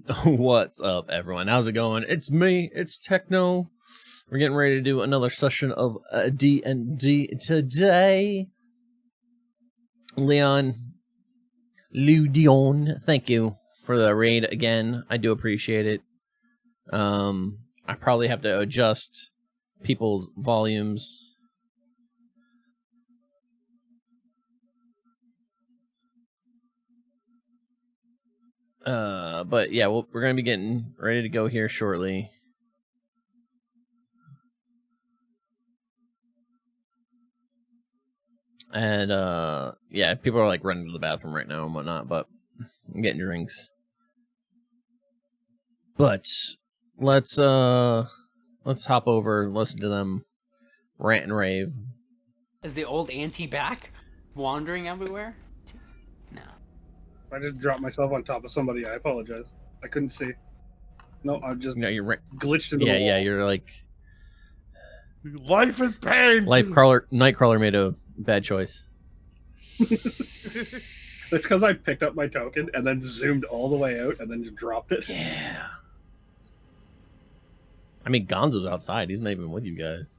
What's up, everyone? How's it going? It's me. It's Techno. We're getting ready to do another session of D&D today. Leon, thank you for the raid again. I do appreciate it. I probably have to adjust people's volumes. But yeah, we're gonna be getting ready to go here shortly. And yeah, people are like running to the bathroom right now and whatnot, but I'm getting drinks. But let's hop over and listen to them rant and rave. Is the old auntie back? Wandering everywhere? No. I just dropped myself on top of somebody. I apologize. I couldn't see. No, I just You're glitched into the wall. Yeah, you're like... Life is pain! Nightcrawler made a bad choice. It's because I picked up my token and then zoomed all the way out and then just dropped it. Yeah. I mean, Gonzo's outside. He's not even with you guys.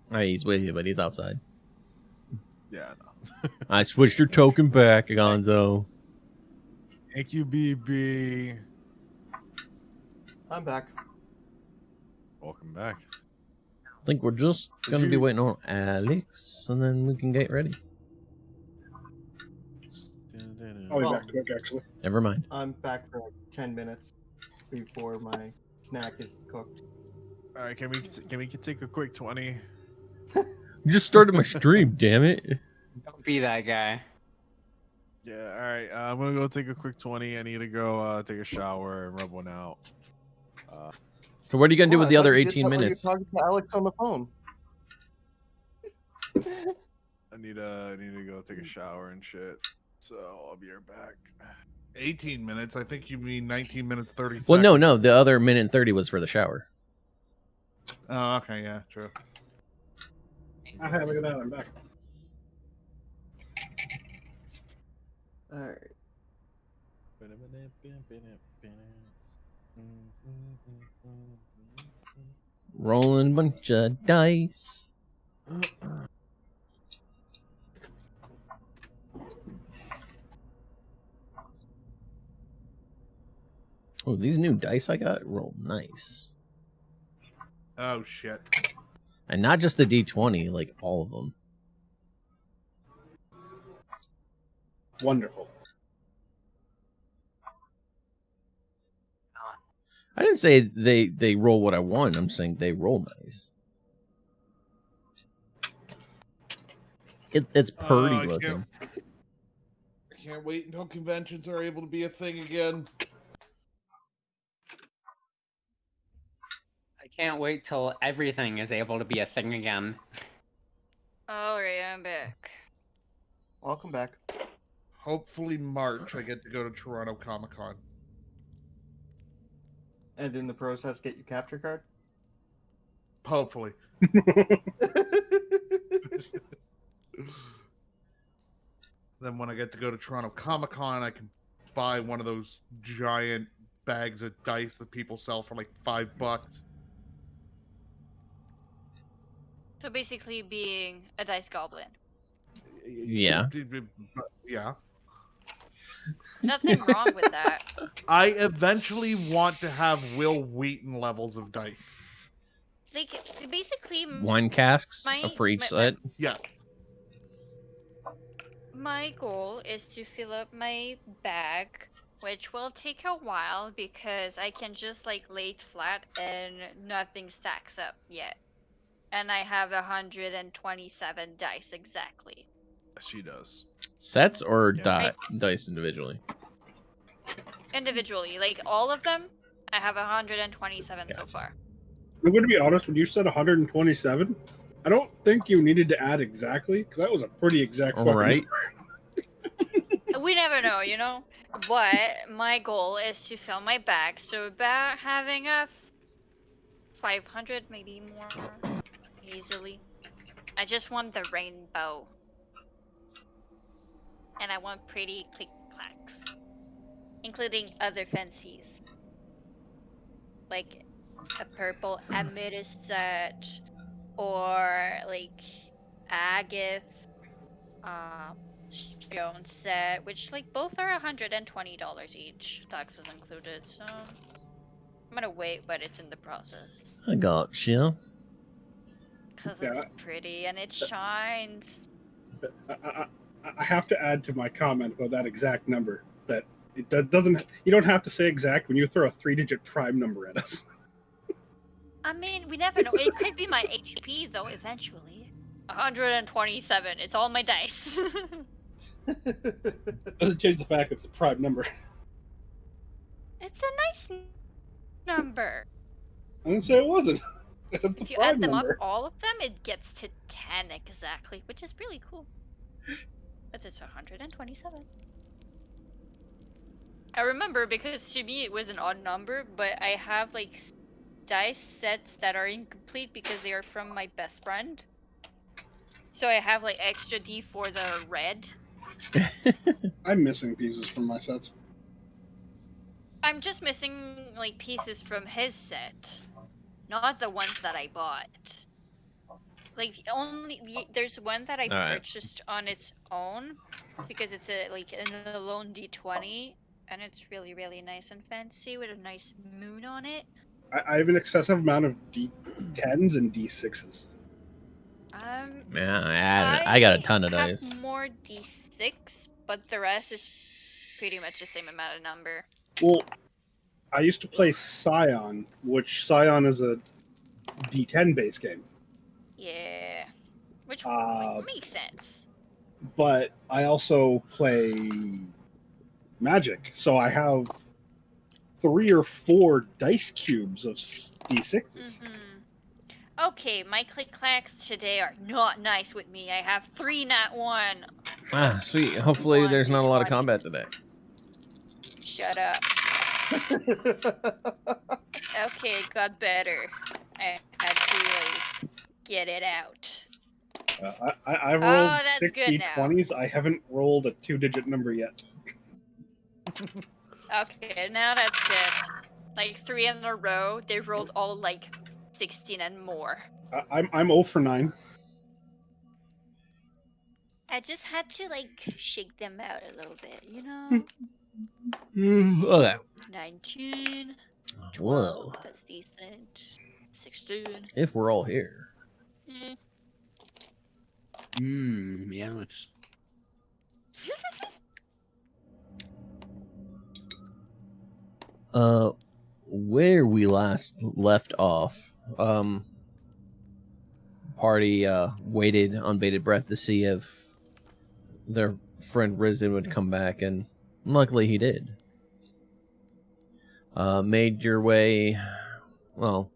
I mean, he's with you, but he's outside. Yeah, no. I switched your token back, Gonzo. Thank you, BB. I'm back. Welcome back. I think we're just going to be waiting on Alex, and then we can get ready. I'll be back quick, actually. Never mind. I'm back for like 10 minutes before my snack is cooked. All right, can we take a quick 20? You just started my stream, damn it. Don't be that guy. Yeah, all right. I'm gonna go take a quick 20. I need to go take a shower and rub one out. So what are you going to do with the other I thought 18 minutes? You're talking to Alex on the phone. I need to go take a shower and shit. So I'll be right back. 18 minutes. I think you mean 19 minutes 30 seconds. Well, no. The other minute and 30 was for the shower. Oh, okay, yeah, true. Hey, look at that. I'm back. All right. Rolling a bunch of dice. Oh, these new dice I got roll nice. Oh, shit. And not just the D20, like all of them. Wonderful. I didn't say they roll what I want. I'm saying they roll nice. It's pretty looking. I can't wait until conventions are able to be a thing again. I can't wait till everything is able to be a thing again. Alright, I'm back. Welcome back. Hopefully March I get to go to Toronto Comic Con. And in the process, get your capture card. Hopefully. Then when I get to go to Toronto Comic Con, I can buy one of those giant bags of dice that people sell for like $5. So basically being a dice goblin. Yeah. Yeah. Nothing wrong with that. I eventually want to have Will Wheaton levels of dice. Like, basically, Wine casks for each set. Yeah. my goal is to fill up my bag, which will take a while because I can just like lay it flat and nothing stacks up yet. And I have 127 dice exactly. She does. Sets or Yeah. dice individually? Individually, like all of them, I have 127 so Gotcha. far. I'm going to be honest, when you said 127, I don't think you needed to add exactly, because that was a pretty exact fucking Right. number. We never know, you know? But my goal is to fill my bag, so about having a 500, maybe more, easily. I just want the rainbow. And I want pretty click-clacks. including other fancies. Like a purple amethyst set, or like agate stone set, which like both are $120 each, taxes included. So I'm gonna wait, but it's in the process I got you. because Yeah. it's pretty and it shines. I have to add to my comment about that exact number that doesn't. You don't have to say exact when you throw a 3-digit prime number at us. I mean, we never know. It could be my HP though. Eventually, 127. It's all my dice. Doesn't change the fact that it's a prime number. It's a nice number. I didn't say it wasn't. I said it's a If you prime add them number. up, all of them, it gets to 10 exactly, which is really cool. But it's 127. I remember because to me it was an odd number, but I have like dice sets that are incomplete because they are from my best friend. So I have like extra D for the red. I'm missing pieces from my sets. I'm just missing like pieces from his set, not the ones that I bought. Like there's one that I purchased on its own because it's like an alone D20, and it's really really nice and fancy with a nice moon on it. I have an excessive amount of D10s and D6s. Yeah, I got a ton of dice. I have more D6, but the rest is pretty much the same amount of number. Well, I used to play Scion, which Scion is a D10 base game. Yeah, which makes sense. But I also play Magic, so I have 3 or 4 dice cubes of D6s. Okay, my click clacks today are not nice with me. I have 3 nat 1. Ah, sweet. Hopefully there's not a lot of 20. combat today. Shut up. Okay, it got better. I had to like get it out. I've rolled that's 6 good now. D20s. I haven't rolled a 2-digit number yet. Okay, now that's good. Like 3 in a row, they rolled all like 16 and more. I'm 0 for 9. I just had to like shake them out a little bit, you know? Okay. 19, 12, Whoa. that's decent. 16. If we're all here. Eh. Yeah, it's... Where we last left off, party waited on bated breath to see if their friend Risen would come back, and luckily he did. Made your way, well,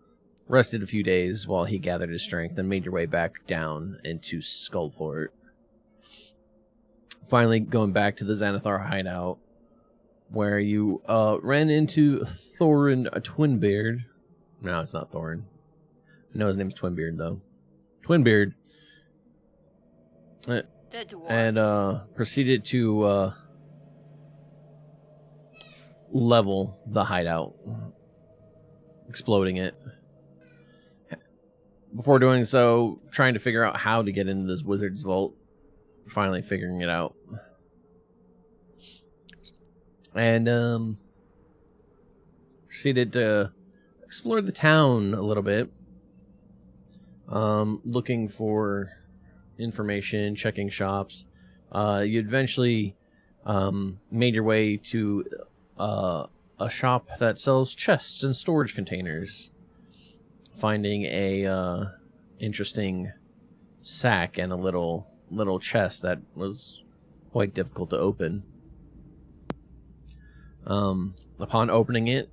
rested a few days while he gathered his strength, and made your way back down into Skullport. Finally going back to the Xanathar hideout, where you ran into Thorin Twinbeard. No, it's not Thorin. I know his name's Twinbeard, though. Twinbeard. And proceeded to level the hideout, exploding it. Before doing so, trying to figure out how to get into this wizard's vault. Finally figuring it out. And proceeded to explore the town a little bit. Looking for information, checking shops. You eventually made your way to a shop that sells chests and storage containers. Finding a interesting sack and a little chest that was quite difficult to open. Upon opening it,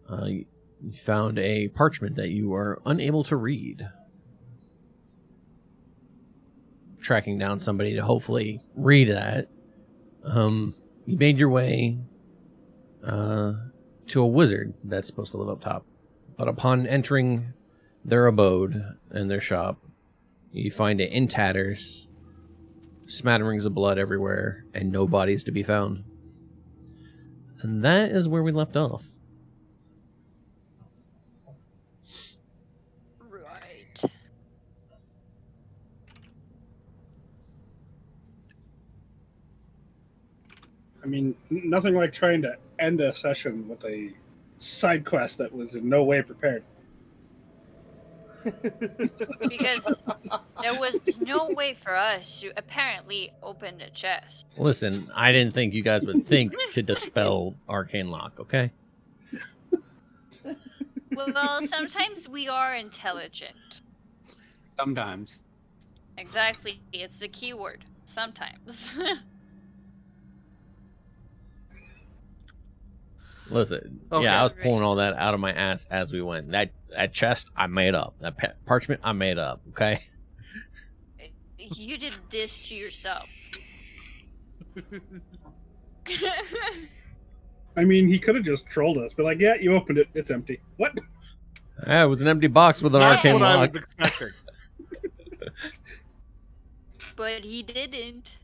you found a parchment that you are unable to read. Tracking down somebody to hopefully read that, you made your way to a wizard that's supposed to live up top. But upon entering their abode and their shop, you find it in tatters, smatterings of blood everywhere, and no bodies to be found. And that is where we left off. Right. I mean, nothing like trying to end a session with a side quest that was in no way prepared. Because there was no way for us to apparently open the chest. Listen, I didn't think you guys would think to dispel Arcane Lock, okay? Well, sometimes we are intelligent. Sometimes. Exactly. It's the key word. Sometimes. Listen, Okay. yeah, I was pulling all that out of my ass as we went. That chest, I made up. That parchment, I made up, okay? You did this to yourself. I mean, he could have just trolled us, but like, yeah, you opened it, it's empty. What? Yeah, it was an empty box with an That's Arcane what I Lock. was expecting. But he didn't.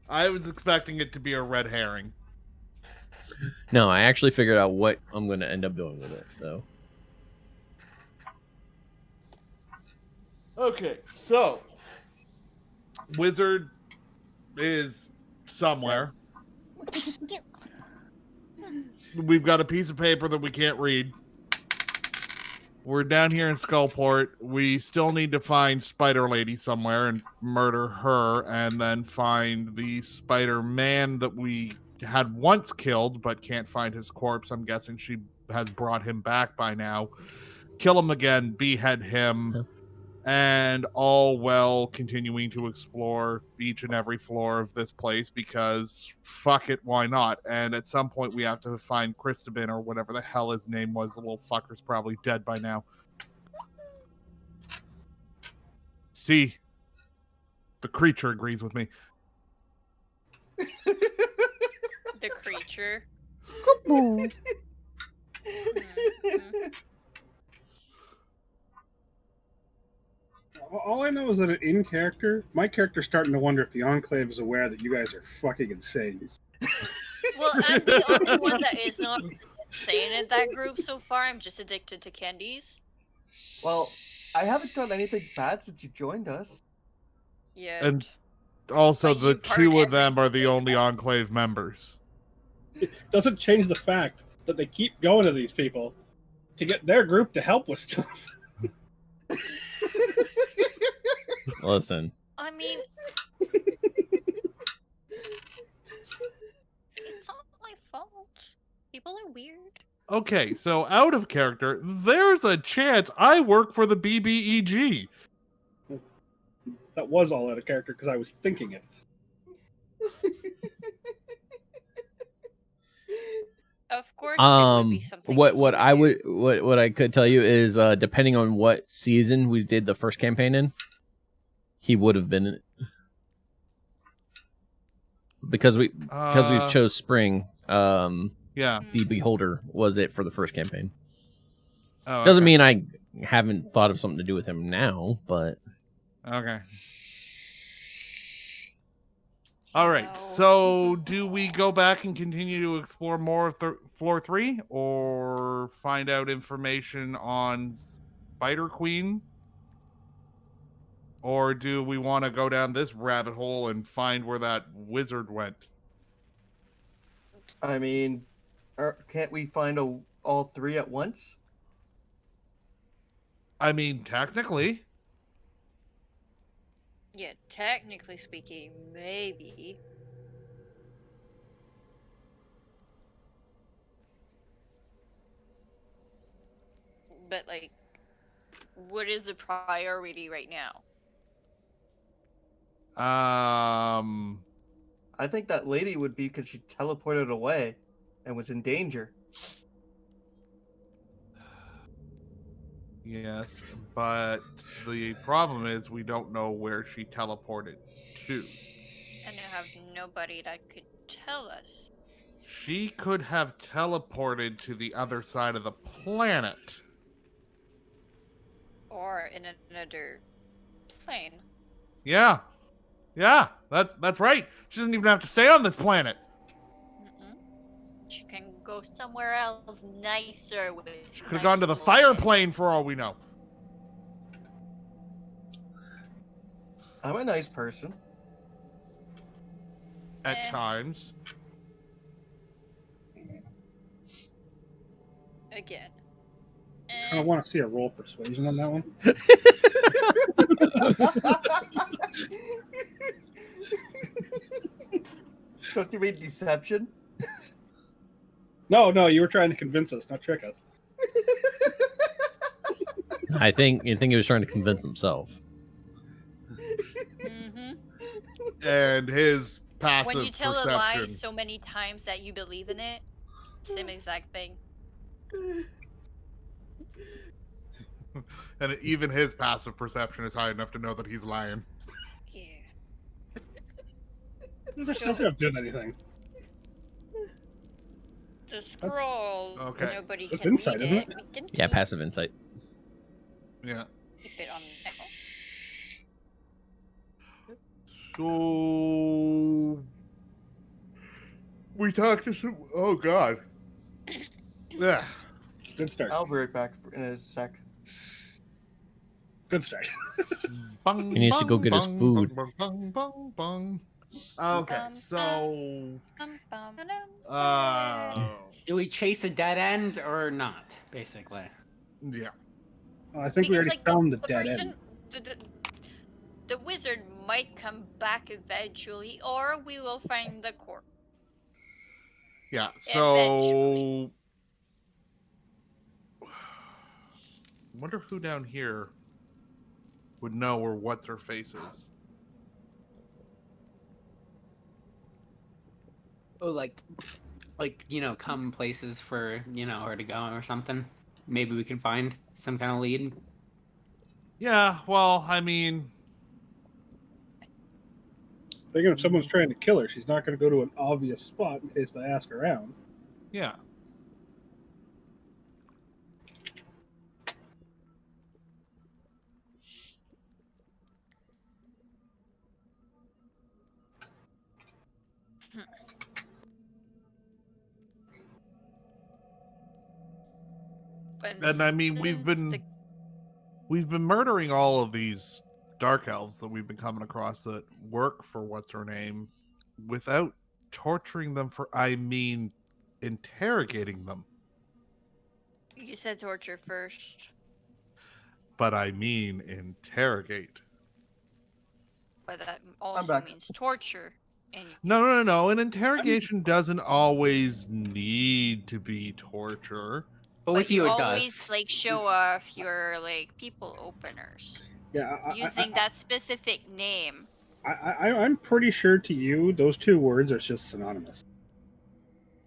I was expecting it to be a red herring. No, I actually figured out what I'm going to end up doing with it, though. Okay, so wizard is somewhere. We've got a piece of paper that we can't read. We're down here in Skullport. We still need to find Spider Lady somewhere and murder her, and then find the Spider Man that we had once killed but can't find his corpse. I'm guessing she has brought him back by now. Kill him again, behead him. Yeah. And all well continuing to explore each and every floor of this place because fuck it, why not? And at some point we have to find Christabin or whatever the hell his name was. The little fucker's probably dead by now. See, the creature agrees with me. The creature. All I know is that in character, my character's starting to wonder if the Enclave is aware that you guys are fucking insane. Well, I'm the only one that is not insane in that group so far. I'm just addicted to candies. Well, I haven't done anything bad since you joined us. Yeah. And also, But the you part two of them are the everything. only Enclave members. Doesn't change the fact that they keep going to these people to get their group to help with stuff. Listen, I mean, it's not my fault. People are weird. Okay, so out of character, there's a chance I work for the BBEG. That was all out of character because I was thinking it. Of course, it would be something. what I could tell you is, depending on what season we did the first campaign in, he would have been in it. Because we chose spring. Yeah. The Beholder was it for the first campaign. Oh, Doesn't okay. mean I haven't thought of something to do with him now, but Okay. All right. No. So, do we go back and continue to explore more of floor 3, or find out information on Spider Queen, or do we want to go down this rabbit hole and find where that wizard went? I mean, can't we find all three at once? I mean, technically. Yeah, technically speaking, maybe. But, like, what is the priority right now? I think that lady would be because she teleported away and was in danger. Yes, but the problem is we don't know where she teleported to. And I have nobody that could tell us. She could have teleported to the other side of the planet. Or in another plane. Yeah. Yeah, that's right. She doesn't even have to stay on this planet. Mm-mm. She can go somewhere else nicer with. She could have gone to the fire plane for all we know. I'm a nice person. At times. Again. I kind of want to see a roll persuasion on that one. Don't you mean deception? No, you were trying to convince us, not trick us. I think he was trying to convince himself. Mm-hmm. And his passive When you tell perception. a lie so many times that you believe in it, same exact thing. And even his passive perception is high enough to know that he's lying. Yeah. They're still not doing anything. The scroll. Okay. Nobody That's can insight, read isn't it. it? We can Yeah, keep, passive insight. Yeah. keep it on. So we talked to some. Oh God. Yeah. Good start. I'll be right back in a sec. Good start. Bung, He needs to go get his bung, food. bung, bung, bung, bung. Okay, Bum, so Bum, bum, ba-dum. Do we chase a dead end or not? Basically. yeah. I think we Because, already like, found the the dead person, end. the wizard might come back eventually, or we will find the corpse. Yeah. So wonder who down here would know where what's her face is. Oh, like common places for her to go or something. Maybe we can find some kind of lead. Yeah, well, I mean, Thinking if someone's trying to kill her, she's not going to go to an obvious spot in case they ask around. yeah. But And I mean, we've since been murdering all of these dark elves that we've been coming across that work for what's her name without torturing them interrogating them. You said torture first, But I mean interrogate. but that also back. means torture. And No. An interrogation doesn't always need to be torture. But with you you, it always does. like show off your like people openers Yeah, using that specific name. I'm pretty sure to you those two words are just synonymous.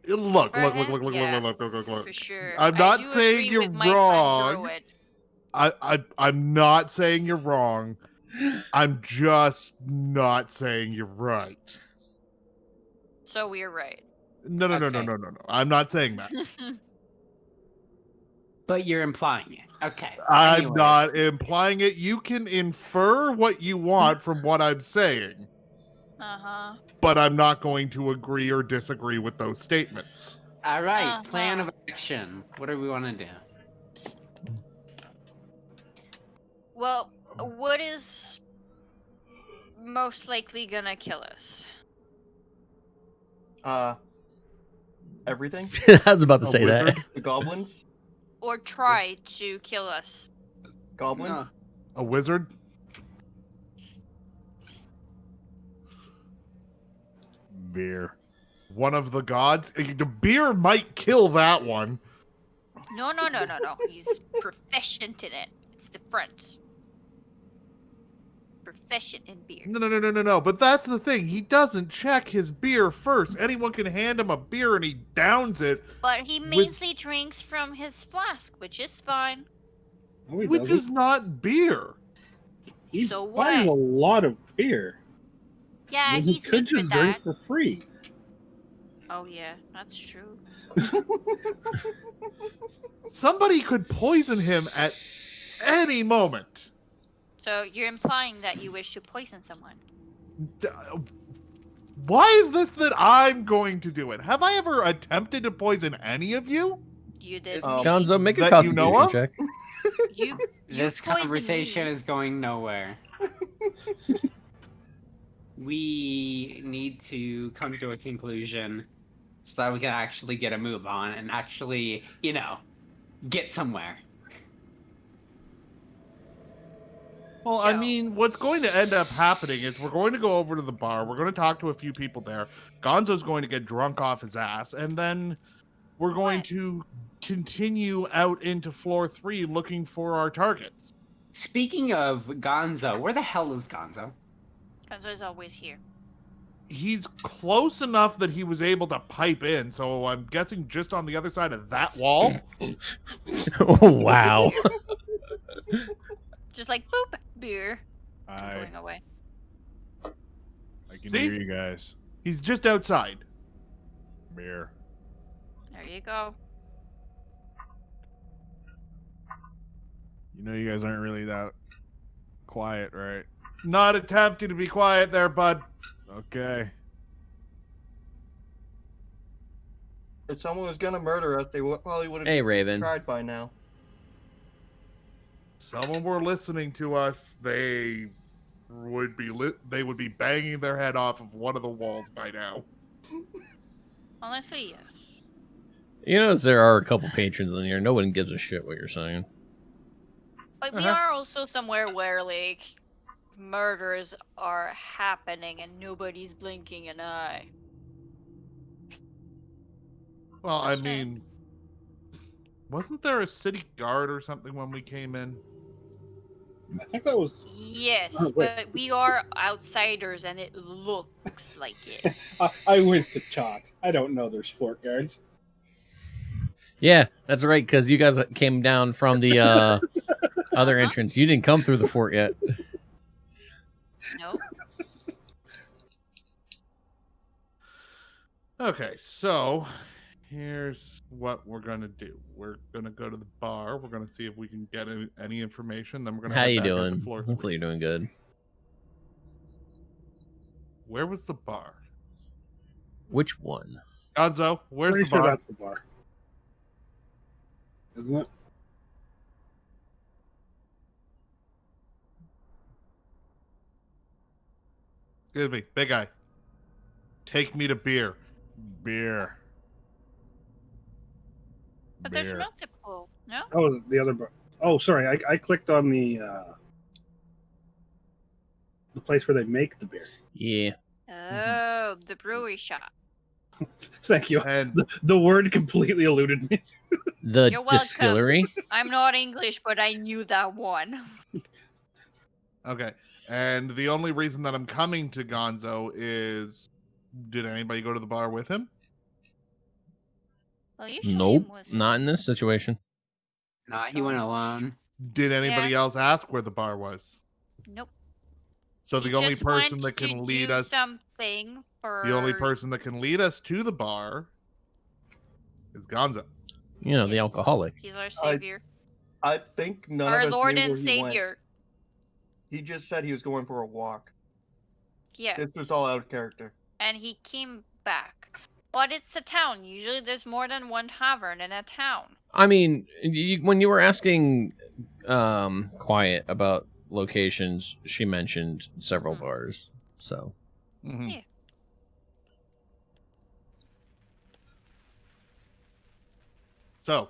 Look. For sure. I'm I not do saying agree you're with my friend wrong. Druid. I'm not saying you're wrong. I'm just not saying you're right. So we're right. No. I'm not saying that. But you're implying it. Okay. I'm Anyways. not implying it. You can infer what you want from what I'm saying, Uh-huh. but I'm not going to agree or disagree with those statements. All right. Plan Uh-huh. of action. What do we want to do? Well, what is most likely gonna kill us? Everything? I was about to A say that. wizard? The goblins? Or try to kill us? Goblins? No. A wizard? Beer. One of the gods? The beer might kill that one. No. He's proficient in it. It's different. Proficient in beer. No. But that's the thing. He doesn't check his beer first. Anyone can hand him a beer and he downs it, But he mainly drinks from his flask, which is fine. No, he which doesn't. is not beer. He So buys what? a lot of beer. Yeah, When he he's could made for just drink that. for free. Oh yeah, that's true. Somebody could poison him at any moment. So you're implying that you wish to poison someone. Why is this that I'm going to do it? Have I ever attempted to poison any of you? You did. Gonzo, make a that you constitution know of? check. You This poisoned conversation me. is going nowhere. We need to come to a conclusion so that we can actually get a move on and actually, get somewhere. Well, I So- mean, what's going to end up happening is we're going to go over to the bar. We're going to talk to a few people there. Gonzo's going to get drunk off his ass, and then we're going What? to continue out into floor 3 looking for our targets. Speaking of Gonzo, where the hell is Gonzo? Gonzo is always here. He's close enough that he was able to pipe in, so I'm guessing just on the other side of that wall. Oh, wow. Just like boop, beer. And I going away. can See? hear you guys. He's just outside. Beer. There you go. You know you guys aren't really that quiet, right? Not attempting to be quiet there, bud. Okay. If someone was gonna murder us, they probably would have Hey, Raven. tried by now. Someone were listening to us, they would be banging their head off of one of the walls by now. Honestly, yes. You notice there are a couple patrons in here. No one gives a shit what you're saying. But we are also somewhere where, like, murders are happening and nobody's blinking an eye. Well, I Just saying. mean, wasn't there a city guard or something when we came in? I think that was. Yes, Oh, wait. but we are outsiders and it looks like it. I went to talk. I don't know there's fort guards. Yeah, that's right, because you guys came down from the other entrance. You didn't come through the fort yet. Nope. Okay, so here's what we're gonna do. We're gonna go to the bar. We're gonna see if we can get any information. Then we're gonna. How head you back up to doing? floor Hopefully 3. you're doing good. Where was the bar? Which one? Gonzo, where's Pretty the sure bar? that's the bar. Isn't it? Excuse me, big guy. Take me to beer. Beer. But there's Beer. multiple, no? Oh, the other bar. Oh, sorry. I clicked on the place where they make the beer. Yeah. Oh, the brewery shop. Thank you. And The word completely eluded me. The You're welcome. distillery. I'm not English, but I knew that one. okay, and the only reason that I'm coming to Gonzo is, did anybody go to the bar with him? Well, usually Nope, I'm with- not in this situation. Nah, he went alone. Did anybody Yeah. else ask where the bar was? Nope. So He the only just person wants that can to lead do us, something for the only person that can lead us to the bar is Gonzo. You know, the Yes. alcoholic. He's our savior. I think none Our of us Lord knew and where he went. Savior. He just said he was going for a walk. Yeah. This was all out of character. And he came back. But it's a town. Usually there's more than one tavern in a town. I mean, when you were asking Quiet about locations, she mentioned several Mhm. bars. So, Mhm. Yeah. So,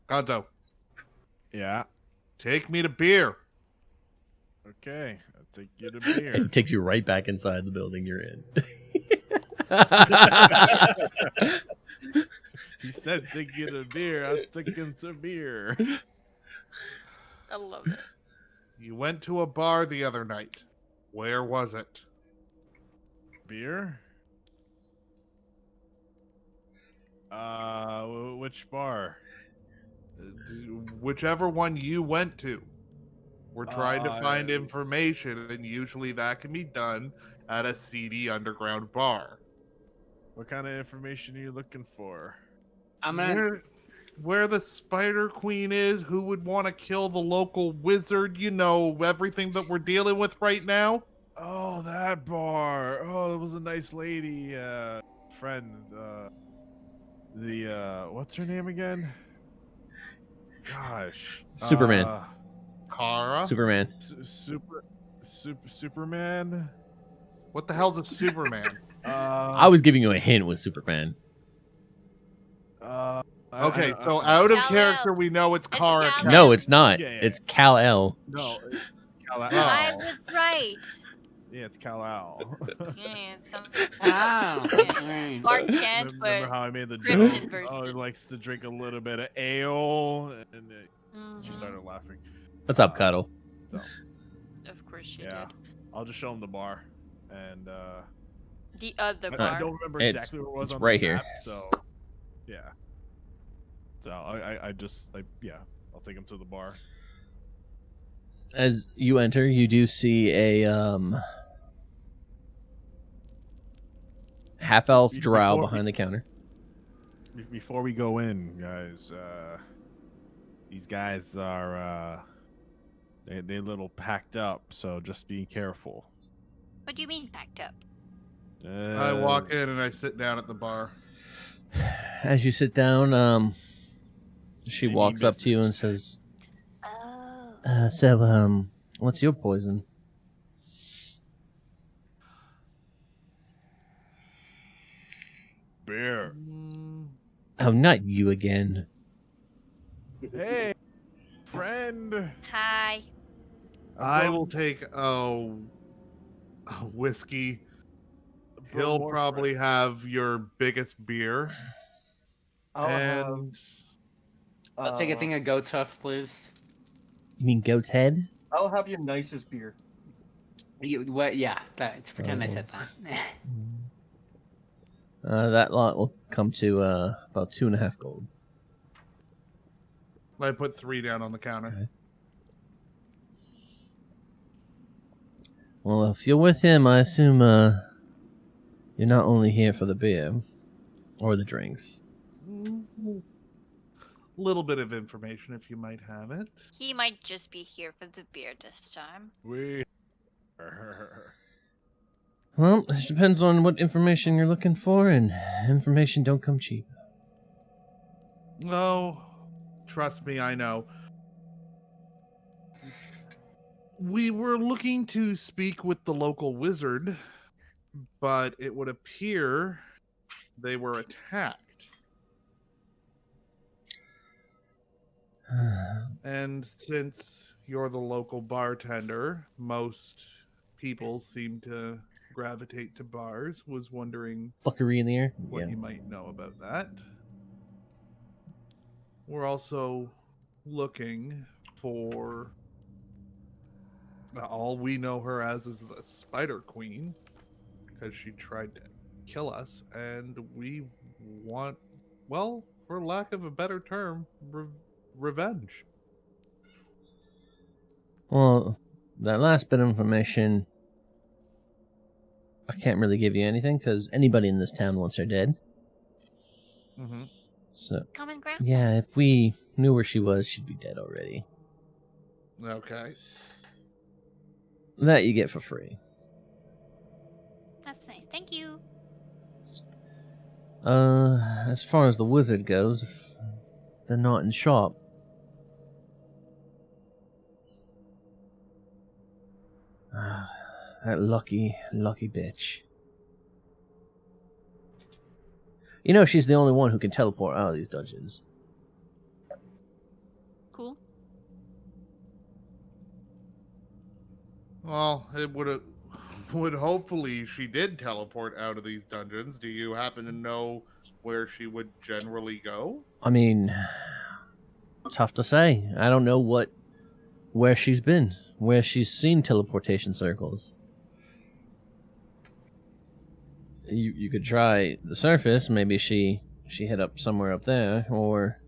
Gonzo, Yeah. take me to beer. Okay. I'll take you to beer. it takes you right back inside the building you're in. He said take you to beer. I'll take him to beer. I love it. You went to a bar the other night. Where was it? Beer? Which bar? Whichever one you went to. We're trying to find Uh, information, and usually that can be done at a seedy underground bar. What kind of information are you looking for? I'm gonna. Where the Spider Queen is, who would want to kill the local wizard, you know, everything that we're dealing with right now. Oh, that bar. Oh, it was a nice lady, friend. What's her name again? Gosh. Superman. Kara? Superman. Superman. What the hell's a Superman? I was giving you a hint with Superman. Okay, so out of Kal-El. character, we know it's Kara. Kal-El. No, it's not. Yeah, yeah. It's Kal-El. No, it's Kal-El. I was right. Yeah, it's Kal-El. Yeah, some Oh, yeah. Clark Kent, Remember but how I made the Krypton joke? version. Oh, he likes to drink a little bit of ale, and she Mhm. started laughing. What's up, Cuddle? So, Of course she yeah, did. I'll just show him the bar, and The other I bar. don't remember It's- exactly where it was it's on right the here. map, so yeah. So I'll take him to the bar. As you enter, you do see a half-elf Before drow we- behind the counter. Before we go in, guys, these guys are they a little packed up, so just be careful. What do you mean packed up? I walk in and I sit down at the bar. As you sit down, she They mean walks up to you and business. says, "So, what's your poison?" Beer. Oh, not you again. Hey, friend. Hi. I will take a whiskey. He'll more probably have your biggest beer. I'll have, And I'll take a thing of goat's hoof, please. You mean goat's head? I'll have your nicest beer. What? Yeah, let's pretend I Oh. said that. That lot will come to about 2.5 gold. I put 3 down on the counter. Okay. Well, if you're with him, I assume you're not only here for the beer or the drinks. Little bit of information if you might have it. He might just be here for the beer this time. We. Well, it depends on what information you're looking for, and information don't come cheap. Oh, trust me, I know. We were looking to speak with the local wizard, but it would appear they were attacked. And since you're the local bartender, most people seem to gravitate to bars. Was wondering Fuckery in the air? what Yeah. you might know about that. We're also looking for all we know her as is the Spider Queen, because she tried to kill us, and we want, well, for lack of a better term, revenge. Well, that last bit of information, I can't really give you anything, because anybody in this town wants her dead. Mm-hmm. So, Common ground? yeah, if we knew where she was, she'd be dead already. Okay. That you get for free. That's nice. Thank you. As far as the wizard goes, if they're not in shop. That lucky bitch. You know she's the only one who can teleport out of these dungeons. Cool. Well, it would hopefully she did teleport out of these dungeons. Do you happen to know where she would generally go? I mean, tough to say. I don't know where she's been, where she's seen teleportation circles. You could try the surface. Maybe she hit up somewhere up there, or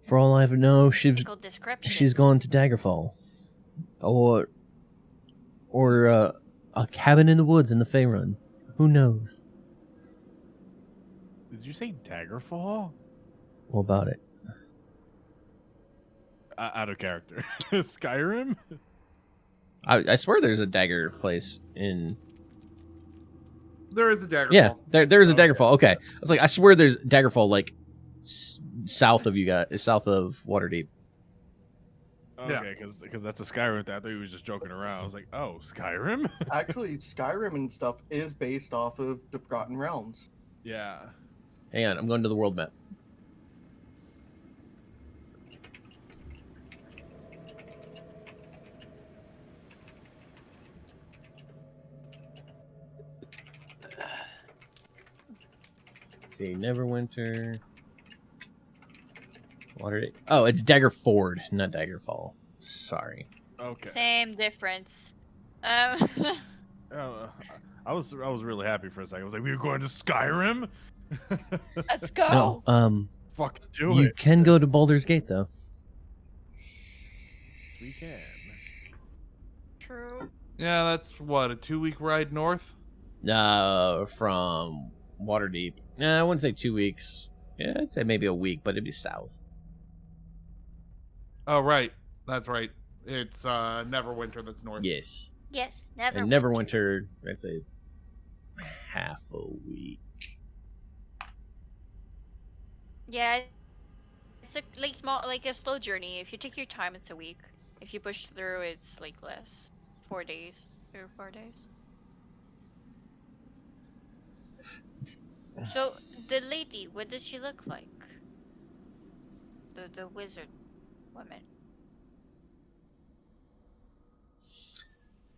for all I know, she's Description. gone to Daggerfall, or a cabin in the woods in the Faerun. Who knows? Did you say Daggerfall? What about it? Out of character. Skyrim? I swear there's a dagger place in. There is a Daggerfall. Yeah, there's a Okay. Daggerfall. Okay, I was like, I swear there's Daggerfall like south of you guys, south of Waterdeep. Yeah. Okay, because that's a Skyrim thing. I thought he was just joking around. I was like, oh, Skyrim? Actually, Skyrim and stuff is based off of the Forgotten Realms. Yeah. Hang on, I'm going to the world map. See, Neverwinter. Waterdeep. Oh, it's Daggerford, not Daggerfall. Sorry. Okay. Same difference. Uh, I was really happy for a second. I was like, we were going to Skyrim? Let's go. No, Fuck, do you it. can go to Baldur's Gate though. We can. True. Yeah, that's what, a 2-week ride north? From Waterdeep. Nah, I wouldn't say 2 weeks. Yeah, I'd say maybe a week, but it'd be south. Oh, right. That's right. It's Neverwinter that's north. Yes. Yes, never. And Neverwinter, I'd say half a week. Yeah, it's like a slow journey. If you take your time, it's a week. If you push through, it's like less. 4 days, 3 or 4 days. So the lady, what does she look like? The wizard woman.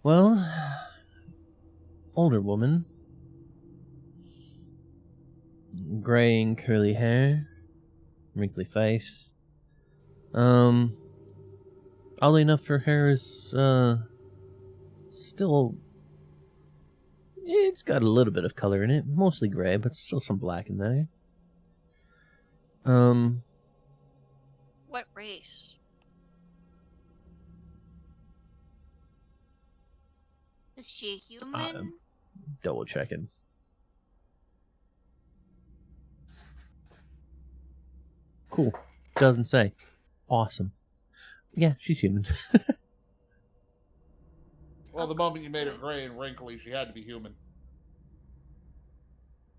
Well, older woman. Gray and curly hair. Wrinkly face. Oddly enough, her hair is, still... It's got a little bit of color in it. Mostly gray, but still some black in there. What race? Is she human? Double checking. Cool. Doesn't say. Awesome. Yeah, she's human. Well, the moment you made her gray and wrinkly, she had to be human.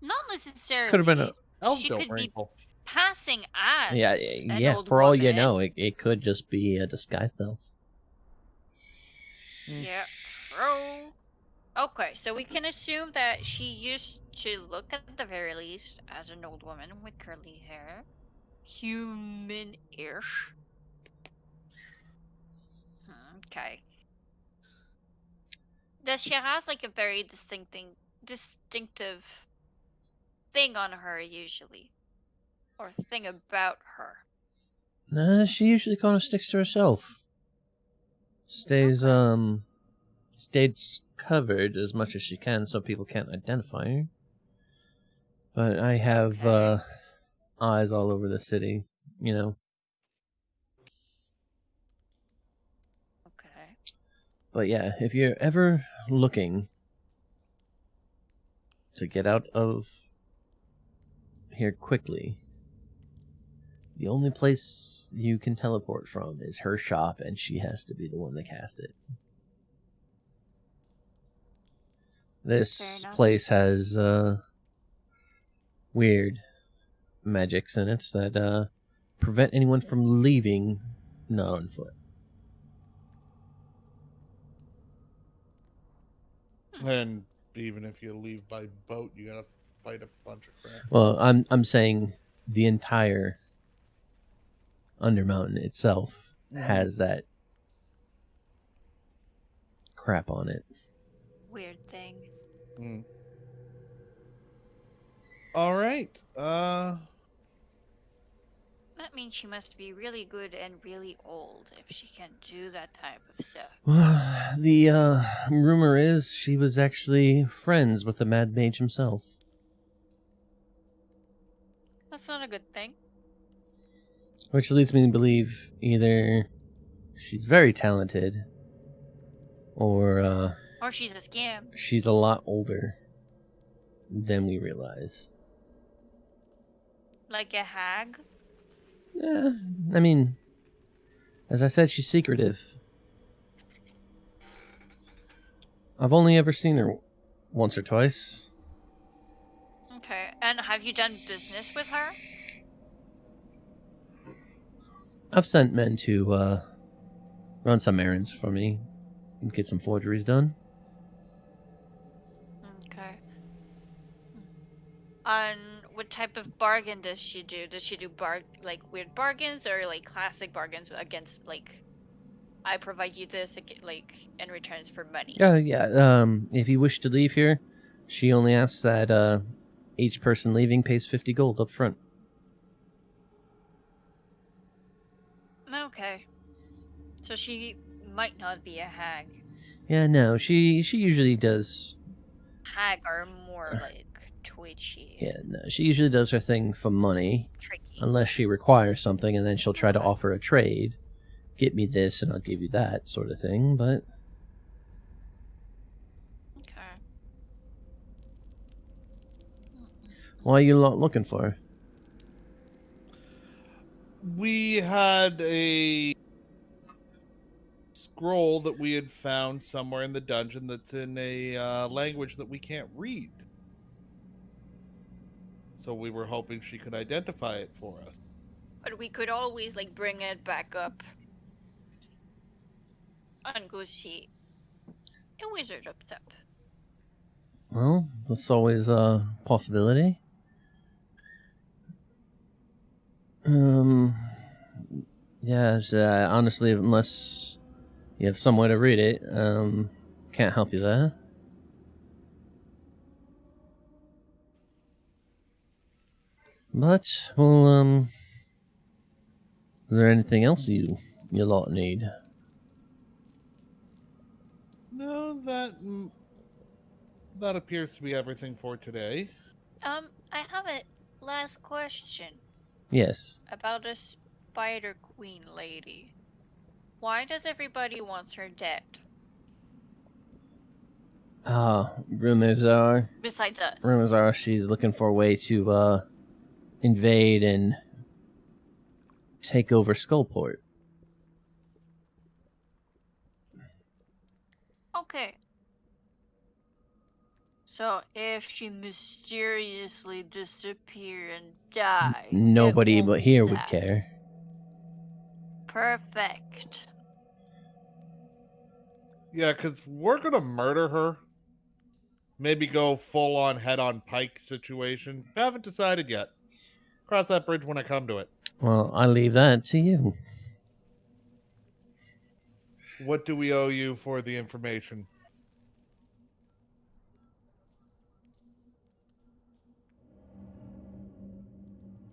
Not necessarily. Could have been a... Elves She don't could be wrinkle. passing as Yeah, an yeah. old For all you woman. know, it could just be a disguise self. Yeah, true. Okay, so we can assume that she used to look at the very least as an old woman with curly hair. Human-ish. Okay. Does she has like a very distinctive thing on her usually? Or thing about her? She usually kind of sticks to herself. Stays, Okay. stays covered as much as she can so people can't identify her. But I have, Okay. eyes all over the city, you know. Okay. But yeah, if you're ever looking to get out of here quickly, the only place you can teleport from is her shop, and she has to be the one that cast it. This Fair enough. place has weird magics in it that prevent anyone from leaving not on foot. And even if you leave by boat, you gotta fight a bunch of crap. Well, I'm saying the entire Undermountain itself has that crap on it. Weird thing. All right. That means she must be really good and really old if she can do that type of stuff. Well, the rumor is she was actually friends with the Mad Mage himself. That's not a good thing. Which leads me to believe either she's very talented or Or she's a scam. she's a lot older than we realize. Like a hag? Yeah, I mean, as I said, she's secretive. I've only ever seen her once or twice. Okay. And have you done business with her? I've sent men to run some errands for me and get some forgeries done. Okay. And what type of bargain does she do? Does she do like weird bargains or like classic bargains against like I provide you this like in returns for money? Yeah. If you wish to leave here, she only asks that each person leaving pays 50 gold up front. Okay. So she might not be a hag. Yeah, no, she usually does. Hag are more like twitchy, Yeah, no, she usually does her thing for money, tricky. unless she requires something, and then she'll try to offer a trade. Get me this, and I'll give you that, sort of thing. But Okay. why are you lot looking for her? We had a scroll that we had found somewhere in the dungeon that's in a language that we can't read. So we were hoping she could identify it for us. But we could always like bring it back up and go see a wizard up top. Well, that's always a possibility. Yes, honestly, unless you have some way to read it, can't help you there. But, well, is there anything else you lot need? No, that appears to be everything for today. I have a last question Yes. about a spider queen lady. Why does everybody wants her dead? Rumors are Besides us. she's looking for a way to invade and take over Skullport. Okay. So if she mysteriously disappear and die, Nobody it won't but be here would sad. care. Perfect. Yeah, because we're going to murder her. Maybe go full on head on pike situation. Haven't decided yet. Cross that bridge when I come to it. Well, I leave that to you. What do we owe you for the information?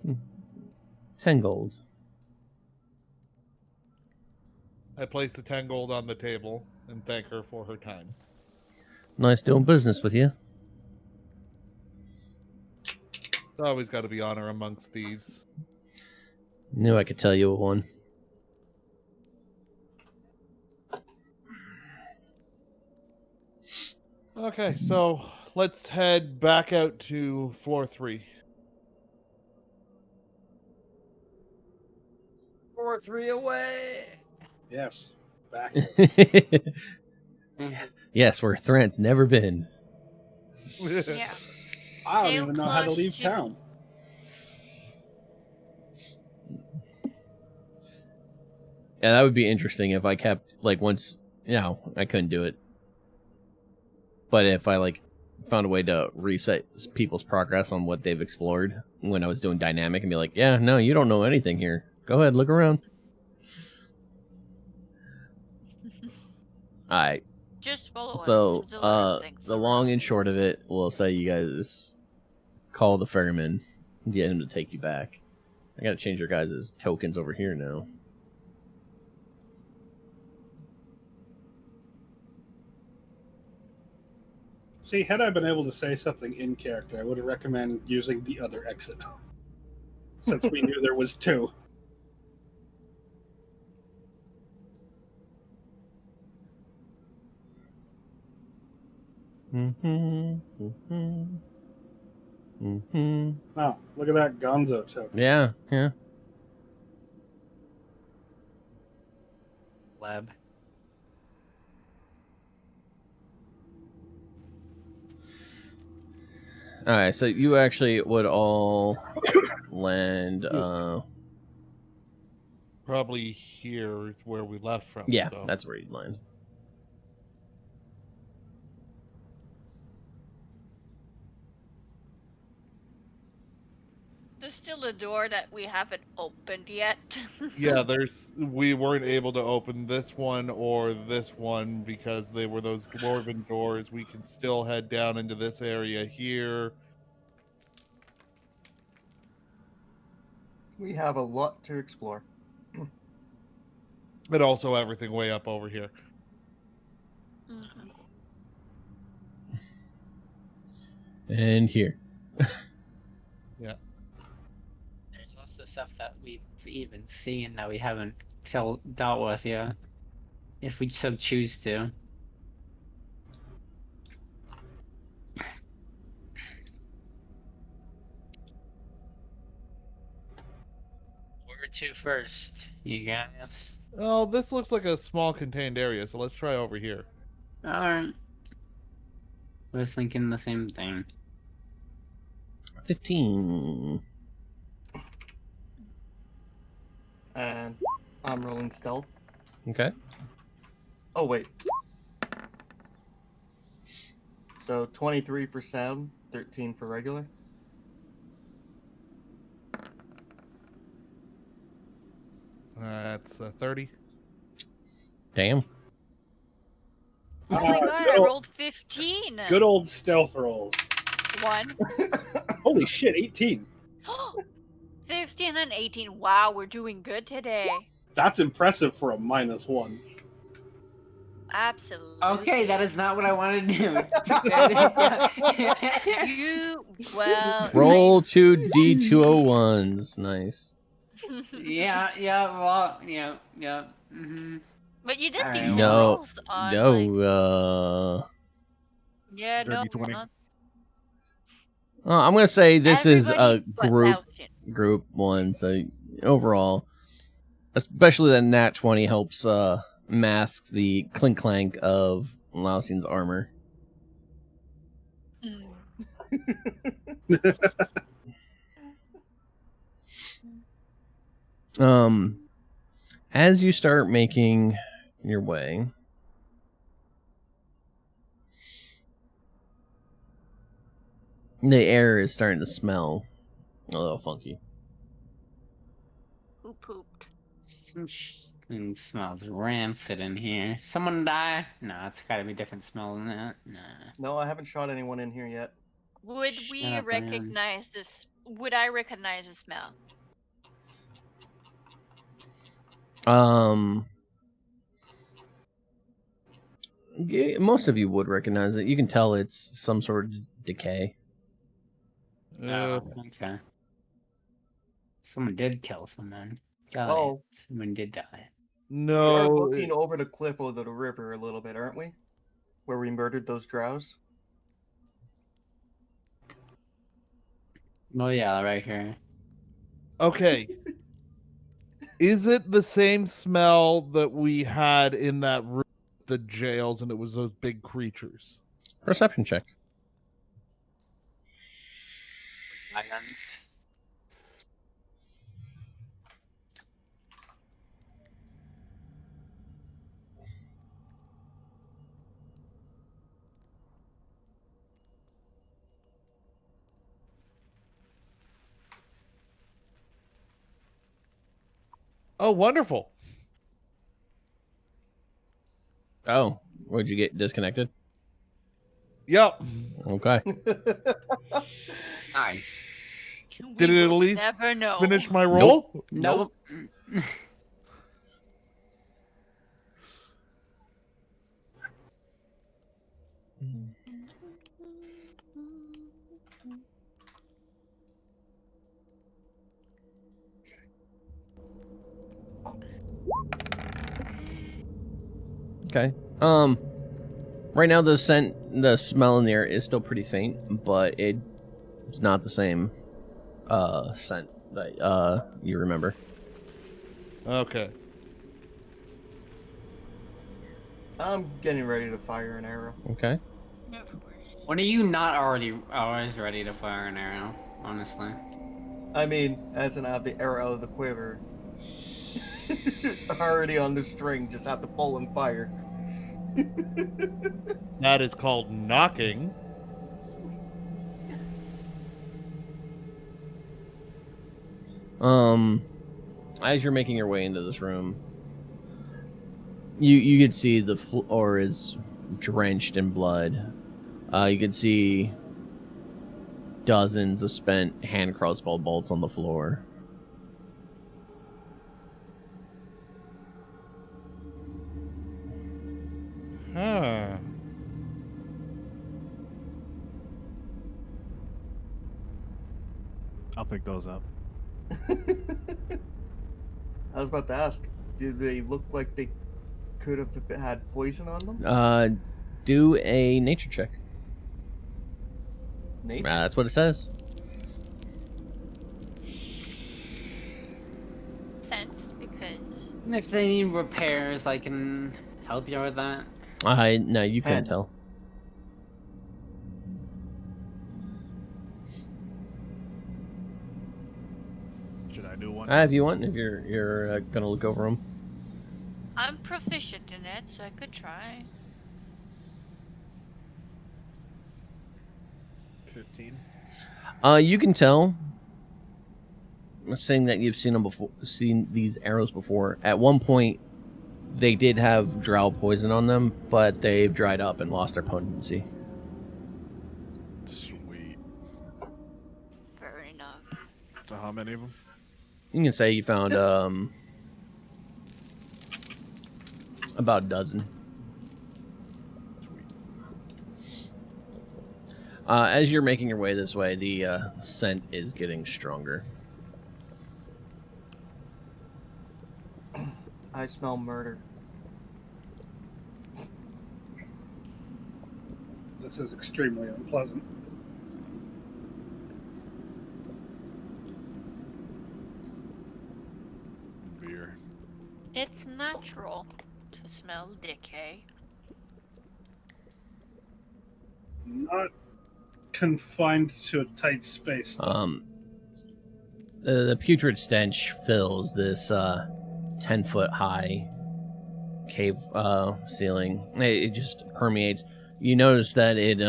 Hmm. 10 gold. I place the 10 gold on the table and thank her for her time. Nice doing business with you. It's always got to be honor amongst thieves. Knew I could tell you one. Okay, so let's head back out to floor 3. 4-3 away. Yes. Back. Yes, where Thrant's never been. Yeah. I don't Stay even know how to close leave to- town. Yeah, that would be interesting if I kept, like, once... I couldn't do it. But if I, like, found a way to reset people's progress on what they've explored when I was doing dynamic and be like, yeah, no, you don't know anything here. Go ahead, look around. Alright, Just follow us. so, There's a lot of things the around. long and short of it, we'll say you guys call the ferryman and get him to take you back. I gotta change your guys' tokens over here now. See, had I been able to say something in character, I would have recommended using the other exit. Since we knew there was 2. Oh, look at that Gonzo token. Yeah, yeah. Lab. All right, so you actually would all land. Probably here is where we left from. Yeah, so. that's where you'd land. There's still a door that we haven't opened yet. Yeah, we weren't able to open this one or this one because they were those dwarven doors. We can still head down into this area here. We have a lot to explore. But also everything way up over here. Mhm. And here. Yeah. There's also stuff that we've even seen that we haven't dealt with yet, if we so choose to. Where to first, you guys? Oh, this looks like a small contained area, so let's try over here. Alright. I was thinking the same thing. 15. And I'm rolling stealth. Okay. Oh, wait. So 23 for sound, 13 for regular. That's 30. Damn. Oh my god, I rolled 15. Good old stealth rolls. 1. Holy shit, 18. 15 and 18. Wow, we're doing good today. That's impressive for a -1. Absolutely. Okay, that is not what I wanted to do. You, well. Roll nice. 2d201s. Nice. yeah, well, yeah. Mm-hmm. But you did Alright. decent No, rolls on. No, Like, yeah, no. 30-20. I'm gonna say this is a Everybody but group Laotian. one. So overall, especially the nat 20 helps mask the clink clank of Lausian's armor. Mm. As you start making your way, the air is starting to smell a little funky. Who pooped? Something smells rancid in here. Someone die? No, it's gotta be a different smell than that. Nah. No, I haven't shot anyone in here yet. Would Shut we up, man. recognize this? Would I recognize the smell? Yeah, most of you would recognize it. You can tell it's some sort of decay. Oh, okay. Someone did kill someone. Got Oh. it. Someone did die. We're No. looking over the cliff over the river a little bit, aren't we? Where we murdered those drows. Oh yeah, right here. Okay. Is it the same smell that we had in that room, the jails, and it was those big creatures? Perception check. Science. Oh, wonderful. Oh, would you get disconnected? Yep. Okay. Nice. Did We it at will least never know. Finish my roll? Nope. Okay. Right now the smell in the air is still pretty faint, but it's not the same scent that you remember. Okay. I'm getting ready to fire an arrow. Okay. Of course. When are you not always ready to fire an arrow? Honestly. I mean, as in I have the arrow out of the quiver. Already on the string, just have to pull and fire. That is called knocking. As you're making your way into this room, you could see the floor is drenched in blood. You could see dozens of spent hand crossbow bolts on the floor. Huh. I'll pick those up. I was about to ask, do they look like they could have had poison on them? Do a nature check. Nature? That's what it says. Sense because And if they need repairs, I can help you with that. No, you can't Hand. tell. Should I do one? If you want, if you're gonna look over them. I'm proficient in it, so I could try. 15. You can tell. I'm saying that you've seen them before, seen these arrows before. At one point, they did have drow poison on them, but they've dried up and lost their potency. Sweet. Fair enough. So how many of them? You can say you found about a dozen. Sweet. As you're making your way this way, the scent is getting stronger. I smell murder. This is extremely unpleasant. Beer. It's natural to smell decay. Not confined to a tight space. The putrid stench fills this 10-foot high cave ceiling. It just permeates. You notice that it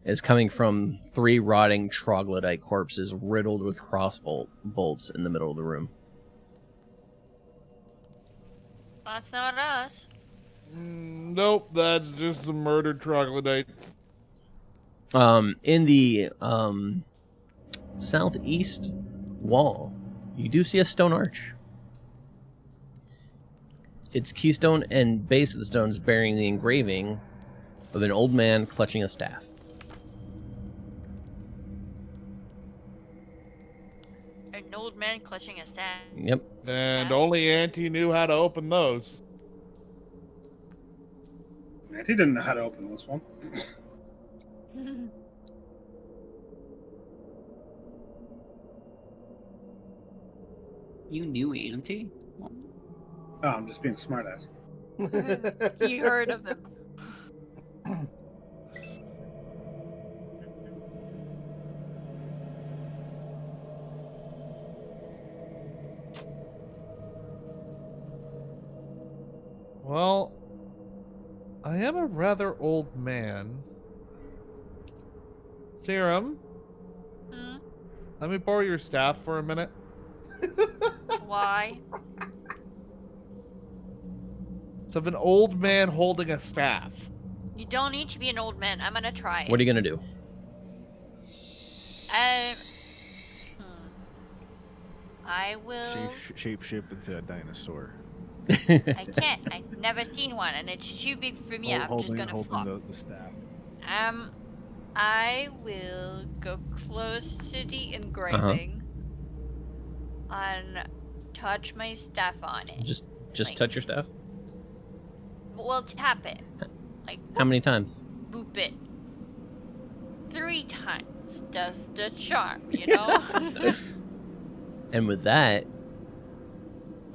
is coming from 3 rotting troglodyte corpses riddled with crossbow bolts in the middle of the room. That's not us. Nope, that's just some murdered troglodytes. In the southeast wall, you do see a stone arch. Its keystone and base of the stone is bearing the engraving of an old man clutching a staff. An old man clutching a staff. Yep. And Yeah. only Auntie knew how to open those. Man, he didn't know how to open this one. You knew Auntie? Oh, I'm just being smartass. You heard of him. Well, I am a rather old man. Cirim, Hmm? let me borrow your staff for a minute. Why? It's of an old man holding a staff. You don't need to be an old man. I'm gonna try it. What are you gonna do? Um. I will. Shape into a dinosaur. I can't. I've never seen one, and it's too big for me. I'm just gonna flop. the staff. I will go close to the engraving and touch my staff on it. Just Like- touch your staff. Well, tap it. Like, How many times? boop it. 3 times does the charm, you know? And with that,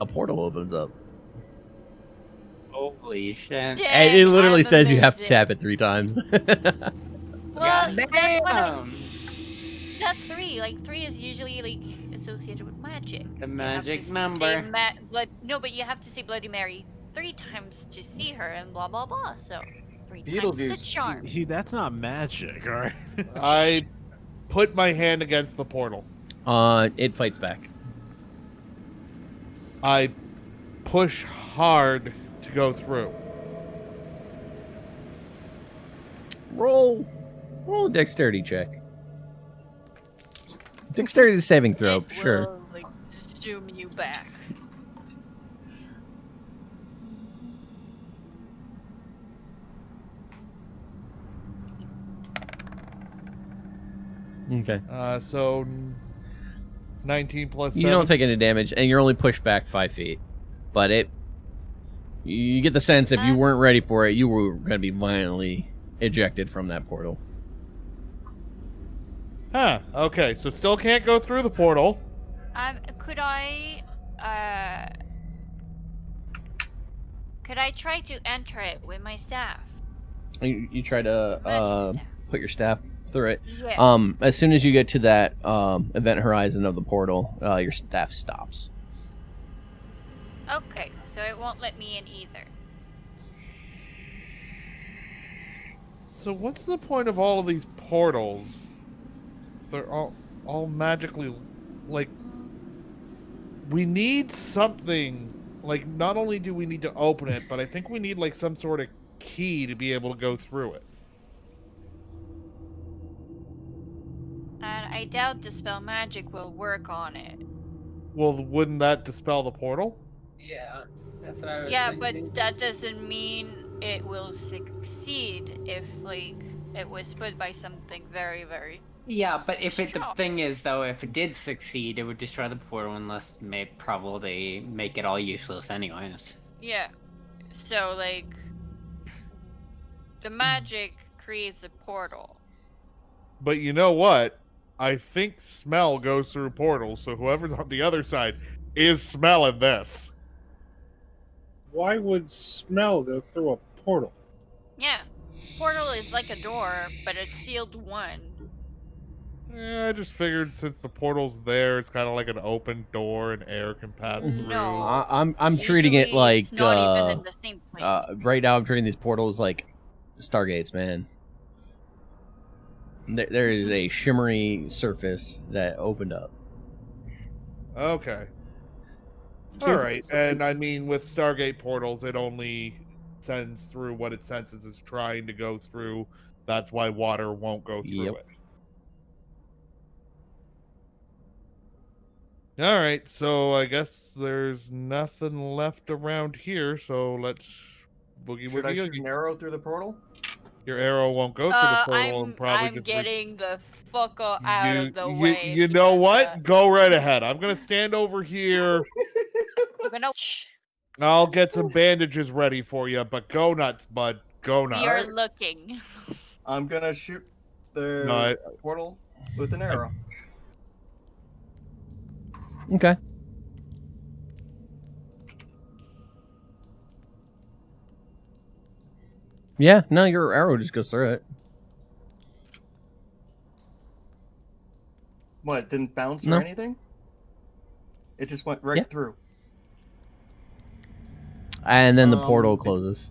a portal opens up. Holy shit. And it literally I'm says you have to amazing. tap it 3 times. Well, that's what Damn! that's 3. Like 3 is usually like associated with magic. The You have magic to number. Say no, but you have to say Bloody Mary 3 times to see her, and blah blah blah. So 3 times the Beetlejuice. charm. See, that's not magic, all right? I put my hand against the portal. It fights back. I push hard to go through. Roll a dexterity check. Dexterity is a saving throw, It sure. will, like, zoom you back. Okay. So 19 plus 7. You don't take any damage, and you're only pushed back 5 feet. But you get the sense if you weren't ready for it, you were going to be violently ejected from that portal. Huh. Okay, so still can't go through the portal. Could I try to enter it with my staff? You try to Magic staff. put your staff through it. Yeah. As soon as you get to that event horizon of the portal, your staff stops. Okay, so it won't let me in either. So what's the point of all of these portals? They're all magically, like, we need something. Like, not only do we need to open it, but I think we need like some sort of key to be able to go through it. And I doubt Dispel Magic will work on it. Well, wouldn't that dispel the portal? Yeah, that's what I was Yeah, thinking. but that doesn't mean it will succeed if, like, it was put by something very, very... Yeah, but if the Strong. thing is, though, if it did succeed, it would destroy the portal unless probably make it all useless anyways. Yeah. So, like, the magic creates a portal. But you know what? I think smell goes through portals, so whoever's on the other side is smelling this. Why would smell go through a portal? Yeah. Portal is like a door, but a sealed one. I just figured since the portal's there, it's kind of like an open door and air can pass through. No. I'm treating it Usually like it's not even in the same place. right now I'm treating these portals like stargates, man. There is a shimmery surface that opened up. Okay. All right, and I mean with Stargate portals, it only sends through what it senses is trying to go through. That's why water won't go through Yep. it. All right, so I guess there's nothing left around here, so let's boogie Should I woogie shoot oogie. an arrow through the portal? Your arrow won't go through the portal and probably I'm just getting the fuck out of the way. You know because, what? Go right ahead. I'm gonna stand over here. I'm gonna... Shh. I'll get some bandages ready for you, but go nuts, bud. Go nuts. We are looking. I'm gonna shoot the No, portal with an arrow. Okay. Yeah, no, your arrow just goes through it. What? It didn't bounce No. or anything? It just went right Yeah. through. And then the Um, portal closes.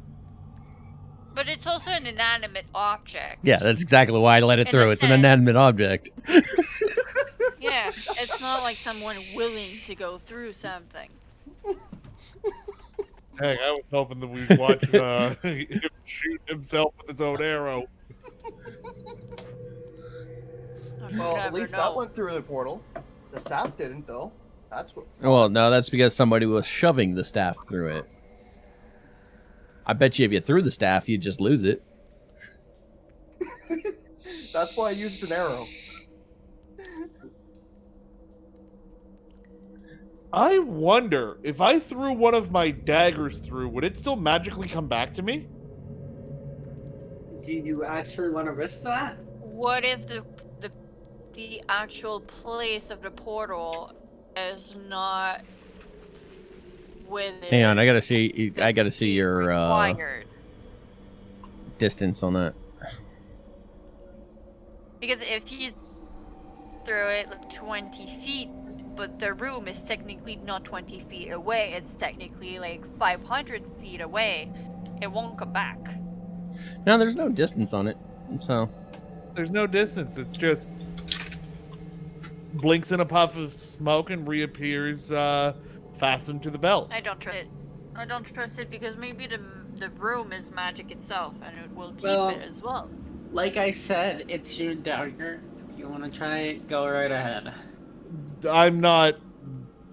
But it's also an inanimate object. Yeah, that's exactly why I let it in through. a It's an sense. inanimate object. Yeah, it's not like someone willing to go through something. Dang, I was hoping that we'd watch him shoot himself with his own arrow. You Well, at never least know. that went through the portal. The staff didn't, though. That's what. Well, no, that's because somebody was shoving the staff through it. I bet you if you threw the staff, you'd just lose it. That's why I used an arrow. I wonder if I threw one of my daggers through, would it still magically come back to me? Do you actually want to risk that? What if the actual place of the portal is not with it? Hang on, I gotta see your required. distance on that. Because if you throw it like 20 feet, but the room is technically not 20 feet away, it's technically like 500 feet away, it won't come back. No, there's no distance on it, so There's no distance. It's just blinks in a puff of smoke and reappears fastened to the belt. I don't trust it. I don't trust it because maybe the room is magic itself and it will keep Well, it as well. Like I said, it's your dagger. If you want to try it, go right ahead. I'm not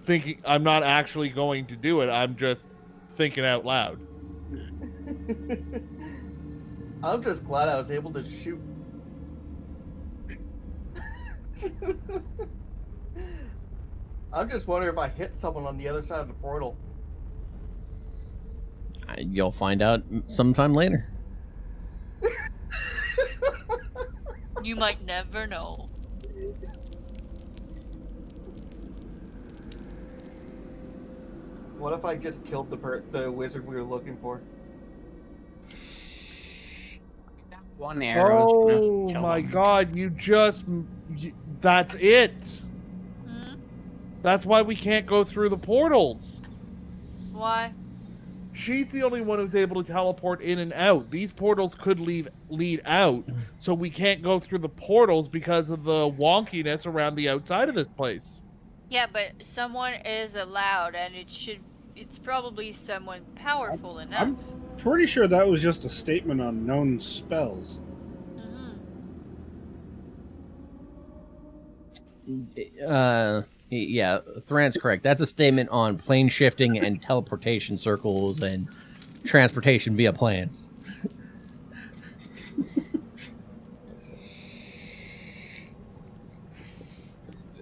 thinking. I'm not actually going to do it. I'm just thinking out loud. I'm just glad I was able to shoot. I'm just wondering if I hit someone on the other side of the portal. you'll find out sometime later. You might never know. What if I just killed the wizard we were looking for? One arrow. Oh my god! That's it. Hmm? That's why we can't go through the portals. Why? She's the only one who's able to teleport in and out. These portals could lead out, so we can't go through the portals because of the wonkiness around the outside of this place. Yeah, but someone is allowed, and it's probably someone powerful enough. I'm pretty sure that was just a statement on known spells. Yeah, Thran's correct. That's a statement on plane shifting and teleportation circles and transportation via plans.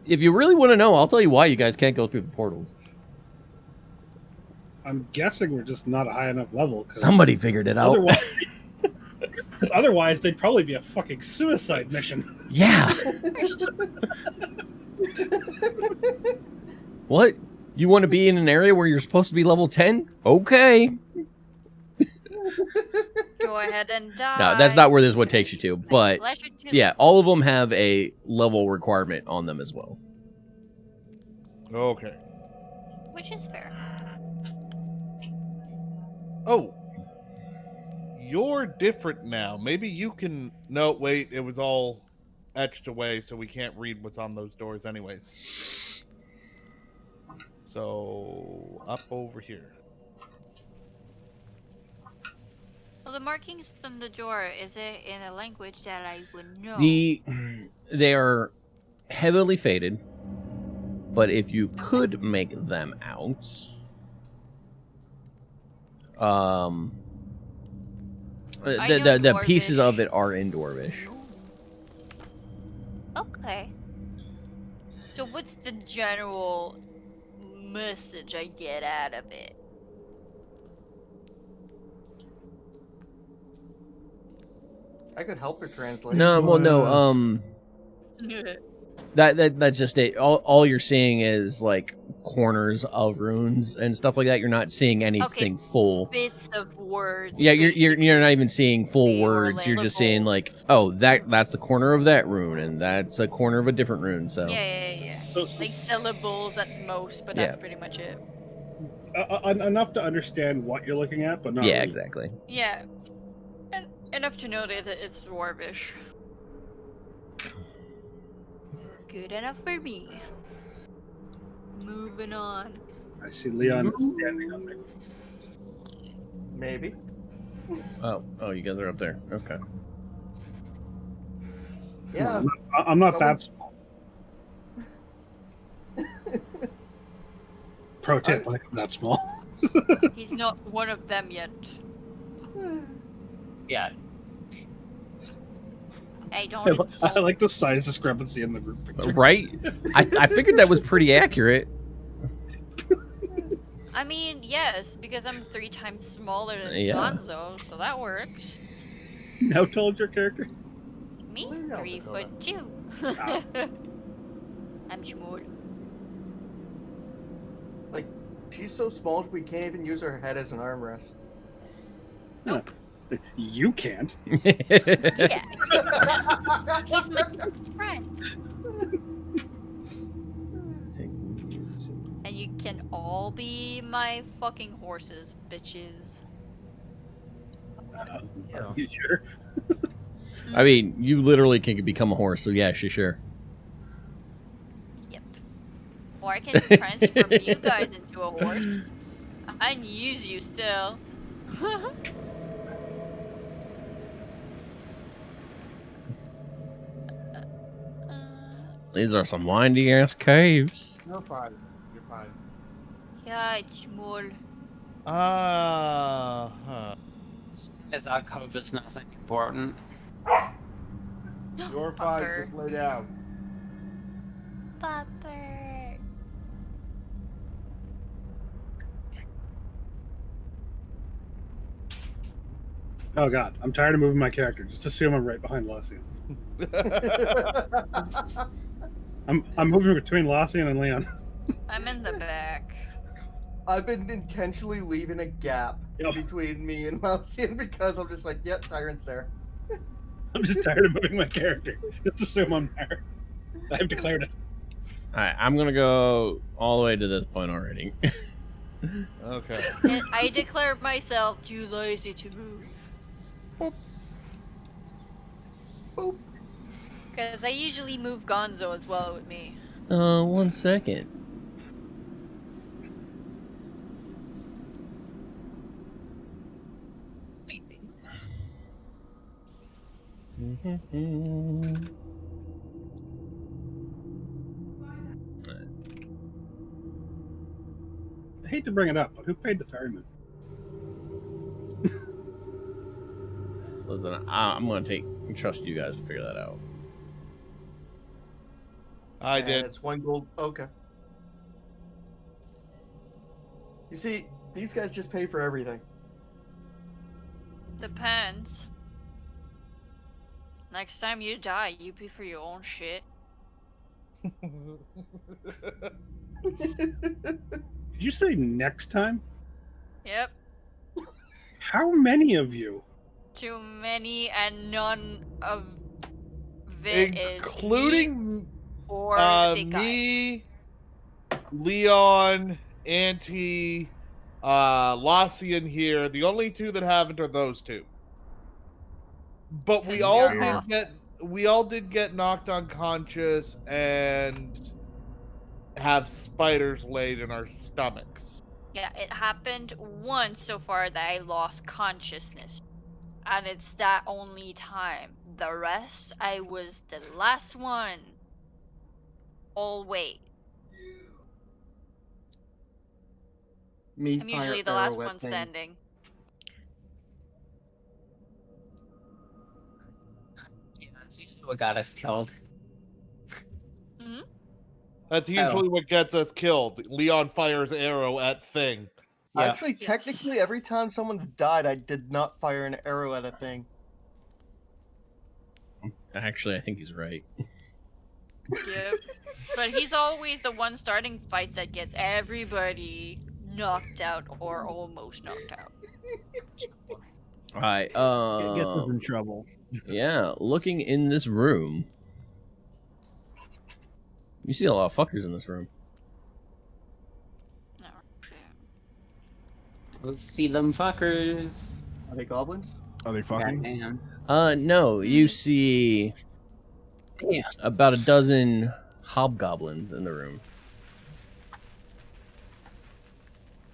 If you really want to know, I'll tell you why you guys can't go through the portals. I'm guessing we're just not a high enough level. Somebody figured it out. Otherwise, they'd probably be a fucking suicide mission. Yeah. What? You want to be in an area where you're supposed to be level 10? Okay. Go ahead and die. No, that's not where this one takes you to. But Pleasure to- yeah, all of them have a level requirement on them as well. Okay. Which is fair. Oh. You're different now. Maybe you can... No, wait. It was all etched away, so we can't read what's on those doors anyways. So, up over here. Well, the markings on the door, is it in a language that I would know? They are heavily faded, but if you could make them out, the pieces of it are in Dwarvish. Okay. So what's the general message I get out of it? I could help her translate. No, well, no. That's just it. All you're seeing is like corners of runes and stuff like that. You're not seeing anything full. Bits of words. Yeah, you're not even seeing full They are words. You're just seeing like, oh, that's the corner of that rune, and that's a corner of a different rune. So Yeah. Like syllables at most, but that's pretty much it. Enough to understand what you're looking at, but not yeah, really. exactly. Yeah. Enough to know that it's Dwarvish. Good enough for me. Moving on. I see Leon standing on me. Maybe. Oh, you guys are up there. Okay. Yeah. I'm not that small. Pro tip, like I'm that small. He's not one of them yet. Yeah. I don't I insult. like the size discrepancy in the group picture. Right? I figured that was pretty accurate. I mean, yes, because I'm 3 times smaller than Yeah. Gonzo, so that works. How tall is your character? Me, Well, no, 3'2". Ow. I'm small. Like, she's so small we can't even use her head as an armrest. Yeah, You can't. Yeah. He's my friend. And you can all be my fucking horses, bitches. Are you sure? I mean, you literally can become a horse, so yeah, sure. Yep. Or I can transform you guys into a horse. And use you still. These are some windy ass caves. You're fine. You're fine. Yeah, it's small. As our cove is nothing important. You're fine. Bumper. Just lay down. Bumper. Oh god, I'm tired of moving my character. Just assume I'm right behind Lassian. I'm moving between Lassian and Leon. I'm in the back. I've been intentionally leaving a gap Yep. between me and Malcian because I'm just like, yep, Tyrant's there. I'm just tired of moving my character. Just assume I'm there. I've declared it. Alright, I'm gonna go all the way to this point already. Okay. And I declared myself too lazy to move. Boop. Because I usually move Gonzo as well with me. 1 second. I hate to bring it up, but who paid the ferryman? Listen, I'm gonna trust you guys to figure that out. I And did. It's 1 gold. Okay. You see, these guys just pay for everything. Depends. Next time you die, you pay for your own shit. Did you say next time? Yep. How many of you? Too many, and none of it is Including me or the guy. me, Leon, Auntie, Lassian here. The only two that haven't are those two. But we Cause all we are did get knocked unconscious and have spiders laid in our stomachs. Yeah, it happened once so far that I lost consciousness. And it's that only time. The rest, I was the last one. Always. Me I'm usually fire the last arrow at one thing. standing. Yeah, that's usually what got us killed. That's usually what gets us killed. Leon fires arrow at thing. Yeah. Actually, technically, every time someone's died, I did not fire an arrow at a thing. Actually, I think he's right. Yep. But he's always the one starting fights that gets everybody knocked out or almost knocked out. Alright, Gets us in trouble. yeah, looking in this room. You see a lot of fuckers in this room. Oh, shit. Let's see them fuckers. Are they goblins? Are they fucking? Goddamn. No, you see Damn. about a dozen hobgoblins in the room.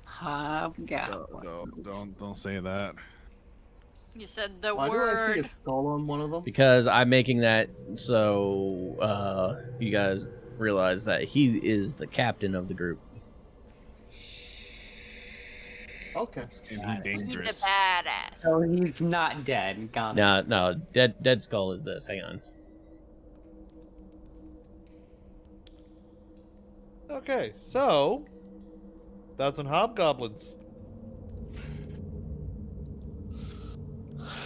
Hobgoblin. Don't say that. You said the Why do I see a word. skull on one of them? Because I'm making that so you guys realize that he is the captain of the group. Okay. And He's the dangerous. badass. Oh, he's not dead. Got it. No, Dead Skull is this. Hang on. Okay, so that's an hobgoblins.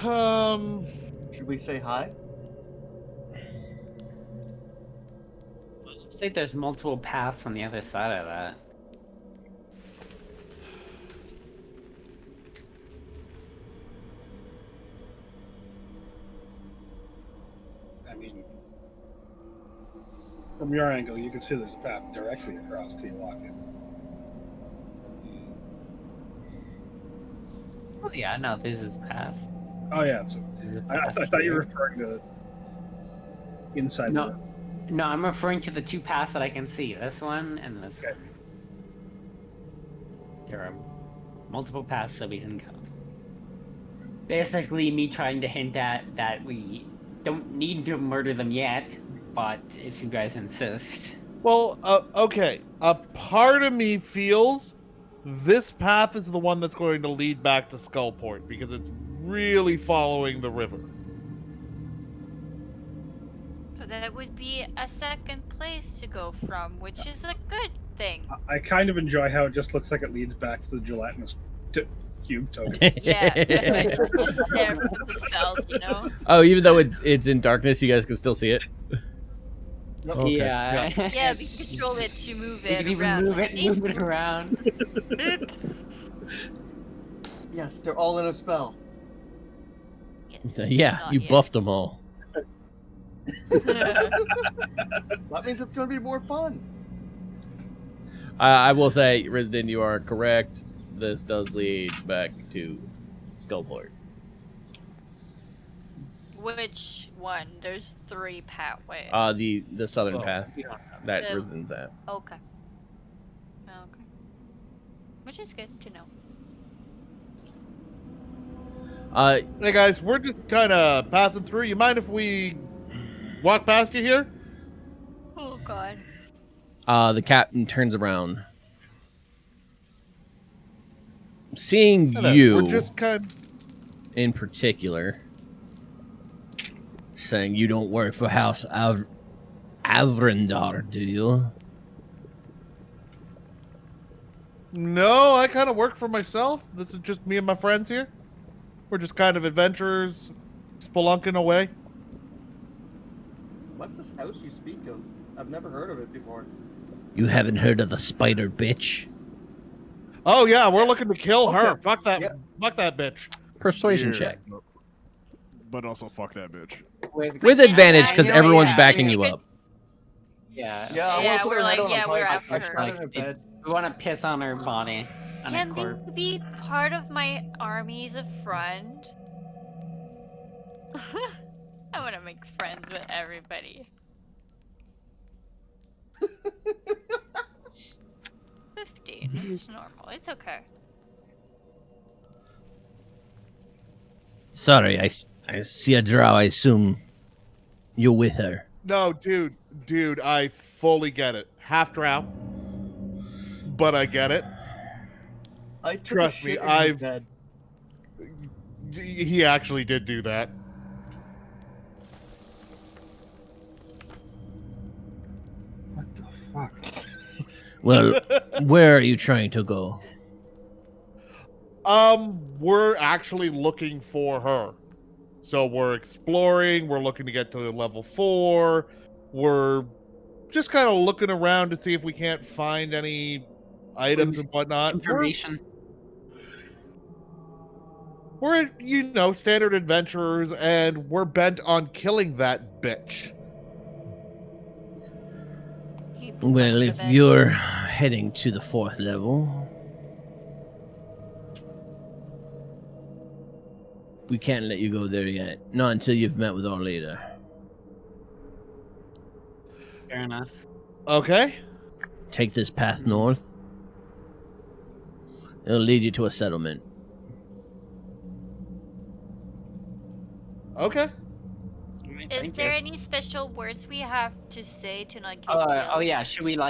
Should we say hi? Looks like there's multiple paths on the other side of that. from your angle, you can see there's a path directly across to you walking. Oh yeah, no, this is path. Oh yeah, so There's a I path thought you here. were referring to inside. No. The room. No, I'm referring to the two paths that I can see. This one and this Okay. one. There are multiple paths that we can go. Basically, me trying to hint at that we don't need to murder them yet, but if you guys insist. Well, okay. A part of me feels this path is the one that's going to lead back to Skullport because it's really following the river. So that would be a second place to go from, which is a good thing. I kind of enjoy how it just looks like it leads back to the gelatinous cube token. Yeah, it's there for the spells, you know? Oh, even though it's in darkness, you guys can still see it. Okay. Yeah. Yeah, we can control it to move You it can even around. move like, it, move it around. Yes, they're all in a spell. Yes. Yeah, Not you yet. buffed them all. That means it's going to be more fun. I will say, Risden, you are correct. This does lead back to Skullport. Which one? There's 3 pathways. The southern Well, path we don't know. that The- Risden's at. Okay. Okay. Which is good to know. Hey guys, we're just kind of passing through. You mind if we walk past you here? Oh god. The captain turns around. Seeing Hello. you We're just kind of... in particular, saying you don't work for House Avrindar, do you? No, I kind of work for myself. This is just me and my friends here. We're just kind of adventurers, spelunking away. What's this house you speak of? I've never heard of it before. You haven't heard of the spider bitch? Oh yeah, we're looking to kill her. Okay. Fuck that. Yeah. Fuck that bitch. Persuasion Yeah. check. But also fuck that bitch. With advantage, because Yeah, everyone's yeah, backing yeah. you up. Yeah. Yeah, I Yeah, want to put we're her like, head on yeah, a we're pipe. after I her. shot in her Like, bed. We want to piss on her body. On Can her they corpse. be part of my armies of friend? I want to make friends with everybody. 15. It's normal. It's okay. Sorry, I see a drow. I assume you're with her. No, dude, I fully get it. Half drow, but I get it. I took Trust a shit me, in her I've- bed. He actually did do that. What the fuck? Well, where are you trying to go? We're actually looking for her. So we're exploring, we're looking to get to level 4. We're just kind of looking around to see if we can't find any items and whatnot. Information. We're standard adventurers, and we're bent on killing that bitch. People Well, under if bed. you're heading to the 4th level, we can't let you go there yet. Not until you've met with our leader. Fair enough. Okay. Take this path north. It'll lead you to a settlement. Okay. Is there any special words we have to say to not get Oh killed? yeah. Should we who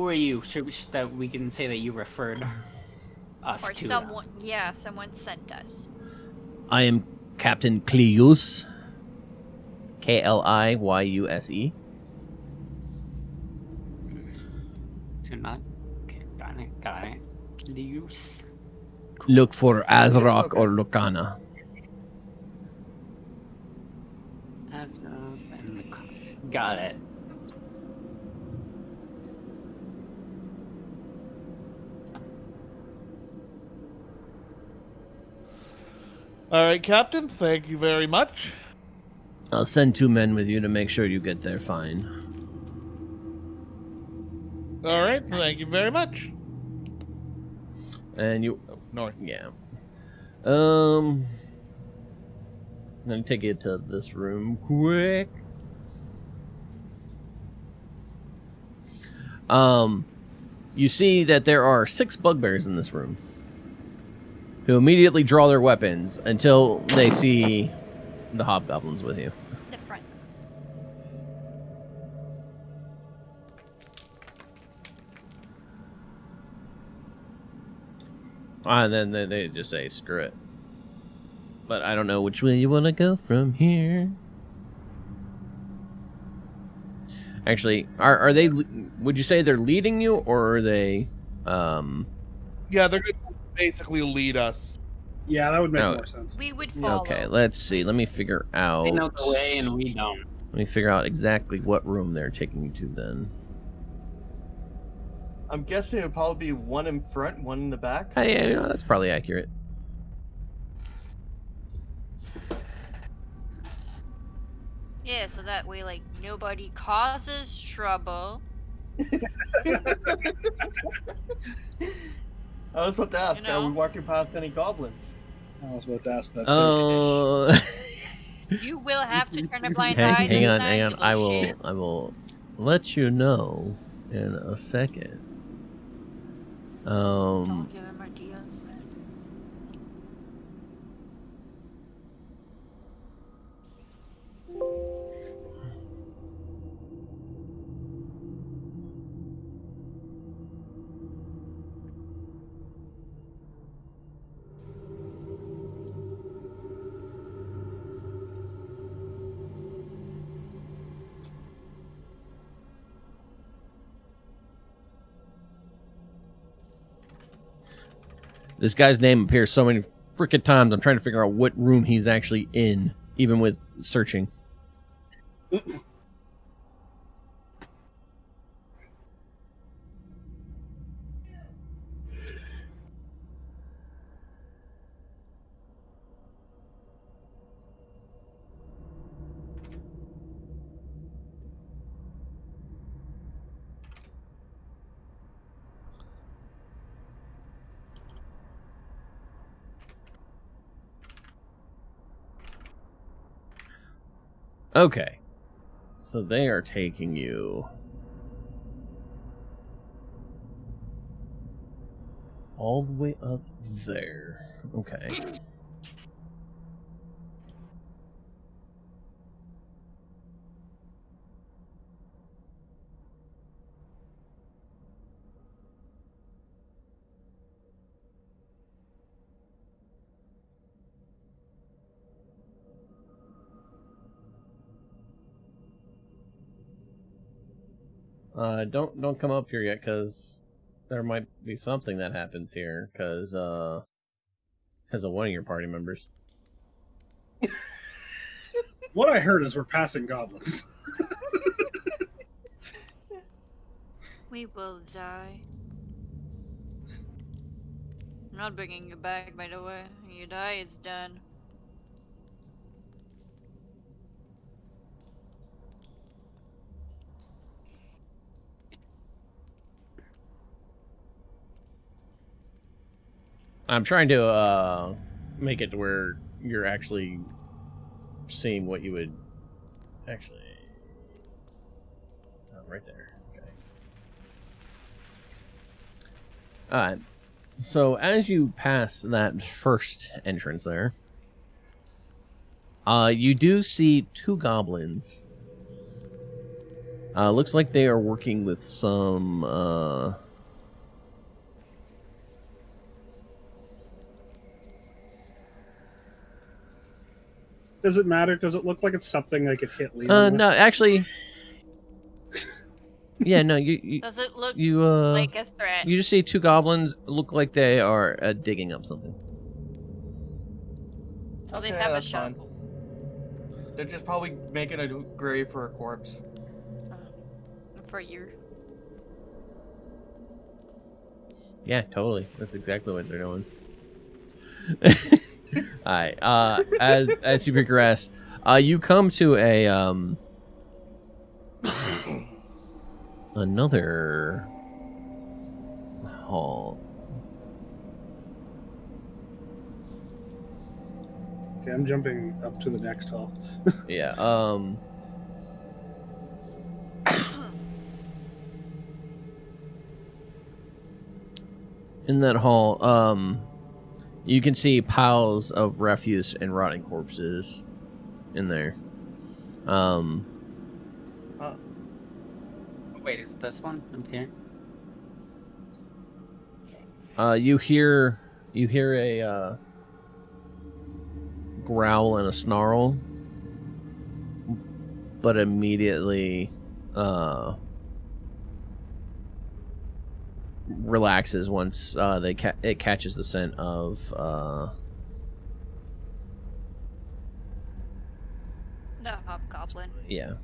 are you? That we can say that you referred us Or to. someone, yeah, someone sent us. I am Captain Clius. KliYuse. To not. Okay, got it. Use. Look for Azrock Okay. or Lucana. Got it. All right, Captain. Thank you very much. I'll send 2 men with you to make sure you get there fine. All right, thank you very much. And you, North. yeah. Let me take you to this room quick. You see that there are 6 bugbears in this room, who immediately draw their weapons until they see the hobgoblins with you. The front. And then they just say, screw it. But I don't know which way you want to go from here. Actually, are they, would you say they're leading you, or are they, Yeah, they're going to basically lead us. Yeah, that would make Oh. more sense. We would follow. okay, let's see. Let me figure out. They know the way and we don't. Let me figure out exactly what room they're taking you to then. I'm guessing it would probably be one in front, one in the back. Yeah, you know, that's probably accurate. Yeah, so that way, like, nobody causes trouble. I was about to ask, You know? are we walking past any goblins? I was about to ask that. Oh. You will have to turn a blind hang, eye. hang this on, time, hang you on. little shit. I will let you know in a second. Don't give him ideas. This guy's name appears so many freaking times. I'm trying to figure out what room he's actually in, even with searching. Okay. So they are taking you all the way up there. Okay. Don't come up here yet, because there might be something that happens here, because of one of your party members. What I heard is we're passing goblins. We will die. I'm not bringing you back, by the way. When you die, it's done. I'm trying to make it to where you're actually seeing what you would actually. Oh, right there. Okay. Alright. So as you pass that first entrance there, you do see 2 goblins. Looks like they are working with some Does it matter? Does it look like it's something I could hit Leland with? no, actually. Yeah, no, you Does it look you like a threat? you just see 2 goblins look like they are digging up something. So they Okay, have a that's fine. shovel. They're just probably making a grave for a corpse. For you. Yeah, totally. That's exactly what they're doing. Alright, as you progress, you come to a another hall. Okay, I'm jumping up to the next hall. Yeah. In that hall, you can see piles of refuse and rotting corpses in there. Wait, is it this one up here? You hear a growl and a snarl, but immediately relaxes once it catches the scent of The hobgoblin. yeah.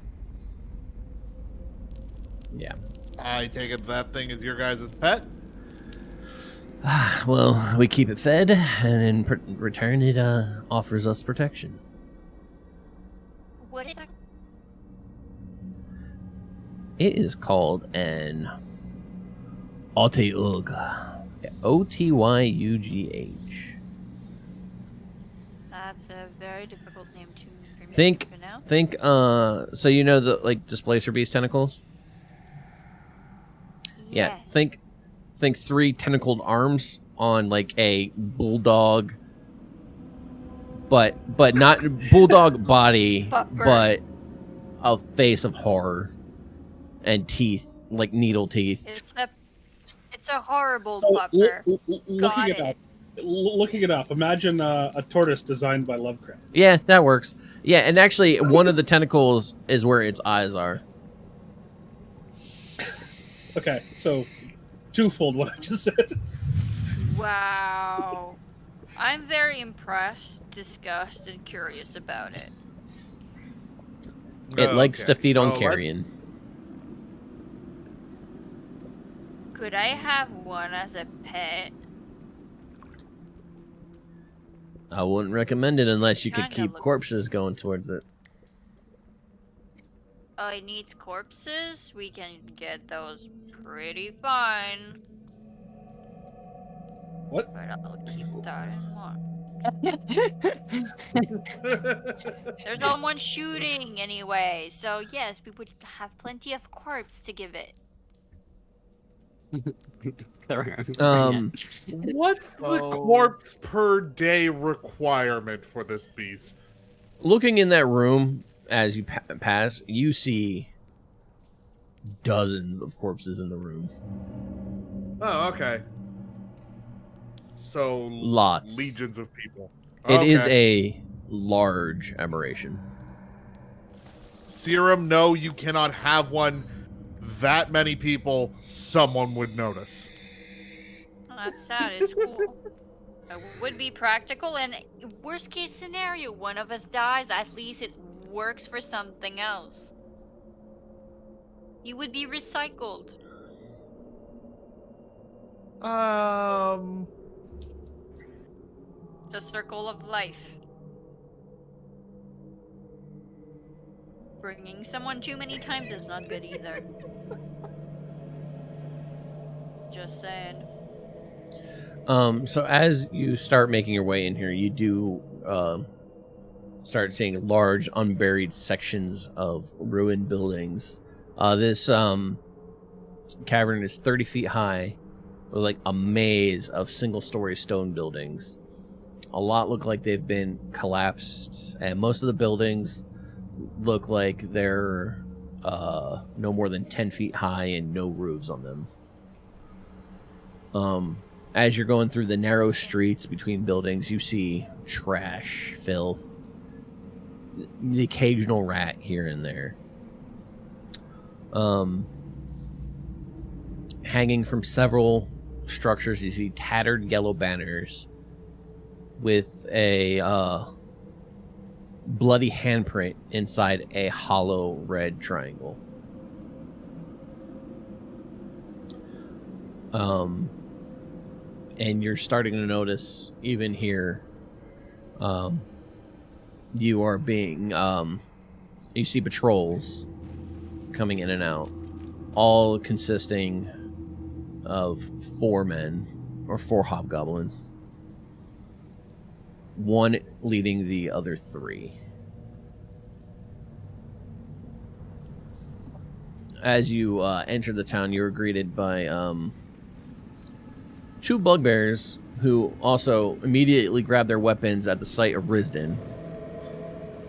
I take it that thing is your guys' pet? Well, we keep it fed, and in return, it offers us protection. What is that? It is called an Otyugh. Otyugh. That's a very difficult name for me Think, to pronounce. so you know the Displacer Beast tentacles? Yeah, Yes. think 3 tentacled arms on like a bulldog, but not bulldog body, but a face of horror and teeth, like needle teeth. It's a horrible So, pupper. looking it up, imagine a tortoise designed by Lovecraft. Yeah, that works. Yeah, and actually, one of the tentacles is where its eyes are. Okay, so twofold what I just said. Wow. I'm very impressed, disgusted, and curious about it. It likes to feed on so carrion. Could I have one as a pet? I wouldn't recommend it unless you could Kinda keep look- corpses going towards it. Oh, it needs corpses? We can get those pretty fine. What? But I'll keep that in mind. There's someone shooting anyway, so yes, we would have plenty of corpse to give it. What's the Oh. corpse per day requirement for this beast? Looking in that room as you pass, you see dozens of corpses in the room. Oh, okay. So Lots. legions of people. It is Okay. a large aberration. Cirim, no, you cannot have one. That many people, someone would notice. Oh, that's sad. It's cool. It would be practical, and worst case scenario, one of us dies. At least it works for something else. You would be recycled. It's a circle of life. Bringing someone too many times is not good either. Just saying. So as you start making your way in here, you do start seeing large unburied sections of ruined buildings. This cavern is 30 feet high, with like a maze of single-story stone buildings. A lot look like they've been collapsed, and most of the buildings look like they're no more than 10 feet high and no roofs on them. As you're going through the narrow streets between buildings, you see trash, filth, the occasional rat here and there. Hanging from several structures, you see tattered yellow banners with a bloody handprint inside a hollow red triangle. And you're starting to notice, even here, you are being, you see patrols coming in and out, all consisting of 4 men, or 4 hobgoblins. One leading the other 3. As you enter the town, you're greeted by 2 bugbears who also immediately grab their weapons at the sight of Risden.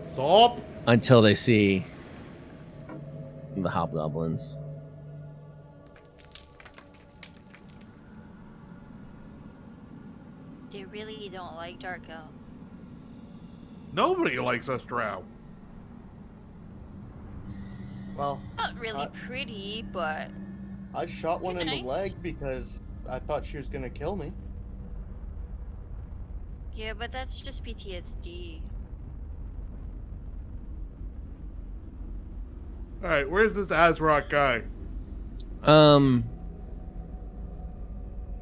Stop! Until they see the hobgoblins. They really don't like dark elves. Nobody likes us drow. Well, Not really pretty, but I shot one in the Nice. leg because I thought she was gonna kill me. yeah, but that's just PTSD. Alright, where's this Azrock guy?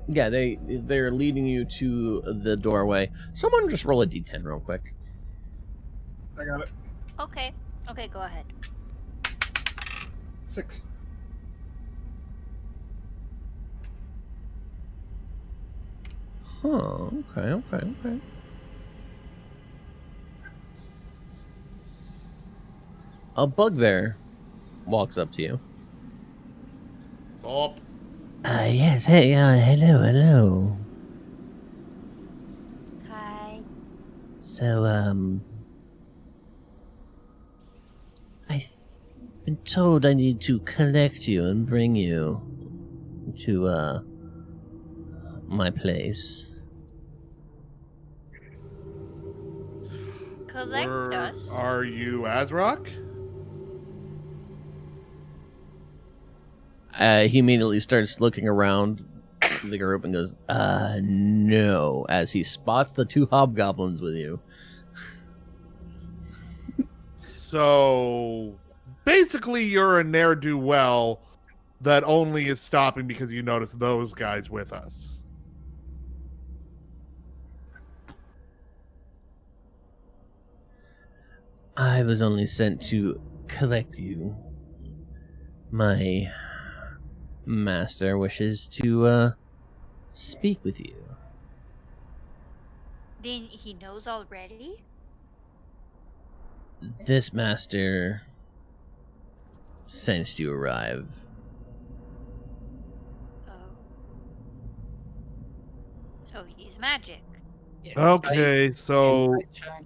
Yeah, they're leading you to the doorway. Someone just roll a d10 real quick. I got it. Okay, go ahead. 6. Huh, okay. A bugbear walks up to you. Stop. Yes, hey, hello. Hi. So, I've been told I need to collect you and bring you to, my place. Collect us. Are you Azrock? He immediately starts looking around the group and goes, no, as he spots the 2 hobgoblins with you. So, basically, you're a ne'er-do-well that only is stopping because you notice those guys with us. I was only sent to collect you. My master wishes to, speak with you. Then he knows already? This master sensed you arrive. Oh. So he's magic. Okay, so Insight check.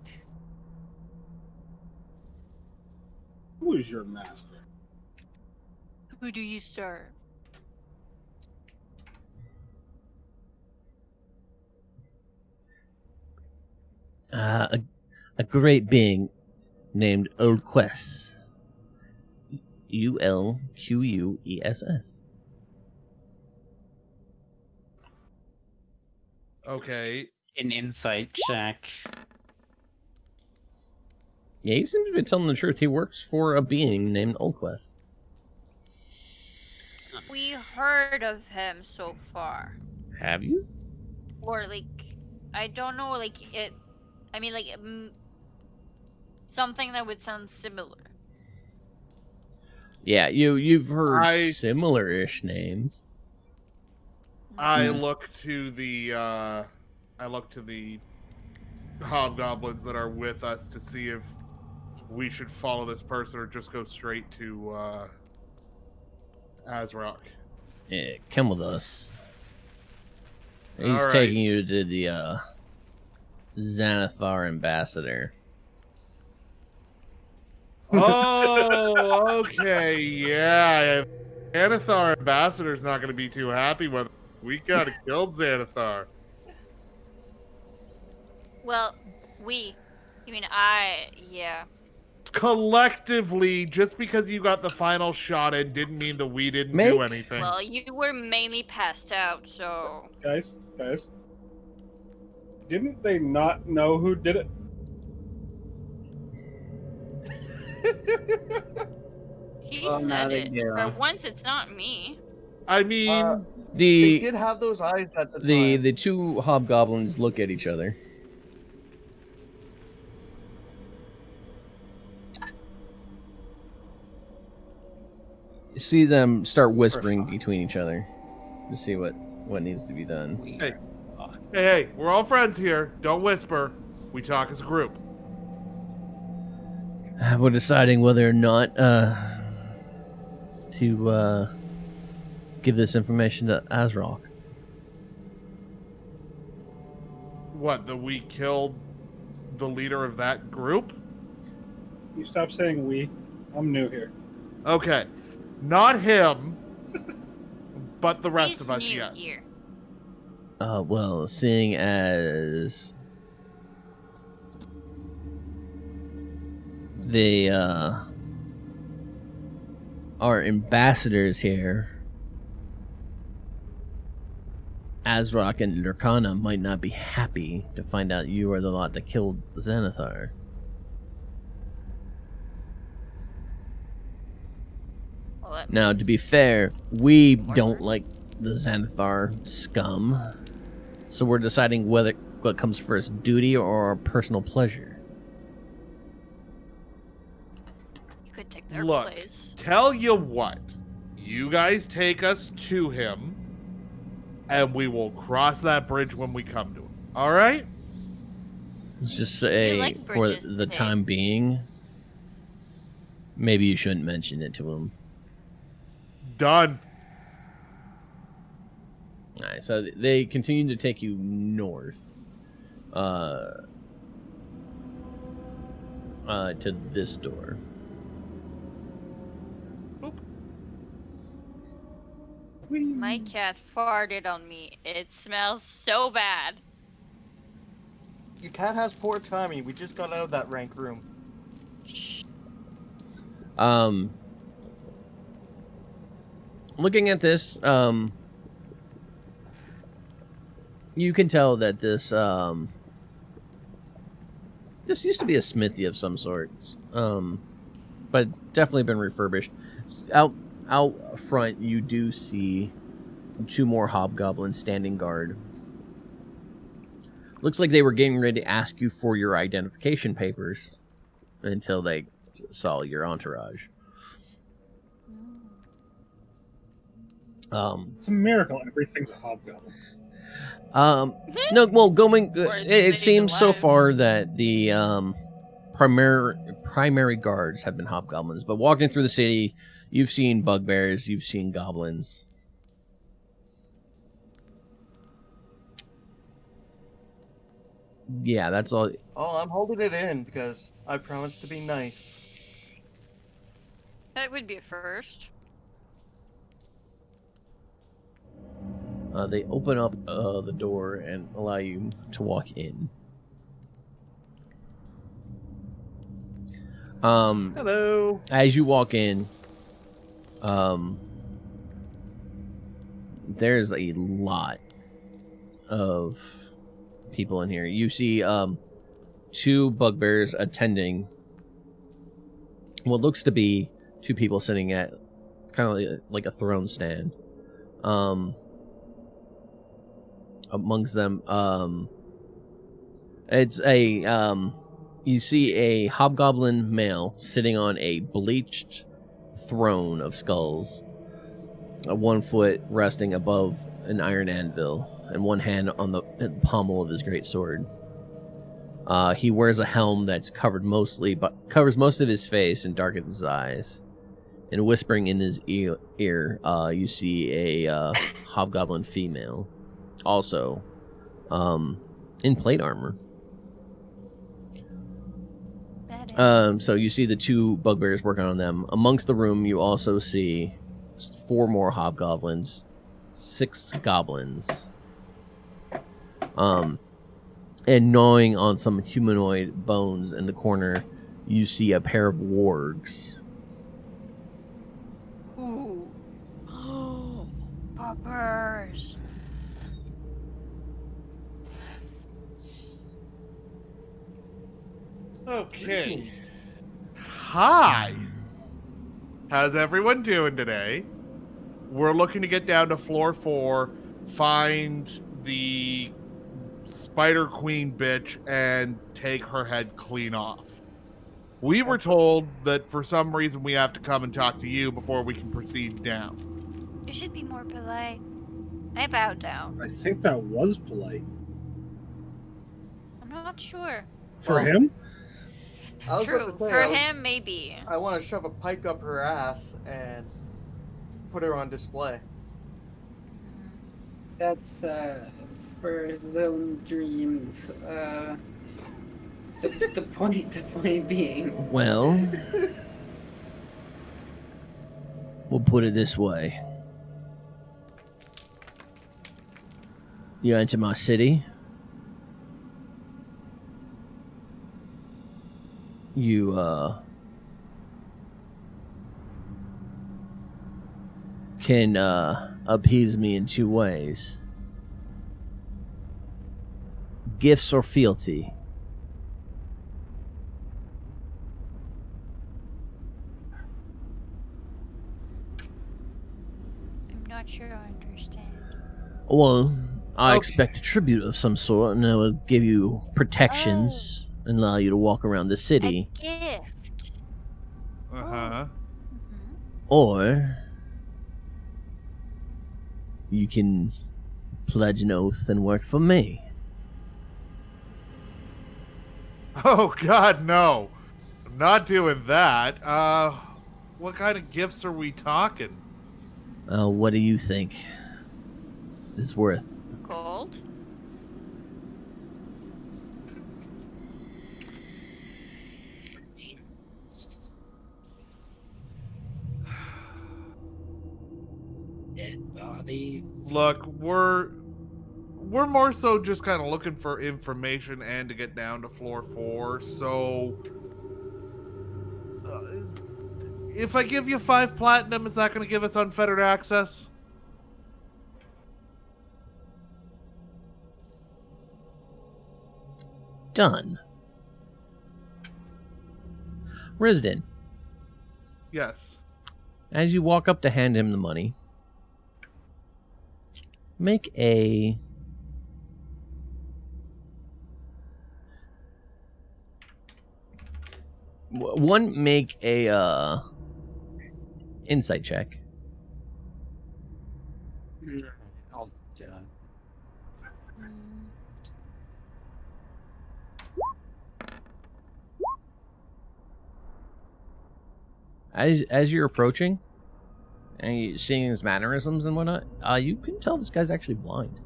Who is your master? Who do you serve? A great being named Ulquess. Ulquess. okay, An insight check. Yeah, he seems to be telling the truth. He works for a being named Ulquess. We heard of him so far. Have you? Or, like, I don't know, like, it. I mean, like, something that would sound similar. Yeah, you've heard I- similar-ish names. I look to the hobgoblins that are with us to see if we should follow this person or just go straight to Azrock. Yeah, come with us. He's Alright. taking you to the Xanathar ambassador. Oh, okay, yeah. Xanathar ambassador's not going to be too happy with it. We gotta kill Xanathar. Well, you mean yeah. Collectively, just because you got the final shot in didn't mean that we didn't Make- do anything. Well, you were mainly passed out, so. Guys. Didn't they not know who did it? He Well, said now they it. do. For once, it's not me. I mean, They The did have those eyes at the time. the 2 hobgoblins look at each other. You see them start whispering between each other. to see what needs to be done. Hey. Hey, we're all friends here. Don't whisper. We talk as a group. We're deciding whether or not to give this information to Azrock. What, that we killed the leader of that group? You stop saying we. I'm new here. Okay. Not him, but the rest He's of us, new yes. here. Well, seeing as they are ambassadors here, Azrock and Lurkana might not be happy to find out you are the lot that killed Xanathar. Well, that Now, to be fair, we don't like the Xanathar scum, so we're deciding whether what comes first, duty or personal pleasure. you could take their Look, place. tell you what. You guys take us to him, and we will cross that bridge when we come to him. All right? Let's just say, like for bridges the today. time being, maybe you shouldn't mention it to him. Done. Alright, so they continue to take you north. To this door. My cat farted on me. It smells so bad. Your cat has poor timing. We just got out of that rank room. Looking at this, you can tell that this this used to be a smithy of some sorts, but definitely been refurbished. Out front, you do see 2 more hobgoblins standing guard. Looks like they were getting ready to ask you for your identification papers until they saw your entourage. It's a miracle. Everything's a hobgoblin. No, well, going. Or It they seems so alive. far that the primary guards have been hobgoblins, but walking through the city, you've seen bugbears, you've seen goblins. Yeah, that's all. Oh, I'm holding it in because I promised to be nice. That would be a first. They open up the door and allow you to walk in. Hello. As you walk in, there's a lot of people in here. You see 2 bugbears attending what looks to be 2 people sitting at kind of like a throne stand. Amongst them, it's a you see a hobgoblin male sitting on a bleached throne of skulls, 1 foot resting above an iron anvil, and 1 hand on the pommel of his great sword. He wears a helm that's covers most of his face and darkens his eyes. And whispering in his ear, you see a hobgoblin female, also in plate armor. So you see the 2 bugbears working on them. Amongst the room, you also see 4 more hobgoblins, 6 goblins, and gnawing on some humanoid bones in the corner, you see a pair of wargs. Ooh. Oh, poppers. Okay. Hi. How's everyone doing today? We're looking to get down to floor 4, find the Spider Queen bitch, and take her head clean off. We were told that for some reason we have to come and talk to you before we can proceed down. You should be more polite. I bow down. I think that was polite. I'm not sure. For Well, him? I was True. about to say, For him, maybe. I want to shove a pike up her ass and put her on display. That's for his own dreams. The point being. Well, we'll put it this way. You enter my city. You, can, appease me in two ways. Gifts or fealty. I'm not sure I understand. Well, I Okay. expect a tribute of some sort, and I will give you protections and allow you to walk around the city. A gift. Uh-huh. Mhm. Or you can pledge an oath and work for me. Oh God, no! I'm not doing that. What kind of gifts are we talking? What do you think it's worth? Gold? Dead body. Look, we're more so just kind of looking for information and to get down to floor 4. So, if I give you 5 platinum, is that going to give us unfettered access? Done. Risden, Yes. as you walk up to hand him the money, make a insight check. I'll Mm, As you're approaching and you seeing his mannerisms and whatnot, you can tell this guy's actually blind.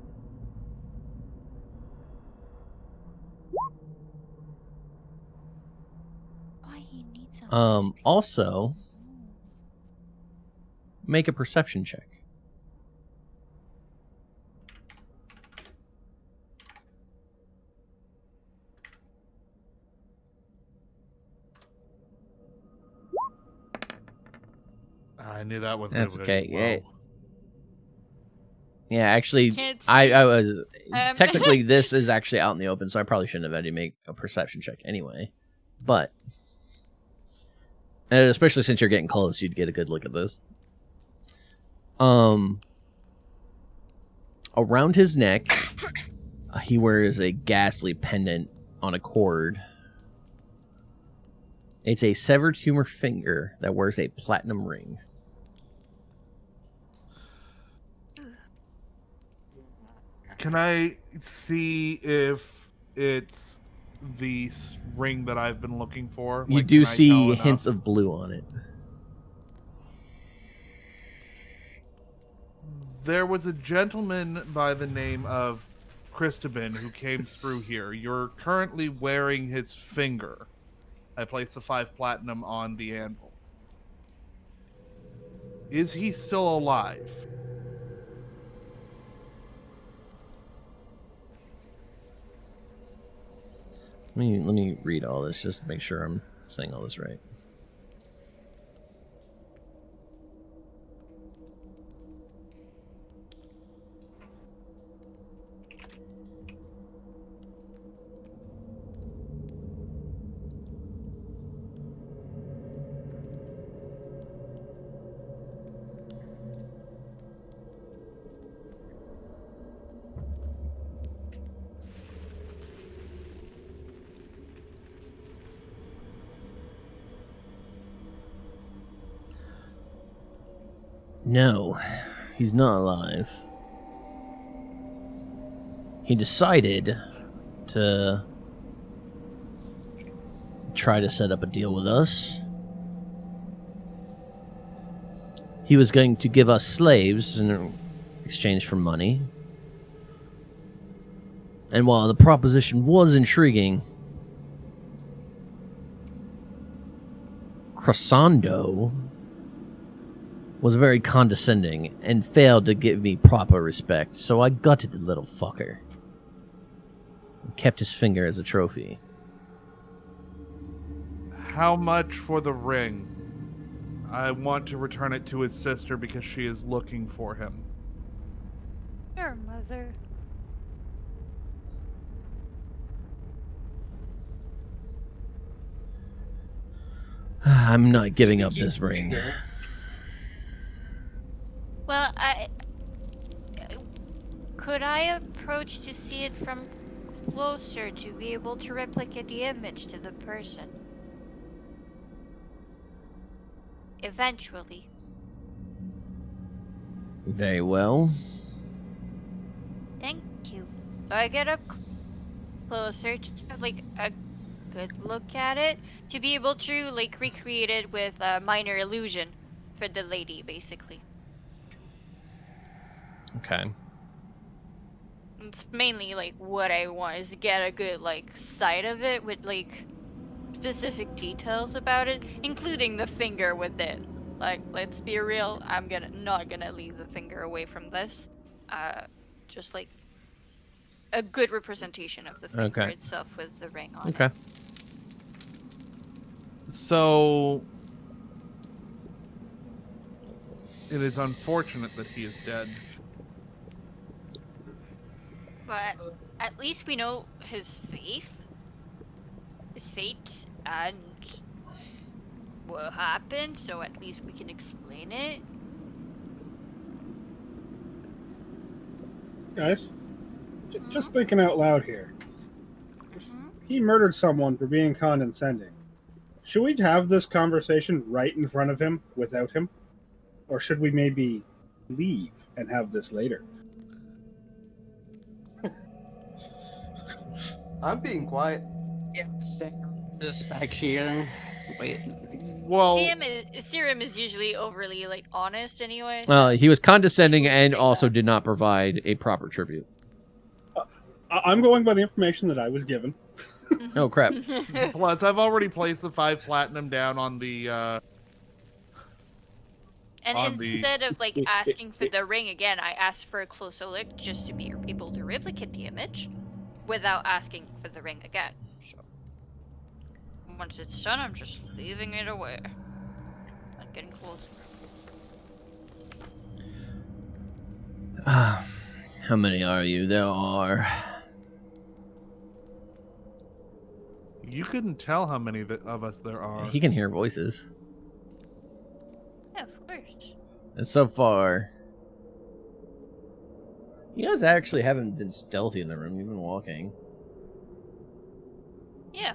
why he needs something. Also, make a perception check. I knew that was. That's gonna be okay. Yeah. low. Yeah, actually, Can't I see. was Um, technically this is actually out in the open, so I probably shouldn't have had to make a perception check anyway. But and especially since you're getting close, you'd get a good look at this. Around his neck, he wears a ghastly pendant on a cord. It's a severed human finger that wears a platinum ring. Can I see if it's the ring that I've been looking for? You Like, do can I tell see enough? hints of blue on it. There was a gentleman by the name of Christabin who came through here. You're currently wearing his finger. I placed the 5 platinum on the anvil. Is he still alive? Let me read all this just to make sure I'm saying all this right. No, he's not alive. he decided to try to set up a deal with us. He was going to give us slaves in exchange for money. And while the proposition was intriguing, Crosando was very condescending and failed to give me proper respect, so I gutted the little fucker and kept his finger as a trophy. How much for the ring? I want to return it to his sister because she is looking for him. Your mother. I'm not giving up this ring. Well, could I approach to see it from closer to be able to replicate the image to the person? Eventually. Very well. Thank you. So I get up closer, just have like a good look at it, to be able to like recreate it with a minor illusion for the lady, basically. Okay. It's mainly like what I want is to get a good like sight of it with like specific details about it, including the finger with it. Like, let's be real, I'm not gonna leave the finger away from this. Just like a good representation of the finger Okay. itself with the ring on Okay. it. So it is unfortunate that he is dead. But at least we know his fate, and what happened, so at least we can explain it. Guys, just thinking out loud here. If he murdered someone for being condescending, should we have this conversation right in front of him without him? Or should we maybe leave and have this later? I'm being quiet. Yep, this back here. Wait. Well, Cirim is usually overly like honest anyway. He was condescending and also did not provide a proper tribute. I'm going by the information that I was given. Oh, crap. plus I've already placed the 5 platinum down on the And on the- instead of like asking for the ring again, I asked for a closer look just to be able to replicate the image without asking for the ring again. So once it's done, I'm just leaving it away. Not getting closer. How many are you? There are... You couldn't tell how many of us there are. He can hear voices. Yeah, of course. And so far... You guys actually haven't been stealthy in the room. You've been walking. Yeah.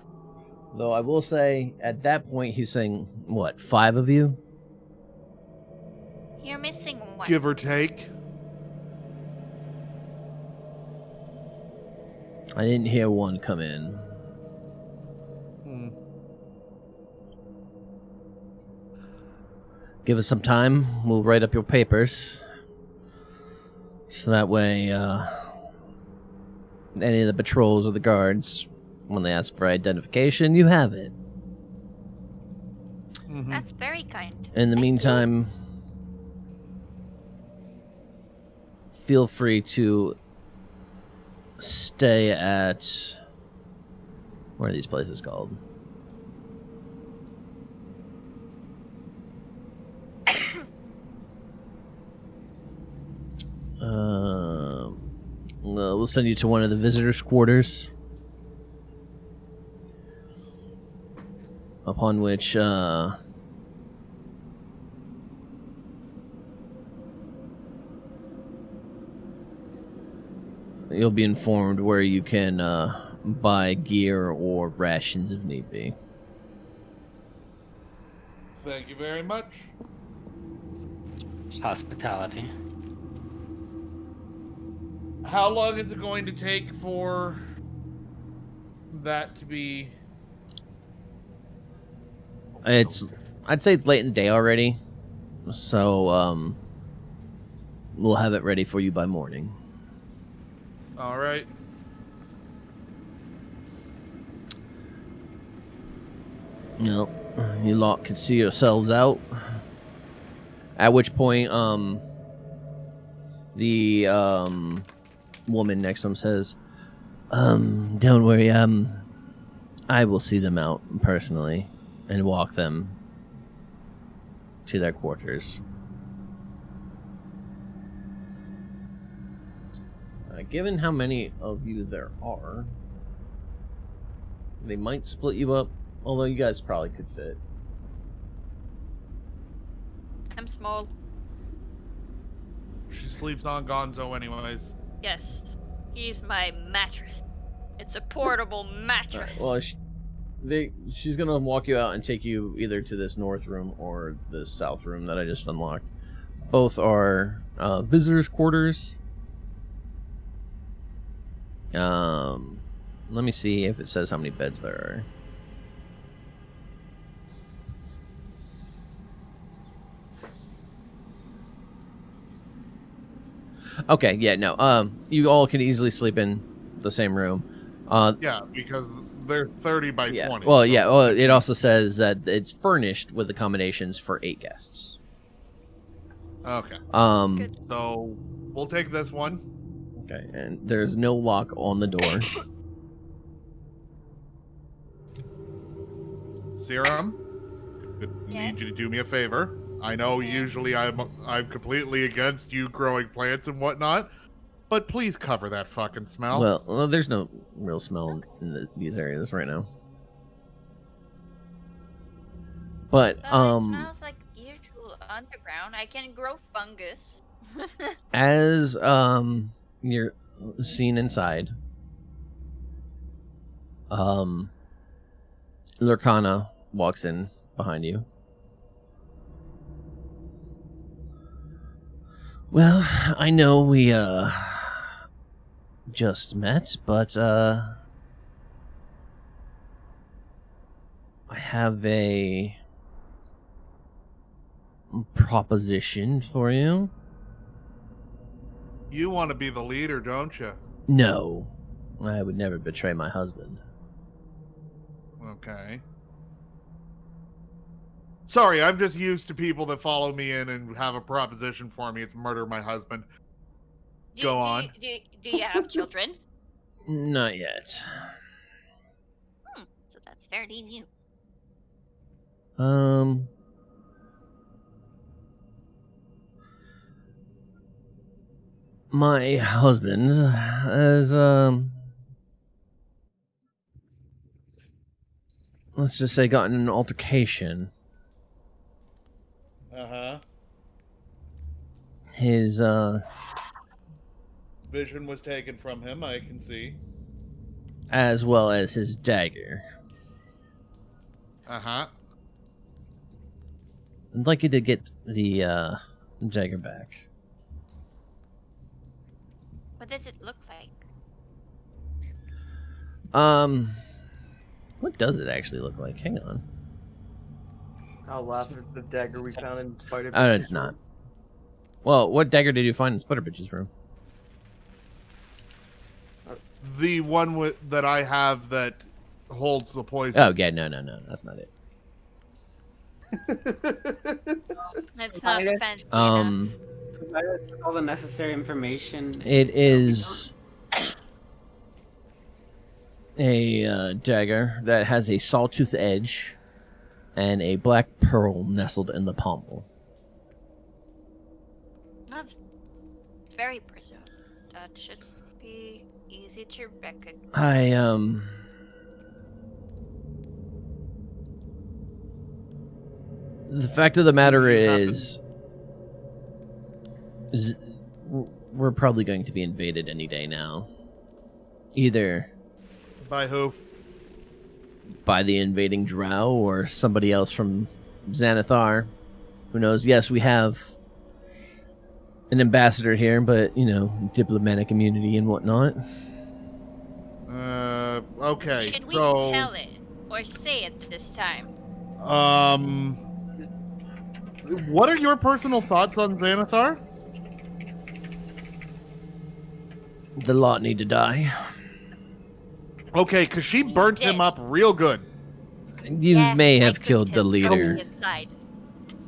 Though I will say, at that point, he's saying, what, 5 of you? You're missing one. Give or take. I didn't hear one come in. Give us some time. We'll write up your papers. So that way, any of the patrols or the guards, when they ask for identification, you have it. That's very kind. In the meantime, feel free to stay at... What are these places called? We'll send you to one of the visitors' quarters. Upon which, you'll be informed where you can buy gear or rations if need be. Thank you very much. How long is it going to take for that to be? I'd say it's late in the day already, so we'll have it ready for you by morning. All right. You lot can see yourselves out. At which point, the woman next to him says, don't worry, I will see them out personally and walk them to their quarters. Given how many of you there are, they might split you up, although you guys probably could fit. I'm small. She sleeps on Gonzo anyways. Yes. He's my mattress. It's a portable mattress. Well, she's gonna walk you out and take you either to this north room or the south room that I just unlocked. Both are visitors' quarters. Let me see if it says how many beds there are. Okay, yeah, no. You all can easily sleep in the same room. Yeah, because they're 30 by 20. Well, so yeah. Well, it also says that it's furnished with accommodations for 8 guests. Okay. Good. So we'll take this one. Okay, and there's no lock on the door. Cirim, I Yes? need you to do me a favor. I know usually I'm completely against you growing plants and whatnot, but please cover that fucking smell. Well, there's no real smell in these areas right now. But It smells like usual underground. I can grow fungus. as you're seen inside, Lurkana walks in behind you. Well, I know we just met, but I have a proposition for you. You want to be the leader, don't you? No, I would never betray my husband. Okay. Sorry, I'm just used to people that follow me in and have a proposition for me. It's murder my husband. Go on. Do you have children? Not yet. So that's fairly new. My husband has, let's just say gotten in an altercation. Uh-huh. His, Vision was taken from him, I can see. as well as his dagger. Uh-huh. I'd like you to get the, dagger back. What does it look like? What does it actually look like? Hang on. I'll laugh at the dagger we found in Spider. Oh, it's not. Well, what dagger did you find in Sputterbitch's room? The one that I have that holds the poison. Oh, yeah, no, that's not it. It's not Provided- fancy Um, Provided with all the necessary information. It is a dagger that has a sawtooth edge and a black pearl nestled in the pommel. enough. That's very preserved. That should be easy to recognize. The fact of the matter is we're probably going to be invaded any day now. Either By who? by the invading drow or somebody else from Xanathar. Who knows? Yes, we have an ambassador here, but, you know, diplomatic immunity and whatnot. Okay. Should we so, tell it or say it this time? What are your personal thoughts on Xanathar? The lot need to die. Okay, because she He's burnt him dead. up real good. You Yeah, may I have cooked killed the him leader. inside.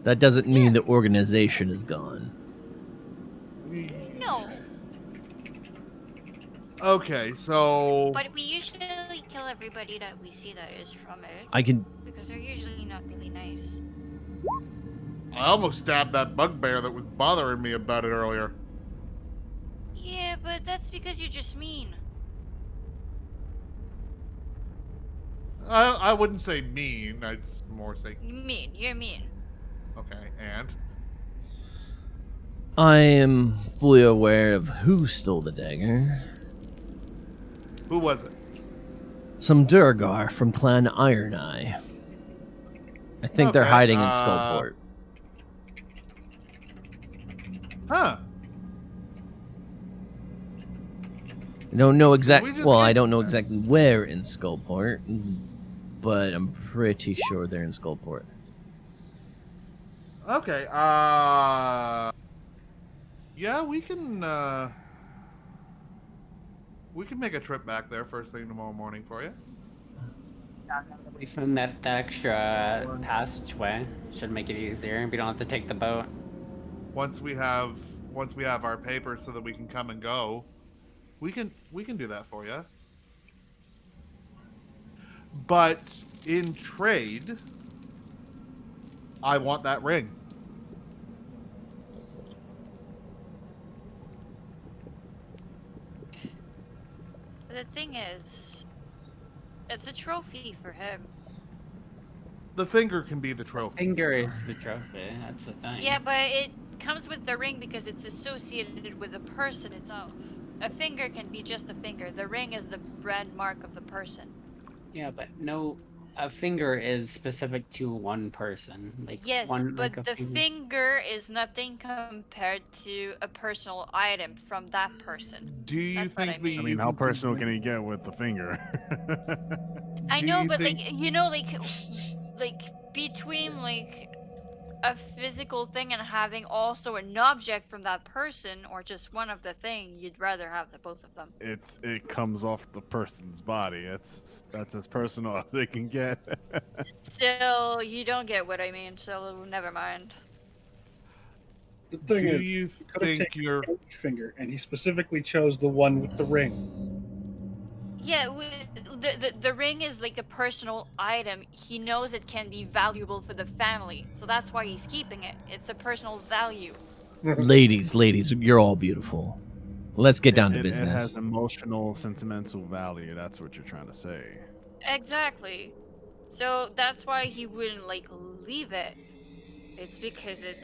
That doesn't mean Yeah. the organization is gone. No, Okay, so but we usually kill everybody that we see that is from it I can. because they're usually not really nice. I almost stabbed that bugbear that was bothering me about it earlier. Yeah, but that's because you're just mean. I wouldn't say mean. I'd more say Mean, you're mean. okay. And I am fully aware of who stole the dagger. who was it? Some Durgar from Clan Iron Eye. I think they're Okay, hiding in Skullport. Huh? I don't know we exactly. just Well, get- I don't know exactly where in Skullport, but I'm pretty sure they're in Skullport. Okay. Yeah, we can make a trip back there first thing tomorrow morning for you. We found that extra passageway. Should make it easier. We don't have to take the boat. Once we have our papers so that we can come and go, we can do that for you. But in trade, I want that ring. The thing is, it's a trophy for him. The finger can be the trophy. Finger is the trophy. That's the thing. Yeah, but it comes with the ring because it's associated with the person itself. A finger can be just a finger. The ring is the brand mark of the person. Yeah, but no, a finger is specific to one person. Like Yes, one, but like a the finger is nothing compared to a personal item from that person. Do you That's what think I mean. I mean, how personal can he get with the finger? I Do know, you but think- like you know, like between like a physical thing and having also an object from that person or just one of the thing, you'd rather have the both of them. It comes off the person's body. That's as personal as they can get. Still, you don't get what I mean, so never mind. The thing Do is, you could have think taken you're any finger, and he specifically chose the one with the ring. Yeah, the ring is like a personal item. He knows it can be valuable for the family, so that's why he's keeping it. It's a personal value. Ladies, you're all beautiful. Let's get down to It business. has emotional, sentimental value. That's what you're trying to say. Exactly. So that's why he wouldn't like leave it. It's because it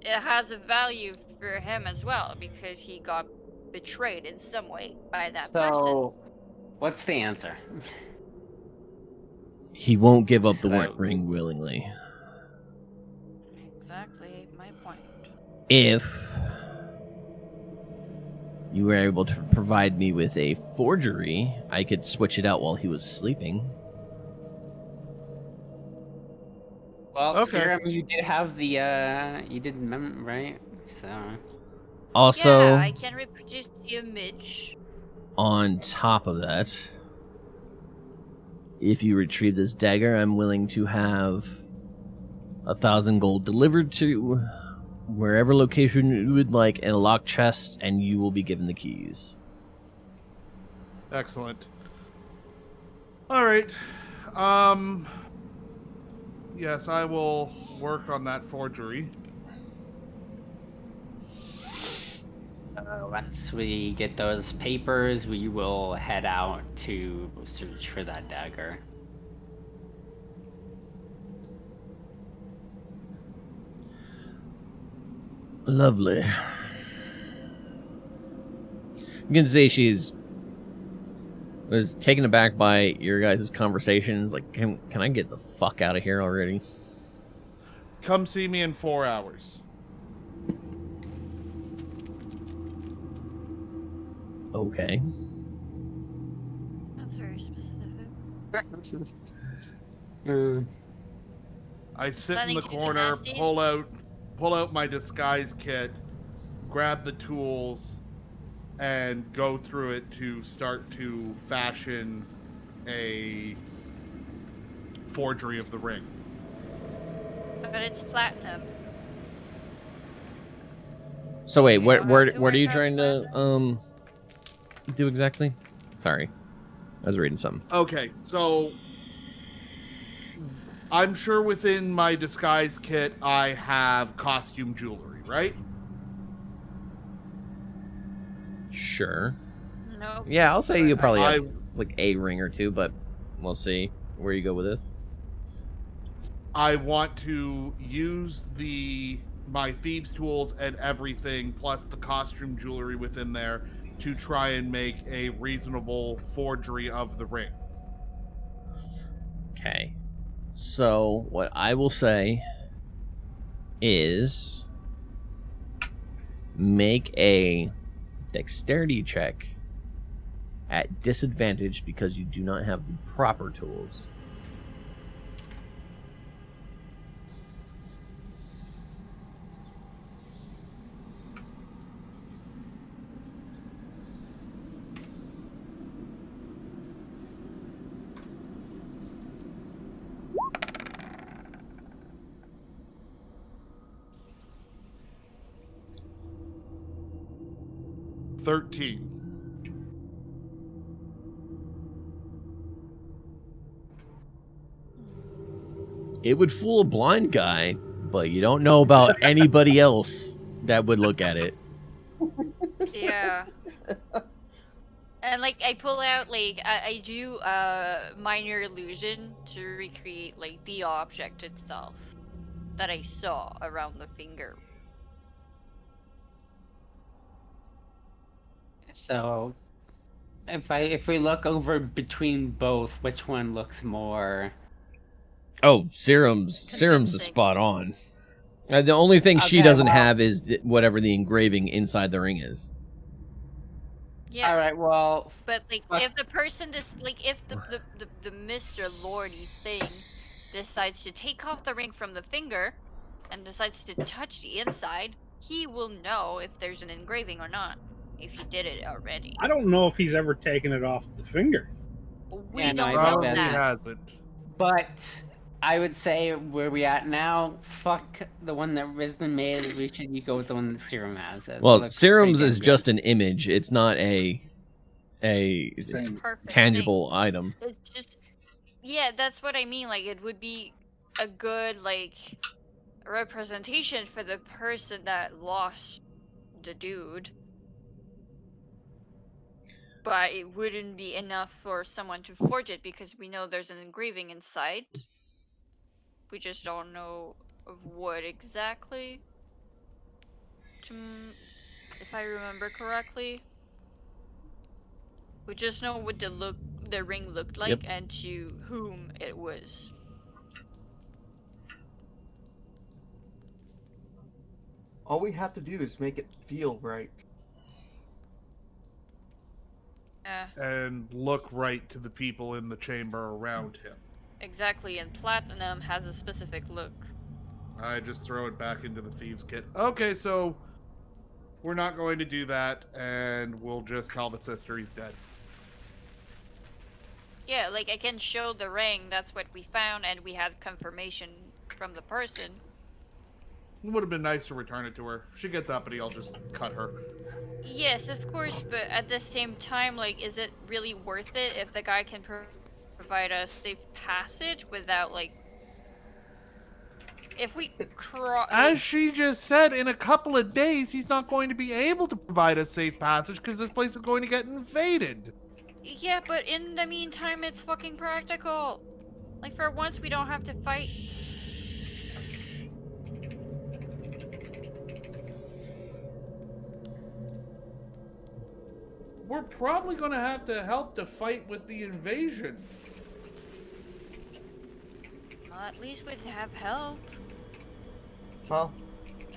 has a value for him as well because he got betrayed in some way by that person. So, what's the answer? He won't give up the So- ring willingly. Exactly my point. If you were able to provide me with a forgery, I could switch it out while he was sleeping. Well, Okay. Cirim, you did have the you did right? So Also, Yeah, I can reproduce the image. on top of that, if you retrieve this dagger, I'm willing to have 1,000 gold delivered to wherever location you would like in a locked chest, and you will be given the keys. excellent? All right. Yes, I will work on that forgery. once we get those papers, we will head out to search for that dagger. Lovely. You can say she's was taken aback by your guys' conversations. Like, can I get the fuck out of here already? Come see me in 4 hours. Okay. That's very specific. I sit in Planning the to do the corner, nasties? pull out my disguise kit, grab the tools, and go through it to start to fashion a forgery of the ring. But it's platinum. So wait, You don't have to what are worry you about trying to platinum. do exactly? Sorry, I was reading something. Okay, so I'm sure within my disguise kit I have costume jewelry, right? Sure. Nope. Yeah, I'll say you probably I- have like a ring or two, but we'll see where you go with it. I want to use my thieves' tools and everything, plus the costume jewelry within there, to try and make a reasonable forgery of the ring. Okay. So what I will say is make a dexterity check at disadvantage because you do not have the proper tools. $13. It would fool a blind guy, but you don't know about anybody else that would look at it. Yeah. And like I pull out like I do minor illusion to recreate like the object itself that I saw around the finger. So, if we look over between both, which one looks more? Oh, Cirim's is Convincing. spot on. The only thing she Okay, doesn't well- have is whatever the engraving inside the ring is. Yeah. All right. Well, But like, Fuck. if the person if the Mr. Lordy thing decides to take off the ring from the finger and decides to touch the inside, he will know if there's an engraving or not. If he did it already, I don't know if he's ever taken it off the finger. we Yeah, no, don't I know bet Probably that. hasn't. but I would say where we at now, fuck the one that Risden made. We should go with the one that Cirim has. It Well, looks Cirim's pretty is damn just an image. It's not a Perfect tangible item. thing. It's just, yeah, that's what I mean. Like, it would be a good like representation for the person that lost the dude. But it wouldn't be enough for someone to forge it because we know there's an engraving inside. We just don't know of what exactly. If I remember correctly, we just know what the ring looked like Yep. and to whom it was. All we have to do is make it feel right. And look right to the people in the chamber around him. Exactly, and platinum has a specific look. I just throw it back into the thieves' kit. Okay, so we're not going to do that, and we'll just tell the sister he's dead. Yeah, like I can show the ring, that's what we found, and we had confirmation from the person. It would have been nice to return it to her. If she gets uppity, I'll just cut her. Yes, of course, but at the same time, like, is it really worth it if the guy can provide us safe passage without, like, if we As she just said, in a couple of days, he's not going to be able to provide a safe passage because this place is going to get invaded. Yeah, but in the meantime, it's fucking practical. Like, for once, we don't have to fight. We're probably going to have to help to fight with the invasion. Well, at least we'd have help. Well,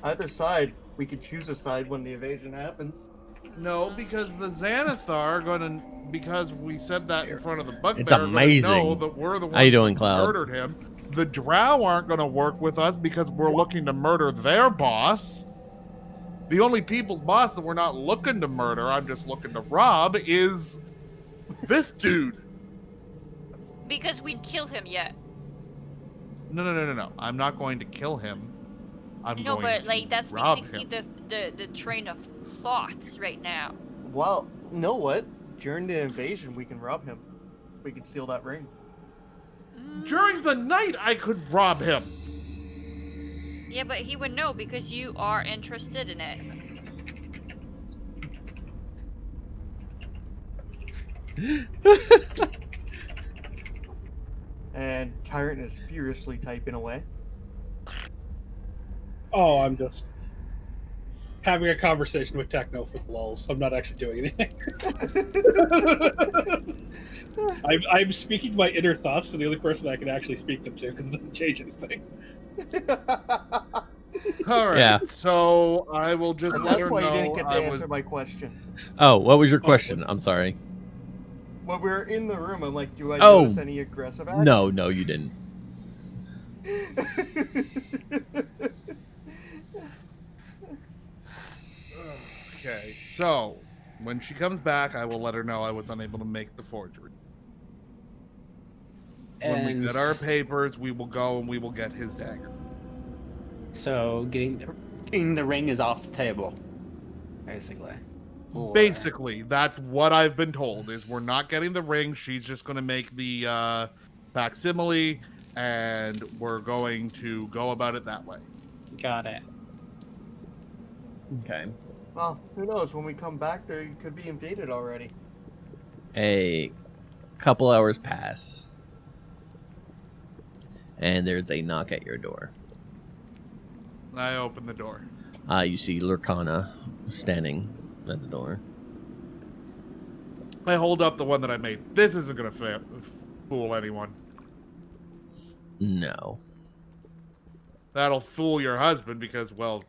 either side, we could choose a side when the invasion happens. No, because the Xanathar are gonna, because we said that in front of the bugbear. It's are gonna know amazing. that we're the How you ones doing, that Cloud? murdered him. The Drow aren't gonna work with us because we're looking to murder their boss. The only people's boss that we're not looking to murder, I'm just looking to rob, is this dude. Because we didn't kill him yet. No. I'm not going to kill him. I'm No, going but to like that's rob basically him. the train of thoughts right now. Well, you know what? During the invasion, we can rob him. We can steal that ring. During the night, I could rob him. Yeah, but he would know because you are interested in it. And Tyrant is furiously typing away. Oh, I'm just having a conversation with Techno for the lulz. I'm not actually doing anything. I'm speaking my inner thoughts to the only person I can actually speak them to because it doesn't change anything. All right. Yeah. So I will just And let that's her why you know didn't get to I answer was. my question. Oh, what was your question? I'm sorry. When we were in the room, I'm like, do I Oh. notice any aggressive actions? No, you didn't. Okay. So when she comes back, I will let her know I was unable to make the forgery. When we And get our papers, we will go and we will get his dagger. so getting the ring is off the table, basically. Or- Basically, that's what I've been told. Is we're not getting the ring. She's just going to make the facsimile, and we're going to go about it that way. Got it. Okay. Well, who knows? When we come back, they could be invaded already. A couple hours pass, and there's a knock at your door. I open the door. You see Lurkana standing at the door. I hold up the one that I made. This isn't going to fool anyone. No. That'll fool your husband because, well,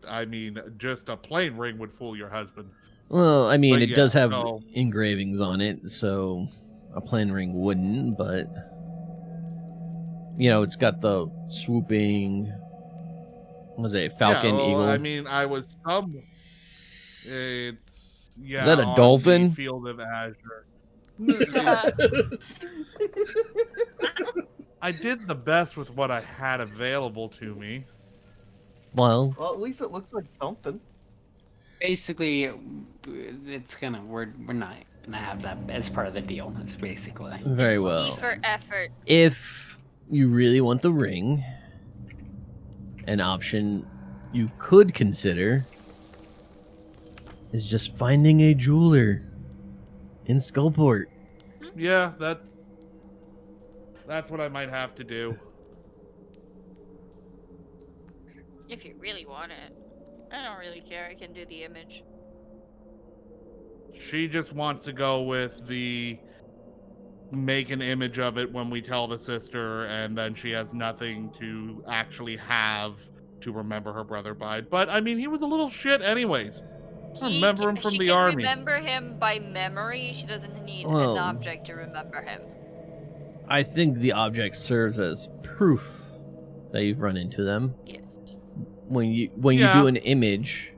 I mean, just a plain ring would fool your husband. Well, I mean, But it yeah, does have so- engravings on it, so a plain ring wouldn't, but you know, it's got the swooping, what was it, falcon, yeah, well, eagle? I mean, I was it's yeah. Is that a on dolphin? the Field of Azure. I did the best with what I had available to me. Well, Well, at least it looks like something. Basically, it's gonna we're not gonna have that as part of the deal. That's basically. very It's well. E for effort. If you really want the ring, an option you could consider is just finding a jeweler in Skullport. Yeah, that's what I might have to do. If you really want it. I don't really care. I can do the image. She just wants to go with the make an image of it when we tell the sister, and then she has nothing to actually have to remember her brother by. But I mean, he was a little shit anyways. Remember him from she the can army. remember him by memory. She doesn't need Well, an object to remember him. I think the object serves as proof that you've run into them. Yeah. When you Yeah. do an image,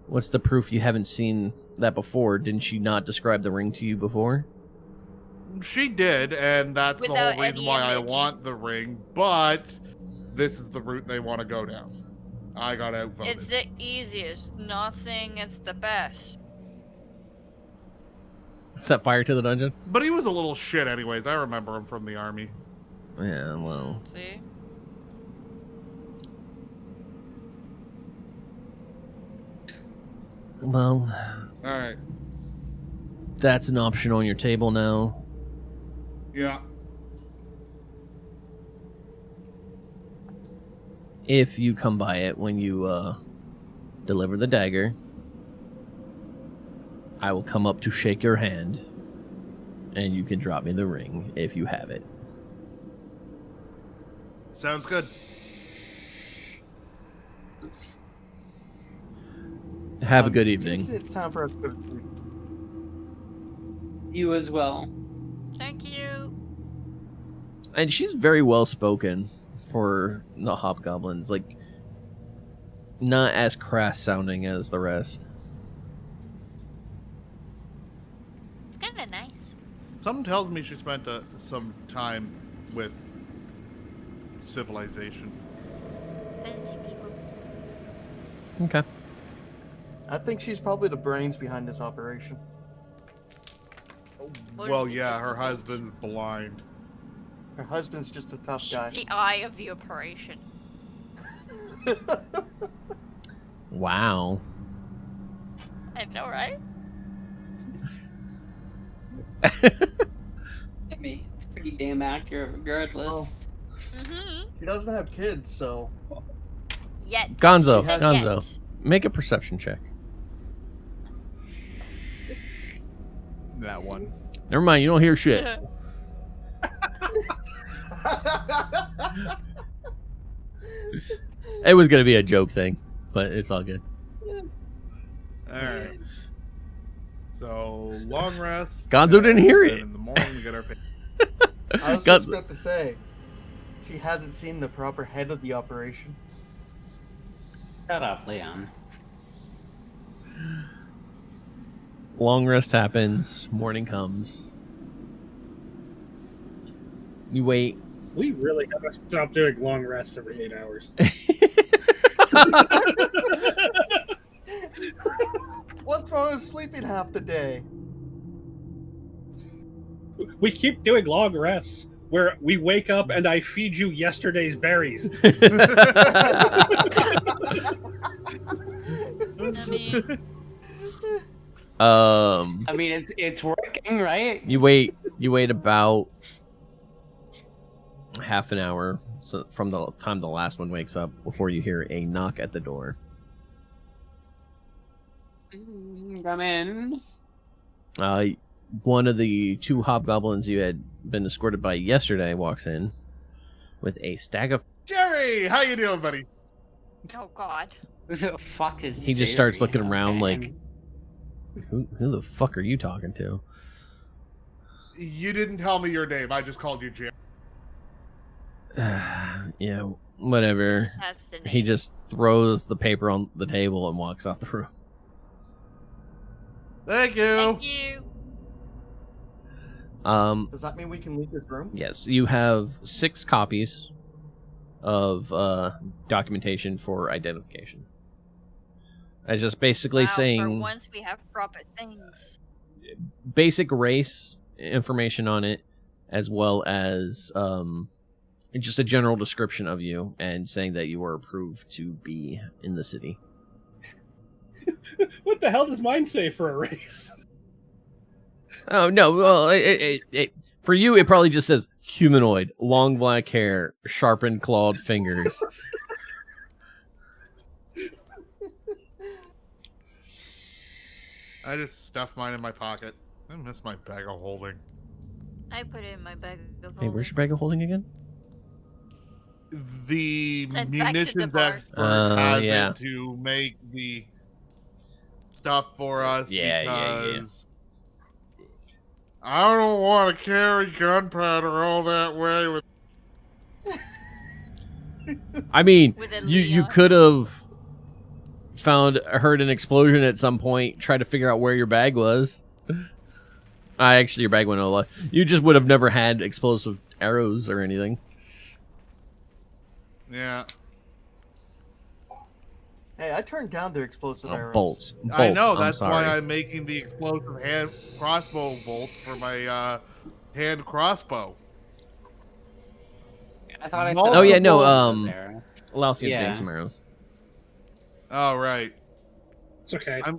what's the proof you haven't seen that before? Didn't she not describe the ring to you before? She did, and that's the Without whole reason any why I image. want the ring, but this is the route they want to go down. I got outvoted. It's the easiest. Not saying it's the best. Set fire to the dungeon? But he was a little shit anyways. I remember him from the army. Yeah, well. See? Well, Alright. that's an option on your table now. Yeah. If you come by it when you deliver the dagger, I will come up to shake your hand, and you can drop me the ring if you have it. Sounds good. Have a good evening. It's time for us to. You as well. Thank you. And she's very well spoken for the hobgoblins. Like, not as crass sounding as the rest. It's kind of nice. Something tells me she spent some time with civilization. Fancy people. Okay. I think she's probably the brains behind this operation. Well, yeah, her husband's blind. Her husband's just a tough She's guy. the eye of the operation. Wow. I know, right? I mean, it's pretty damn accurate regardless. Mm-hmm. He doesn't have kids, so. Yet. Gonzo, She said Gonzo. yet. Make a perception check. That one. Never mind, you don't hear shit. It was gonna be a joke thing, but it's all good. Alright. So, long rest. Gonzo didn't hear and it. In the morning, we get our pay. I was Got- just about to say, she hasn't seen the proper head of the operation. Shut up, Leon. Long rest happens. Morning comes. You wait. We really gotta stop doing long rests every 8 hours. What's wrong with sleeping half the day? We keep doing long rests where we wake up and I feed you yesterday's berries. I mean, I mean, it's working, right? You wait about half an hour from the time the last one wakes up before you hear a knock at the door. Come in. One of the two hobgoblins you had been escorted by yesterday walks in with a stag of... Jerry, how you doing, buddy? oh god. Who the fuck is He just starts Jerry? looking around Okay. like, who the fuck are you talking to? You didn't tell me your name. I just called you Jerry. Yeah, whatever. That's the name. He just throws the paper on the table and walks out the room. Thank you. Thank you. Does that mean we can leave this room? Yes, you have 6 copies of documentation for identification. It's just basically Wow, for saying once we have proper things. basic race information on it, as well as just a general description of you and saying that you are approved to be in the city. What the hell does mine say for a race? Oh no! Well, for you, it probably just says humanoid, long black hair, sharpened clawed fingers. I just stuffed mine in my pocket. I miss my bag of holding. I put it in my bag of Hey, where's your bag of holding again? The Sent back to the munitions bar. expert has yeah. it to make the stuff for us Yeah. because I don't want to carry gunpowder all that way with. I mean, With a you Leon. could have heard an explosion at some point, tried to figure out where your bag was. Actually, your bag went all. You just would have never had explosive arrows or anything. Yeah, Hey, I turned down their explosive arrows. Bolts. I know. I'm That's sorry. why I'm making the explosive hand crossbow bolts for my hand crossbow. I thought I said. Oh, yeah, no, there. Laosian's Yeah. getting some arrows. Oh right. It's okay. I'm-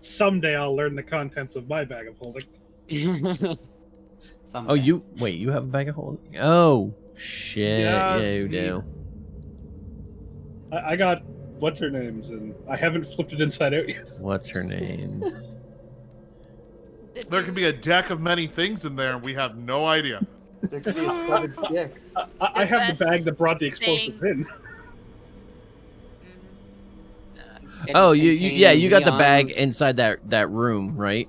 Someday I'll learn the contents of my bag of holding. Oh, you have a bag of holding? Oh shit! Yes, yeah, you he- do. I got what's her names, and I haven't flipped it inside out yet. What's her name? There could be a deck of many things in there, and we have no idea. There could be a spotted dick. I have the best bag that brought the explosive in. Oh, you got the bag Leon's- inside that room, right?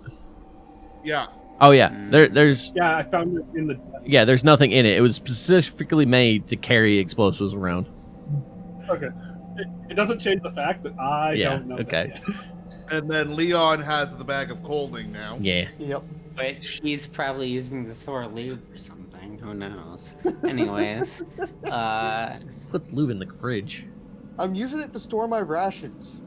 Yeah. Oh yeah, Mm. there's Yeah, I found it in the. there's nothing in it. It was specifically made to carry explosives around. Okay. It doesn't change the fact that I Yeah, don't know okay. that yet. And then Leon has the bag of colding now. Yeah. Yep. But she's probably using the store lube or something. Who knows? Anyways, Puts lube in the fridge. I'm using it to store my rations.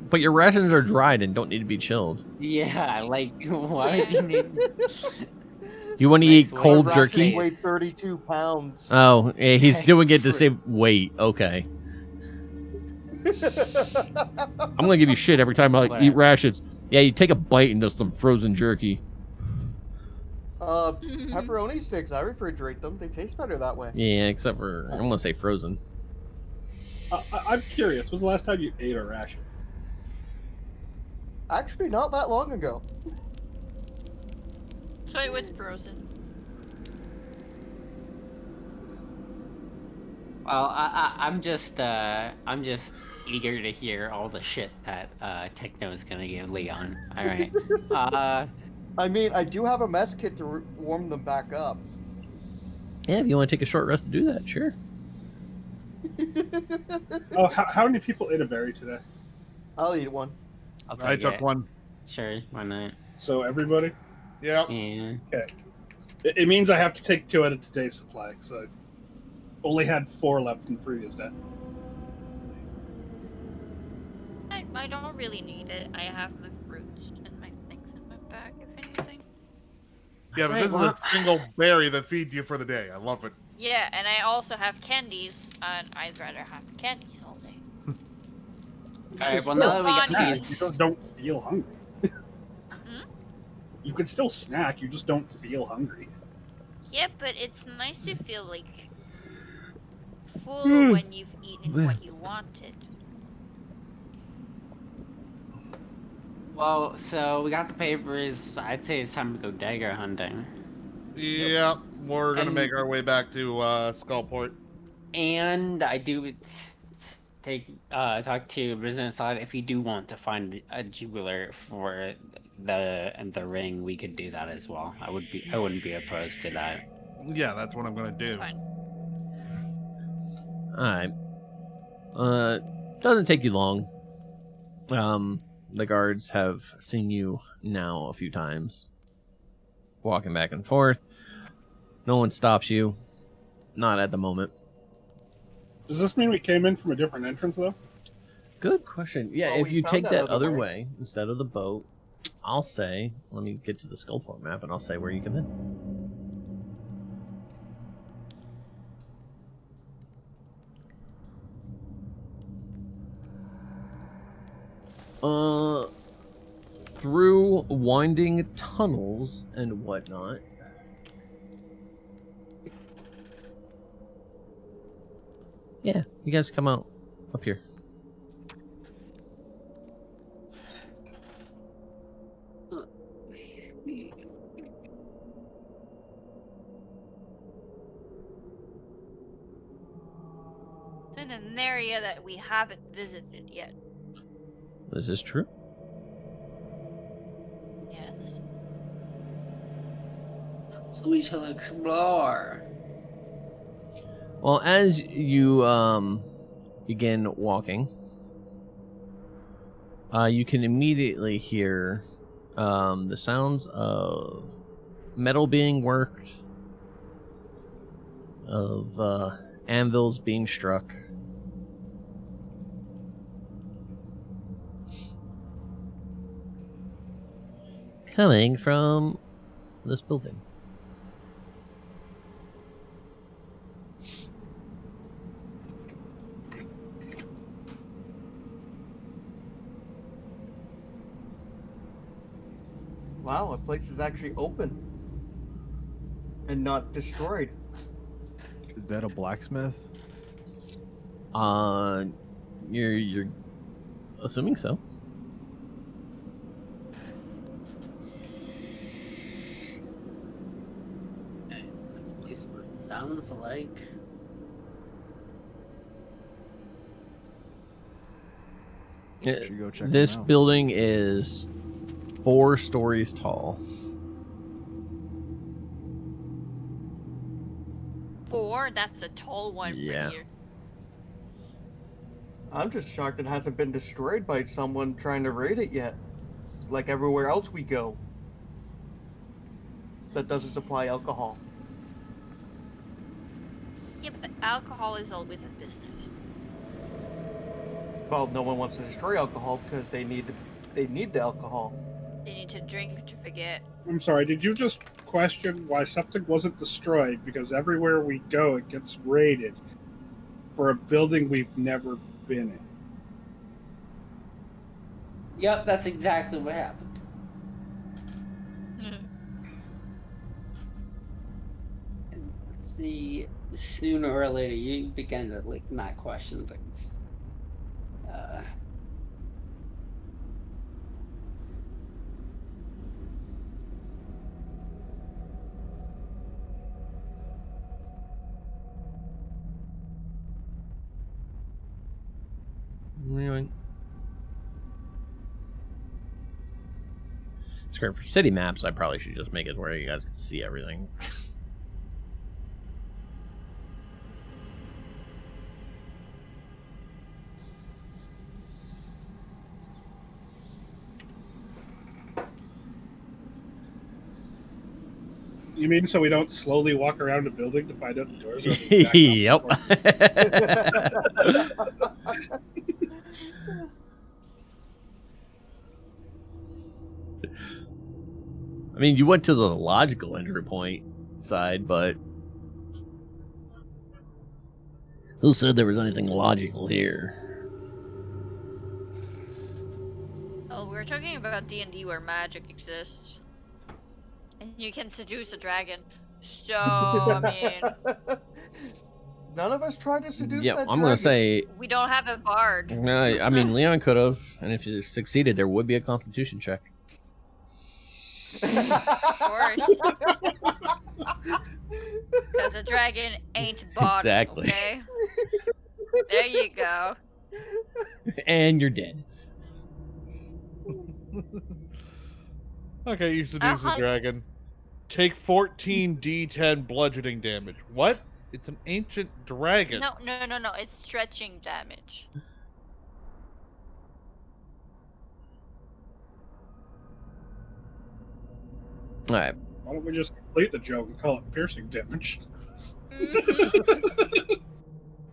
But your rations are dried and don't need to be chilled. yeah, like why would you need? You want to Nice eat way. cold Rough jerky? face. Weigh 32 pounds. Oh, yeah, he's doing it to Shit. save weight. Okay. I'm gonna give you shit every time I eat Whatever. rations. Yeah, you take a bite into some frozen jerky. Pepperoni sticks, I refrigerate them. They taste better that way. Yeah, except for I'm gonna say frozen. I'm curious. When's the last time you ate a ration? Actually, not that long ago. So it was frozen. Well, I'm just eager to hear all the shit that Techno is gonna give Leon. All right. I mean, I do have a mess kit to warm them back up. Yeah, if you want to take a short rest to do that, sure. Oh, how many people ate a berry today? I'll eat one. I'll I take took it. one. Sure, why not? So everybody? Yep. Yeah. It means I have to take 2 out of today's supply, because I only had 4 left from the previous day. I don't really need it. I have the fruits and my things in my bag, if anything. Yeah, but Right, this is well- a single berry that feeds you for the day. I love it. Yeah, and I also have candies, and I'd rather have candies all day. Alright, well No now that we fun. got You these, just don't feel hungry. You can still snack, you just don't feel hungry. Yeah, but it's nice to feel like full when you've eaten what you wanted. well, so we got the papers. I'd say it's time to go dagger hunting. Yep. We're gonna And- make our way back to Skullport. And I do talk to Resident Side if you do want to find a jeweler for the ring. We could do that as well. I wouldn't be opposed to that. Yeah, that's what I'm gonna do. It's fine. Alright. Doesn't take you long. The guards have seen you now a few times. Walking back and forth. No one stops you. Not at the moment. Does this mean we came in from a different entrance, though? Good question. Yeah, Well, if we you found take that that other other way. way instead of the boat, I'll say, let me get to the Skullport map and I'll say where you come in. Through winding tunnels and whatnot. Yeah, you guys come out up here. It's in an area that we haven't visited yet. This is true. Yes. So we shall explore. Well, as you begin walking, you can immediately hear the sounds of metal being worked, of anvils being struck. Coming from this building. Wow, a place is actually open and not destroyed. Is that a blacksmith? You're assuming so. This place sounds like. Should go check This them out. building is 4 stories tall. 4? That's a tall one Yeah. for you. I'm just shocked it hasn't been destroyed by someone trying to raid it yet. Like everywhere else we go. That doesn't supply alcohol. Yeah, but alcohol is always a business. Well, no one wants to destroy alcohol because they need the alcohol. They need to drink to forget. I'm sorry, did you just question why something wasn't destroyed? Because everywhere we go, it gets raided for a building we've never been in. Yep, that's exactly what happened. And let's see, sooner or later you begin to like not question things. Anyway. It's great for city maps. I probably should just make it where you guys can see everything. You mean so we don't slowly walk around a building to find out the doors are the exact opposite Yep. I mean, you went to the logical entry point side, but who said there was anything logical here? Oh, we're talking about D&D where magic exists. And you can seduce a dragon. So, I mean... None of us tried to seduce Yeah, that I'm dragon. gonna say. We don't have a bard. No, I mean Leon could have, and if you succeeded, there would be a Constitution check. Of course. Because a dragon ain't bought. Exactly. Okay? There you go. And you're dead. Okay, you seduce the dragon. Take 14 d10 bludgeoning damage. What? It's an ancient dragon. No. It's stretching damage. All right. Why don't we just complete the joke and call it piercing damage? Mhm.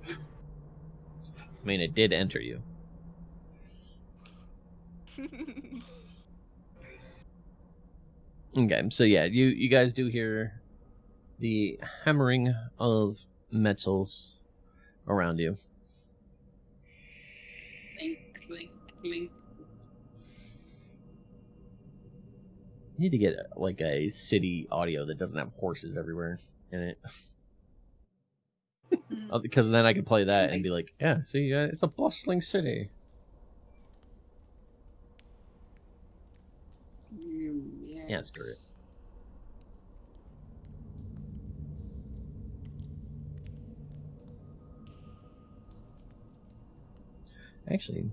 I mean, it did enter you. Okay, so yeah, you guys do hear the hammering of metals around you. Clink, clink, clink. You need to get like a city audio that doesn't have horses everywhere in it. Because then I could play that and be like, yeah, see, it's a bustling city. Yeah, screw it. Actually,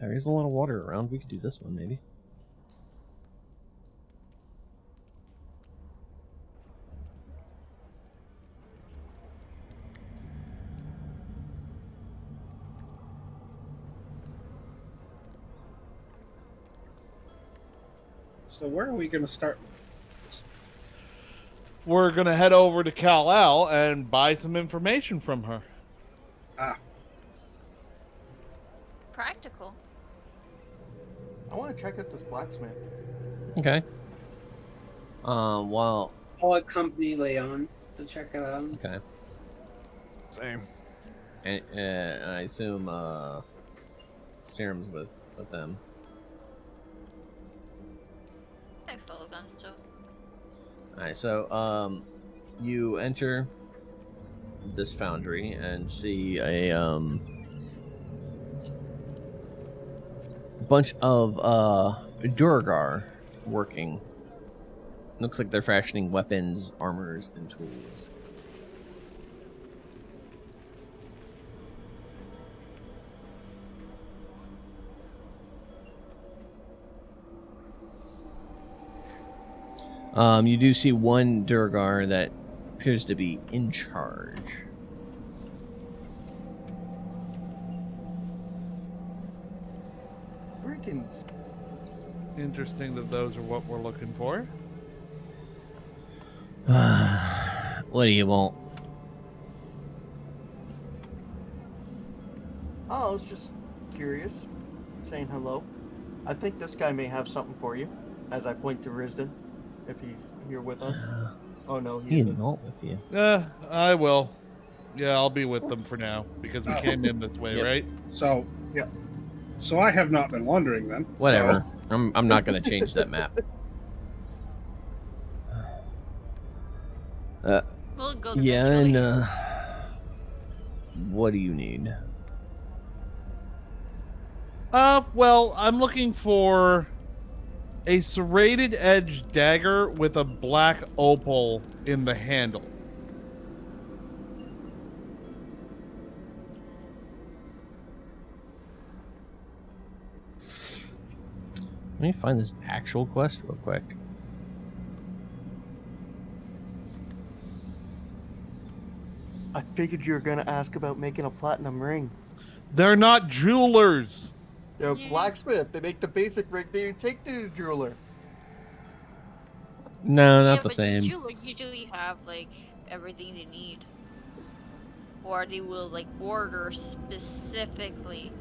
there is a lot of water around. We could do this one, maybe. So where are we going to start? We're gonna head over to Kal-El and buy some information from her. Practical. I want to check out this blacksmith. Okay. Well, I'll accompany Leon to check it out. okay. Same. And I assume Cirim's with them. I follow Gonzo. Alright, so you enter this foundry and see a bunch of Durgar working. Looks like they're fashioning weapons, armors, and tools. You do see one Durgar that appears to be in charge. Greetings. Interesting that those are what we're looking for. What do you want? Oh, I was just curious, saying hello. I think this guy may have something for you, as I point to Risden, if he's here with us. Oh no, He he's is not with you. I will. Yeah, I'll be with them for now because we came in this way, Yep. right? So, yeah. So I have not been wandering then. Whatever. I'm not going to change that map. We'll go Yeah, eventually. and what do you need? Well, I'm looking for a serrated edge dagger with a black opal in the handle. Let me find this actual quest real quick. I figured you were gonna ask about making a platinum ring. They're not jewelers. They're a Yeah. blacksmith. They make the basic ring that you take to the jeweler. No, Yeah, not the but same. jewelers usually have like everything they need, or they will like order specifically.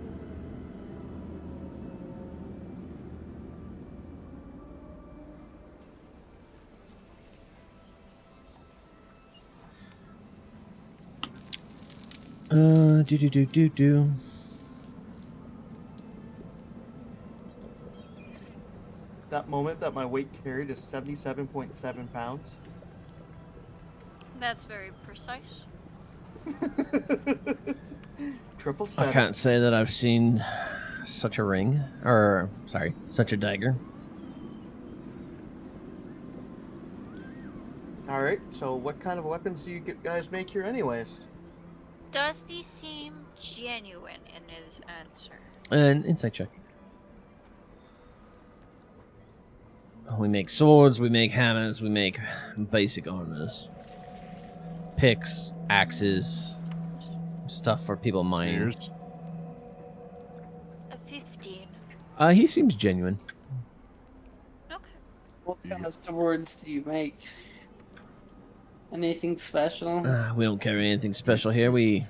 Do. That moment that my weight carried is 77.7 pounds. That's very precise. Triple I seven. can't say that I've seen such a ring, or sorry, such a dagger. All right. So, what kind of weapons do you guys make here, anyways? Does he seem genuine in his answer? An insight check. We make swords, we make hammers, we make basic armors. Picks, axes, stuff for people mining. Spears. A 15. He seems genuine. Okay. What kind of swords do you make? Anything special? We don't carry anything special here. We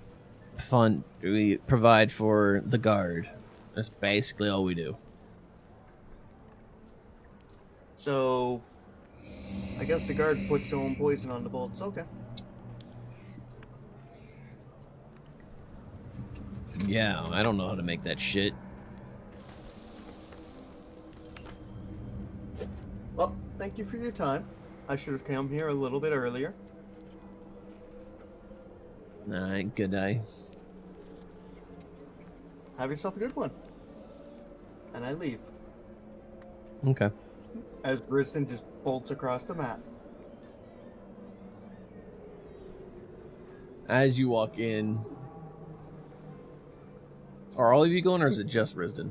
provide for the guard. That's basically all we do. So, I guess the guard puts their own poison on the bolts. Okay. Yeah, I don't know how to make that shit. Well, thank you for your time. I should have come here a little bit earlier. Alright, good day. Have yourself a good one. And I leave. Okay. As Briston just bolts across the map. As you walk in, are all of you going, or is it just Risden?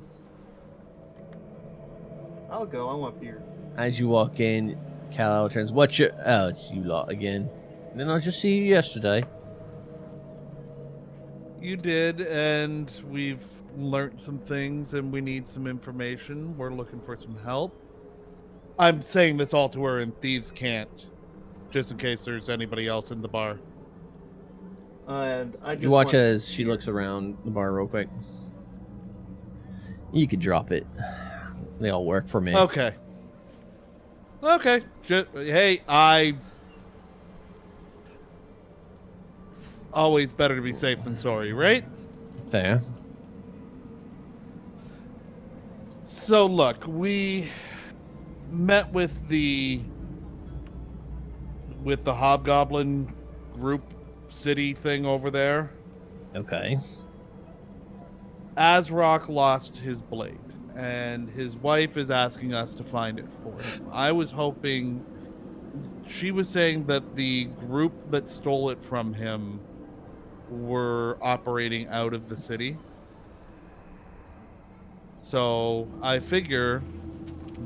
I'll go. I want beer. As you walk in, Cal turns. What's your? Oh, it's you lot again. Didn't I just see you yesterday? You did, and we've learned some things, and we need some information. We're looking for some help. I'm saying this all to her, and thieves can't, just in case there's anybody else in the bar. And I just You watch want as she beer. looks around the bar real quick. You could drop it. They all work for me. Okay. Okay. Hey, I always better to be safe than sorry, right? Fair. So look, we met with the hobgoblin group city thing over there. Okay. Azrock lost his blade, and his wife is asking us to find it for him. I was hoping... She was saying that the group that stole it from him were operating out of the city. So I figure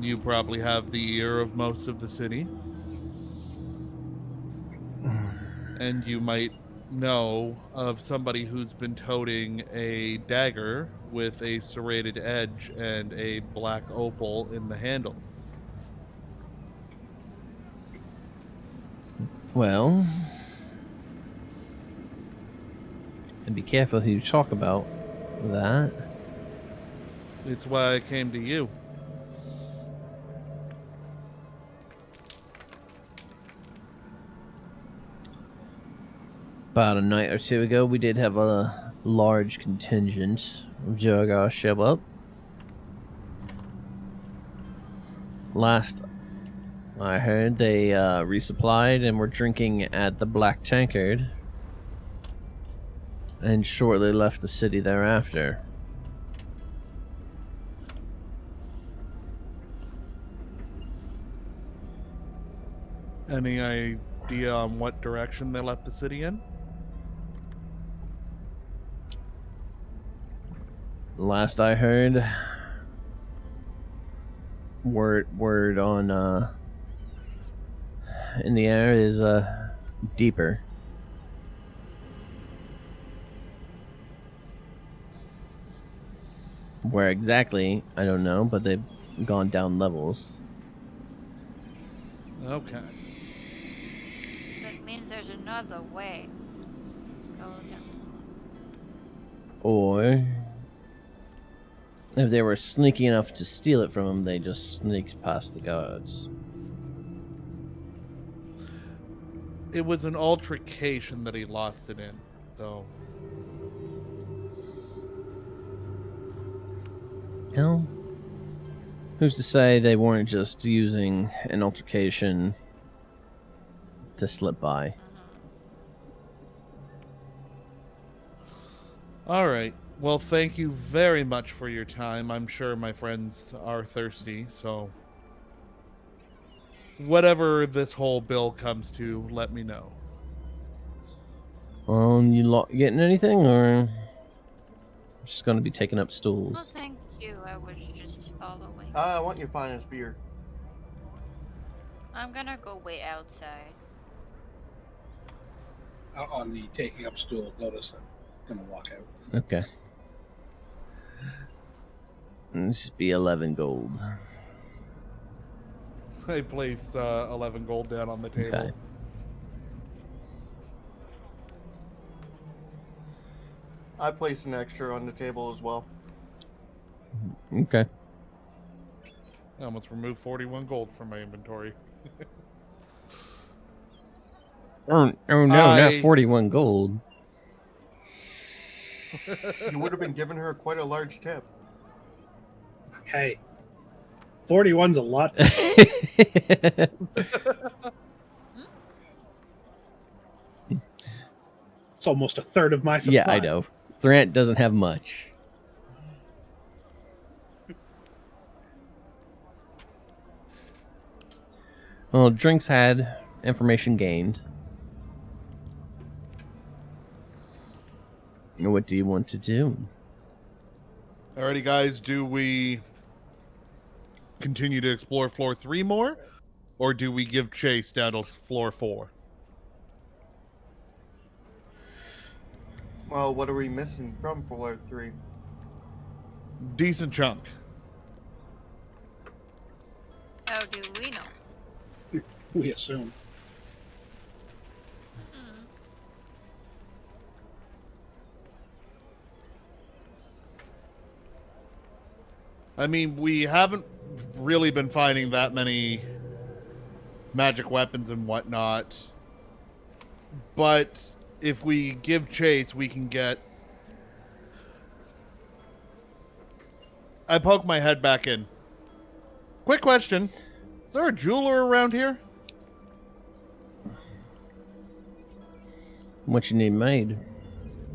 you probably have the ear of most of the city. And you might know of somebody who's been toting a dagger with a serrated edge and a black opal in the handle. Well, and be careful who you talk about that. It's why I came to you. About a night or two ago, we did have a large contingent of Jogar show up. Last I heard, they resupplied and were drinking at the Black Tankard, and shortly left the city thereafter. Any idea on what direction they left the city in? Last I heard, word on in the air is deeper. Where exactly, I don't know, but they've gone down levels. Okay. That means there's another way. Go down. Or if they were sneaky enough to steal it from them, they just sneaked past the guards. It was an altercation that he lost it in, though. Hell, who's to say they weren't just using an altercation to slip by? All right. Well, thank you very much for your time. I'm sure my friends are thirsty, so whatever this whole bill comes to, let me know. You getting anything, or just going to be taking up Oh, stools? thank you. I was just following. I want your finest beer. I'm gonna go wait outside. On the taking up stool, notice I'm gonna walk out. Okay. This should be 11 gold. I place 11 gold down on the table. Okay. I place an extra on the table as well. Okay. I almost removed 41 gold from my inventory. Oh no, not 41 gold. You would have been giving her quite a large tip. Hey, 41's a lot. It's almost a third of my supply. Yeah, I know. Thrant doesn't have much. Well, drinks had, information gained. What do you want to do? Alrighty, guys, do we continue to explore floor 3 more? Or do we give chase down to floor 4? Well, what are we missing from floor 3? Decent chunk. How do we know? We assume. I mean, we haven't really been finding that many magic weapons and whatnot. But if we give chase, we can get... I poke my head back in. Quick question. Is there a jeweler around here? What you need made?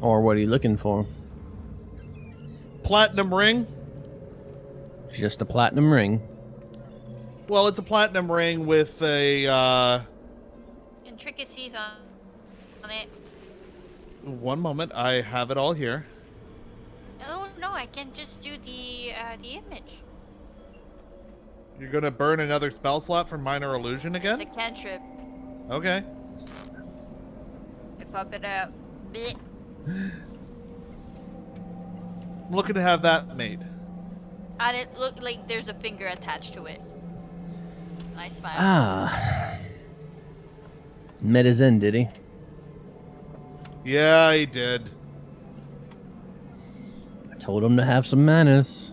Or what are you looking for? Platinum ring? Just a platinum ring. Well, it's a platinum ring with a, Intricacies on it. One moment, I have it all here. Oh no, I can just do the image. You're gonna burn another spell slot for minor illusion again? It's a cantrip. Okay. I pop it out. Blech. I'm looking to have that made. And it looked like there's a finger attached to it. And I smile. Ah. Met his end, did he? Yeah, he did. I told him to have some manners.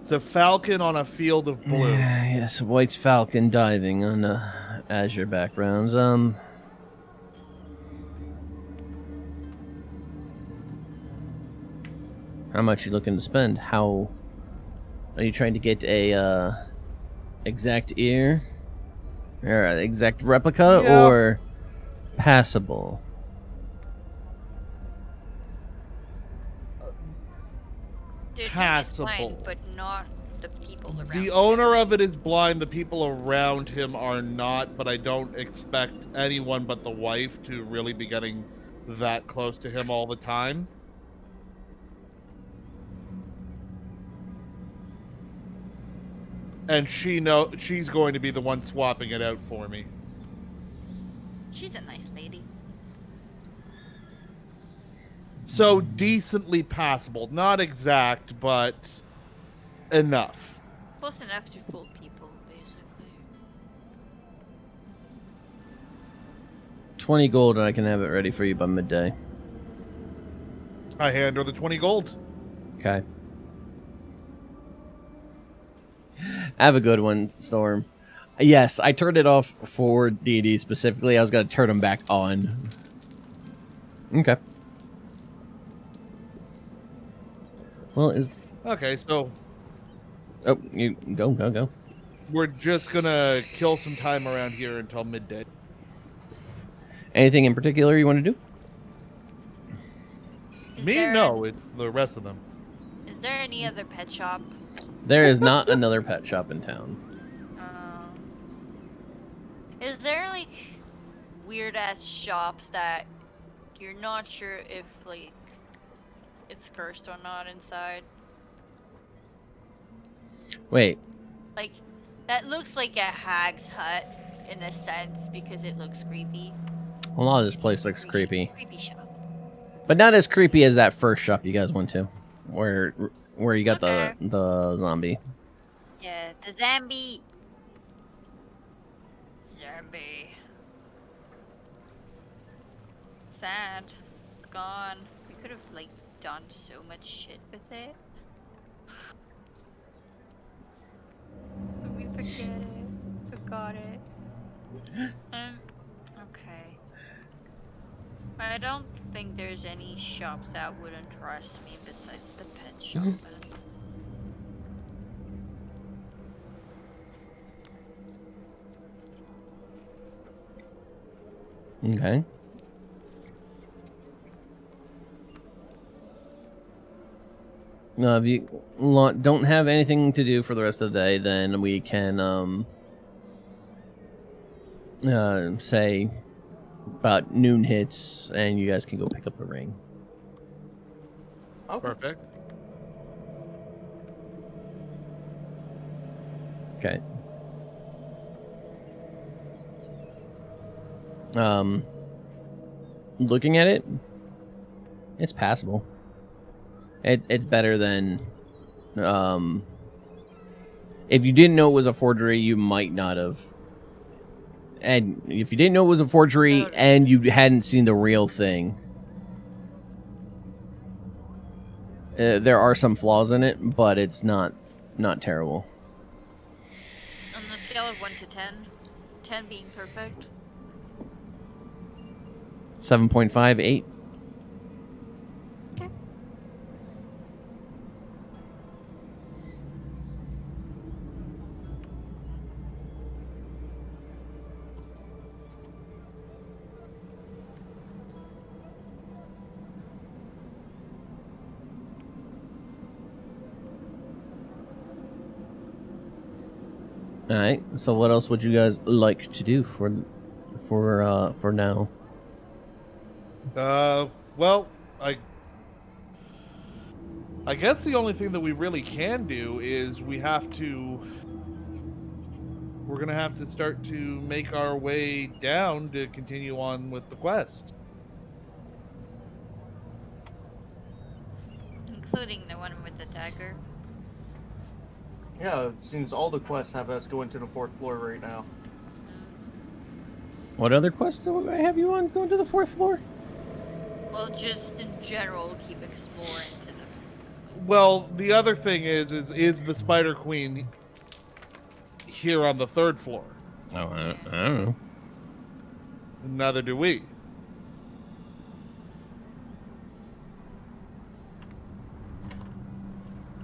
It's a falcon on a field of blue. Yes, a white falcon diving on azure backgrounds. How much you looking to spend? How are you trying to get a exact ear or an exact replica Yeah. or passable? Dude, Passable. Fine, but not the people around. The him. owner of it is blind. The people around him are not, but I don't expect anyone but the wife to really be getting that close to him all the time. And she's going to be the one swapping it out for me. She's a nice lady. So decently passable. Not exact, but enough. Close enough to fool people, basically. 20 gold, and I can have it ready for you by midday. I hand her the 20 gold. Okay. Have a good one, Storm. Yes, I turned it off for D&D specifically. I was going to turn them back on. Okay. Well, Okay, so oh, you go. we're just gonna kill some time around here until midday. Anything in particular you want to do? Me? No, it's the rest of them. Is there any other pet shop? There is not another pet shop in town. Is there like weird ass shops that you're not sure if like it's cursed or not inside? Wait, Like that looks like a hag's hut in a sense because it looks creepy. a lot of this place looks creepy. Creepy shop. But not as creepy as that first shop you guys went to. Where you got Okay. the zombie. Yeah, the zombie. Zombie. Sad. It's gone. We could have like done so much shit with it. But we forget it. Forgot it. Okay. I don't think there's any shops that wouldn't trust me besides the pet shop. then. Okay. If you don't have anything to do for the rest of the day, then we can say about noon hits, and you guys can go pick up the ring. Okay. Perfect. Okay. Looking at it, it's passable. It's better than, if you didn't know it was a forgery, you might not have. And if you didn't know it was a forgery No. and you hadn't seen the real thing, there are some flaws in it, but it's not terrible. On the scale of 1 to 10, 10 being perfect. 7.5, 8. Okay. All right. So what else would you guys like to do for now? Well, I guess the only thing that we really can do is we have to we're gonna have to start to make our way down to continue on with the quest. Including the one with the dagger. Yeah, it seems all the quests have us go into the 4th floor right now. What other quest do I have you on going to the 4th floor? Well, just in general, keep exploring to the. Well, the other thing is the Spider Queen here on the 3rd floor? Oh, I don't know. Neither do we.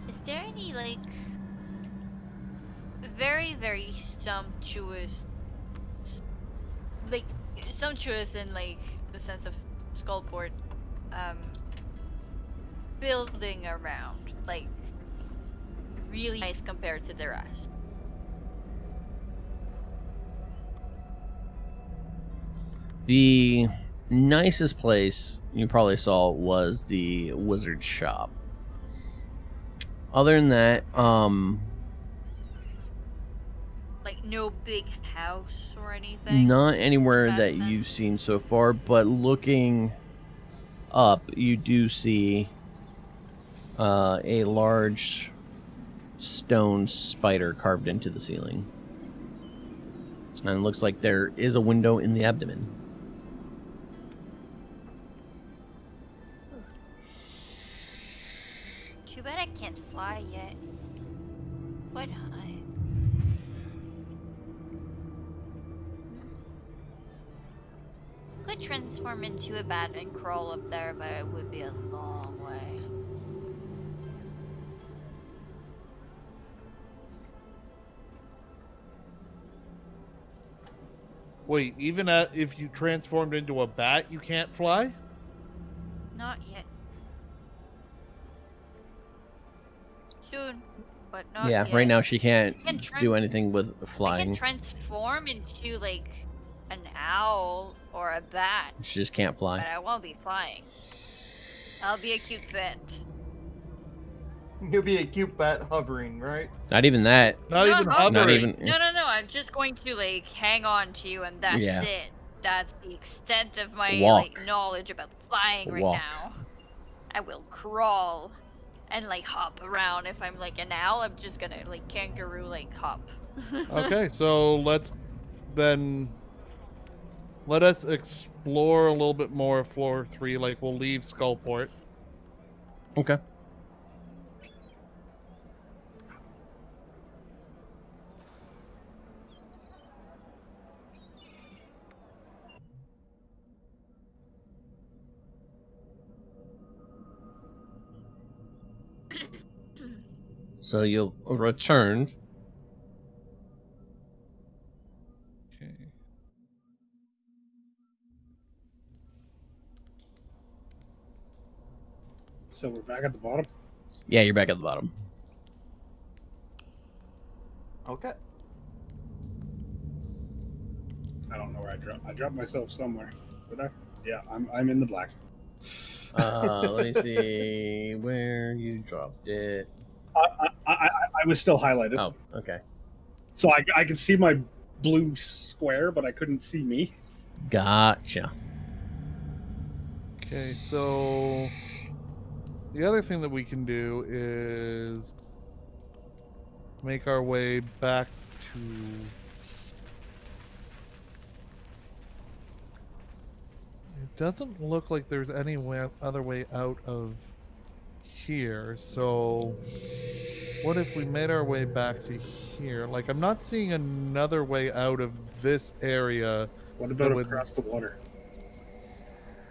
Is there any like very, very sumptuous, like sumptuous in like the sense of skullport, building around, like really nice compared to the rest? The nicest place you probably saw was the wizard shop. Other than that, Like no big house or anything? not anywhere in that that you've sense? seen so far, but looking up, you do see a large stone spider carved into the ceiling. And it looks like there is a window in the abdomen. Too bad I can't fly yet. Quite high. Could transform into a bat and crawl up there, but it would be a long way. Wait, even if you transformed into a bat, you can't fly? Not yet. Soon, but not Yeah, yet. right now she can't I can do anything with I can flying. transform into like an owl or a bat, She just can't but fly. I won't be flying. I'll be a cute bat. You'll be a cute bat hovering, right? Not even that. Not Not even hovering. hovering. Not even. No. I'm just going to like hang on to you, and that's Yeah. it. That's the extent of my Walk. like knowledge about flying right Walk. now. I will crawl and like hop around. If I'm like an owl, I'm just gonna like kangaroo like hop. Okay, so let us explore a little bit more of floor 3. Like, we'll leave Skullport. Okay. So you'll return. Okay. So we're back at the bottom. Yeah, you're back at the bottom. Okay. I don't know where I dropped. I dropped myself somewhere. Did I? Yeah, I'm in the black. Let me see where you dropped it. I was still highlighted, Oh, okay. so I could see my blue square, but I couldn't see me. Gotcha. Okay, so the other thing that we can do is make our way back to... It doesn't look like there's any other way out of here, so what if we made our way back to here? Like, I'm not seeing another way out of this area. What about That would- across the water?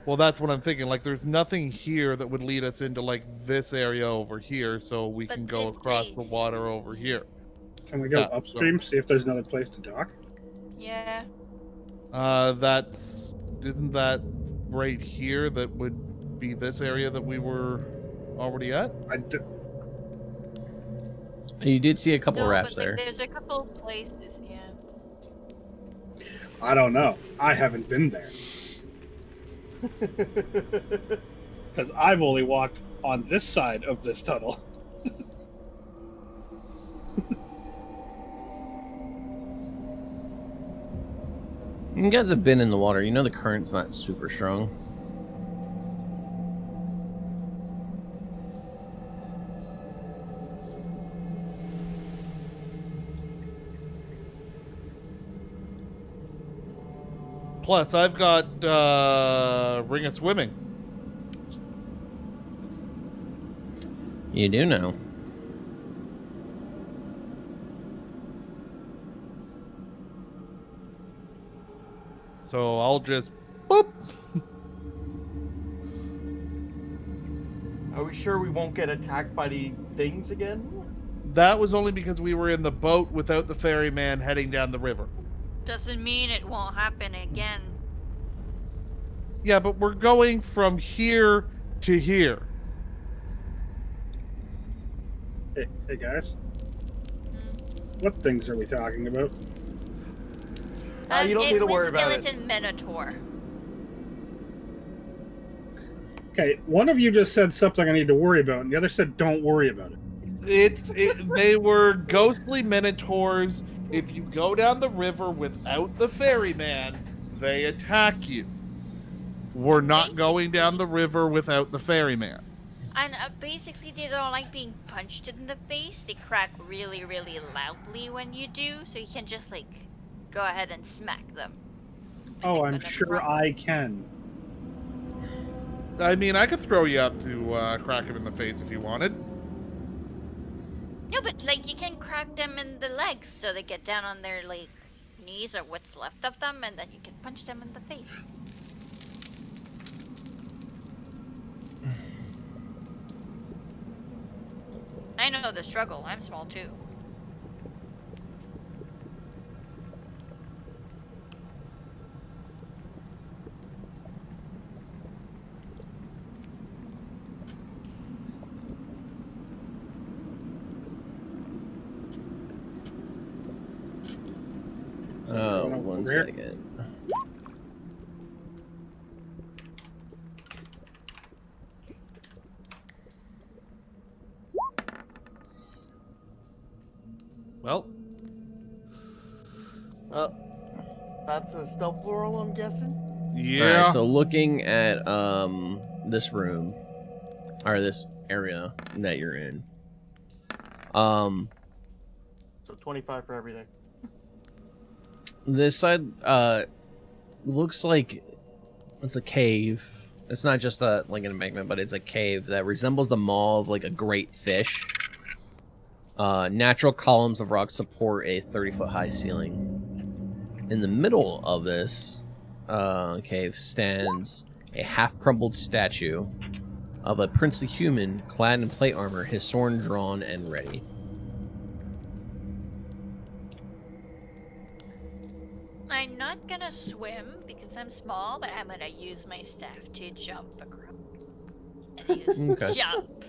Well, that's what I'm thinking. Like, there's nothing here that would lead us into, like, this area over here, so we But can go this across the place- water over here. Can we go Yeah, so- upstream, see if there's another place to dock? Yeah. Isn't that right here that would be this area that we were already at? You did see a couple No, rafts but like, there. there's a couple places. Yeah. I don't know. I haven't been there because I've only walked on this side of this tunnel. You guys have been in the water. You know the current's not super strong. Plus, I've got Ring of Swimming. You do know. So I'll just boop. Are we sure we won't get attacked by the things again? That was only because we were in the boat without the ferryman heading down the river. Doesn't mean it won't happen again. Yeah, but we're going from here to here. Hey guys. What things are we talking about? You don't need to worry about it. Skeleton Minotaur. Okay, one of you just said something I need to worry about, and the other said don't worry about it. They were ghostly minotaurs. If you go down the river without the ferryman, they attack you. We're not going down the river without the ferryman. And basically, they don't like being punched in the face. They crack really, really loudly when you do, so you can just, like, go ahead and smack them. Oh, I'm sure I can. I mean, I could throw you up to crack him in the face if you wanted. No, but, like, you can crack them in the legs so they get down on their, like, knees or what's left of them, and then you can punch them in the face. I know the struggle. I'm small, too. Oh, one second. Well, That's a stealth roll, I'm guessing. yeah. Alright, so looking at this room or this area that you're in. So 25 for everything. This side looks like it's a cave. It's not just like an embankment, but it's a cave that resembles the maw of like a great fish. Natural columns of rock support a 30-foot high ceiling. In the middle of this cave stands a half-crumbled statue of a princely human clad in plate armor, his sword drawn and ready. I'm not gonna swim because I'm small, but I'm gonna use my staff to jump across. And use Okay. jump.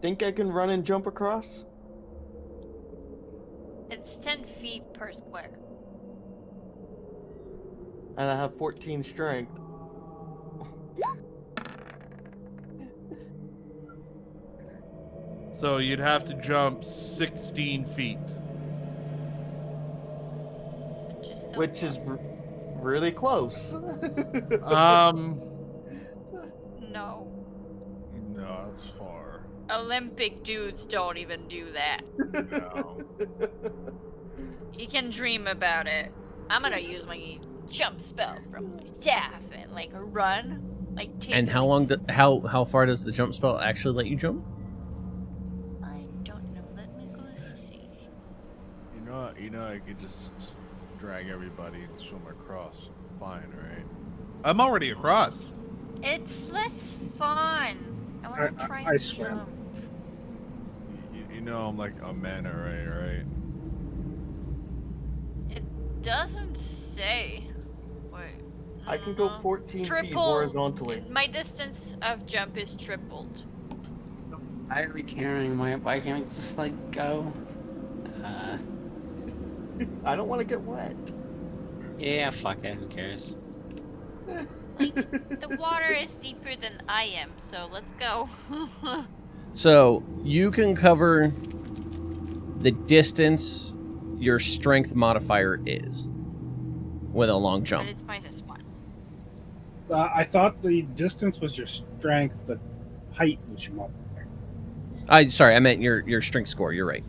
Think I can run and jump across? It's 10 feet per square. And I have 14 strength. So you'd have to jump 16 feet. Which is really close. Um, No. No, that's far. Olympic dudes don't even do that. No. You can dream about it. I'm gonna use my jump spell from my staff and like run, like take. And how long? How far does the jump spell actually let you jump? I don't know. Let me go see. You know, I could just drag everybody and swim across. Fine, right? I'm already across. It's less fun. I want to try I and swim. jump. You know I'm like a mana ray, right? It doesn't say. Wait. I can go no. 14 feet Triple. horizontally. My distance of jump is tripled. Why are we carrying why can't we just like go? I don't want to get wet. Yeah, fuck it, who cares? Like the water is deeper than I am, so let's go. So you can cover the distance your strength modifier is. with a long But jump. it's -1. I thought the distance was your strength, the height was your modifier. Sorry, I meant your strength score. You're right.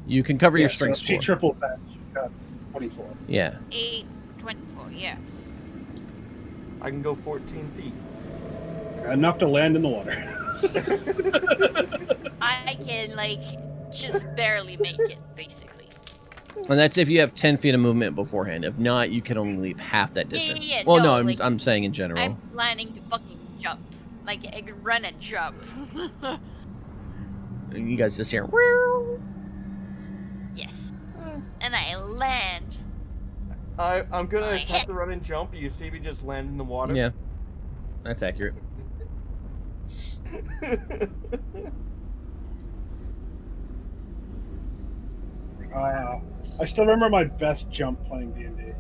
You can cover your strength so score. she tripled that. She got 24. Yeah. 8, 24, yeah. I can go 14 feet. Enough to land in the water. I can, like, just barely make it, basically. And that's if you have 10 feet of movement beforehand. If not, you can only leap half that distance. Yeah, well, no, no, like, I'm saying in general. I'm planning to fucking jump. Like, I can run and jump. You guys just hear. Yes. And I land. I'm gonna I attempt hit. to run and jump. You see me just land in the water. Yeah, that's accurate. I still remember my best jump playing D&D.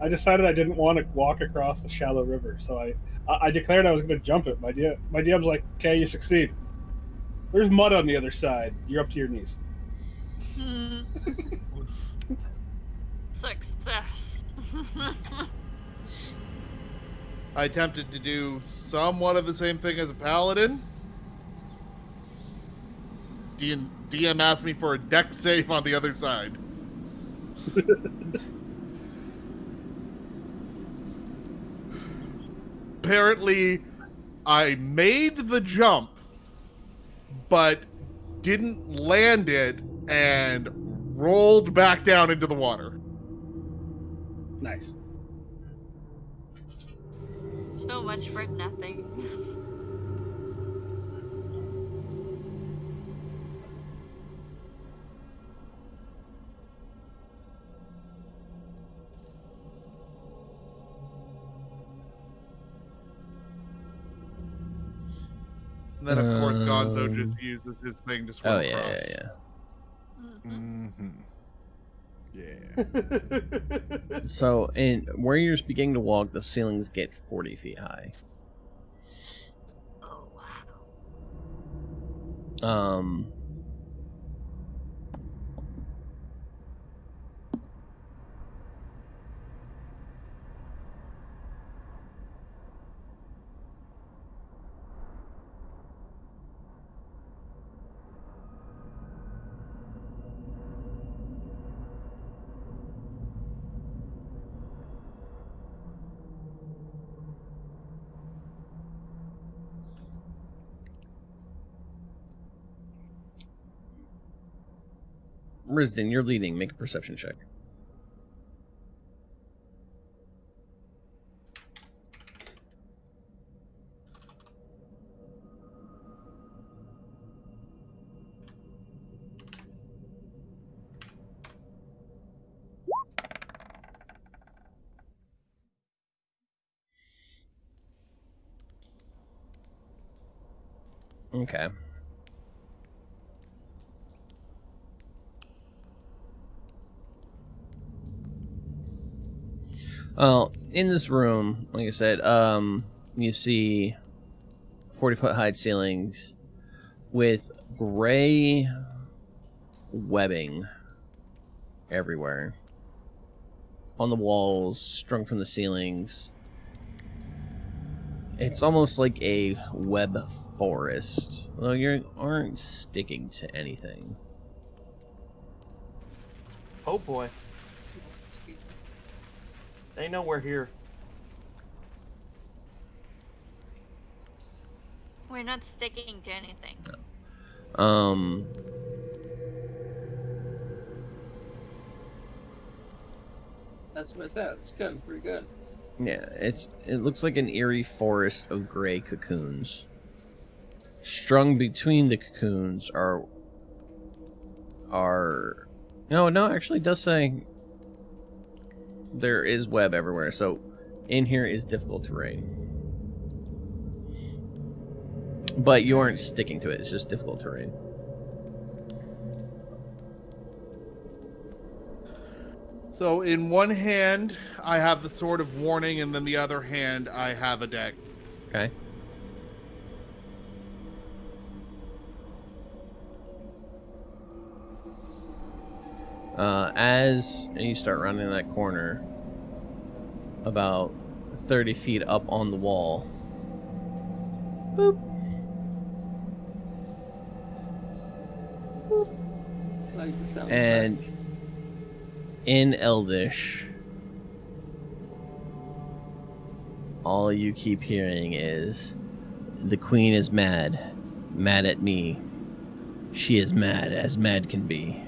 I decided I didn't want to walk across the shallow river, so I declared I was going to jump it. My DM's like, okay, you succeed. There's mud on the other side. You're up to your knees. Success. I attempted to do somewhat of the same thing as a paladin. DM asked me for a deck save on the other side. Apparently, I made the jump, but didn't land it and rolled back down into the water. Nice. So much for nothing. And then, of course, Gonzo just uses his thing to swim Oh across. yeah. Yeah. So, where you're beginning to walk, the ceilings get 40 feet high. Oh wow. Risden, you're leading. Make a perception check. Okay. Well, in this room, like I said, you see 40-foot high ceilings with gray webbing everywhere. On the walls, strung from the ceilings. It's almost like a web forest, though you aren't sticking to anything. Oh boy. They know we're here. We're not sticking to anything. That's what I said. It's good. Pretty good. Yeah, it looks like an eerie forest of gray cocoons. Strung between the cocoons are no, actually it does say there is web everywhere, so in here is difficult terrain. But you aren't sticking to it, it's just difficult terrain. So in one hand, I have the Sword of Warning, and then the other hand, I have a deck. Okay. As you start rounding that corner, about 30 feet up on the wall. Boop. Like the sound And effect. in Elvish, all you keep hearing is, "The queen is mad. Mad at me. She is mad as mad can be."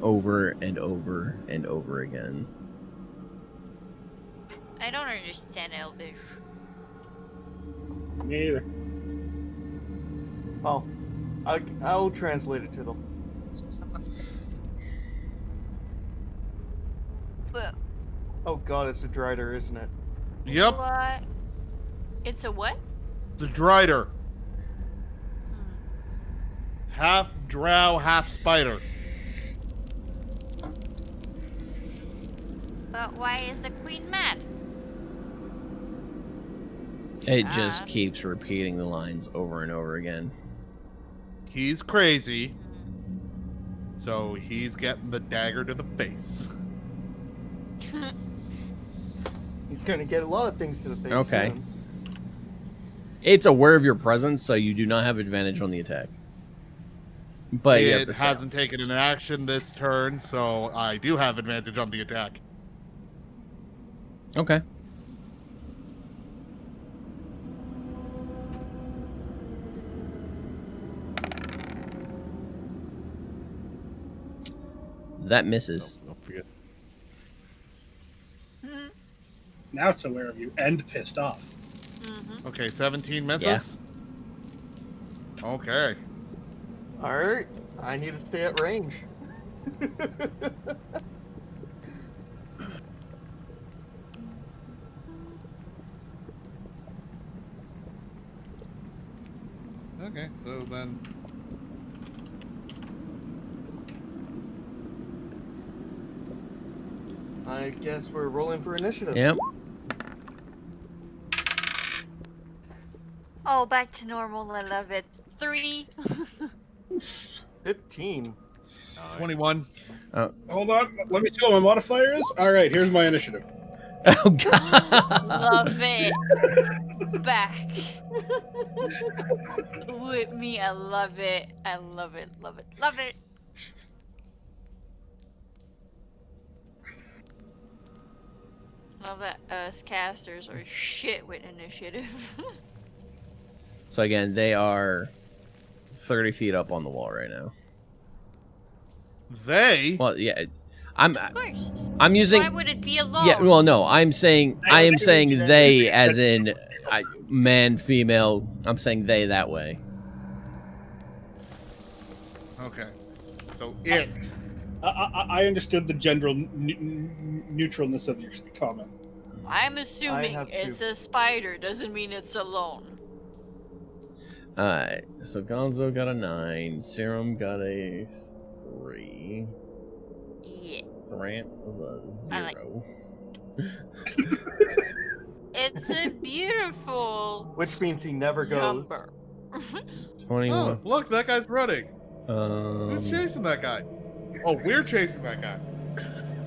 Over and over and over again. I don't understand Elvish. Me either. Oh, I'll translate it to them. Someone's pissed. But Oh God, it's a Drider, isn't it? Yep, what? It's a what? the Drider. Hmm. Half drow, half spider. But why is the queen mad? It just Ah. keeps repeating the lines over and over again. He's crazy, Hmm. so he's getting the dagger to the face. He's gonna get a lot of things to the face. Okay. soon. It's aware of your presence, so you do not have advantage on the attack. But you have It the sound. hasn't taken an action this turn, so I do have advantage on the attack. Okay. That misses. Don't forget. Hmm. Now it's aware of you and pissed off. Mhm. Okay, 17 misses? Okay. All right, I need to stay at range. Okay, so then... I guess we're rolling for initiative. Yep. Oh, back to normal. I love it. 3. 15. 21. Hold on, let me see what my modifier is. All right, here's my initiative. Oh, God. Love it. Back. With me, I love it. I love it. Love it. Love it. Love that us casters are shit with initiative. So again, they are 30 feet up on the wall right now. They? Well, yeah, I'm Of course. I'm using. Why would it be alone? Yeah, well, no, I am saying they as in man, female. I'm saying they that way. Okay. So it. I understood the general neutralness of your comment. I'm assuming have it's two. a spider. Doesn't mean it's alone. Alright, so Gonzo got a 9, Cirim got a 3, Yeah. Thrant was a I like- 0. It's a beautiful Which means he never goes. number. 21. Oh, look, that guy's running. Who's Um, chasing that guy? Oh, we're chasing that guy.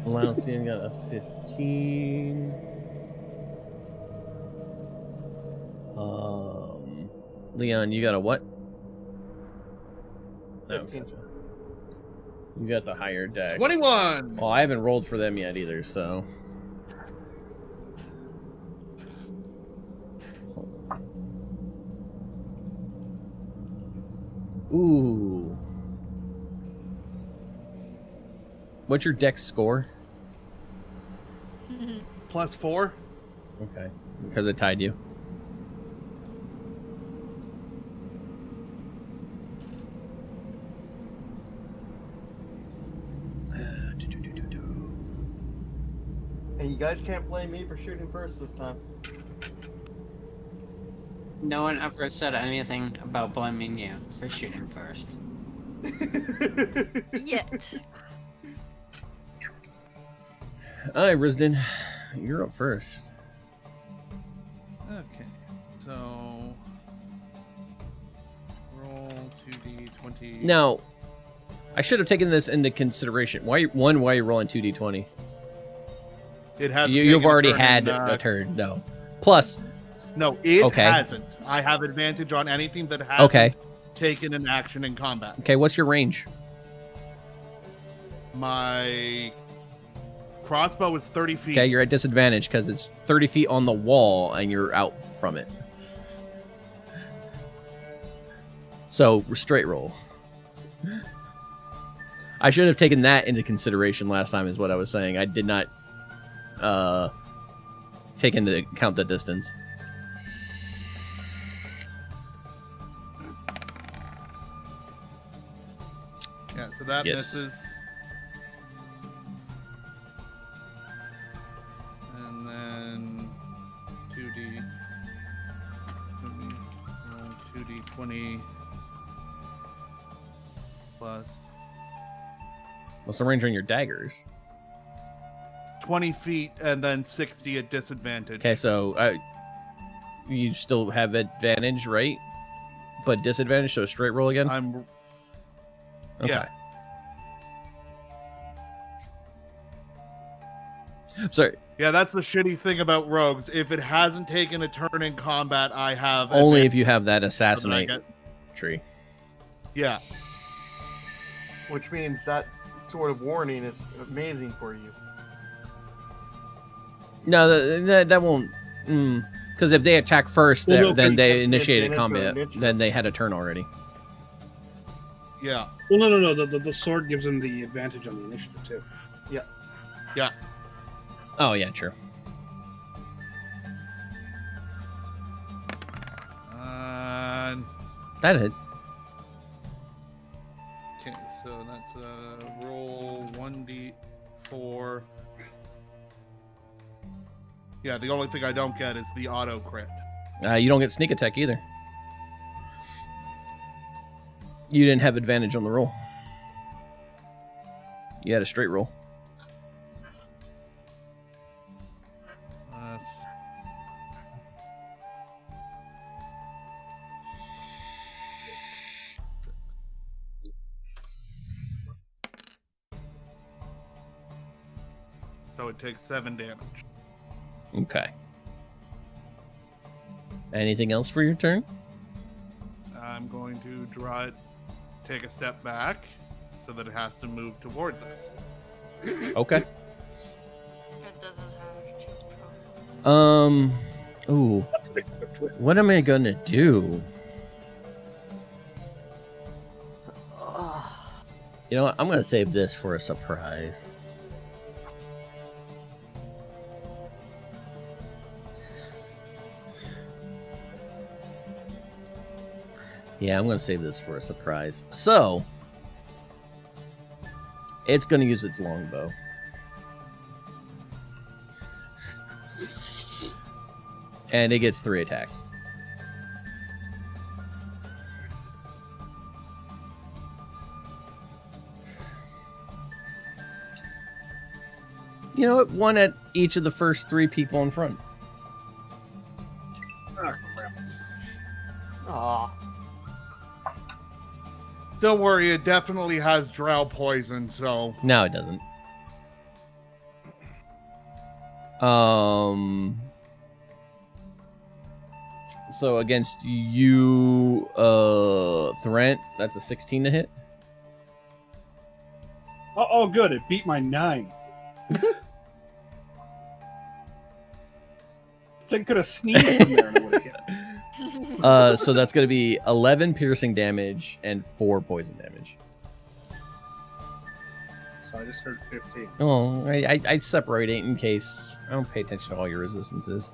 Lancian got a 15. Leon, you got a what? No, 15. gotcha. You got the higher deck. 21. Well, I haven't rolled for them yet either, so. Ooh. What's your dex score? +4. Okay. Because it tied you. And you guys can't blame me for shooting first this time. No one ever said anything about blaming you for shooting first. Yet. Alright, Risden. You're up first. Okay. So. Roll 2d20. Now, I should have taken this into consideration. Why are you rolling 2d20? It hasn't. You've taken a already turn had in, a turn. No. Plus, No, it Okay. hasn't. I have advantage on anything that hasn't okay. taken an action in combat. Okay, what's your range? My crossbow is 30 feet. Okay, you're at disadvantage because it's 30 feet on the wall and you're out from it. So, straight roll. I should have taken that into consideration last time, is what I was saying. I did not take into account the distance. Yeah, so that Yes. misses. And then 2d20 plus What's the range on your daggers? 20 feet and then 60 at disadvantage. Okay, so you still have advantage, right? But disadvantage, so straight roll again? I'm Okay. yeah. Sorry, Yeah, that's the shitty thing about rogues. If it hasn't taken a turn in combat, I have only advantage if you have that so that I assassinate get- tree. Yeah. Which means that sort of warning is amazing for you. No, that won't. Because if they attack first, Well, no, then 'cause they that's initiated advantage or combat. initiative. Then they had a turn already. Yeah. Well, no. The sword gives him the advantage on the initiative too. Yeah. Oh yeah, true. That hit. Okay, so that's roll 1d4. Yeah, the only thing I don't get is the auto crit. You don't get sneak attack either. You didn't have advantage on the roll. You had a straight roll. So it takes 7 damage. Okay. Anything else for your turn? I'm going to draw it, take a step back, so that it has to move towards us. Okay. It doesn't have to. Ooh. What am I gonna do? You know what? I'm gonna save this for a surprise. Yeah, I'm gonna save this for a surprise. So, it's gonna use its longbow. And it gets 3 attacks. You know what? One at each of the first 3 people in front. Ah, crap. Aw. Don't worry, it definitely has drow poison, so No, it doesn't. So against you, Thrent, that's a 16 to hit. Oh, good. It beat my 9. Thing could have sneezed from there and it would have hit. So that's going to be 11 piercing damage and 4 poison damage. So I just heard 15. Oh, I separate it in case I don't pay attention to all your resistances.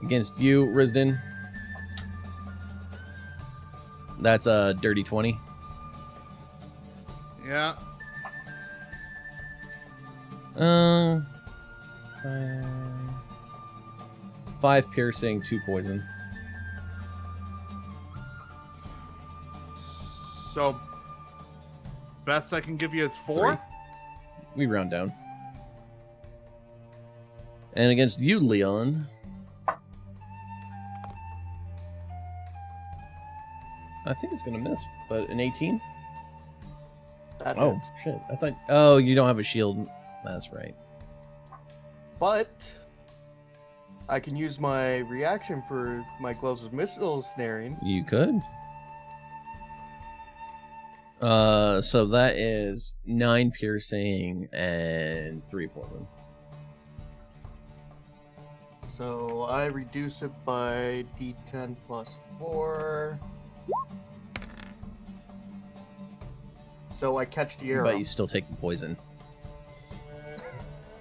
Against you, Risden, that's a dirty 20. yeah. 5 piercing, 2 poison. So best I can give you is 4. 3. We round down. And against you, Leon, I think it's gonna miss, but an 18. That Oh hits. shit! I thought. Oh, you don't have a shield. That's right. But I can use my reaction for my explosive missile snaring. You could. So that is 9 piercing and 3 poison. So I reduce it by d10 plus 4. So I catch the arrow. But you still take the poison.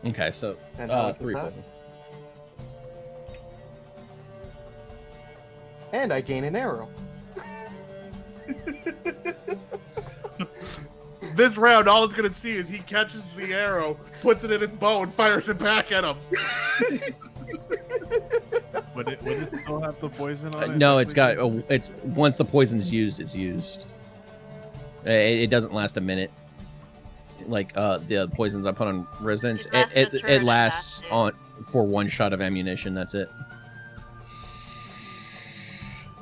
Okay, so And how much 3 was that? poison. And I gain an arrow. This round, all it's gonna see is he catches the arrow, puts it in his bow, and fires it back at him. Would it still have the poison on it? No, it's got. technically? It's once the poison's used, it's used. It doesn't last a minute. Like the poisons I put on residents, It lasts a turn it and lasts that's it. on for 1 shot of ammunition. That's it.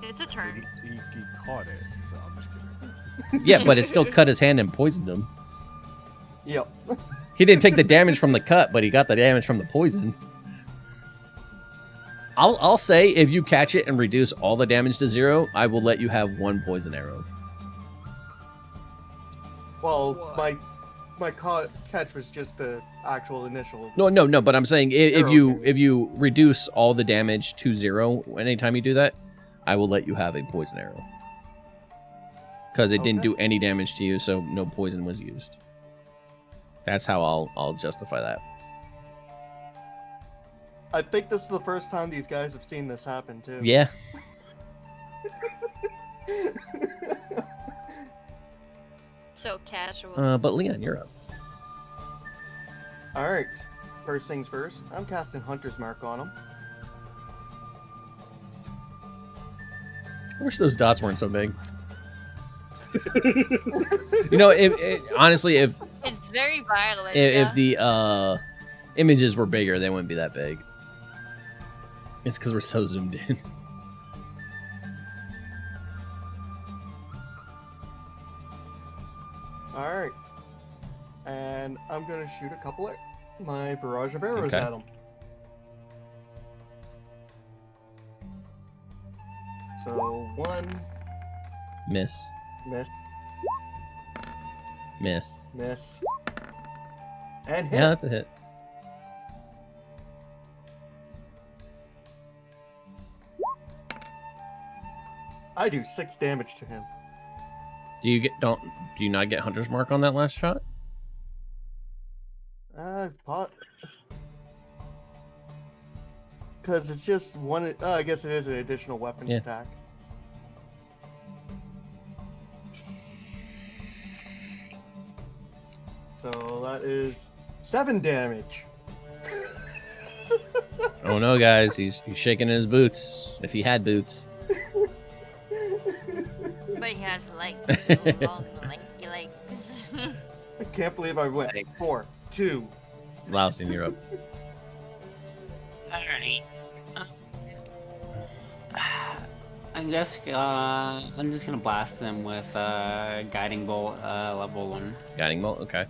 It's a turn. He caught it, so I'm just kidding. Yeah, but it still cut his hand and poisoned him. Yep. He didn't take the damage from the cut, but he got the damage from the poison. I'll say if you catch it and reduce all the damage to 0, I will let you have 1 poison arrow. Well, What? my catch was just the actual initial. No, but I'm saying if Arrow you damage. if you reduce all the damage to 0 anytime you do that, I will let you have a poison arrow. Because it didn't Okay. do any damage to you, so no poison was used. That's how I'll justify that. I think this is the first time these guys have seen this happen too. Yeah. So casual. But Leon, you're up. All right. First things first. I'm casting Hunter's Mark on him. I wish those dots weren't so big. You know, honestly, if It's very violent. if, yeah. if the images were bigger, they wouldn't be that big. It's because we're so zoomed in. All right. And I'm gonna shoot a couple of my barrage of arrows Okay. at him. So 1 Miss. miss, Miss. miss, and hit. Yeah, that's a hit. I do 6 damage to him. Do you not get Hunter's Mark on that last shot? Pot. Because it's just one. I guess it is an additional weapons Yeah. attack. So that is 7 damage. Oh no, guys, he's shaking in his boots. If he had boots. But he has legs. So long, lanky legs. I can't believe I went 4, 2. Lousing, you're up. Alright. I guess I'm just gonna blast them with guiding bolt level 1. Guiding bolt, okay.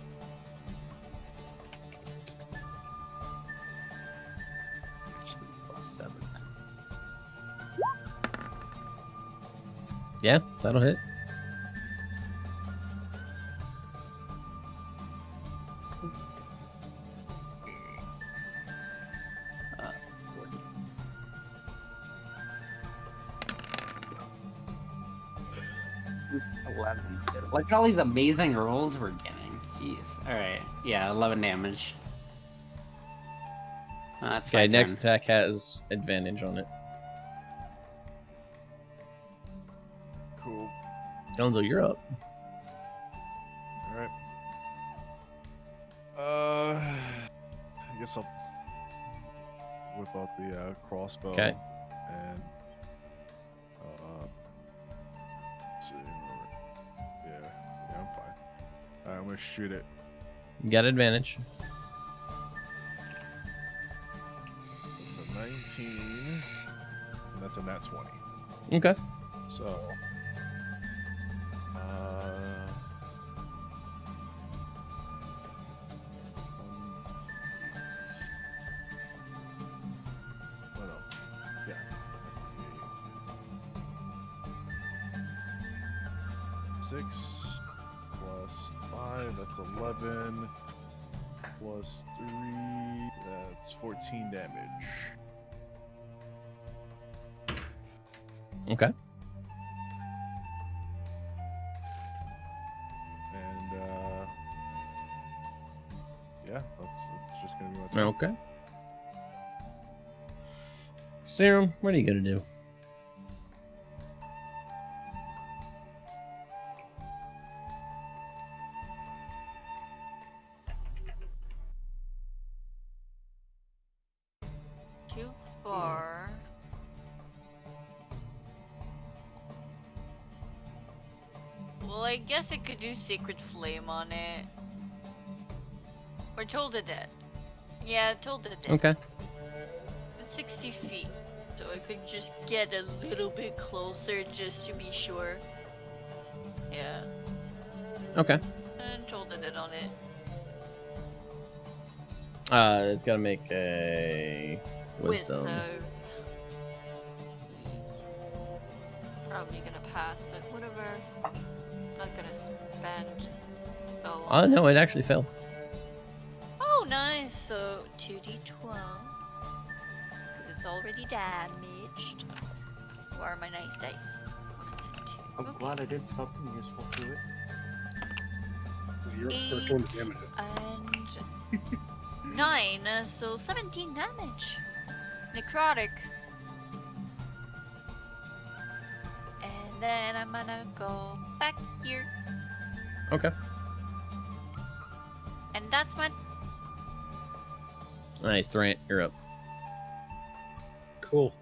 Plus 7. Yeah, that'll hit. Uh, 40. Look at all these amazing rolls we're getting. Jeez. Alright. Yeah, 11 damage. That's my Okay, next turn. attack has advantage on it. Cool. Gonzo, you're up. All right. I guess I'll whip out the crossbow. Okay. And let's see, yeah, I'm fine. I'm gonna shoot it. You got advantage. It's a 19, and that's a nat 20. Okay. So, 6 plus 5, that's 11. Plus 3, that's 14 damage. Okay. And yeah, that's just gonna be my turn. Okay. Cirim, what are you gonna do? Too far. Well, I guess I could do Sacred Flame on it. Or Toll the Dead. Yeah, Toll the Dead. Okay. It's 60 feet. So I could just get a little bit closer just to be sure. Yeah. Okay. And Toll the Dead on it. It's gotta make a wisdom. Probably gonna pass, but whatever. Not gonna spend a lot. Oh no, it actually failed. Oh, nice. So 2d12. 'Cause it's already damaged. Where are my nice dice? 1 and 2. I'm Okay. glad I did something useful to it. You're the first one to damage it. And 9, so 17 damage. Necrotic. And then I'm gonna go back here. Okay. And that's my... Nice, Thrant, you're up. Cool.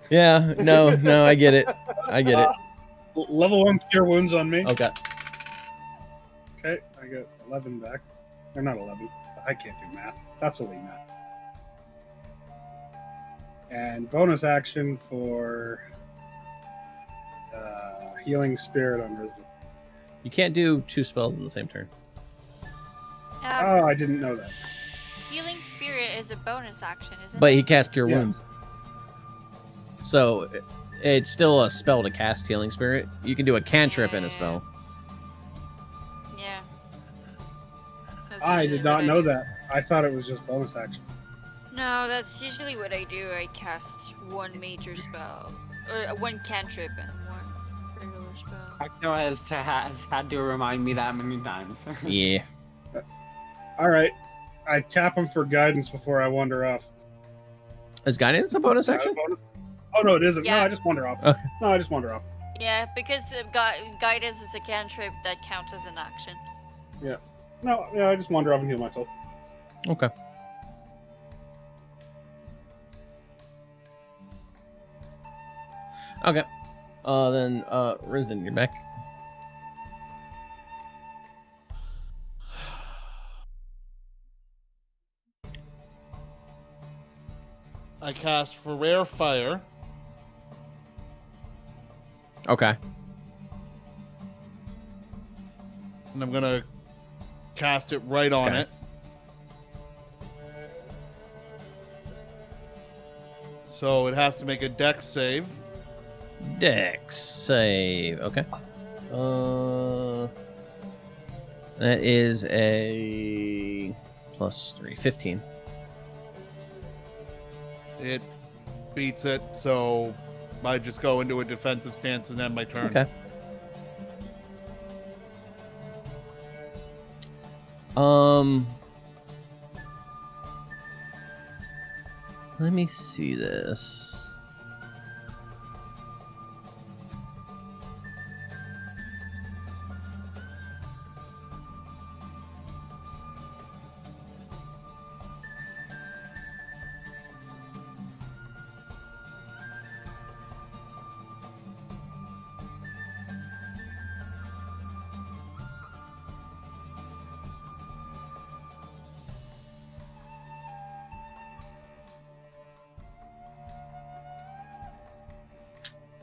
Yeah, no, I get it. I get it. Level 1 cure wounds on me. Okay. Okay, I got 11 back. Or not 11. I can't do math. That's elite math. And bonus action for healing spirit on Wisdom. You can't do 2 spells in the same turn. Oh, I didn't know that. Healing Spirit is a bonus action, isn't But it? he casts Cure Yeah. Wounds. So it's still a spell to cast Healing Spirit. You can do a cantrip in a spell. Yeah. That's I usually did not what know do. that. I thought it was just bonus action. No, that's usually what I do. I cast one major spell. Or one cantrip and one regular spell. Octo has had to remind me that many times. Yeah. All right. I tap him for guidance before I wander off. Is guidance a bonus Is that a action? bonus? Oh, no, it isn't. No, Yeah. I just wander off. Okay. No, I just wander off. Yeah, because guidance is a cantrip that counts as an action. No, yeah, I just wander off and heal myself. Okay. Okay. Then, Risden, you're back. I cast for rare fire. Okay. And I'm gonna cast it right on Okay. it. So it has to make a dex save. Dex save. Okay. That is a +3, 15. It beats it, so I just go into a defensive stance and end my turn. Okay. Let me see this.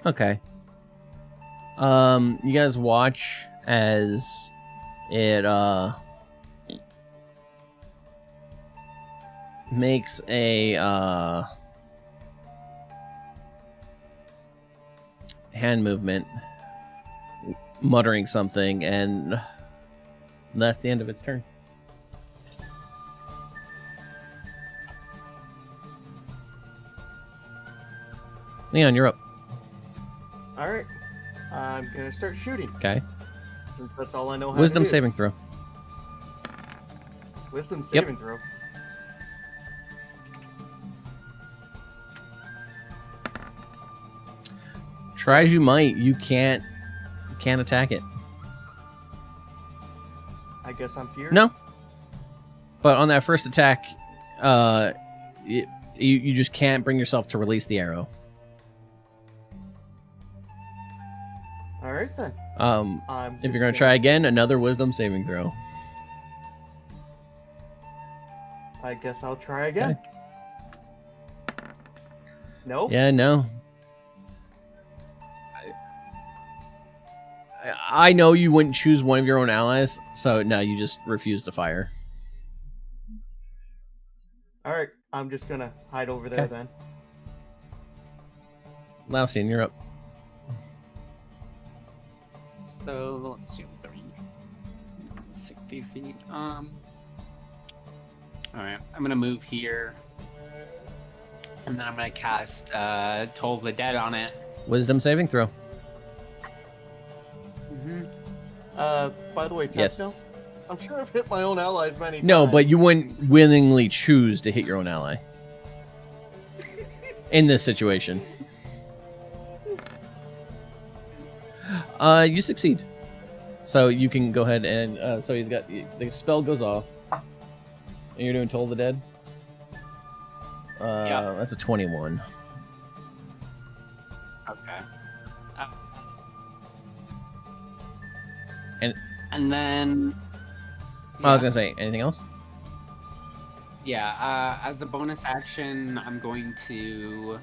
Okay. You guys watch as it makes a hand movement, muttering something, and that's the end of its turn. Leon, you're up. All right. I'm gonna start shooting. Okay. Since that's all I know how Wisdom to do. saving throw. Wisdom Yep. saving throw. Try as you might, you can't attack it. I guess I'm feared. No. But on that first attack, you just can't bring yourself to release the arrow. All right then. If you're gonna try again, another wisdom saving throw. I guess I'll try again. Nope. Yeah, no. I know you wouldn't choose one of your own allies, so no, you just refuse to fire. All right. I'm just gonna hide over there Okay. then. Lausian, you're up. So let's see, 60 feet. All right, I'm gonna move here, and then I'm gonna cast Toll of the Dead on it. Wisdom saving throw. By the way, Yes. Tesco, I'm sure I've hit my own allies many times. No, but you wouldn't willingly choose to hit your own ally. In this situation. You succeed. So you can go ahead and so he's got the spell goes off. And you're doing Toll the Dead? Yeah. That's a 21. Okay. And then. I was gonna say, anything else? Yeah, as a bonus action, I'm going to.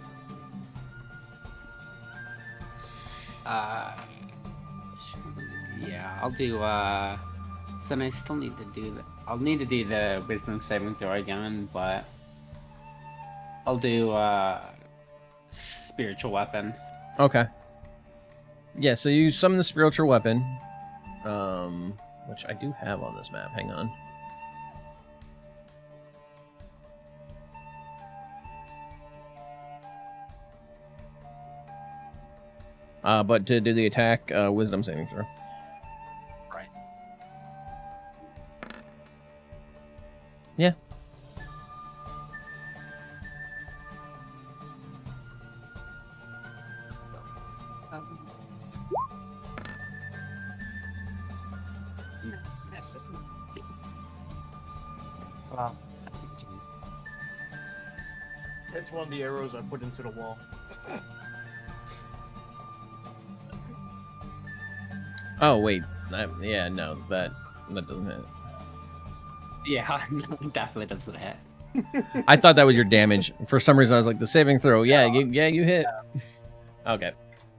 Yeah, I'll do. Then I still need to do the. I'll need to do the wisdom saving throw again, but I'll do spiritual weapon. Okay. Yeah, so you summon the spiritual weapon, which I do have on this map. Hang on. But to do the attack, wisdom saving throw. Right. Yeah. Wow. It's one of the arrows I put into the wall. Oh wait, yeah, no, that doesn't hit. Yeah, no, it definitely doesn't hit. I thought that was your damage. For some reason, I was like, the saving throw. Yeah, you hit. Okay.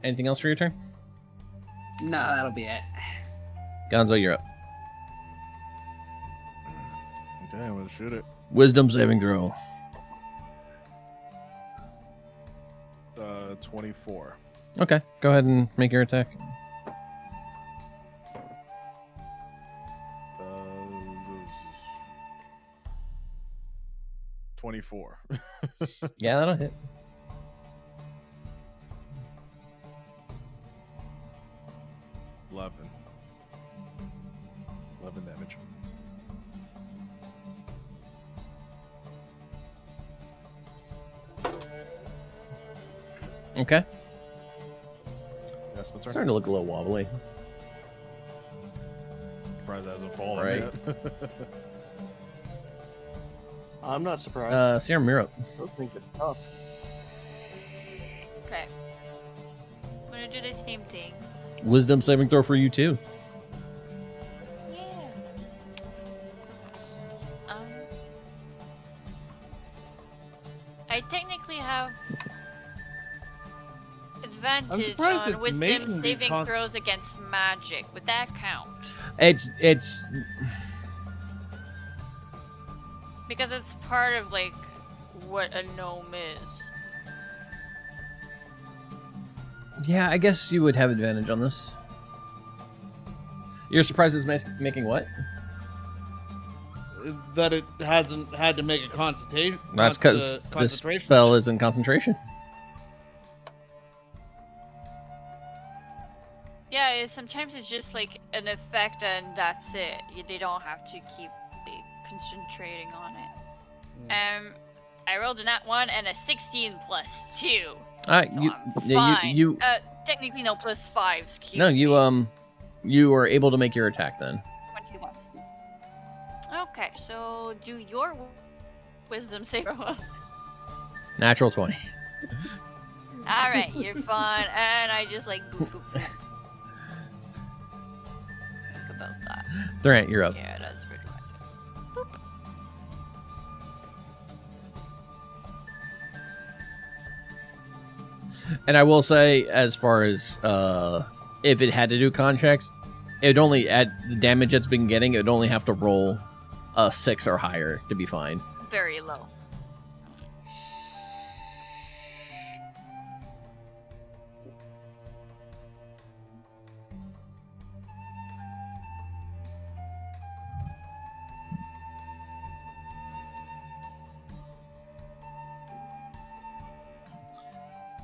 Anything else for your turn? No, that'll be it. Gonzo, you're up. Okay, I'm gonna shoot it. Wisdom saving throw. 24. Okay, go ahead and make your attack. 24. Yeah, that'll hit. Eleven damage. Okay. That's my turn. Starting to look a little wobbly. Surprised it hasn't fallen Right. yet. I'm not surprised. Cirim, you're up. Those things are tough. Okay. I'm gonna do the same thing. Wisdom saving throw for you too. Yeah. I technically have advantage surprised on it's wisdom making me saving throws against magic. Would that count? It's Because it's part of like what a gnome is. Yeah, I guess you would have advantage on this. You're surprised it's making what? That it hasn't had to make a concentration. That's because this spell is in concentration. Yeah, sometimes it's just like an effect and that's it. They don't have to keep like, concentrating on it. I rolled a nat 1 and a 16 plus 2. So I'm fine. you technically no, plus 5, excuse no, me. you are able to make your attack then. 21. Okay, so do your wisdom save. Natural 20. Alright, you're fine. And I just like boop boop boop. Think about that. Durant, you're up. Yeah, that's pretty much it. Boop. And I will say, as far as if it had to do con checks, it would only at the damage it's been getting, it would only have to roll a 6 or higher to be fine. Very low.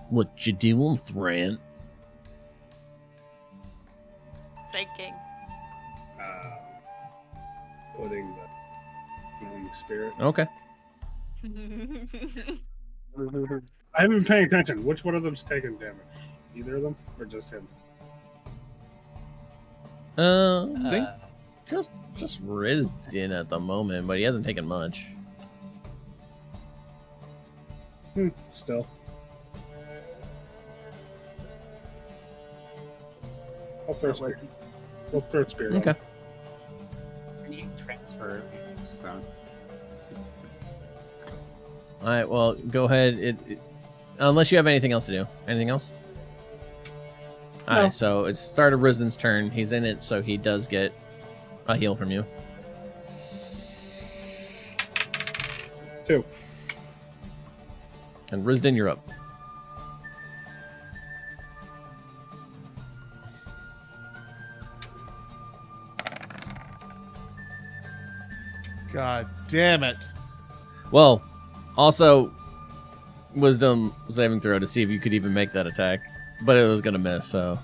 What you doing, Thrant? Thinking. Putting the healing spirit. Okay. I haven't been paying attention. Which one of them's taking damage? Either of them, or just him? I think just Rizdin at the moment, but he hasn't taken much. Still. I'll throw spirit. We'll throw spirit. Okay. I need transfer. So. All right. Well, go ahead. Unless you have anything else to do. Anything else? All No. right. So it's start of Rizdin's turn. He's in it, so he does get a heal from you. 2. And Rizdin, you're up. God damn it. Well, also, wisdom saving throw to see if you could even make that attack. But it was going to miss, so.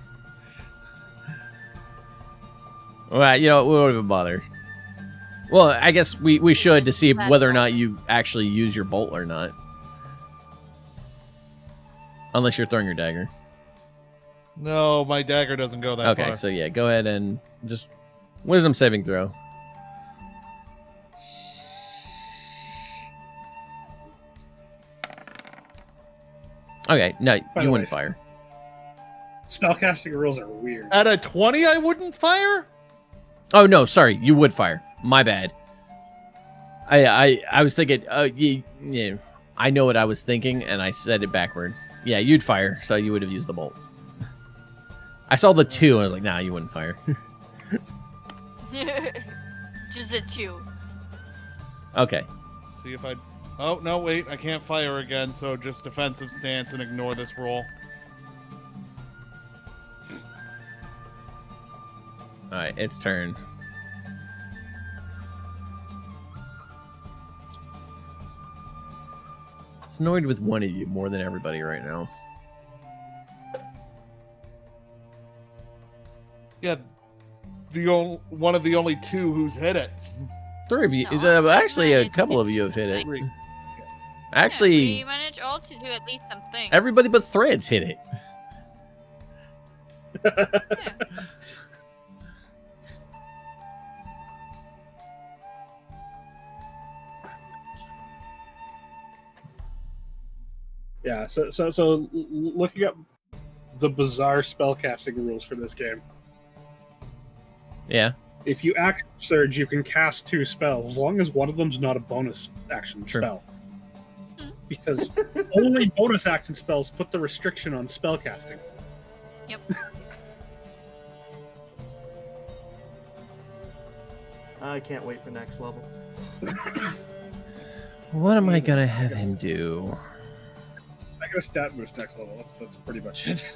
Well, you know, we won't even bother. Well, I guess we should to see whether or not you actually use your bolt or not. Unless you're throwing your dagger. No, my dagger doesn't go that far. Okay, so yeah, go ahead and just wisdom saving throw. Okay, no, By you the wouldn't way, fire. Spellcasting rules are weird. At a 20, I wouldn't fire? Oh no, sorry, you would fire. My bad. I was thinking. Yeah, I know what I was thinking, and I said it backwards. Yeah, you'd fire, so you would have used the bolt. I saw the 2, and I was like, nah, you wouldn't fire. Just a 2. Okay. See if I... Oh, no, wait. I can't fire again, so just defensive stance and ignore this roll. Alright, its turn. It's annoyed with one of you more than everybody right now. Yeah, one of the only 2 who's hit it. 3 of you. No, I actually, a managed couple to of you have hit it. 3. Actually, we managed all to do at least something. everybody but Threads hit it. Yeah. Yeah, so looking up the bizarre spellcasting rules for this game. Yeah. If you act surge, you can cast 2 spells as long as one of them's not a bonus action True. spell. Because only bonus action spells put the restriction on spellcasting. Yep. I can't wait for next level. What am I gonna have him do? I got a stat boost next level. That's pretty much it.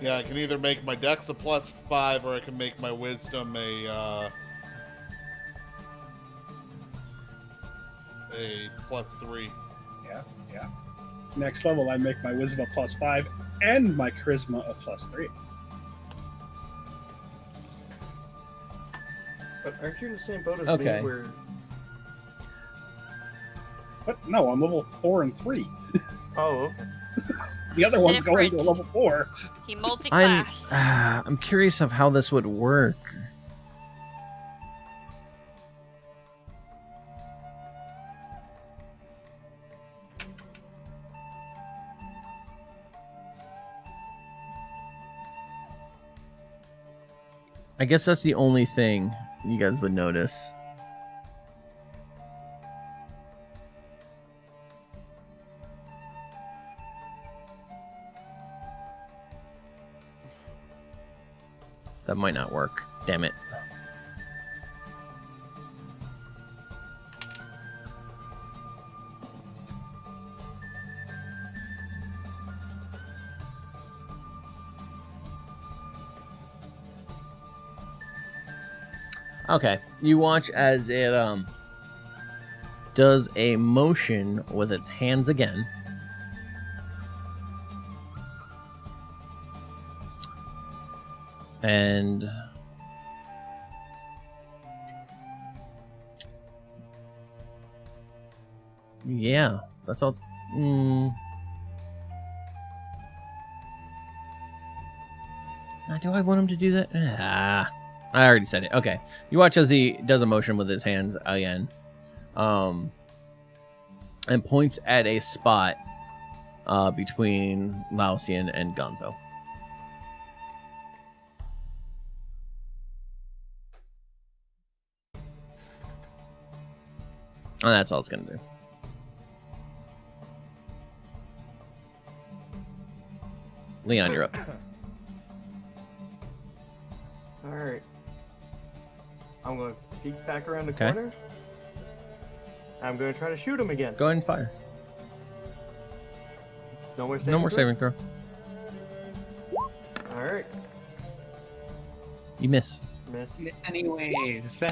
Yeah, I can either make my dex a +5 or I can make my wisdom a +3. Yeah. Next level, I make my wisdom a +5 and my charisma a +3. But aren't you in the same boat as Okay. me where... But no, I'm level 4 and 3. Oh, okay. The other one's going to a Different. level 4. He multi-class. I'm curious of how this would work. I guess that's the only thing you guys would notice. That might not work. Damn it. Okay, you watch as it does a motion with its hands again. And yeah, that's all. Now, do I want him to do that? I already said it. Okay, you watch as he does a motion with his hands again, and points at a spot between Lausian and Gonzo. And that's all it's gonna do. Leon, you're up. Alright. I'm going to peek back around the Okay. corner. I'm going to try to shoot him again. Go ahead and fire. No more saving No more throw? saving throw. Alright. You miss. Miss. Miss anyways. Miss.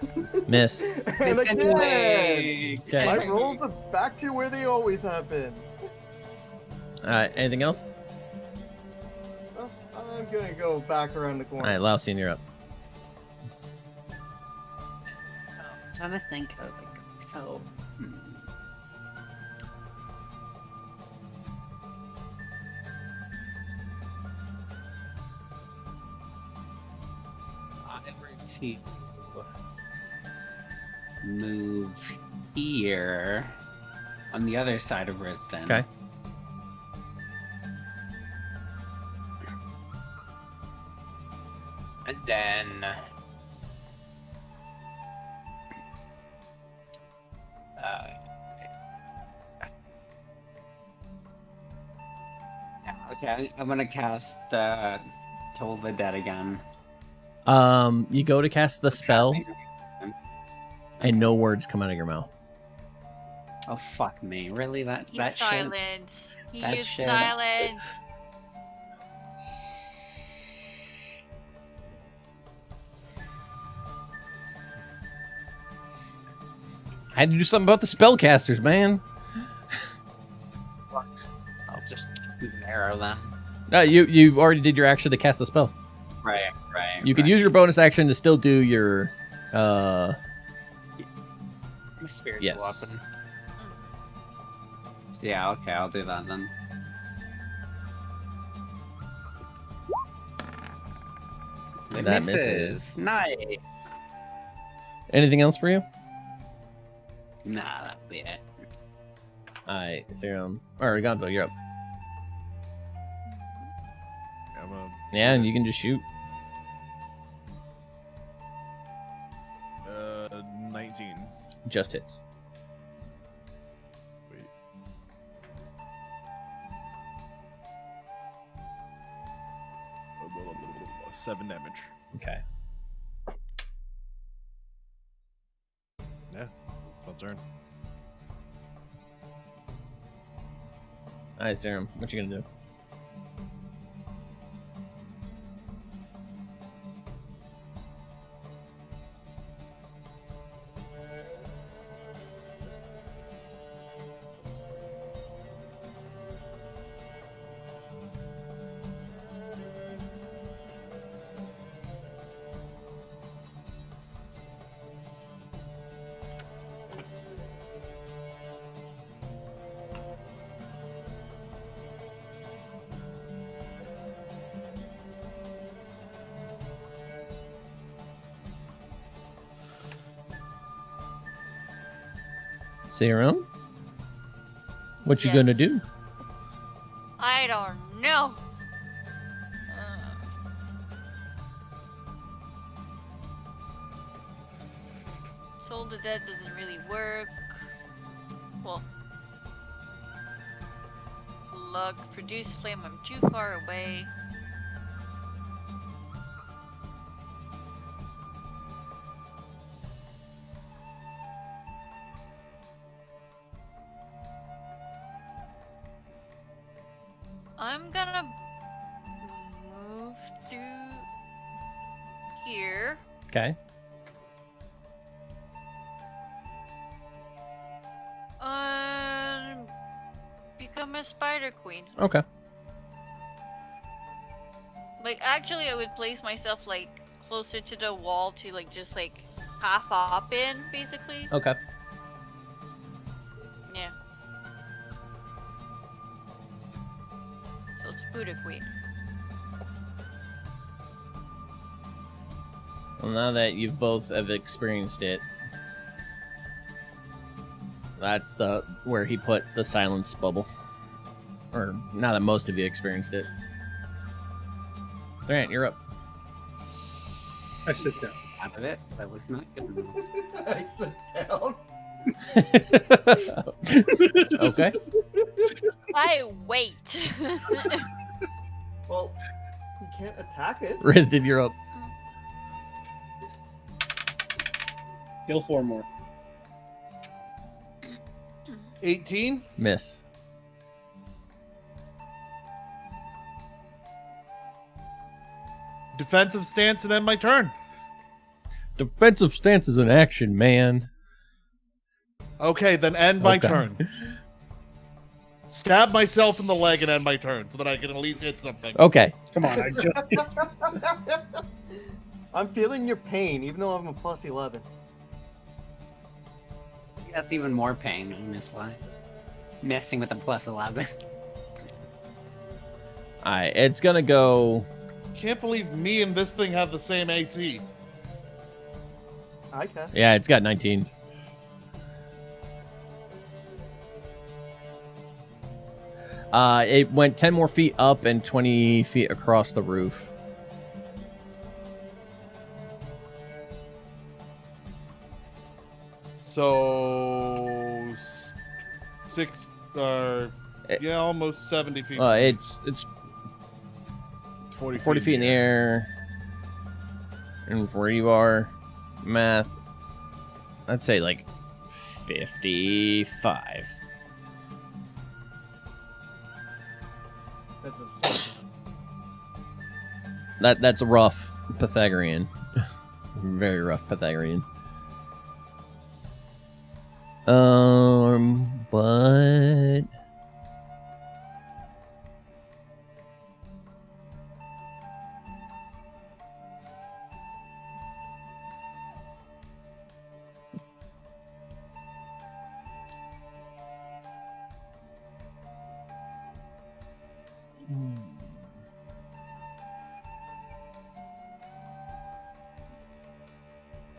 And Miss again! anyway. Okay. My rolls are back to where they always have been. Anything else? Oh, I'm going to go back around the All corner. right, Lausian, you're up. I'm trying to think of like, so. I want to move here on the other side of Risden. Okay. And then okay, I'm gonna cast Toll the Dead again. You go to cast the spell, and no words come out of your mouth. Oh fuck me! Really? That He's that shit? silent. He that used shit- silence. I had to do something about the spellcasters, man. I'll just narrow them. No, you already did your action to cast the spell. Right. You can use your bonus action to still do your my spiritual yes. weapon. Yeah. Okay, I'll do that then. It That misses. misses. Nice. Anything else for you? Nah, that'll be it. Alright, Cirim. Or Gonzo, you're up. I'm a, Yeah, and you can just shoot. 19. Just hits. Wait. Oh, 7 damage. Okay. Yeah, full turn. Alright, Cirim, what you gonna do? Cirim, what you Yes. gonna do? I don't know. Soul to Dead doesn't really work. Well, luck, produce flame, I'm too far away. I'm gonna move through here. Okay. And become a spider queen. Okay. Like, actually, I would place myself, like, closer to the wall to, like, just, like, half hop in, basically. Okay. Yeah. So it's Buddha Queen. Well, now that you've both have experienced it, that's the where he put the silence bubble. Or now that most of you experienced it. Grant, you're up. I sit down. Out of it. That was not good enough. I sit down. Okay. I wait. Well, you can't attack it. Rizded, you're up. Heal 4 more. 18. Miss. Defensive stance and end my turn. Defensive stance is an action, man. Okay, then end my Okay. turn. Stab myself in the leg and end my turn so that I can at least hit something. Okay. Come on, I just I'm feeling your pain, even though I'm a plus 11. That's even more pain in this life. Messing with a plus 11. Alright, it's gonna go. Can't believe me and this thing have the same AC. I can. Yeah, it's got 19. It went 10 more feet up and 20 feet across the roof. So 6 yeah, almost 70 feet. It's It's 40 40 feet in the air. And where you are, math, I'd say like 55. That's a rough Pythagorean. Very rough Pythagorean. But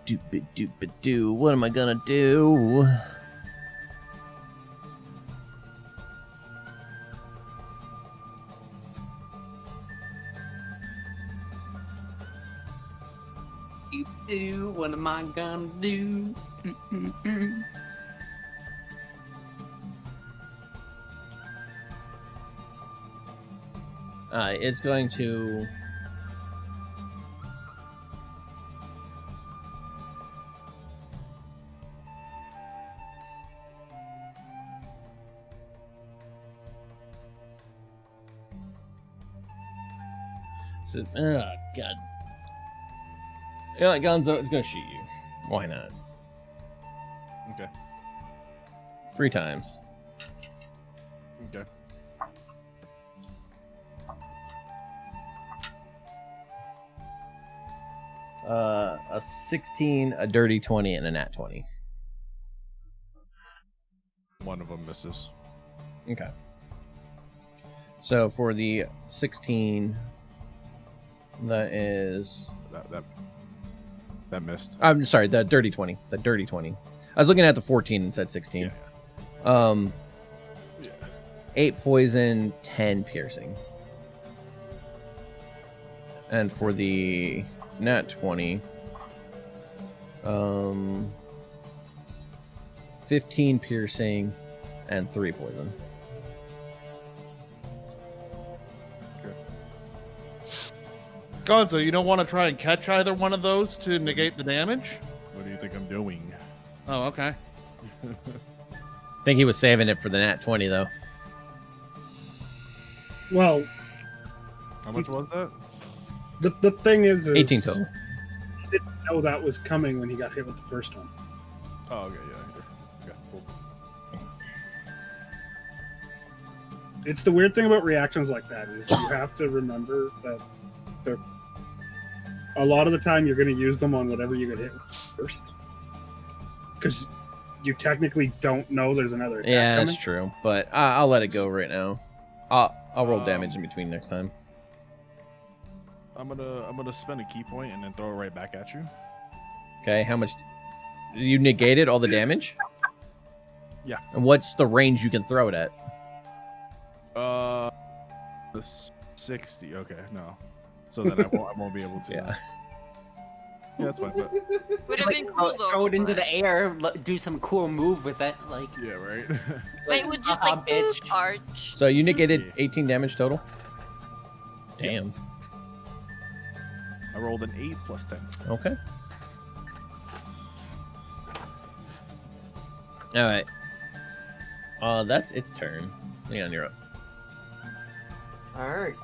doop-a-doop-a-doo. What am I gonna do? What am I gonna do? It's going to. Oh, God. You know, like Gonzo, it's gonna shoot you. Why not? Okay. 3 times. Okay. A 16, a dirty 20, and a nat 20. One of them misses. Okay. So for the 16, that is. That missed. I'm sorry, the dirty 20. The dirty 20. I was looking at the 14 and said 16. Yeah. Yeah. 8 poison, 10 piercing. And for the nat 20, 15 piercing and 3 poison. Gonzo, you don't want to try and catch either one of those to negate the damage? What do you think I'm doing? Oh, okay. I think he was saving it for the nat 20, though. Well, How much was that? the thing is 18 total. He didn't know that was coming when he got hit with the first one. Oh, okay, yeah. Okay, cool. It's the weird thing about reactions like that is you have to remember that a lot of the time you're going to use them on whatever you get hit with first, because you technically don't know there's another attack Yeah, coming. that's true. But I'll let it go right now. I'll roll damage in between next time. I'm gonna spend a key point and then throw it right back at you. Okay, how much? You negated all the damage? Yeah. And what's the range you can throw it at? The 60. Okay, no. So that I won't be able to. Yeah. Yeah, that's fine. But, Would have been cool though. Throw it into but- the air, do some cool move with it, like. yeah, right. Wait, would just haha, like bitch. boop, arch. So you negated 18 damage total? Damn. I rolled an 8 plus 10. Okay. Alright. That's its turn. Leon, you're up. Alright.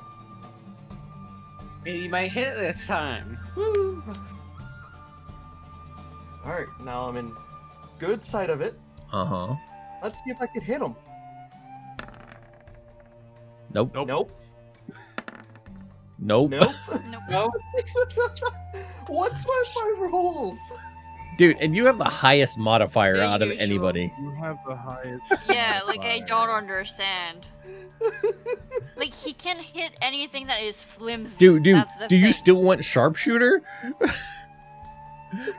Maybe you might hit it this time. Woo! Alright, now I'm in good sight of it. Uh-huh. Let's see if I can hit him. Nope. Nope. Nope. Nope. Nope. No. What's my 5 rolls? Dude, and you have the highest modifier The out of usual. anybody. You have the highest. Yeah, like I don't modifier. understand. Like he can hit anything that is flimsy. Dude, That's the do you thing. still want sharpshooter?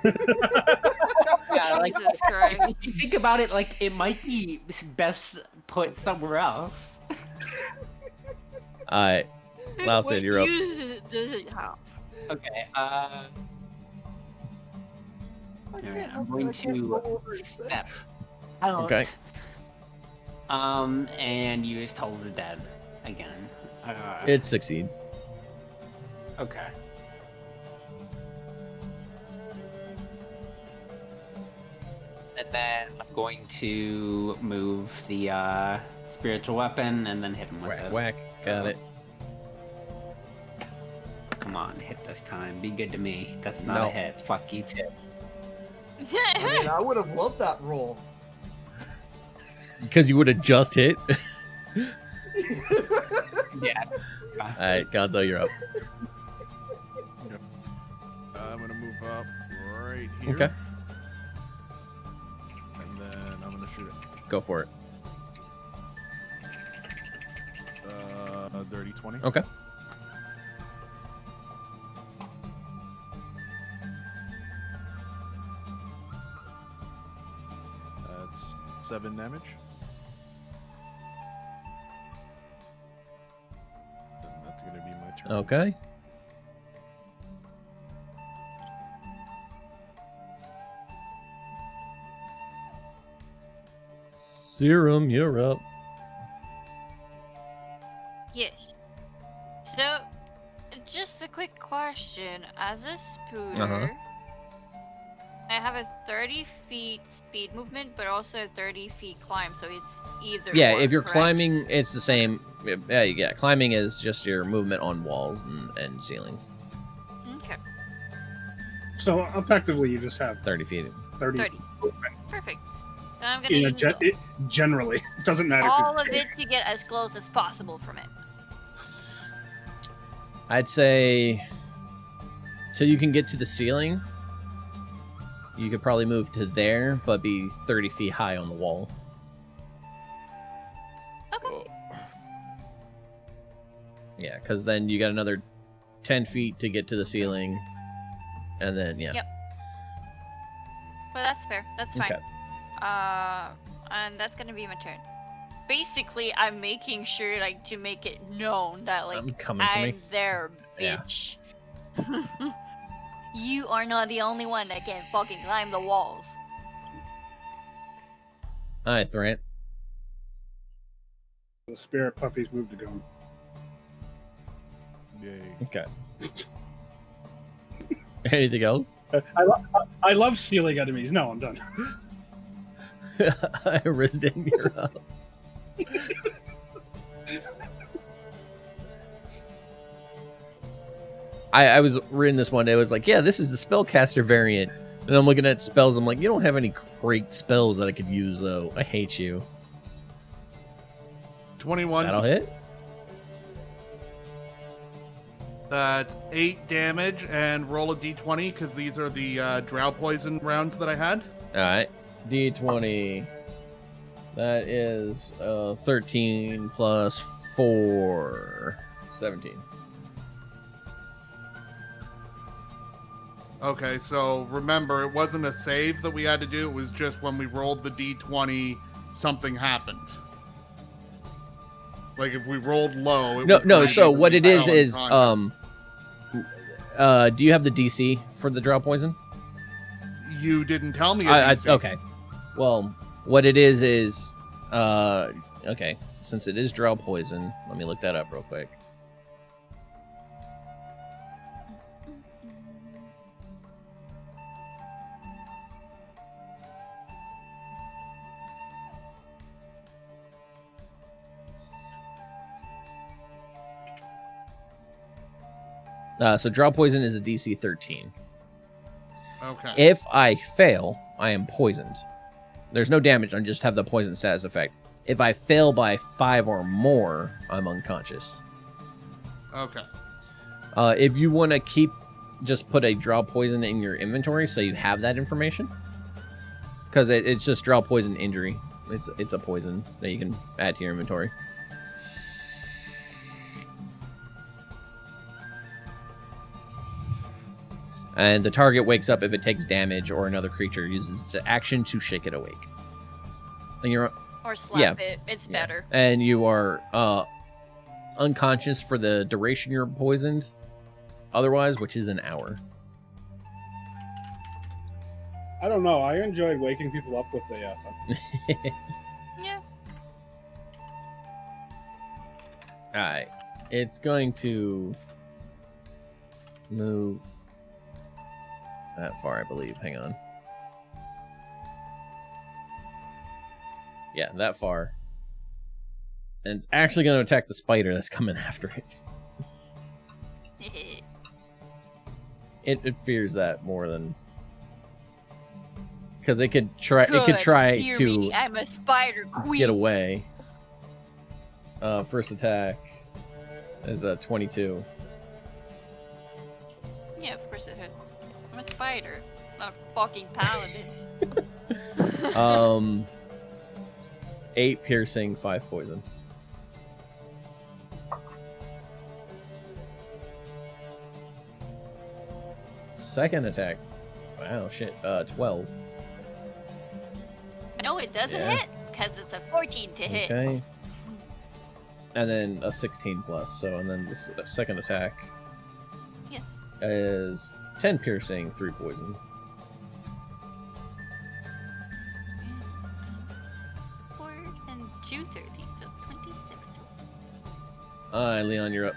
Yeah, like, Jesus Christ. if you think about it, like it might be best put somewhere else. Alright. Lousy, What you're up. use does it have? Okay. I Alright, can't I'm help going it, I can't to roll over it. step out. Okay. And use Toll of the Dead again. It succeeds. Okay. And then I'm going to move the spiritual weapon and then hit him with Whack, it. whack. Got it. Come on, hit this time. Be good to me. That's not No. a hit. Fuck you too. I mean, I would have loved that roll. Because you would have just hit. Yeah. Alright, Gonzo, you're up. I'm gonna move up right here. Okay. And then I'm gonna shoot it. Go for it. Dirty 20. Okay. That's 7 damage. And that's gonna be my turn. Okay. Cirim, you're up. Yes. So, just a quick question. As a spooter, Uh-huh. I have a 30 feet speed movement, but also a 30 feet climb, so it's either Yeah, or, if you're correct? climbing, it's the same. Yeah, climbing is just your movement on walls and ceilings. Okay, So effectively, you just have 30 feet. 30. 30. Perfect. Then I'm gonna In a use generally, it doesn't matter. all of it to get as close as possible from it. I'd say till you can get to the ceiling, you could probably move to there, but be 30 feet high on the wall. Okay. Yeah, because then you got another 10 feet to get to the ceiling, and then, yeah. Yep. But that's fair. That's fine. Okay. And that's gonna be my turn. Basically, I'm making sure, like, to make it known that, like, I'm coming for me. I'm there, Yeah. bitch. You are not the only one that can fucking climb the walls. Alright, Thrant. The spirit puppies moved to Gnome. Yay. Okay. Anything else? I love sealing enemies. No, I'm done. Risden, you're up. I was reading this one day. I was like, yeah, this is the spellcaster variant. And I'm looking at spells. I'm like, you don't have any great spells that I could use, though. I hate you. 21. That'll hit. That's 8 damage, and roll a d20 because these are the drow poison rounds that I had. All right. D20. That is 13 plus 4. 17. Okay, so remember, it wasn't a save that we had to do. It was just when we rolled the d20, something happened. Like if we rolled low. It was No. going So to what it is unconscious. do you have the DC for the drow poison? You didn't tell me. Okay. Well, what it is okay. Since it is drow poison, let me look that up real quick. So drow poison is a DC 13. Okay. If I fail, I am poisoned. There's no damage. I just have the poison status effect. If I fail by 5 or more, I'm unconscious. Okay. If you want to just put a drow poison in your inventory so you have that information. Because it's just drow poison injury. It's a poison that you can add to your inventory. And the target wakes up if it takes damage or another creature uses its action to shake it awake. And you're Or slap it. It's better. And you are unconscious for the duration you're poisoned. Otherwise, which is an hour. I don't know. I enjoyed waking people up with a Yeah. Alright. It's going to move that far, I believe. Hang on. Yeah, that far. And it's actually going to attack the spider that's coming after it. It fears that more than... Because it could try Fear to me, I'm a spider queen. get away. First attack is a 22. Yeah, of course it hits. I'm a spider, not a fucking paladin. 8 piercing, 5 poison. Second attack. Wow, shit. 12. No, it doesn't Yeah. hit, because it's a 14 to hit. Okay. And then a 16 plus. So, and then the second attack Yeah. is 10 piercing, 3 poison. 4 and 2, 13, so 26. Alright, Leon, you're up.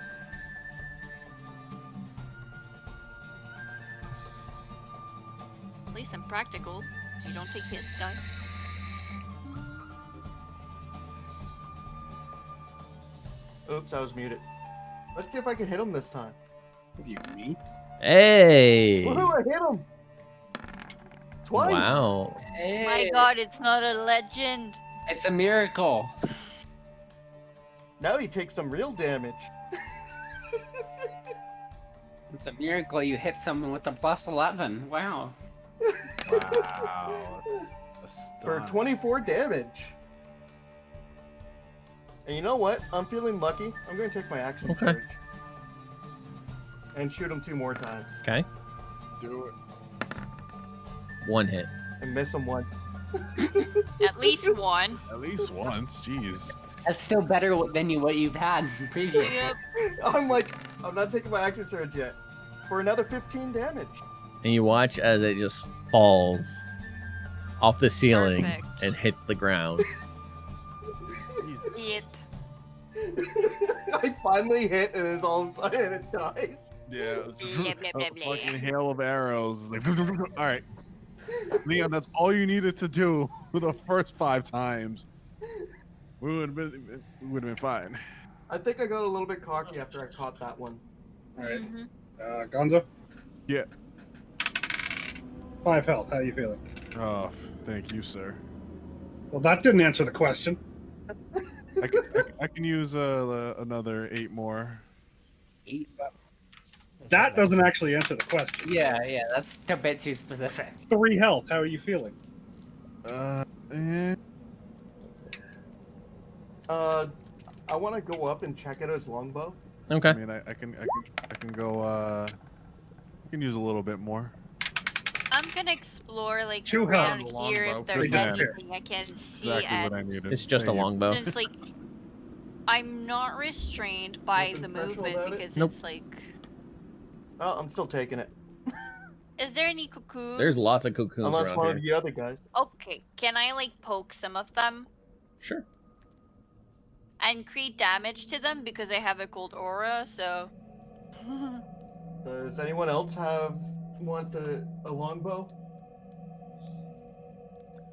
At least I'm practical. You don't take hits, guys. Oops, I was muted. Let's see if I can hit him this time. You me? Hey! Woohoo, I hit him! Twice! Wow. My god, it's not a legend. It's a miracle. Now he takes some real damage. It's a miracle you hit someone with a plus 11. Wow. Wow. For 24 damage. And you know what? I'm feeling lucky. I'm going to take my action Okay. charge. And shoot him 2 more times. Okay. Do it. 1 hit. And miss him 1. At least one. At least once. Jeez. That's still better than what you've had previously. Yep. I'm like, I'm not taking my action surge yet. For another 15 damage. And you watch as it just falls off the ceiling Perfect. and hits the ground. Yep. I finally hit and it's all of a sudden it dies. Yeah. Blah, blah, blah, A blah. fucking hail of arrows. Like, all right. Leon, that's all you needed to do for the first 5 times. We would have been fine. I think I got a little bit cocky after I caught that one. All right. Mhm. Gonzo? Yeah. 5 health. How you feeling? Oh, thank you, sir. Well, that didn't answer the question. I can use another 8 more. 8. That doesn't actually answer the question. Yeah, that's a bit too specific. 3 health. How are you feeling? Eh. I want to go up and check out his longbow. Okay. I mean, I can go. I can use a little bit more. I'm gonna explore like 2 health. around The here longbow. if there's Exactly. anything I can see. Exactly what I And needed. It's just a Thank you. longbow. since like I'm not restrained by Nothing the special movement about it? because Nope. it's like. Oh, I'm still taking it. Is there any cocoons? There's lots of cocoons Unless around one here. of the other guys. Okay, can I like poke some of them Sure. and create damage to them because I have a cold aura? So. Does anyone else want a longbow?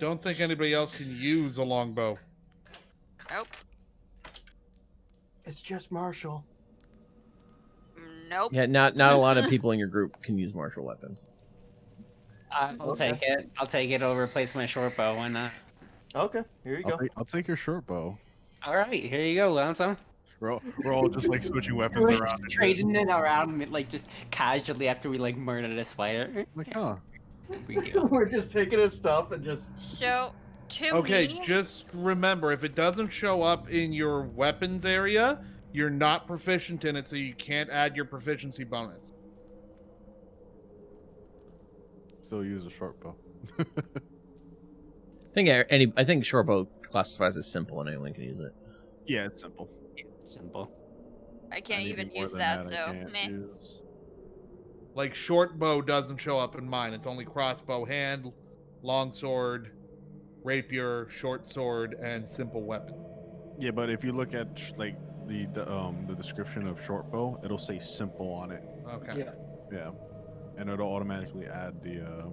Don't think anybody else can use a longbow. Nope. It's just Marshall. Nope. Yeah, not a lot of people in your group can use martial weapons. I'll Okay. take it. I'll take it. I'll replace my short bow. Why not? Okay, here you go. I'll take your short bow. All right, here you go, Lonzo. We're all just like switching weapons We're around. just and trading it around, like just casually after we like murdered a spider. like, huh? We go. We're just taking his stuff and just. So, to Okay, me, just remember, if it doesn't show up in your weapons area, you're not proficient in it, so you can't add your proficiency bonus. Still use a short bow. I think shortbow classifies as simple and anyone can use it. Yeah, it's simple. Simple. I can't Anything even more use than that, I so can't meh. use. Like, short bow doesn't show up in mine. It's only crossbow, hand, longsword, rapier, short sword, and simple weapon. Yeah, but if you look at like the description of short bow, it'll say simple on it. Okay. Yeah. Yeah, and it'll automatically add the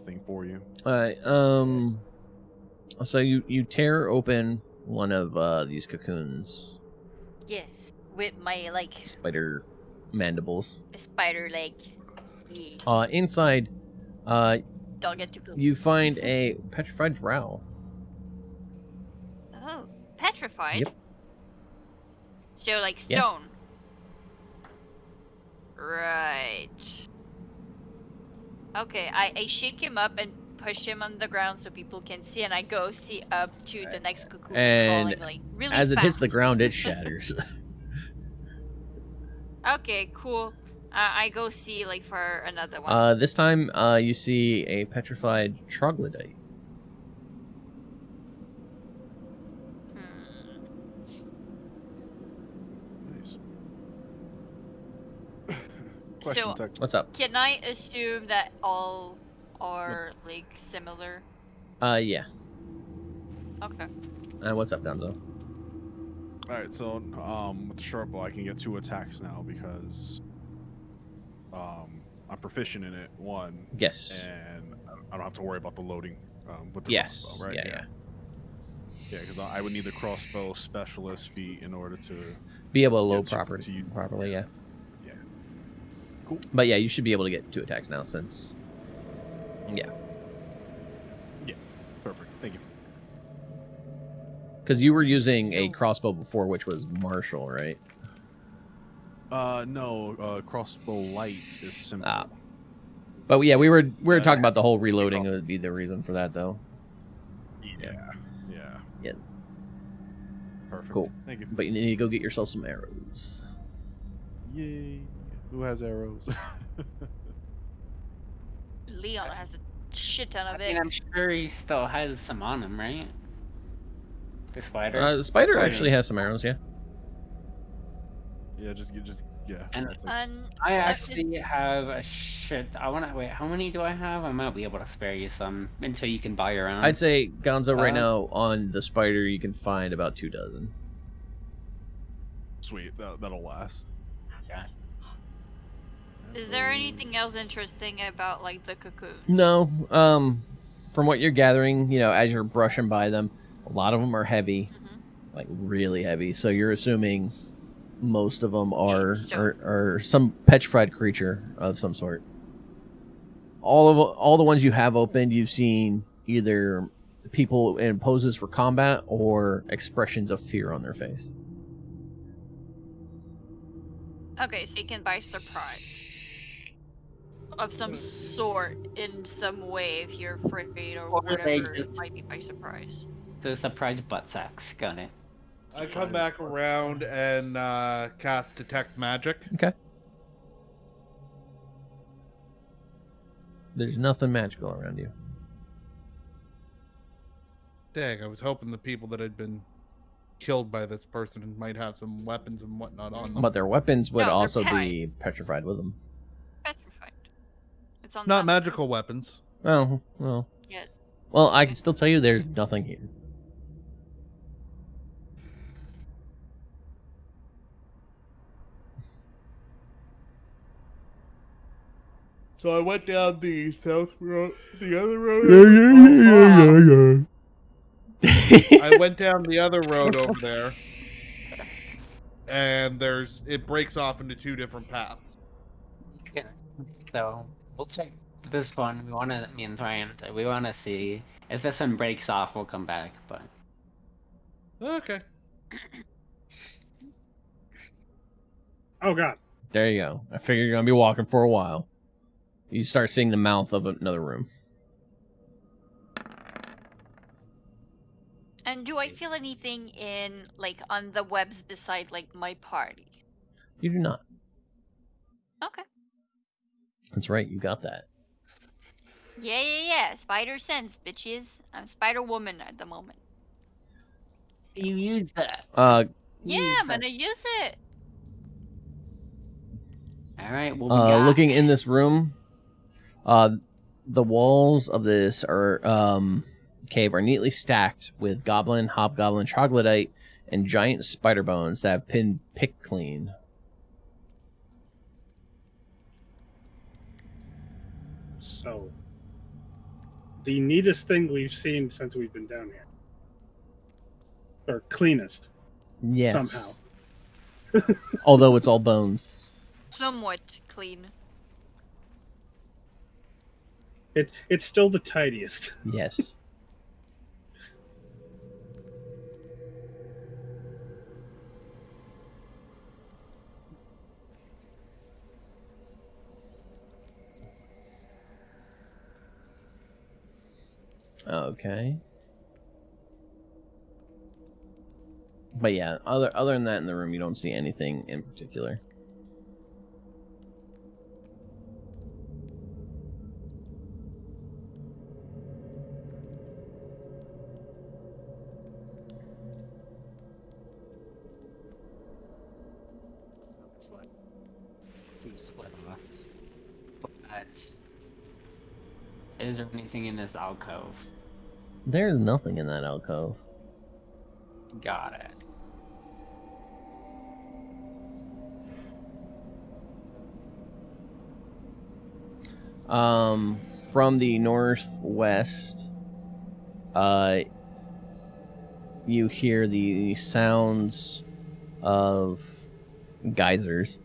thing for you. All right. So you tear open one of these cocoons, Yes, with my like spider mandibles. spider leg. Yeah, Inside, don't get too close. you find a petrified drow. Oh, petrified. Yep. So like Yeah. stone. Right. Okay, I shake him up and push him on the ground so people can see, and I go see up to the next cocoon, And crawling like really As it hits the fast. ground, it shatters. Okay, cool. I go see like for another one. This time, you see a petrified troglodyte. Hmm. Nice. So Tech. What's up? can I assume that all are like similar? Yeah. Okay. What's up, Gonzo? All right, so with the short bow, I can get 2 attacks now because I'm proficient in it. 1, Yes. and I don't have to worry about the loading with the Yes. crossbow, right? Yeah. Yeah, because I would need the crossbow specialist feat in order to. Be able to load Get to properly. you. Properly, yeah. Yeah. Cool. But yeah, you should be able to get 2 attacks now since. Yeah. Perfect. Thank you. Because you were using a So- crossbow before, which was martial, right? No, crossbow light is simple. Ah. But yeah, we were talking Uh, about the whole reloading would be the reason for that, though. Yeah. Yeah. Yeah. Perfect. Cool. Thank you. But you need to go get yourself some arrows. Yay. Who has arrows? Leon has a shit ton of I it. mean, I'm sure he still has some on him, right? The spider. The spider actually has some arrows, yeah. Yeah, yeah. And- that's like- And I actually have a shit. I want to wait. How many do I have? I might be able to spare you some until you can buy your own. I'd say Gonzo right Uh, now on the spider you can find about 2 dozen. Sweet, that'll last. Okay. is there anything else interesting about like the cocoon? No, from what you're gathering, you know, as you're brushing by them, a lot of them are heavy, like really heavy. So you're assuming most of them are some petrified creature of some sort. All the ones you have opened, you've seen either people in poses for combat or expressions of fear on their face. Okay, so you can buy surprise of some sort in some way if you're afraid or Or they whatever. It just- might be by surprise. The surprise butt sacks. Got it. I come back around and cast Detect Magic. Okay. There's nothing magical around you. Dang, I was hoping the people that had been killed by this person might have some weapons and whatnot on them. But their weapons would No, they're also petrified. be petrified with them. Petrified. It's on Not them. magical weapons. Oh, well. Yeah. Well, I can still tell you there's nothing here. So I went down the south road, the other road. I went down the other road over there, and it breaks off into 2 different paths. Okay. So we'll check this one. Me and Ryan, we want to see if this one breaks off. We'll come back, but Okay. Oh god. There you go. I figure you're going to be walking for a while. You start seeing the mouth of another room. And do I feel anything on the webs beside like my party? You do not. Okay. That's right. You got that. Yeah. Spider sense, bitches. I'm Spider Woman at the moment. you use that. Yeah, I'm gonna use it. All right. Well, we got Looking in this room, the walls of this cave are neatly stacked with goblin, hobgoblin, troglodyte, and giant spider bones that have been picked clean. So, the neatest thing we've seen since we've been down here. Or cleanest, Yes. somehow. Although it's all bones. Somewhat clean. It's still the tidiest. Yes. Okay. But yeah, other than that in the room, you don't see anything in particular. So it's like some split offs. But is there anything in this alcove? There's nothing in that alcove. Got it. From the northwest, you hear the sounds of geysers,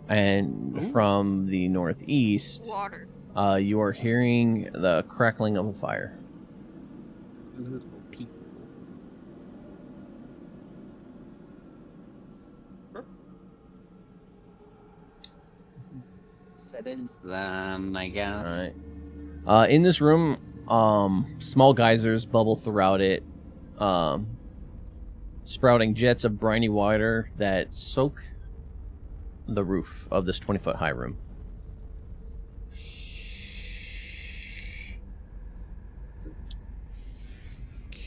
and from the northeast, Water. you are hearing the crackling of a fire. Ooh, people. Set into them, I guess. All right. In this room, small geysers bubble throughout it, sprouting jets of briny water that soak the roof of this 20-foot high room.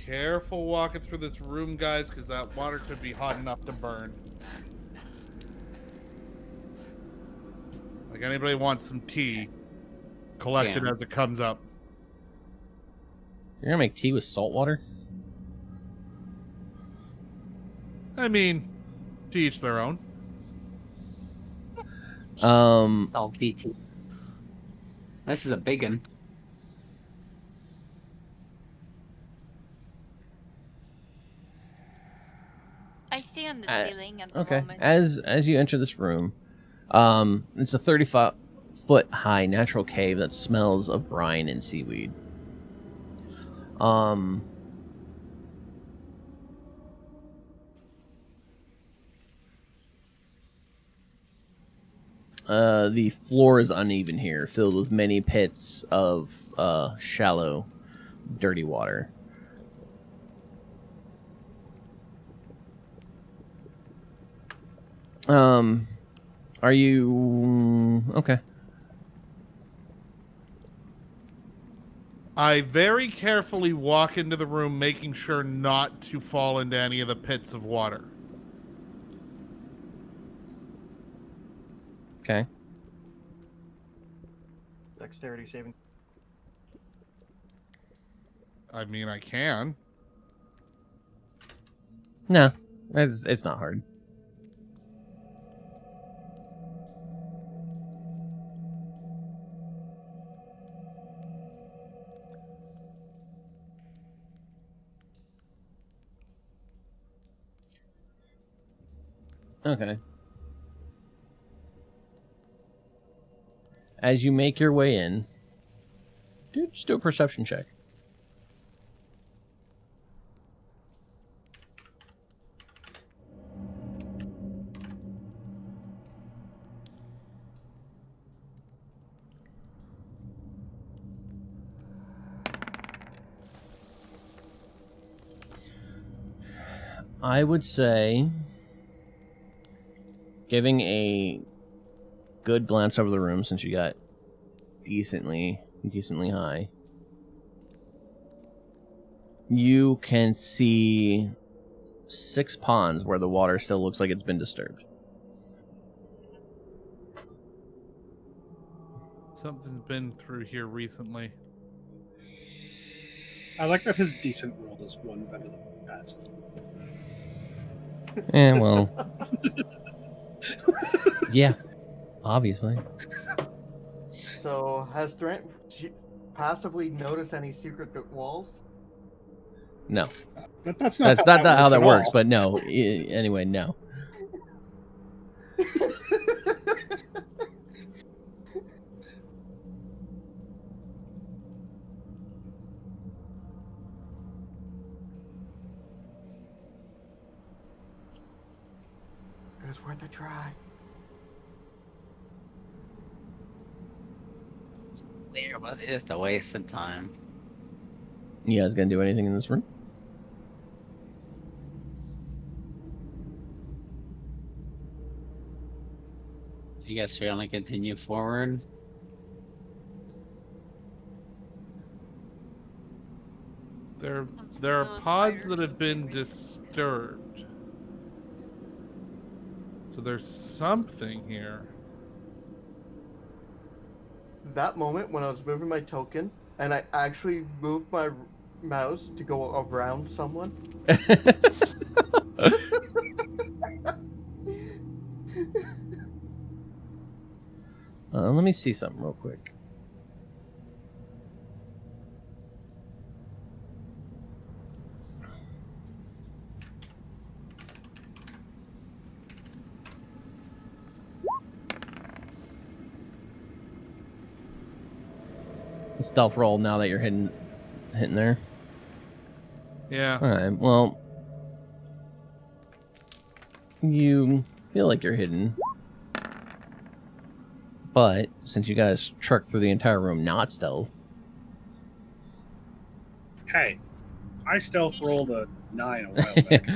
careful walking through this room, guys, because that water could be hot enough to burn. Like, anybody wants some tea, collect it Yeah. as it comes up. You're gonna make tea with salt water? I mean, to each their own. Salty tea. This is a big one. I stay on the Uh, ceiling at the Okay. moment. As you enter this room, it's a 35-foot high natural cave that smells of brine and seaweed. The floor is uneven here, filled with many pits of shallow, dirty water. Are you okay? I very carefully walk into the room, making sure not to fall into any of the pits of water. Okay. Dexterity saving. I mean, I can. No, it's not hard. Okay. As you make your way in, dude, just do a perception check. I would say, giving a good glance over the room, since you got decently high, you can see 6 ponds where the water still looks like it's been disturbed. Something's been through here recently. I like that his decent roll is one better than past. Well. Yeah, obviously. So, has Trent passively noticed any secret walls? No. That's not That's not how that at works, all. but no. Anyway, no. It was worth a try. There was just a waste of time. You guys gonna do anything in this room? I guess we're gonna continue forward. There Still are a pods spider that have been somewhere. disturbed. So there's something here. That moment when I was moving my token, and I actually moved my mouse to go around someone. Let me see something real quick. Stealth roll now that you're hitting there. Yeah. All right. Well, you feel like you're hidden, but since you guys trucked through the entire room not stealth, Hey, I stealth rolled a 9 a while back.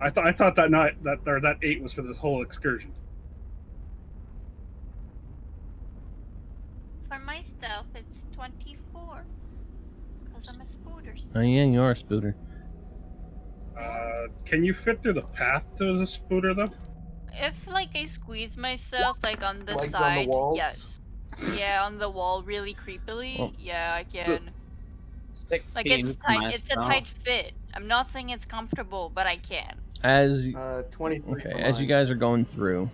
I thought that 8 was for this whole excursion. For my stealth, it's 24. Because I'm a spooter. Oh yeah, you are a spooter. Can you fit through the path to the spooter though? If like I squeeze myself like on the Legs on the side, walls? yes. Yeah, on the wall really creepily. Oh. Yeah, I can. Like 16 it's for tight. It's a myself. tight fit. I'm not saying it's comfortable, but I can. As 23 okay, for as you mine. guys are going through,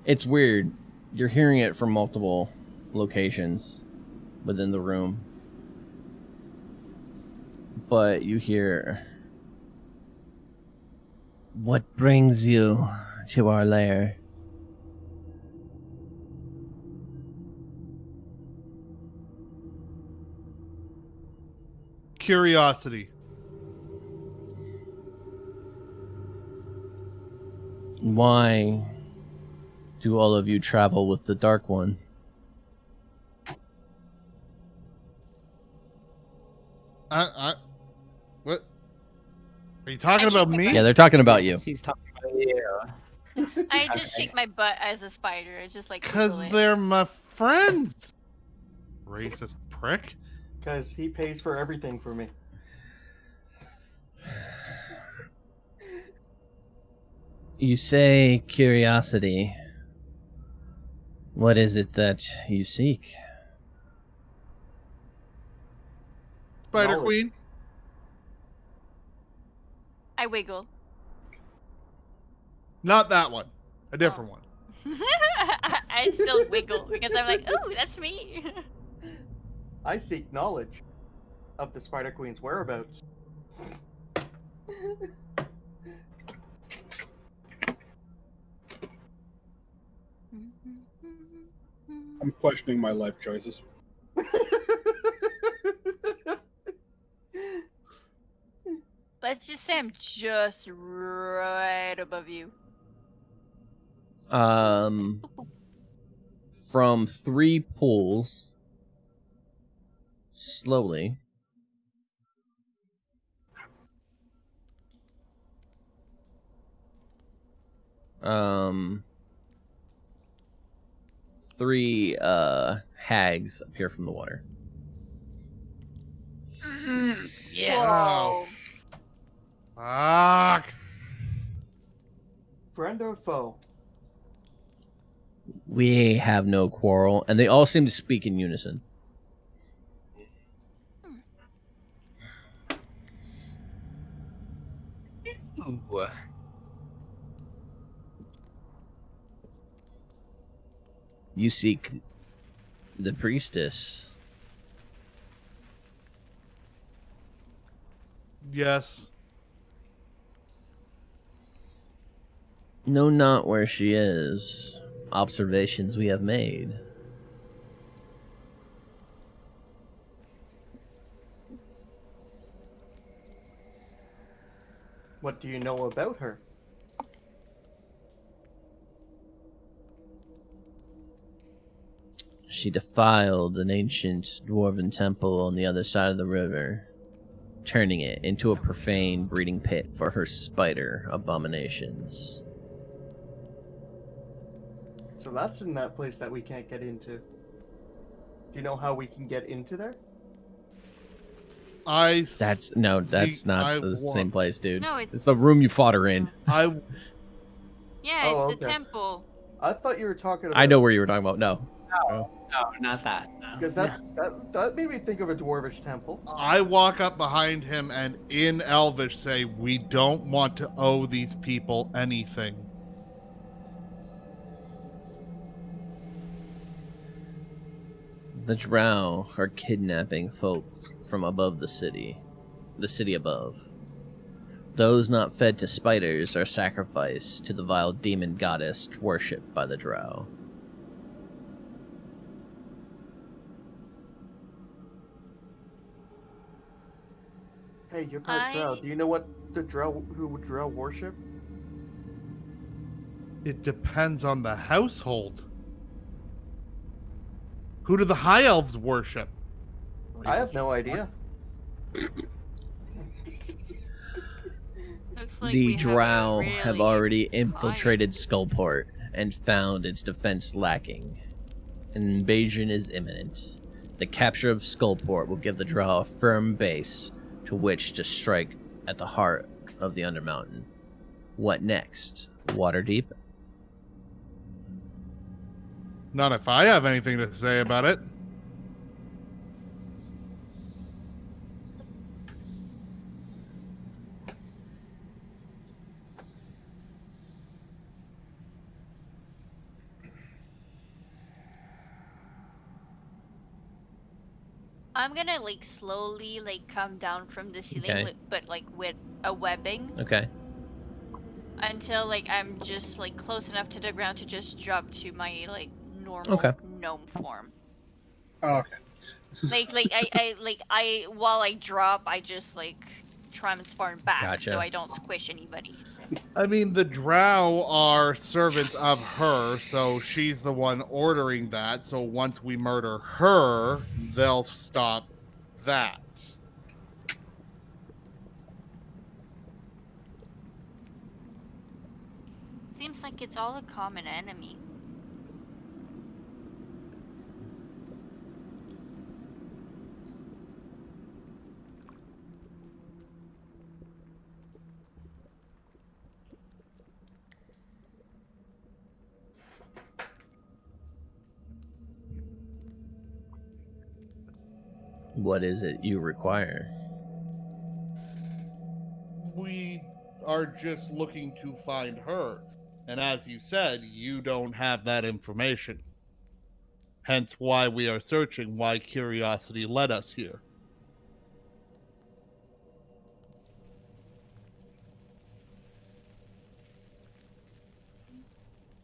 it's weird. You're hearing it from multiple locations within the room, but you hear, "What brings you to our lair?" Curiosity. Why do all of you travel with the Dark One? What? Are you talking I about should- me? Yeah, they're talking about you. Yes, he's talking about you. I just Okay. shake my butt as a spider. I just like Because wiggle it. they're my friends. Racist prick. Because he pays for everything for me. You say curiosity. What is it that you seek? Spider Knowledge. Queen. I wiggle. Not that one. A different one. I still wiggle because I'm like, ooh, that's me. I seek knowledge of the Spider Queen's whereabouts. I'm questioning my life choices. Let's just say I'm just right above you. From 3 pools, slowly, three hags appear from the water. Whoa. Fuck. Friend or foe? We have no quarrel, and they all seem to speak in unison. Ooh. You seek the priestess. Yes. Know not where she is. Observations we have made. What do you know about her? She defiled an ancient dwarven temple on the other side of the river, turning it into a profane breeding pit for her spider abominations. So that's in that place that we can't get into. Do you know how we can get into there? That's not I the same place, dude. No, It's the room you fought her in. Yeah, Oh, it's the okay. temple. I thought you were talking about. I know where you were talking about. No. No, not that. No. Because that made me think of a dwarvish temple. I walk up behind him and in Elvish say, "We don't want to owe these people anything." The drow are kidnapping folks from above the city above. Those not fed to spiders are sacrificed to the vile demon goddess worshipped by the drow. Hey, you're part drow. Do you know what the drow worship? It depends on the household. Who do the high elves worship? I have no idea. Looks like The we have a drow really have already infiltrated Skullport and found its defense lacking. An invasion is imminent. The capture of Skullport will give the Drow a firm base to which to strike at the heart of the Undermountain. What next? Waterdeep? Not if I have anything to say about it. I'm gonna like slowly like come down from the ceiling, Okay. but like with a webbing Okay. until like I'm just like close enough to the ground to just drop to my like normal Okay. gnome form. Oh, okay. I while I drop, I just like transform back Gotcha. so I don't squish anybody. I mean, the Drow are servants of her, so she's the one ordering that. So once we murder her, they'll stop that. Seems like it's all a common enemy. What is it you require? We are just looking to find her. And as you said, you don't have that information. Hence why we are searching, why curiosity led us here.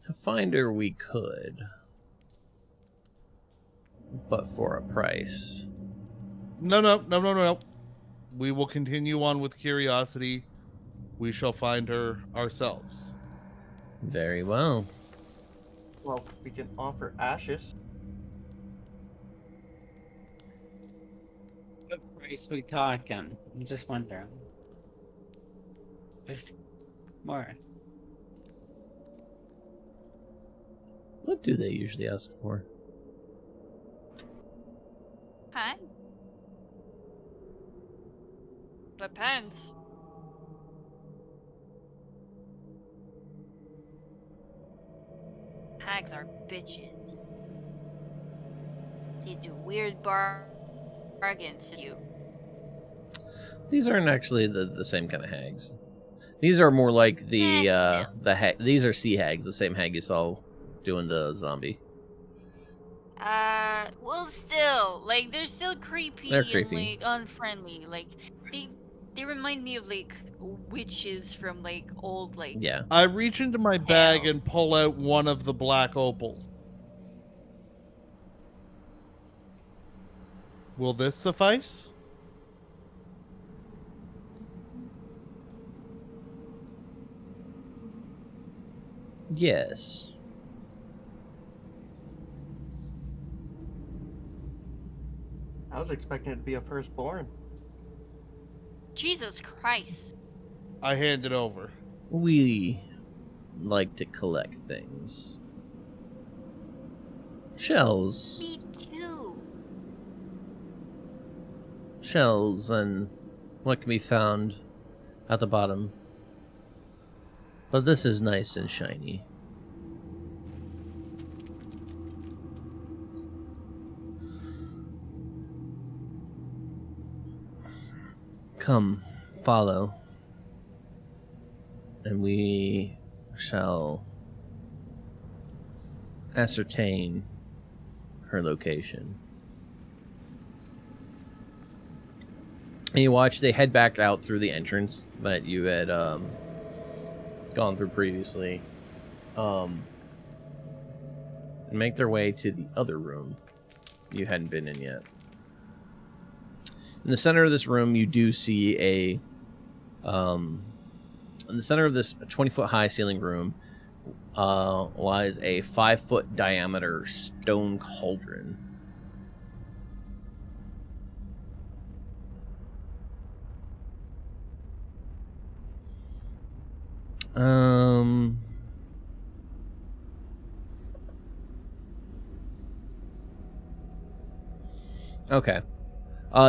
To find her, we could. But for a price. No. We will continue on with curiosity. We shall find her ourselves. Very well. Well, we can offer ashes. What price we talking? I'm just wondering. If more. What do they usually ask for? Huh? Depends. Hags are bitches. They do weird bargains to you. These aren't actually the same kind of hags. These are more like these are sea hags, the same hag you saw doing the zombie. Well, still, like, they're still creepy, They're and, creepy. like, unfriendly. Like, they remind me of, like, witches from, like, old, like... Yeah. I reach into my bag Tales. and pull out one of the black opals. Will this suffice? Yes. I was expecting it to be a firstborn. Jesus Christ. I hand it over. We like to collect things. Shells. Me too. Shells and what can be found at the bottom. But this is nice and shiny. Come, follow, and we shall ascertain her location. And you watch, they head back out through the entrance that you had gone through previously, and make their way to the other room you hadn't been in yet. In the center of this room, you do see in the center of this 20-foot high ceiling room lies a 5-foot diameter stone cauldron. Okay.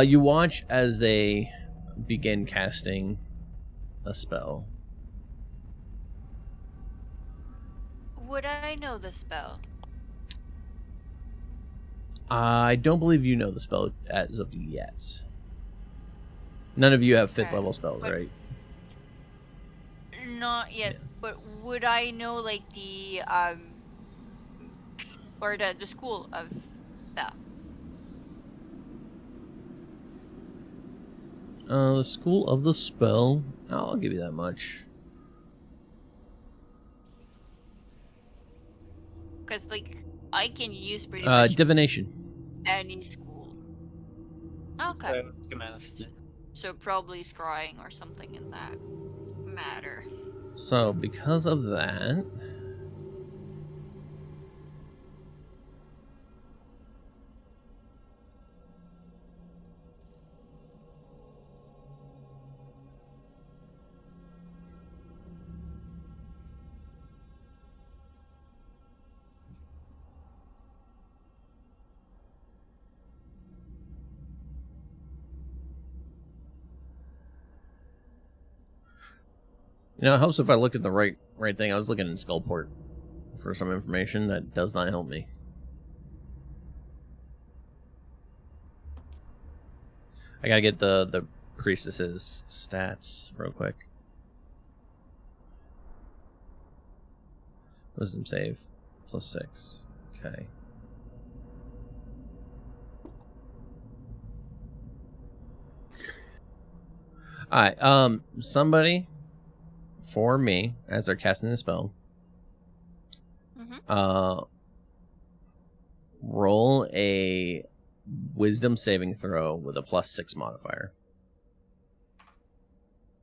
You watch as they begin casting a spell. Would I know the spell? I don't believe you know the spell as of yet. None of you have 5th Okay, level spells, but- right? Not yet, Yeah. but would I know like the or the school of that? The school of the spell. I'll give you that much. Because like I can use pretty much Divination. any school. Okay, so probably scrying or something in that matter. So because of that, you know, it helps if I look at the right thing. I was looking in Skullport for some information that does not help me. I gotta get the priestess's stats real quick. Wisdom save +6. Okay. Alright, somebody for me as they're casting the spell. Mm-hmm. Roll a wisdom saving throw with a +6 modifier.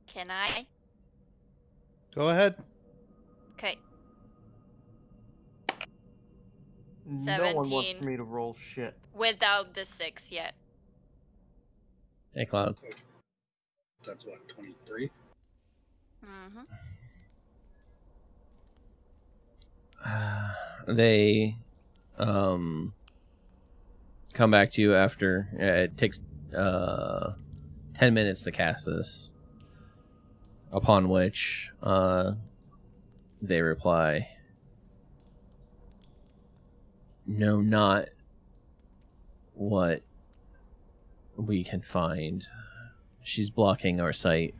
Can I? Go ahead. Okay. No one wants 17. me to roll shit. Without the 6 yet. Hey, Cloud. That's what, 23? Mm-hmm. They come back to you after it takes 10 minutes to cast this, upon which they reply, no, not what we can find. She's blocking our sight.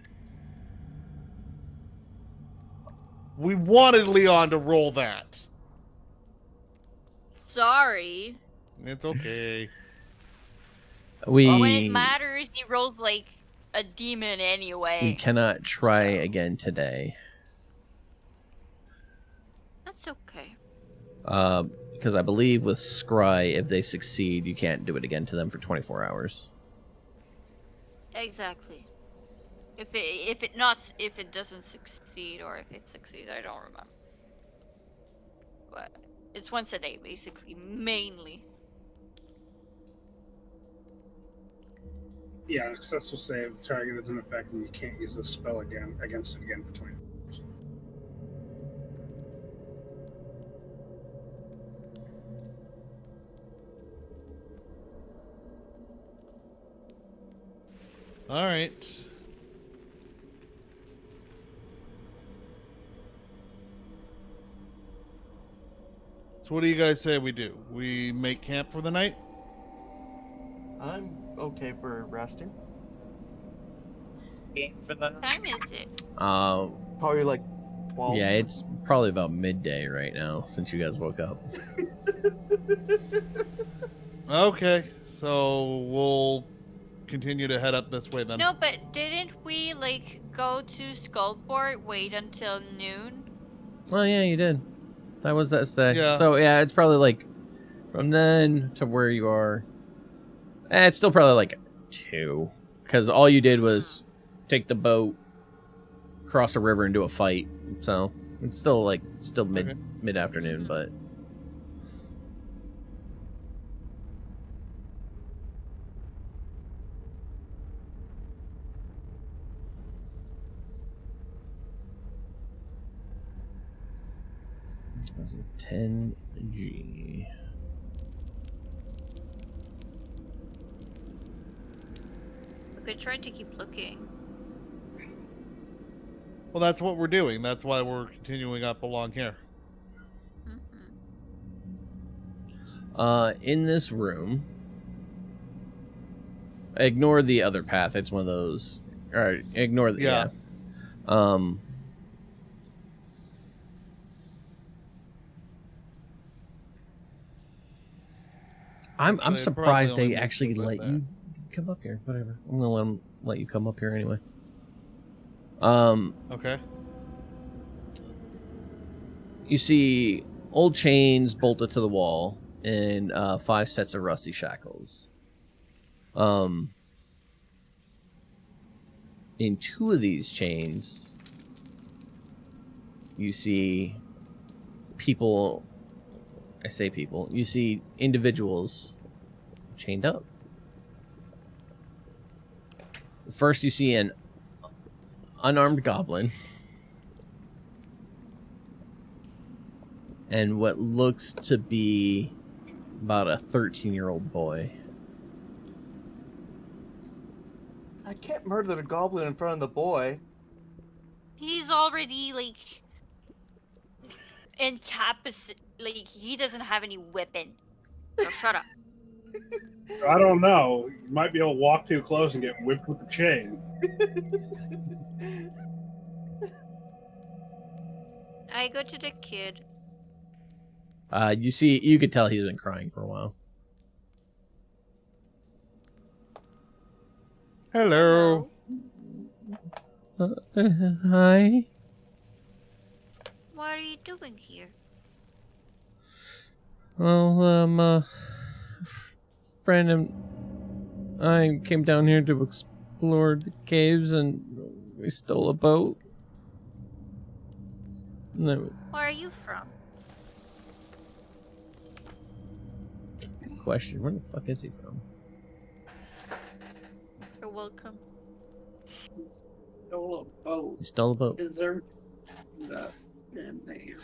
We wanted Leon to roll that. Sorry. It's okay. We When it matters, he rolls like a demon anyway. we cannot try again today. That's okay. Because I believe with Scry, if they succeed, you can't do it again to them for 24 hours. Exactly. If it doesn't succeed, or if it succeeds, I don't remember. But it's once a day, basically, mainly. Yeah, successful save. Target is in effect, and you can't use this spell again against it again for 20 hours. All right. So what do you guys say we do? We make camp for the night? I'm okay for resting. What time is it? Probably like 12. Yeah, it's probably about midday right now since you guys woke up. Okay, so we'll continue to head up this way then. No, but didn't we like go to Skullport, wait until noon? Oh yeah, you did. That was that stay. Yeah. So yeah, it's probably like from then to where you are. It's still probably like 2, because all you did was take the boat, cross a river, and do a fight. So it's still mid afternoon, but. This is 10G. could try to keep looking. Well, that's what we're doing. That's why we're continuing up along here. In this room, ignore the other path. It's one of those. All right, ignore the Yeah. I'm Actually, I'd surprised probably they only actually move it let like you come up here. Whatever. I'm gonna let you come up here anyway. Okay. You see old chains bolted to the wall and 5 sets of rusty shackles. In 2 of these chains, you see people. I say people. You see individuals chained up. First, you see an unarmed goblin and what looks to be about a 13-year-old boy. I can't murder the goblin in front of the boy. He's already like incapacitated. Like he doesn't have any weapon. So shut up. I don't know. You might be able to walk too close and get whipped with the chain. I go to the kid. You could tell he's been crying for a while. Hello. Hi. What are you doing here? Well, friend and I came down here to explore the caves and we stole a boat. And then, Where are you from? question, where the fuck is he from? You're welcome. Oh, oh, He stole a boat. is there that in there?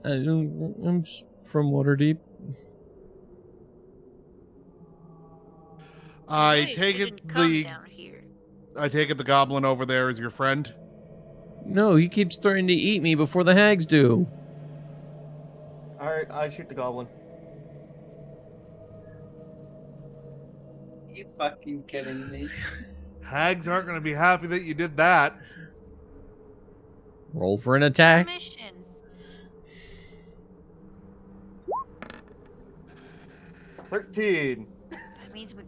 I'm just from Waterdeep. I Wait, take you it didn't come the down here. I take it the goblin over there is your friend. No, he keeps threatening to eat me before the hags do. Alright, I shoot the goblin. You fucking kidding me? Hags aren't going to be happy that you did that. Roll for an attack. Mission. $13. That means we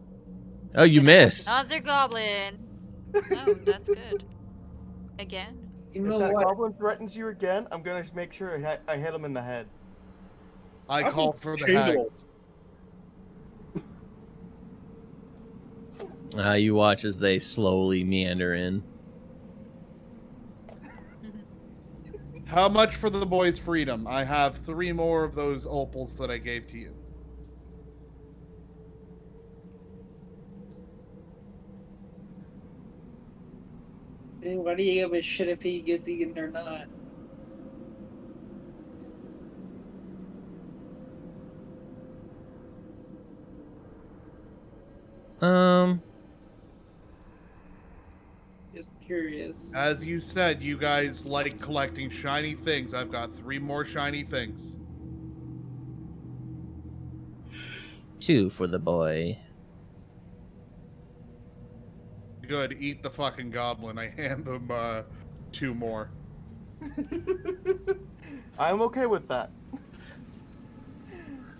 Oh, you gonna have missed. another goblin. Oh, that's good. Again. You If know that what? goblin threatens you again, I'm gonna make sure I hit him in the head. I How call about for the chain hag. wolves? You watch as they slowly meander in. How much for the boy's freedom? I have 3 more of those opals that I gave to you. Hey, why do you give a shit if he gets eaten or not? Just curious. As you said, you guys like collecting shiny things. I've got 3 more shiny things. 2 for the boy. Good, eat the fucking goblin. I hand them 2 more. I'm okay with that.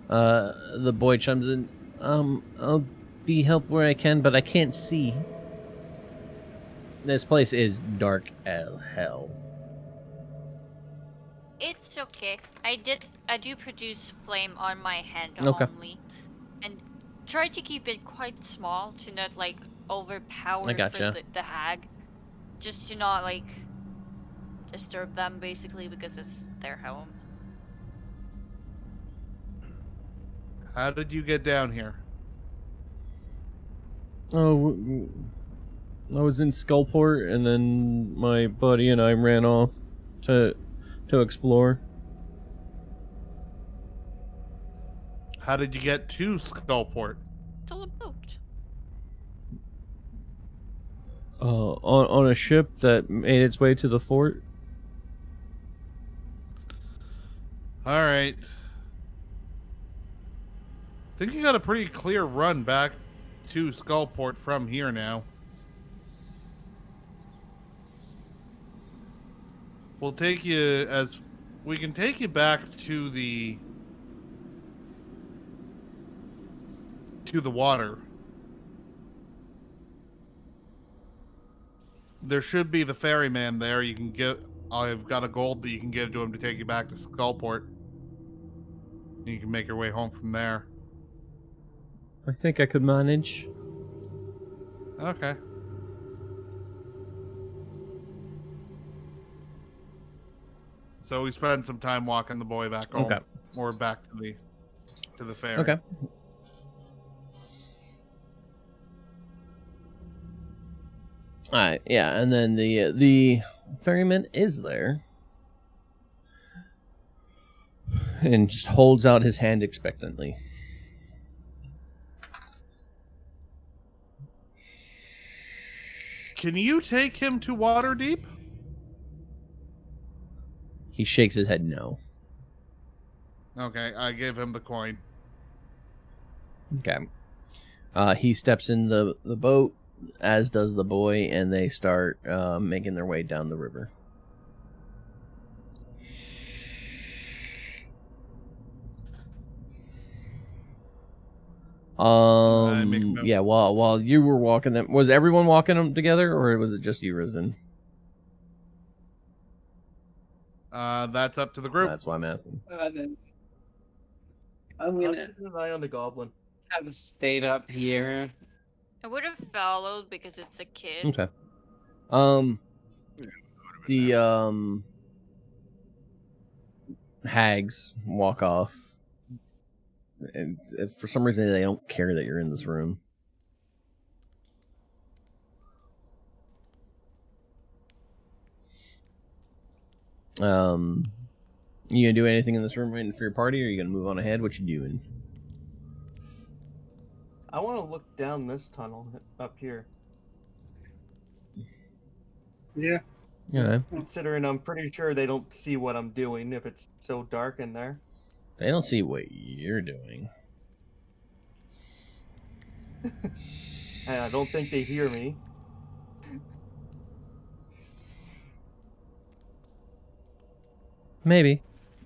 The boy chimes in. I'll be help where I can, but I can't see. This place is dark as hell. It's okay. I do produce flame on my hand Okay. only. And try to keep it quite small to not like overpower I gotcha. for the hag. Just to not like disturb them basically because it's their home. How did you get down here? Oh, I was in Skullport, and then my buddy and I ran off to explore. How did you get to Skullport? Till a boat. On a ship that made its way to the fort. All right. I think you got a pretty clear run back to Skullport from here now. We'll take you as we can take you back to the water. There should be the ferryman there. You can get. I've got a gold that you can give to him to take you back to Skullport. And you can make your way home from there. I think I could manage. Okay. So we spend some time walking the boy back home, Okay. or back to the ferry. Okay. All right. Yeah, and then the ferryman is there, and just holds out his hand expectantly. Can you take him to Waterdeep? He shakes his head no. Okay, I give him the coin. Okay. He steps in the boat, as does the boy, and they start making their way down the river. Yeah, while you were walking them, was everyone walking them together, or was it just you, Risen? That's up to the group. That's why I'm asking. I'm I'll gonna keep an eye on the goblin. have stayed up here. I would have followed because it's a kid. Okay. The hags walk off, and if for some reason they don't care that you're in this room. You gonna do anything in this room waiting for your party, or are you gonna move on ahead? What you doing? I want to look down this tunnel up here, Yeah. Yeah, considering I'm pretty sure they don't see what I'm doing if it's so dark in there. they don't see what you're doing. And I don't think they hear me. Maybe.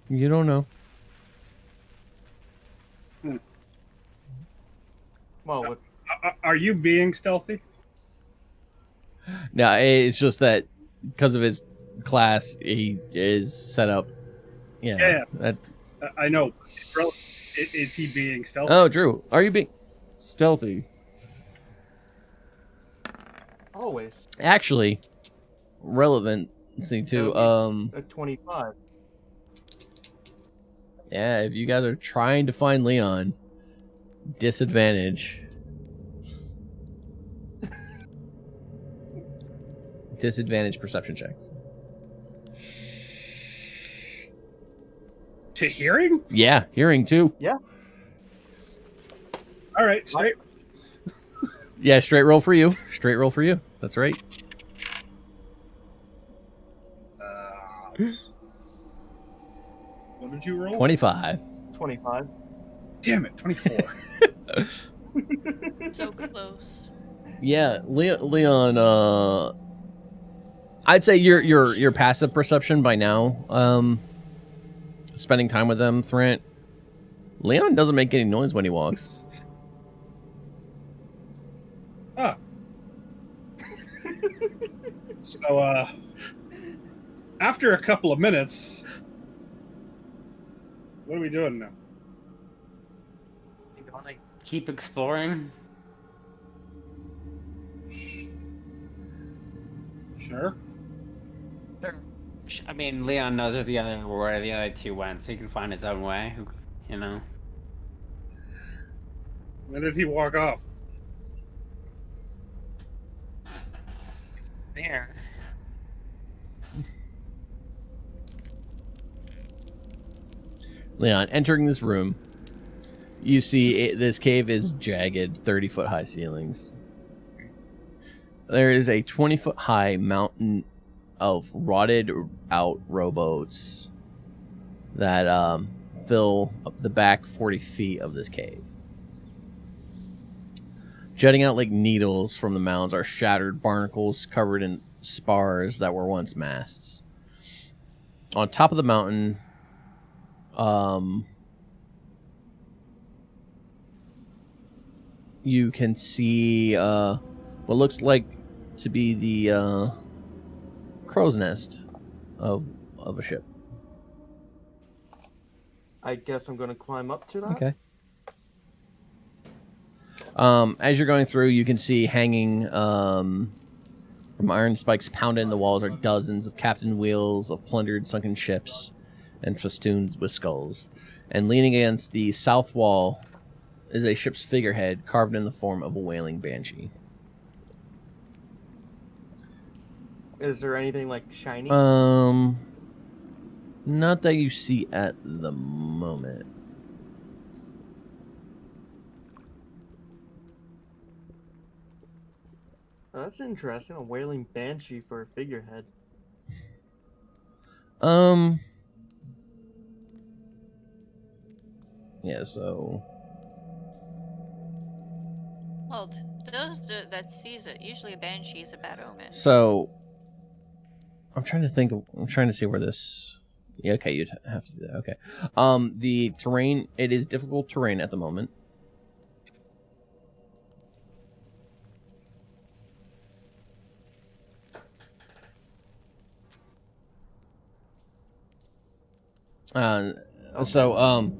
You don't know. Well, with Are you being stealthy? No, it's just that because of his class, he is set up. Yeah. Yeah. That, I know. Is he being stealthy? oh, Drew, are you being stealthy? always. Actually, relevancy too. A 25. Yeah, if you guys are trying to find Leon, disadvantage. Disadvantage perception checks. To hearing? Yeah, hearing too. All right, straight. Yeah, straight roll for you. Straight roll for you. That's right. What did you roll? 25. 25. Damn it, 24. So close. Yeah, Leon. I'd say your passive perception by now. Spending time with them, Thrant. Leon doesn't make any noise when he walks. Ah. So, after a couple of minutes, what are we doing now? You want to keep exploring? Sure. I mean, Leon knows where the other two went, so he can find his own way. You know. When did he walk off? There. Leon, entering this room, You see this cave is jagged, 30-foot high ceilings. There is a 20-foot high mountain of rotted out rowboats that fill up the back 40 feet of this cave. Jutting out like needles from the mounds are shattered barnacles covered in spars that were once masts. On top of the mountain, you can see what looks like to be the crow's nest of a ship. I guess I'm gonna climb up to that. Okay. As you're going through, you can see hanging from iron spikes pounded in the walls are dozens of captain wheels of plundered sunken ships and festooned with skulls. And leaning against the south wall is a ship's figurehead carved in the form of a wailing banshee. Is there anything like shiny? Not that you see at the moment. Oh, that's interesting. A wailing banshee for a figurehead. Yeah, so Well, those that sees it, usually a banshee is a bad omen. So, I'm trying to see where this. Yeah, okay, you'd have to do that. Okay. The terrain, it is difficult terrain at the moment. So,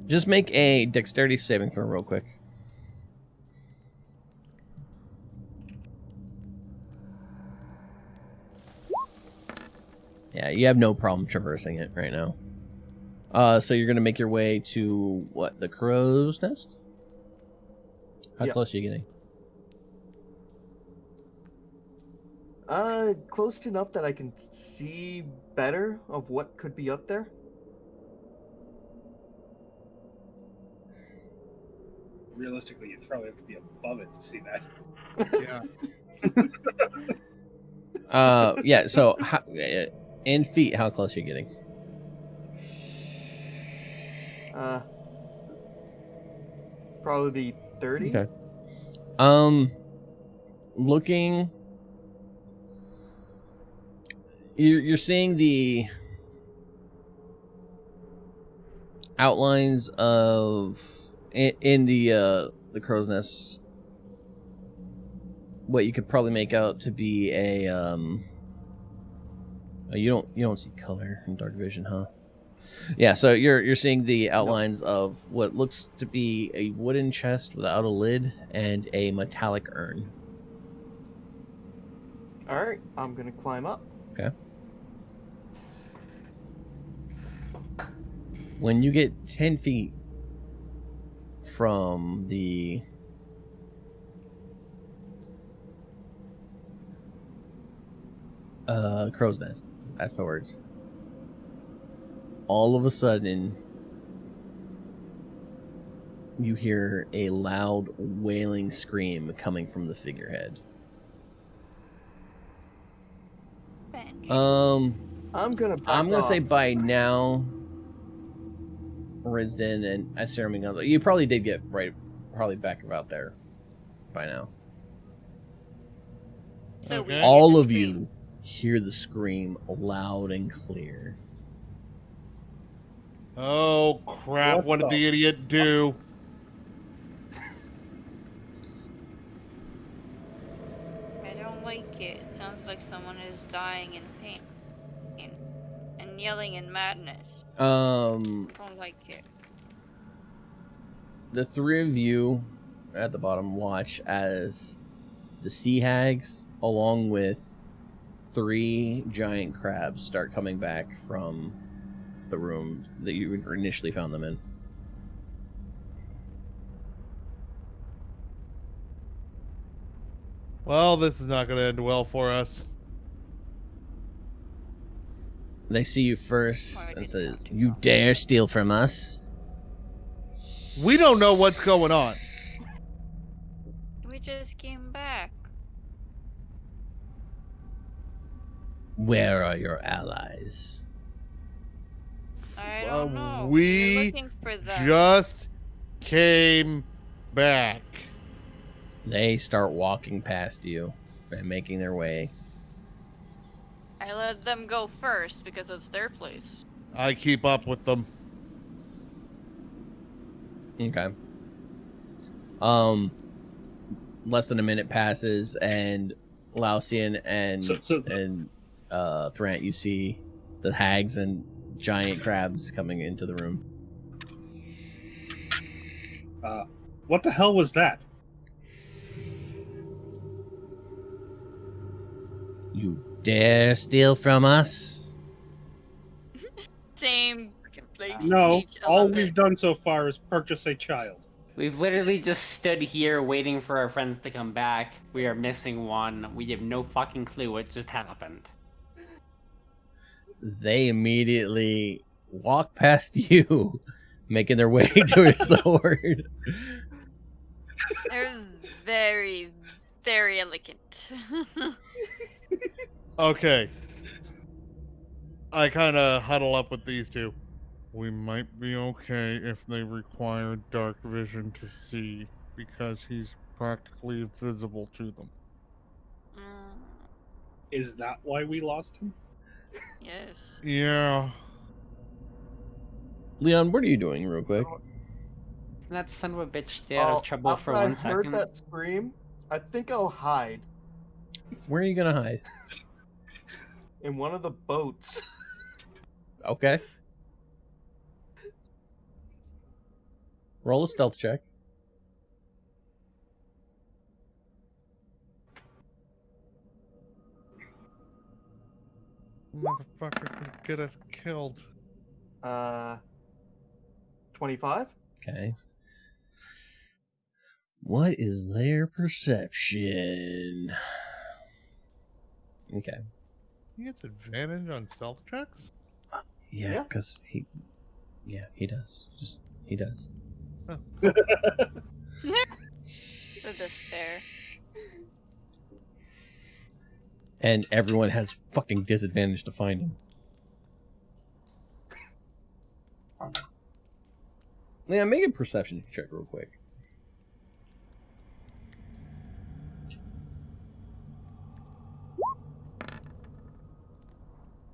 just make a dexterity saving throw real quick. Yeah, you have no problem traversing it right now. So you're gonna make your way to what? The crow's nest? How Yeah. close are you getting? Close enough that I can see better of what could be up there. Realistically, you'd probably have to be above it to see that. Yeah. Yeah. So, in feet, how close are you getting? Probably be 30. Okay. Looking, you're seeing the outlines of in the crow's nest. What you could probably make out to be a oh, you don't see color in dark vision, huh? Yeah, so you're seeing the outlines of what looks to be a wooden chest without a lid and a metallic urn. All right, I'm gonna climb up. Okay. When you get 10 feet from the crow's nest, that's the words. All of a sudden, you hear a loud wailing scream coming from the figurehead. Banshee. I'm gonna say by now, Risden and Cirim and Gunzo, you probably did get probably back about there by now. So we Okay. hear All the of scream. you hear the scream loud and clear. Oh crap! What did the idiot do? I don't like it. It sounds like someone is dying in pain and yelling in madness. Don't like it. The three of you at the bottom watch as the sea hags, along with 3 giant crabs, start coming back from the room that you initially found them in. Well, this is not going to end well for us. They see you first Why and did says, not do "You that?" dare steal from us? We don't know what's going on. We just came back. Where are your allies? I don't know. We're We looking for them. just came back. They start walking past you and making their way. I let them go first because it's their place. I keep up with them. Okay. Less than a minute passes, and Lausian and Thrant, you see the hags and giant crabs coming into the room. What the hell was that? You dare steal from us? Same. Like, No, speech, I all love we've it. done so far is purchase a child. We've literally just stood here waiting for our friends to come back. We are missing one. We have no fucking clue what just happened. They immediately walk past you, making their way towards the horde. They're very, very elegant. Okay. I kind of huddle up with these two. We might be okay if they require dark vision to see, because he's practically invisible to them. Is that why we lost him? Yes. Yeah. Leon, what are you doing real quick? That son of a bitch stay out of trouble for after 1 I second. heard that scream, I think I'll hide Where are you gonna hide? in one of the boats. Okay. Roll a stealth check. Motherfucker can get us killed. 25? Okay. What is their perception? Okay. He gets advantage on stealth checks? Yeah, Yeah. because he does. He does. The despair. And everyone has fucking disadvantage to find him. Yeah, make a perception check real quick.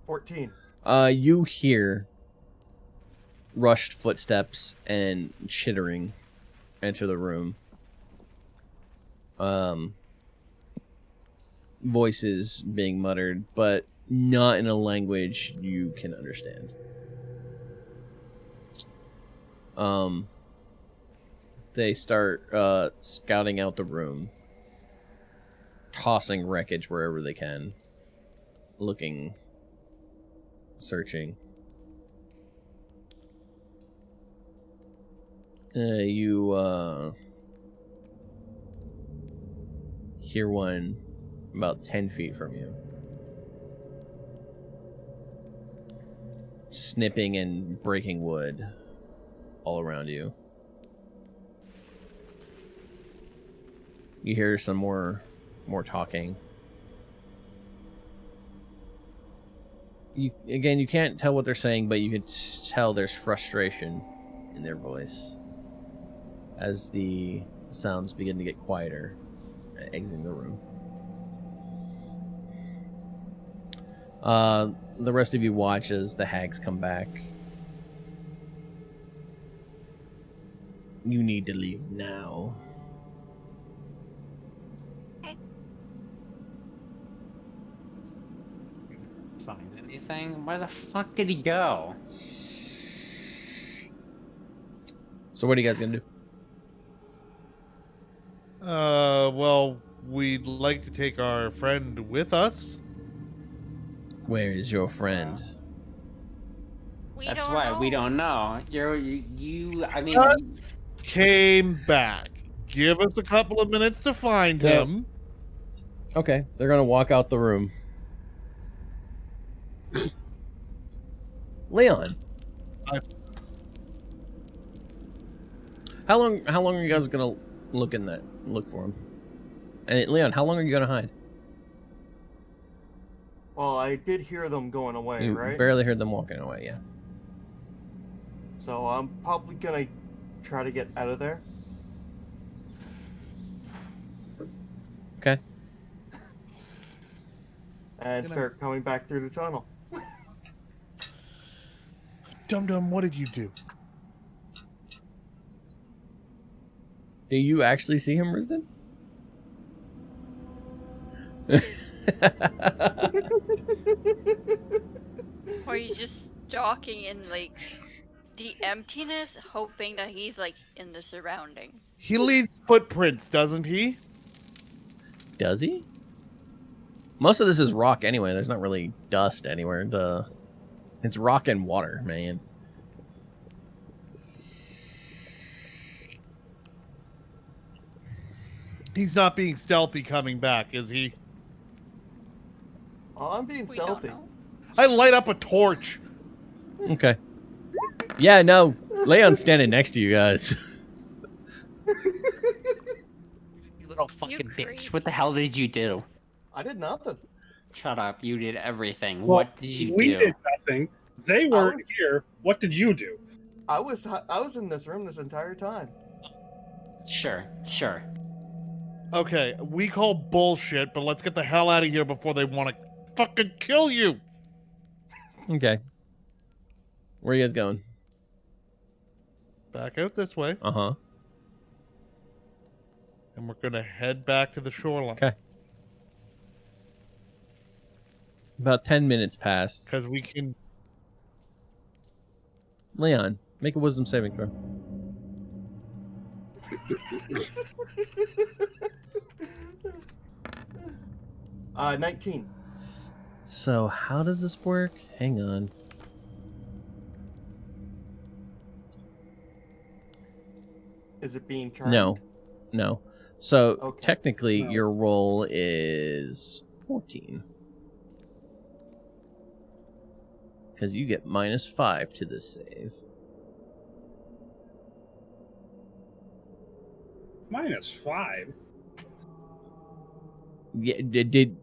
$14. You hear rushed footsteps and chittering enter the room. Voices being muttered, but not in a language you can understand. They start scouting out the room, tossing wreckage wherever they can, looking, searching. You hear one about 10 feet from you, snipping and breaking wood all around you. You hear some more talking. You can't tell what they're saying, but you can tell there's frustration in their voice as the sounds begin to get quieter, exiting the room. The rest of you watch as the hags come back. You need to leave now. Find anything? Where the fuck did he go? So what are you guys gonna do? Well, we'd like to take our friend with us. Where is your friend? We That's don't why know. we don't know. I mean, Just came back. Give us a couple of minutes to find So- him. Okay, they're gonna walk out the room. Leon. How long are you guys gonna look for him? And Leon, how long are you gonna hide? Well, I did hear them going away, You right? barely heard them walking away. Yeah. So I'm probably gonna try to get out of there. Okay. And start coming back through the tunnel. Dum Dum, what did you do? Do you actually see him, Risden? Or he's just stalking in like the emptiness, hoping that he's like in the surrounding. He leaves footprints, doesn't he? Does he? Most of this is rock anyway. There's not really dust anywhere. It's rock and water, man. He's not being stealthy coming back, is he? Oh, I'm being We don't stealthy. know. I light up a torch. Okay. Yeah, no. Leon's standing next to you guys. You little fucking creep. bitch. What the hell did you do? I did nothing. Shut up. You did everything. Well, what did you we do? did nothing. They weren't here. What did you do? I was in this room this entire time. Sure, sure. Okay, we call bullshit, but let's get the hell out of here before they want to fucking kill you. Okay. Where are you guys going? Back out this way, Uh-huh. and we're gonna head back to the shoreline. Okay. About 10 minutes passed. Because we can. Leon, make a wisdom saving throw. 19. So, how does this work? Hang on. Is it being turned? No. No. So, Okay. technically, No. your roll is 14. Because you get -5 to this save. -5. Yeah, did.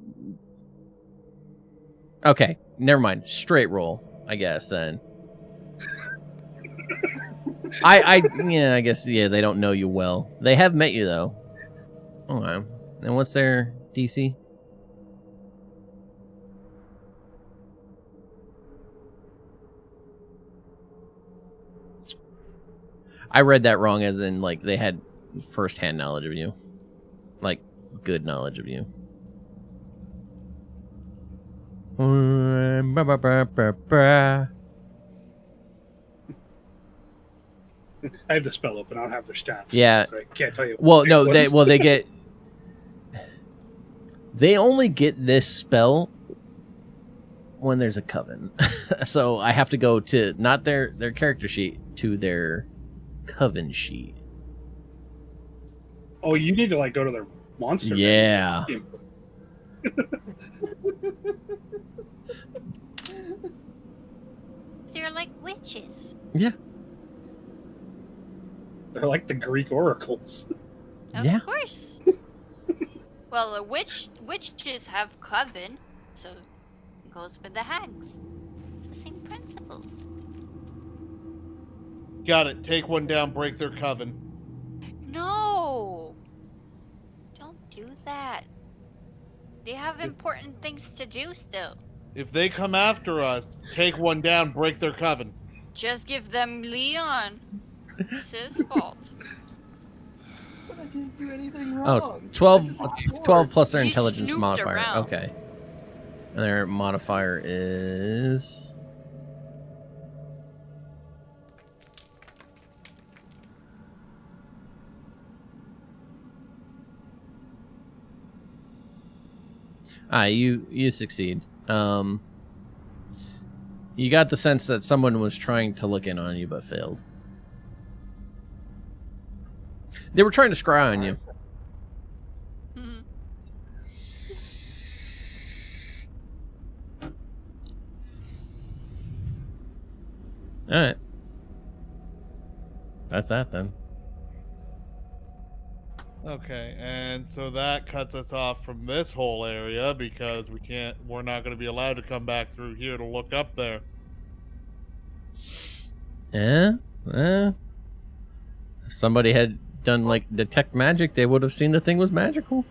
Okay, never mind. Straight roll, I guess, then. Yeah, I guess, yeah, they don't know you well. They have met you, though. Okay. And what's their DC? I read that wrong, as in, like, they had first-hand knowledge of you. Like, good knowledge of you. I have the spell open. I don't have their stats. Yeah. So I can't tell you. Well, what no, it they was. get. They only get this spell when there's a coven. So I have to go to not their character sheet, to their coven sheet. Oh, you need to like go to their monster. Yeah. menu. They're like witches. Yeah. They're like the Greek oracles. Of Yeah. course. Well, witches have coven, so it goes for the hags. It's the same principles. Got it. Take one down, break their coven. No! Don't do that. They have important things to do still. If they come after us, take one down, break their coven. Just give them Leon. It's his fault. But I didn't do anything Oh, wrong. 12, I just ignored. 12 plus their You intelligence snooped modifier. around. Okay. And their modifier is... you succeed. You got the sense that someone was trying to look in on you but failed. They were trying to scry on you. Mhm. Alright. That's that then. Okay, and so that cuts us off from this whole area because we're not going to be allowed to come back through here to look up there. Yeah? If somebody had done, like, detect magic, they would have seen the thing was magical.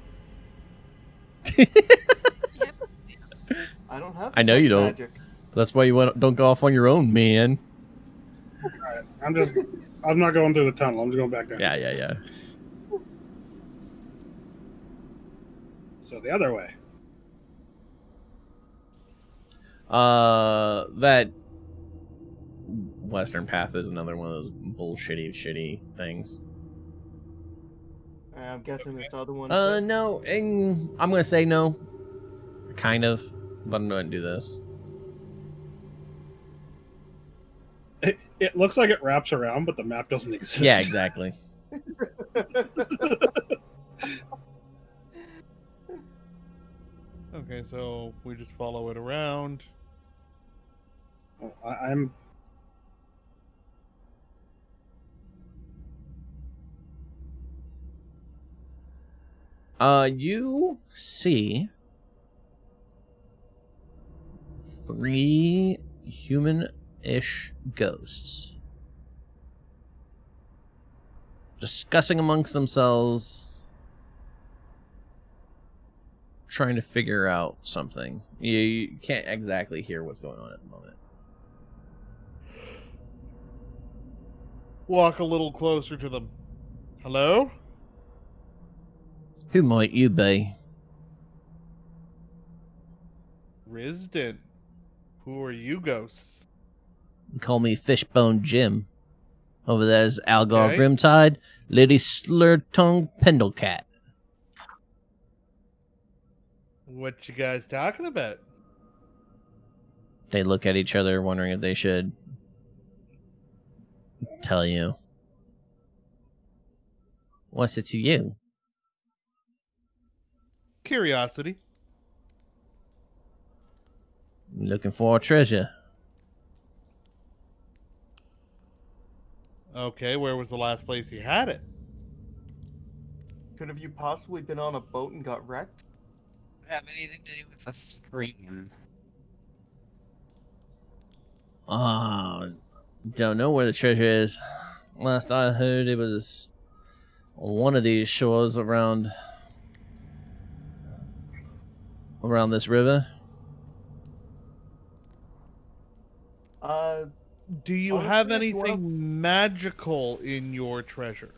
I don't have. I know you don't. Magic. That's why you don't go off on your own, man. Alright, I'm not going through the tunnel. I'm just going back down. Yeah. So the other way. That western path is another one of those shitty things. I'm guessing this other one. No, and I'm gonna say no. Kind of, but I'm going to do this. It looks like it wraps around, but the map doesn't exist. Yeah, exactly. Okay, so we just follow it around. I'm. You see 3 human-ish ghosts discussing amongst themselves, trying to figure out something. You can't exactly hear what's going on at the moment. Walk a little closer to them. Hello? Who might you be? Risden. Who are you ghosts? Call me Fishbone Jim. Over there's Algar Okay. Grimtide, Lady Slurtongue Pendlecat. What you guys talking about? They look at each other, wondering if they should tell you. What's it to you? Curiosity. Looking for a treasure. Okay, where was the last place you had it? Could have you possibly been on a boat and got wrecked? Have anything to do with the scream? Don't know where the treasure is. Last I heard, it was one of these shores around this river. Do you Honestly, have if you wanna- anything magical in your treasure?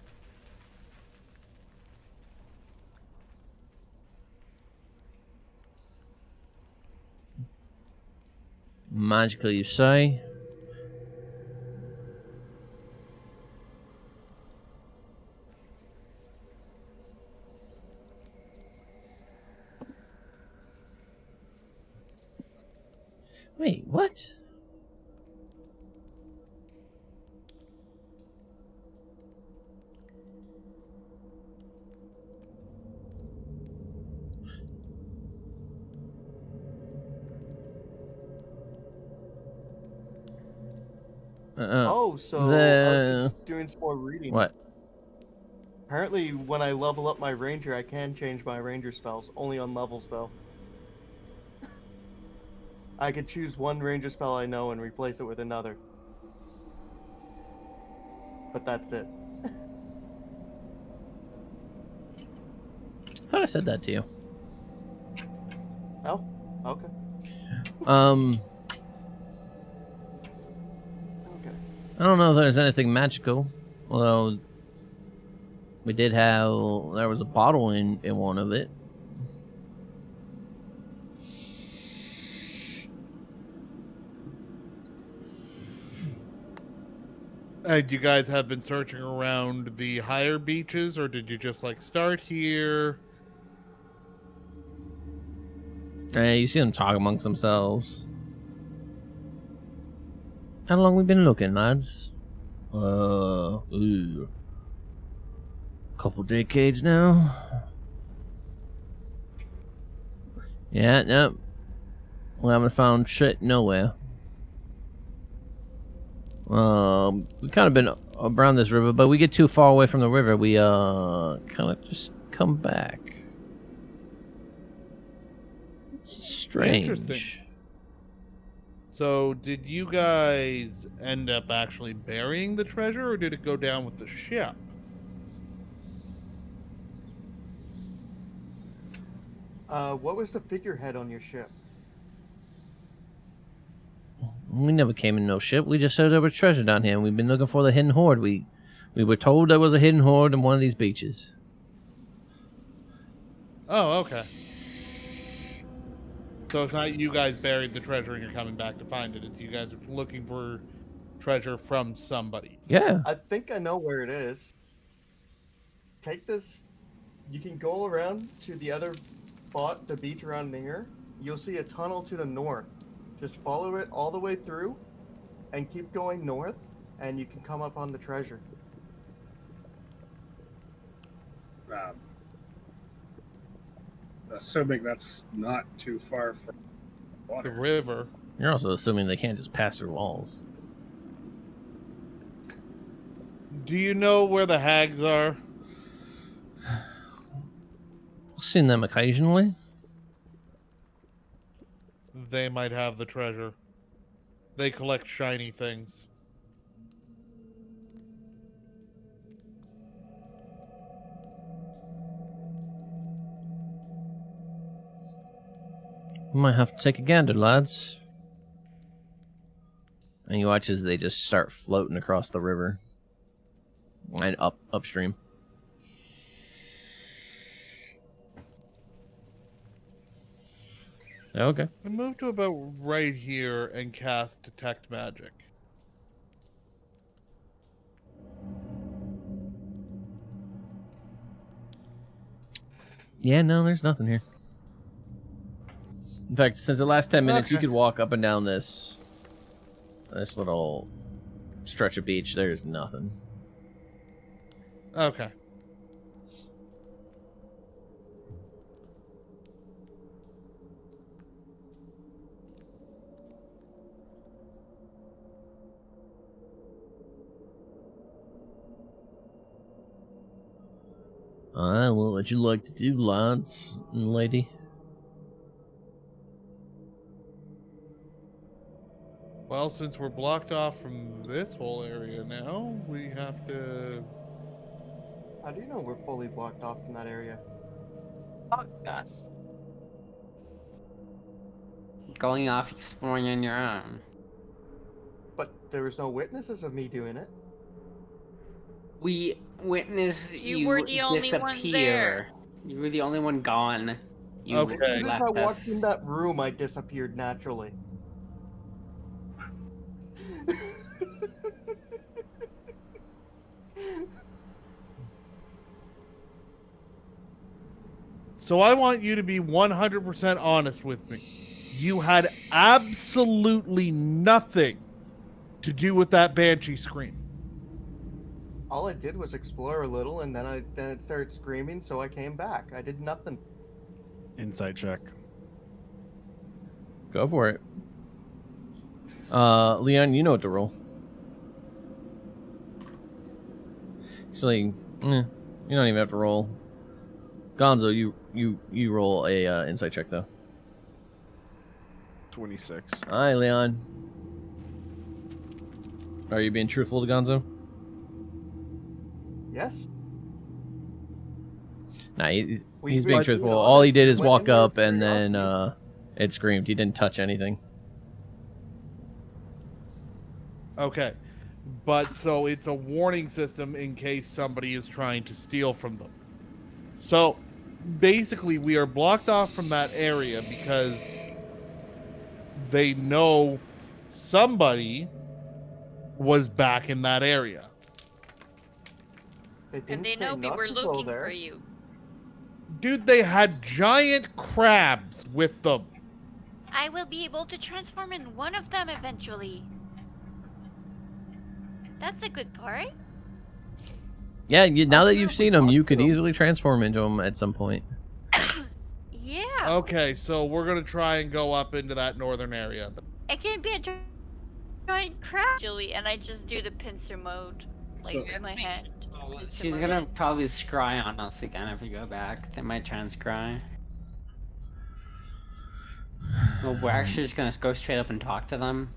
Magical, you say? Wait, what? Oh, so I was the- just doing some more reading. What? Apparently, when I level up my ranger, I can change my ranger spells. Only on levels, though. I could choose one ranger spell I know and replace it with another. But that's it. I thought I said that to you. Oh, okay. Okay. I don't know if there's anything magical, although we did have, there was a bottle in one of it. You guys have been searching around the higher beaches, or did you just like start here? You see them talk amongst themselves. How long we been looking, lads? Couple decades now. Yeah, nope. We haven't found shit nowhere. We kind of been around this river, but we get too far away from the river, we kind of just come back. It's strange. Interesting. So, did you guys end up actually burying the treasure, or did it go down with the ship? What was the figurehead on your ship? We never came in no ship. We just said there was treasure down here, and we've been looking for the hidden hoard. We were told there was a hidden hoard in one of these beaches. Oh, okay. So it's not you guys buried the treasure and you're coming back to find it. It's you guys are looking for treasure from somebody. Yeah. I think I know where it is. Take this. You can go around to the other spot, the beach around here. You'll see a tunnel to the north. Just follow it all the way through and keep going north, and you can come up on the treasure. Assuming that's not too far from The water. river. You're also assuming they can't just pass through walls. Do you know where the hags are? I've seen them occasionally. They might have the treasure. They collect shiny things. Might have to take a gander, lads. And you watch as they just start floating across the river. And upstream. Okay. I move to about right here and cast Detect Magic. Yeah, no, there's nothing here. In fact, since the last 10 minutes, you Okay. could walk up and down this little stretch of beach. There's nothing. Okay. Well, what would you like to do, lads and lady? Well, since we're blocked off from this whole area now, we have to... How do you know we're fully blocked off from that area? Fuck us. Going off exploring on your own. But there was no witnesses of me doing it. We witnessed You were the only one disappear. there. You were the only one gone. You Okay. As soon as left I walked us. in that room, I disappeared naturally. So I want you to be 100% honest with me. You had absolutely nothing to do with that banshee scream. All I did was explore a little, and then it started screaming, so I came back. I did nothing. Insight check. Go for it. Leon, you know what to roll. Actually, you don't even have to roll. Gonzo, you roll a insight check though. 26. Hi, Leon. Are you being truthful to Gonzo? Yes. Nah, he's We- being we- truthful. you know, All he did is went walk in there up and then curiosity. it screamed. He didn't touch anything. Okay. But so it's a warning system in case somebody is trying to steal from them. So basically, we are blocked off from that area because they know somebody was back in that area. They And didn't they say know we not were to go looking there. for you. Dude, they had giant crabs with them. I will be able to transform in one of them eventually. That's a good part. Yeah, now that sure you've we seen him, talked you could to him. easily transform into him at some point. Yeah. Okay, so we're gonna try and go up into that northern area. It can be a giant crab actually, and I just do the pincer mode, like So- with my hand. Pincer She's gonna motion. probably scry on us again if we go back. They might try and scry. Well, we're actually just gonna go straight up and talk to them.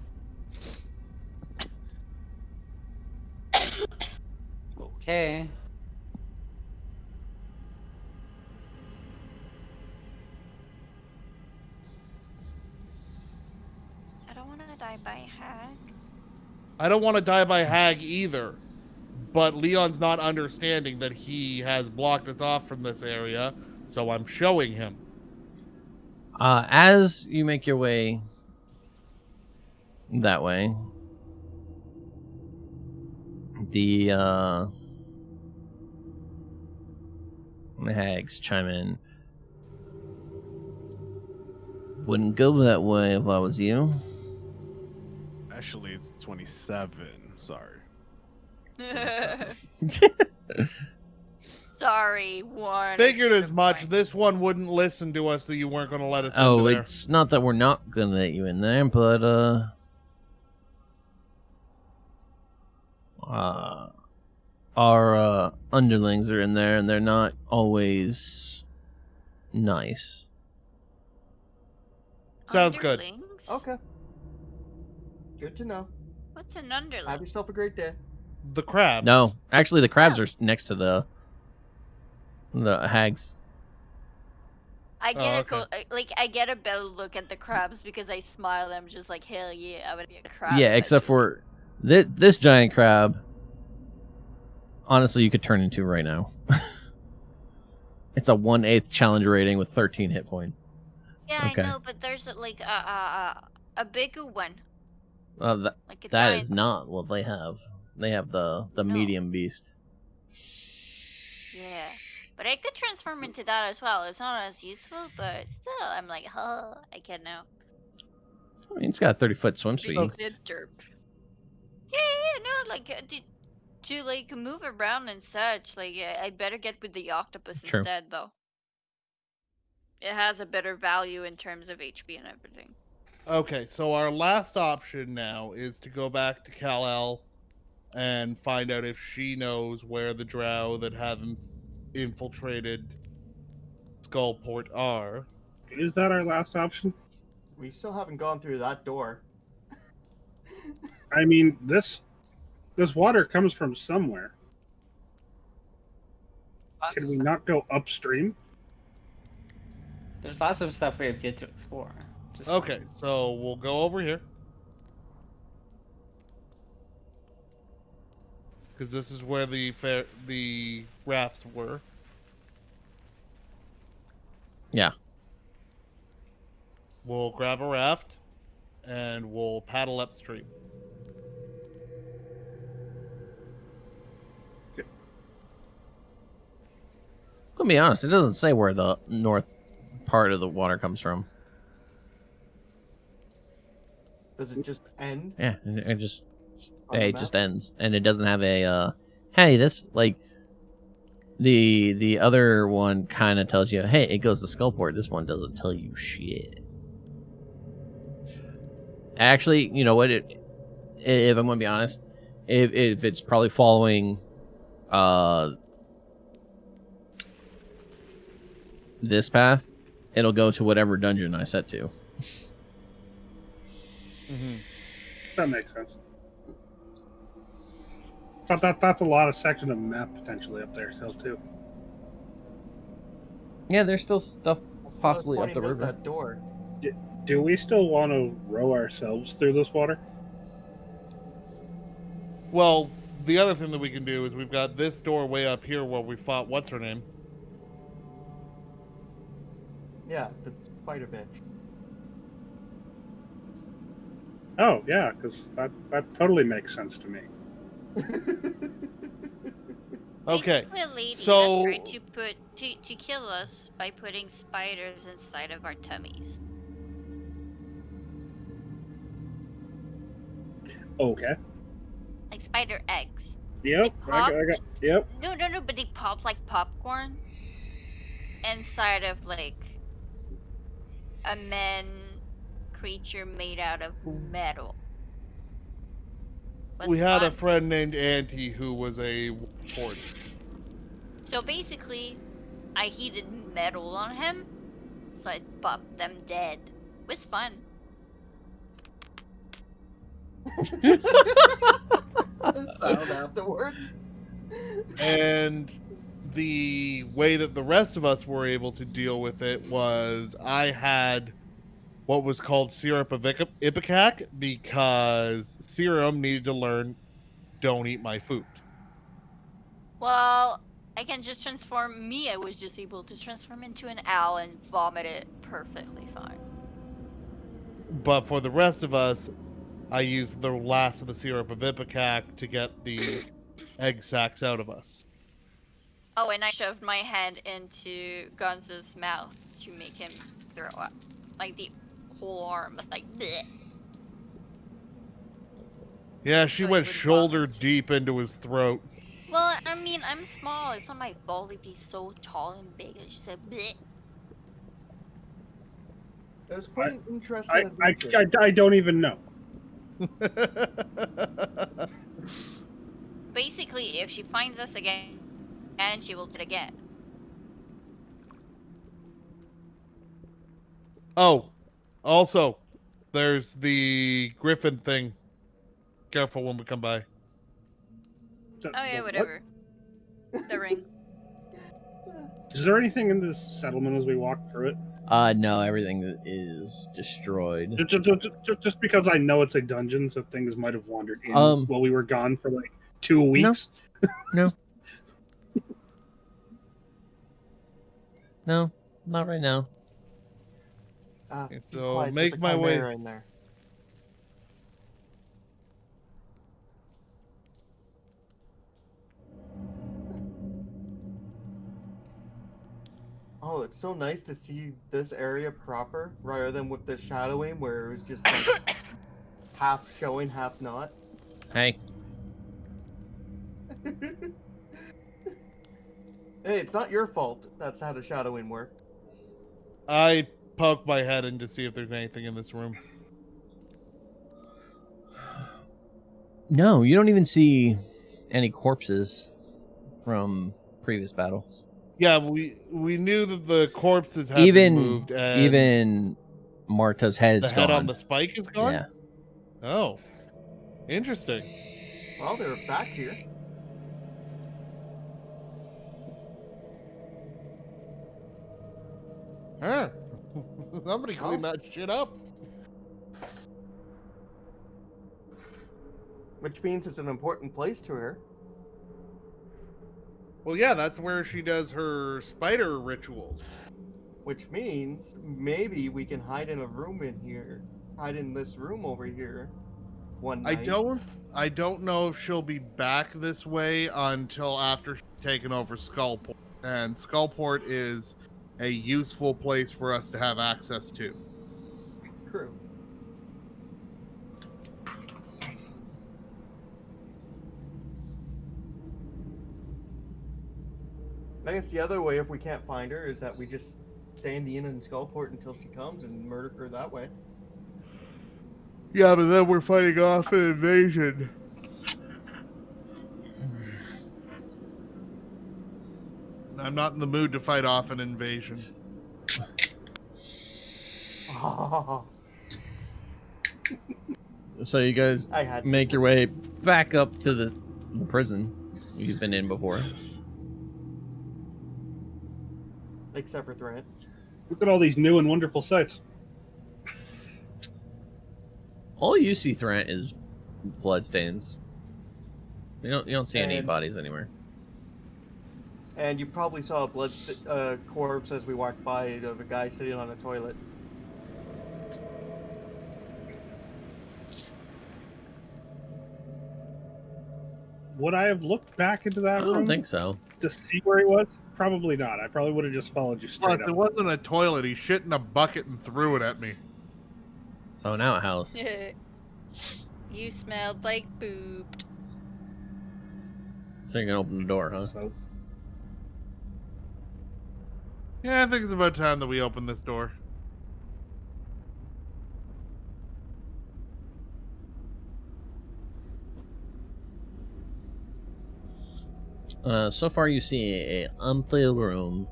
Okay. I don't want to die by a hag. I don't want to die by hag either. But Leon's not understanding that he has blocked us off from this area, so I'm showing him. As you make your way that way, the hags chime in. Wouldn't go that way if I was you. Actually, it's 27. Sorry. Sorry, one. Figured as extra much. point. This one wouldn't listen to us, that you weren't going to let us Oh, into there. it's not that we're not gonna let you in there, but our underlings are in there, and they're not always nice. Sounds good. Underlings? Okay. Good to know. What's an underling? Have yourself a great day. The crabs. No, actually, the crabs are next to the hags. I get Oh, a I get a better look at the crabs because I smile. I'm just like, hell yeah, I would be a crab. Yeah, except for this giant crab. Honestly, you could turn into right now. It's a 1/8 challenge rating with 13 hit points. Yeah, okay. I know, but there's like a bigger one, That like a that giant. is not what they have. They have the No. medium beast. Yeah, but I could transform into that as well. It's not as useful, but still, I'm like, oh, I can now. I mean, it's got a 30-foot swim speed. Basically a derp. Yeah, no, like to like move around and such. Like, I better get with the octopus True. instead, though. It has a better value in terms of HP and everything. Okay, so our last option now is to go back to Kal-El and find out if she knows where the drow that haven't infiltrated Skullport are. Is that our last option? We still haven't gone through that door. I mean, this water comes from somewhere. Can we not go upstream? There's lots of stuff we have yet to explore. Just Okay, so we'll go over here. Because this is where the rafts were. Yeah. We'll grab a raft and we'll paddle upstream. To be honest, it doesn't say where the north part of the water comes from. Does it just end? Yeah, it just On the it map? just ends, and it doesn't have a hey, this like the other one kind of tells you, hey, it goes to Skullport. This one doesn't tell you shit. Actually, you know what? If I'm gonna be honest, if it's probably following this path, it'll go to whatever dungeon I set to. Mm-hmm. That makes sense. But that's a lot of section of map potentially up there still too. Yeah, there's still stuff possibly up the Pointing out river. That door. Do we still want to row ourselves through this water? Well, the other thing that we can do is we've got this door way up here where we fought what's her name. Yeah, the spider bitch. Oh yeah, because that totally makes sense to me. Okay, Basically, a lady so- that tried to kill us by putting spiders inside of our tummies. Okay. Like spider eggs. Yep. They I got, yep. No, but they pop like popcorn inside of like a man creature made out of metal. Was We had a fun. friend named Auntie who was a warden. So basically, I heated metal on him, so I bumped them dead. It was fun. Sound afterwards. And the way that the rest of us were able to deal with it was I had what was called Syrup of Ipecac because Cirim needed to learn don't eat my food. Well, I can just transform me. I was just able to transform into an owl and vomit it perfectly fine. But for the rest of us, I used the last of the Syrup of Ipecac to get the egg sacs out of us. Oh, and I shoved my hand into Gonza's mouth to make him throw up. Like the whole arm, like bleh. Yeah, she So he went would shoulder vomit. deep into his throat. Well, I mean, I'm small. It's not my fault if he's so tall and big. I just said bleh. It was quite an interesting adventure. I don't even know. Basically, if she finds us again, and she will do it again. Oh, also, there's the griffin thing. Careful when we come by. Oh yeah, What? whatever. The ring. Is there anything in this settlement as we walk through it? No, everything is destroyed. Just because I know it's a dungeon, so things might have wandered in while we were gone for like 2 weeks. No, not right now. Be So quiet, make there's a my way. conveyor in there. Oh, it's so nice to see this area proper rather than with the shadowing where it was just like half showing, half not. Hey, Hey, it's not your fault. That's how the shadowing worked. I poke my head in to see if there's anything in this room. no, you don't even see any corpses from previous battles. Yeah, we knew that the corpses had Even been moved. And even Marta's head's the head gone. on the spike is gone. Yeah. Oh, interesting. Well, they're back here. Huh. Somebody clean that shit up. Which means it's an important place to her. Well, yeah, that's where she does her spider rituals. Which means maybe we can hide in a room in here. Hide in this room over here. One night. I don't know if she'll be back this way until after she's taken over Skullport. And Skullport is a useful place for us to have access to. True. I guess the other way, if we can't find her, is that we just stay in the inn in Skullport until she comes and murder her that way. Yeah, but then we're fighting off an invasion. I'm not in the mood to fight off an invasion. So you guys I had make your way back up to the prison you've been in before. except for Thrant. Look at all these new and wonderful sights. All you see, Thrant, is bloodstains. You don't see any And- bodies anywhere. And you probably saw a corpse as we walked by of a guy sitting on a toilet. Would I have looked back into that I room don't think so. to see where he was? Probably not. I probably would have just followed you straight Plus, up. it wasn't a toilet. He shit in a bucket and threw it at me. So an outhouse. You smelled like booped. So you're gonna open the door, huh? So, Yeah, I think it's about time that we open this door. So far, you see a empty room.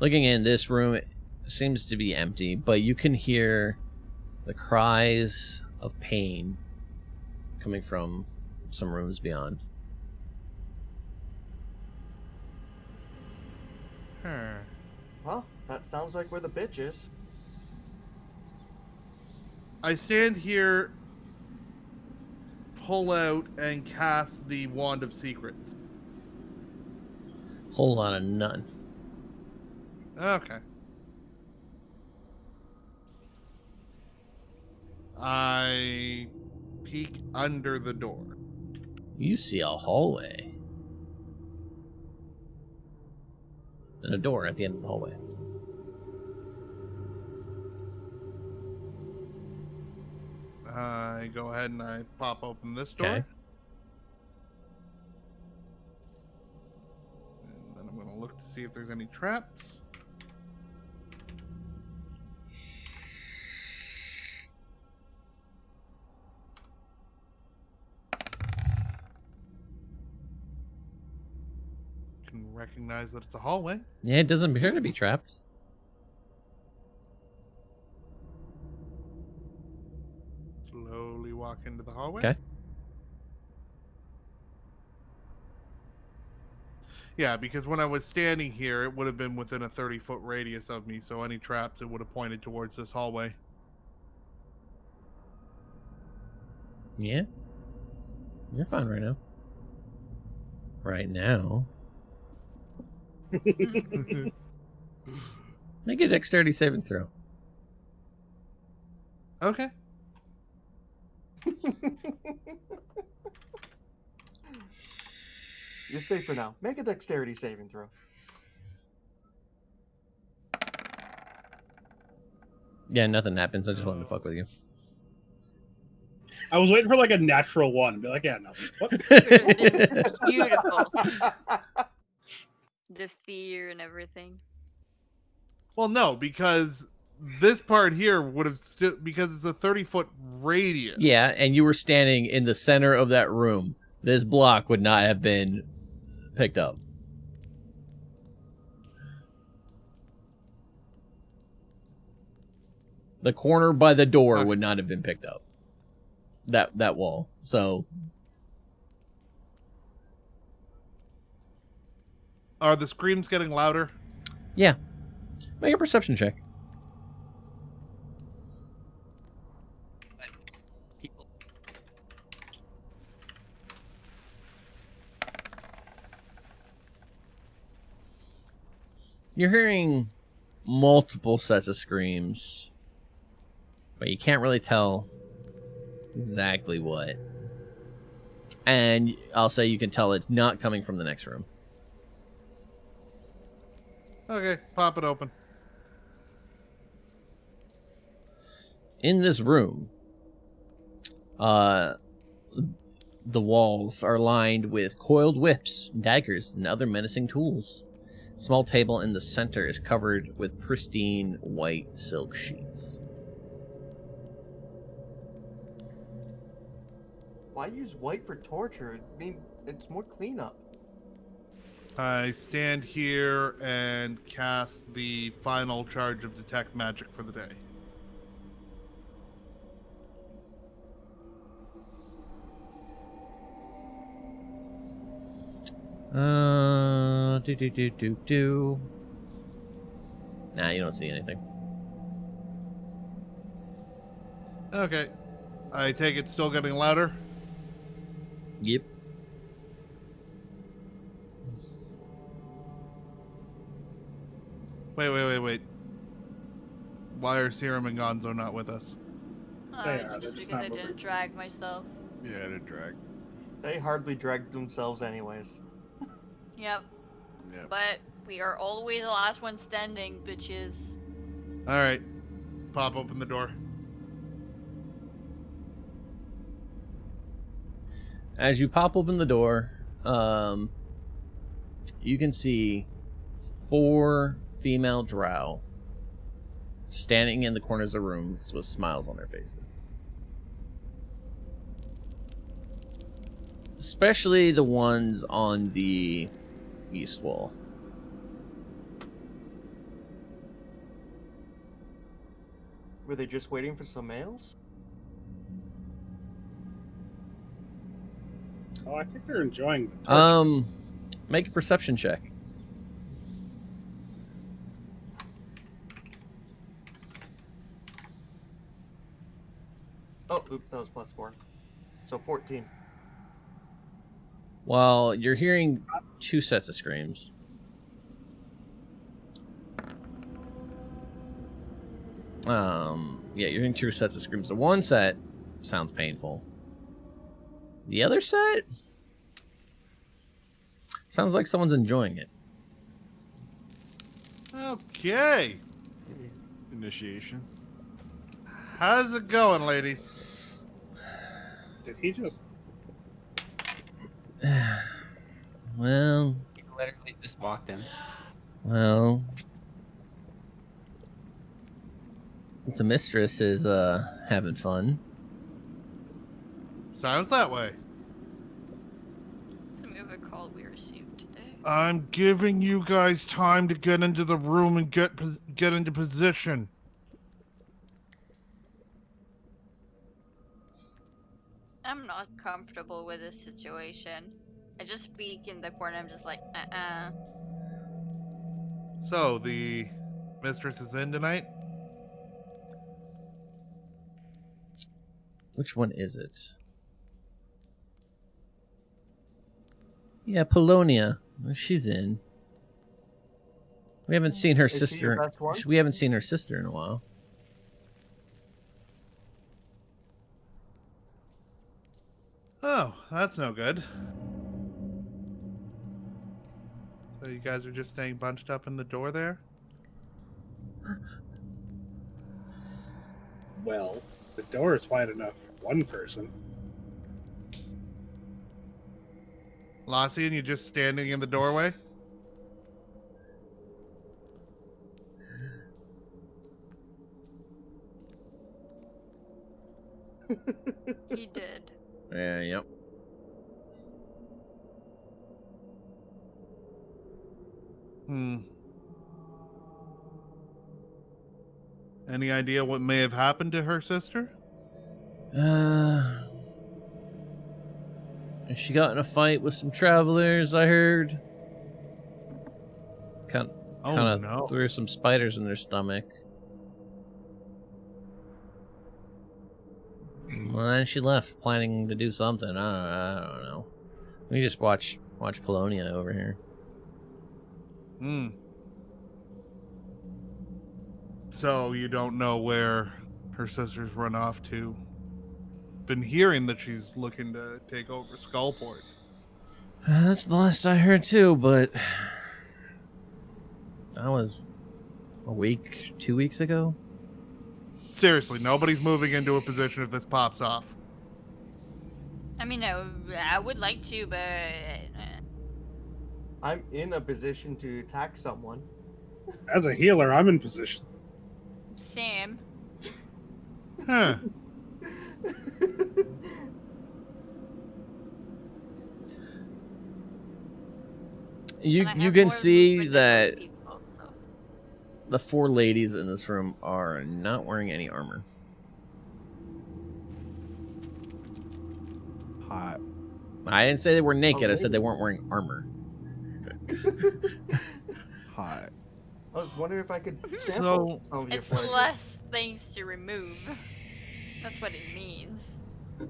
Looking in this room, it seems to be empty, but you can hear the cries of pain coming from some rooms beyond. Well, that sounds like where the bitch is. I stand here, pull out, and cast the Wand of Secrets. Whole lot of none. Okay. I peek under the door. You see a hallway. And a door at the end of the hallway. I go ahead and I pop open this door. Okay. And then I'm going to look to see if there's any traps. Can recognize that it's a hallway. Yeah, it doesn't appear to be trapped. Slowly walk into the hallway. Okay. Yeah, because when I was standing here, it would have been within a 30-foot radius of me, so any traps, it would have pointed towards this hallway. Yeah. You're fine right now. Right now. Make a dexterity saving throw. Okay. You're safe for now. Make a dexterity saving throw. Yeah, nothing happens. I just wanted to fuck with you. I was waiting for like a natural one. Be like, yeah, nothing. What? Beautiful. The fear and everything. Well, no, because this part here would have still, because it's a 30-foot radius. Yeah, and you were standing in the center of that room. This block would not have been picked up. The corner by the door Okay. would not have been picked up. That wall. So Are the screams getting louder? yeah. Make a perception check. People. You're hearing multiple sets of screams, but you can't really tell exactly what. And I'll say you can tell it's not coming from the next room. Okay, pop it open. In this room, the walls are lined with coiled whips, daggers, and other menacing tools. A small table in the center is covered with pristine white silk sheets. Why use white for torture? I mean, it's more cleanup. I stand here and cast the final charge of Detect Magic for the day. Do. Nah, you don't see anything. Okay. I take it still getting louder? Yep. Wait. Why are Cirim and Gonzo not with us? They are, It's they're just just because I not moving. didn't drag myself. Yeah, to drag. They hardly dragged themselves anyways. Yep. Yeah. But we are always the last one standing, bitches. Alright. Pop open the door. As you pop open the door, you can see 4 female drow standing in the corners of rooms with smiles on their faces. especially the ones on the east wall. Were they just waiting for some males? Oh, I think they're enjoying the torture. Make a perception check. Oh, oops, that was +4. So 14. Well, you're hearing 2 sets of screams. Yeah, you're hearing 2 sets of screams. The one set sounds painful. The other set sounds like someone's enjoying it. Okay. Initiation. How's it going, ladies? Did he just... Well, You literally just walked in. the mistress is having fun. Sounds that way. It's a move a call we received today. I'm giving you guys time to get into the room and get into position. I'm not comfortable with this situation. I just speak in the corner. I'm just like, So, the mistress is in tonight? Which one is it? Yeah, Polonia. She's in. We haven't seen her Is she your sister. best one? We haven't seen her sister in a while. Oh, that's no good. So you guys are just staying bunched up in the door there? Well, the door is wide enough for one person. Lassie, and you just standing in the doorway? he did. Yeah, yep. Any idea what may have happened to her sister? She got in a fight with some travelers, I heard. Kind of no. threw some spiders in their stomach. Well, then she left, planning to do something. I don't know. We just watch Polonia over here. So you don't know where her sister's run off to? Been hearing that she's looking to take over Skullport. That's the last I heard too, but that was a week, 2 weeks ago. Seriously, nobody's moving into a position if this pops off. I mean, I would like to, but I'm in a position to attack someone. As a healer, I'm in position. Sam. Huh. You And I have can more see movement than that most people, so. the 4 ladies in this room are not wearing any armor. Hot. I didn't say they were naked. I said they ladies. weren't wearing armor. Hot. I was wondering if I could So- sample some of your It's flesh. less things to remove. That's what it means.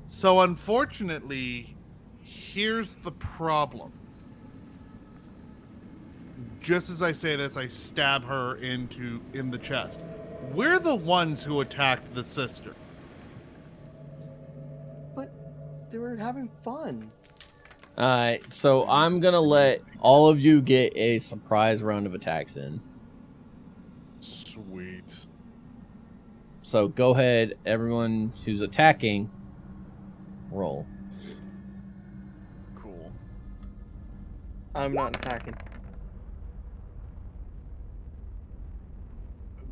So unfortunately, here's the problem. Just as I say this, I stab her in the chest. We're the ones who attacked the sister. But they were having fun. Alright, so I'm gonna let all of you get a surprise round of attacks in. Sweet. So go ahead, everyone who's attacking, roll. Cool. I'm not attacking.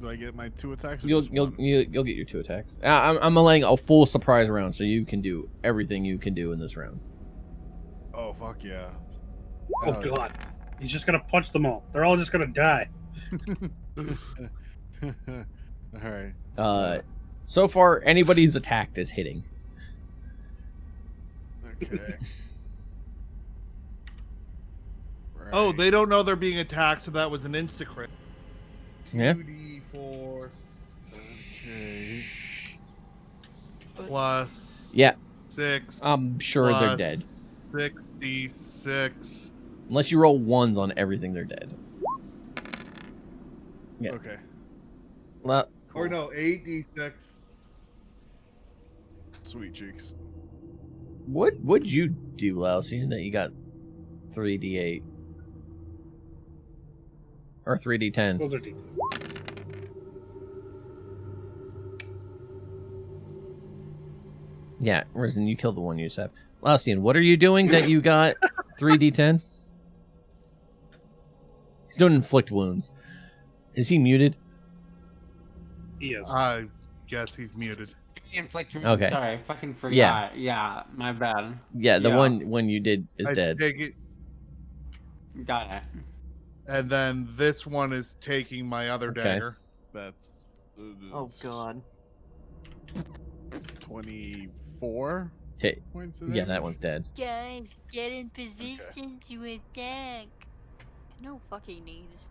Do I get my 2 attacks? Or You'll just one? get your 2 attacks. I'm allaying a full surprise round, so you can do everything you can do in this round. Oh fuck yeah! Oh god. He's just gonna punch them all. They're all just gonna die. All right. So far, anybody who's attacked is hitting. Okay. Oh, Right. they don't know they're being attacked, so that was an insta crit. Yeah. 2d4 Okay. plus Yeah, 6 I'm sure they're plus dead. 6d6. Unless you roll ones on everything, they're dead. Yeah. Okay. Well, Or no, 8d6. Sweet cheeks. what would you do, Lausian, that you got 3d8? Or 3d10? Those are deep. Yeah, Risen, you killed the one you said. Lausian, what are you doing that you got 3d10? He's doing inflict wounds. Is he muted? He is. I guess he's muted. Inflict. Okay. Sorry, I fucking forgot. Yeah, my bad. Yeah, the Yeah. one you did is I dead. take it, Got it. and then this one is taking my other Okay. dagger. That's. Oh god. 24 Ta- points. yeah, that one's dead. Guys, get in position to attack. No fucking needs.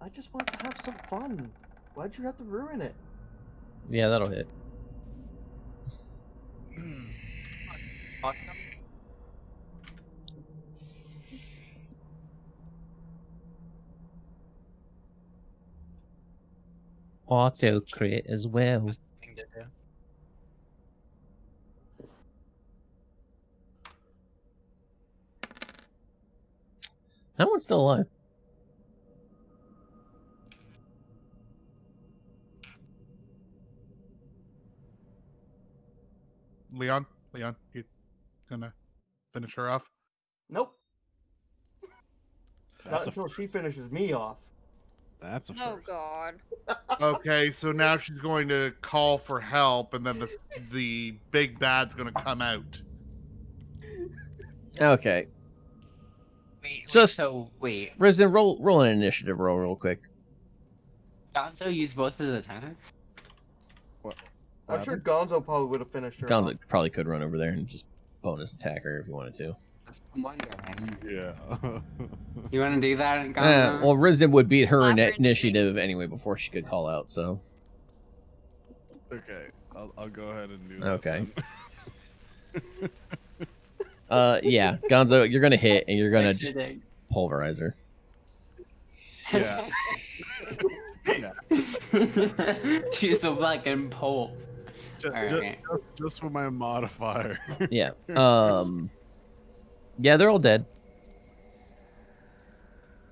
I just want to have some fun. Why'd you have to ruin it? Yeah, that'll hit. Auto crit as well. Thing to do. That one's still alive. Leon, you gonna finish her off? Nope. Not That's a until she first. finishes me off. That's a Oh first. god. Okay, so now she's going to call for help, and then the big bad's gonna come out. Okay. Wait, Just- wait. Resident, roll an initiative roll real quick. Gonzo used both his attacks? I'm sure Gonzo probably would have finished her Gonzo off. probably could run over there and just bonus attack her if you wanted to. That's what I'm wondering. Yeah. You want to do that, Gonzo? Well, Resident would beat her Offer it to me. initiative anyway before she could call out, so. Okay. I'll go ahead and do that. Okay. then. Yeah, Gonzo, you're gonna hit and you're gonna Nice just shooting. pulverize her. Yeah. She's a fucking pole. Alright. Just with my modifier. Yeah. Yeah, they're all dead.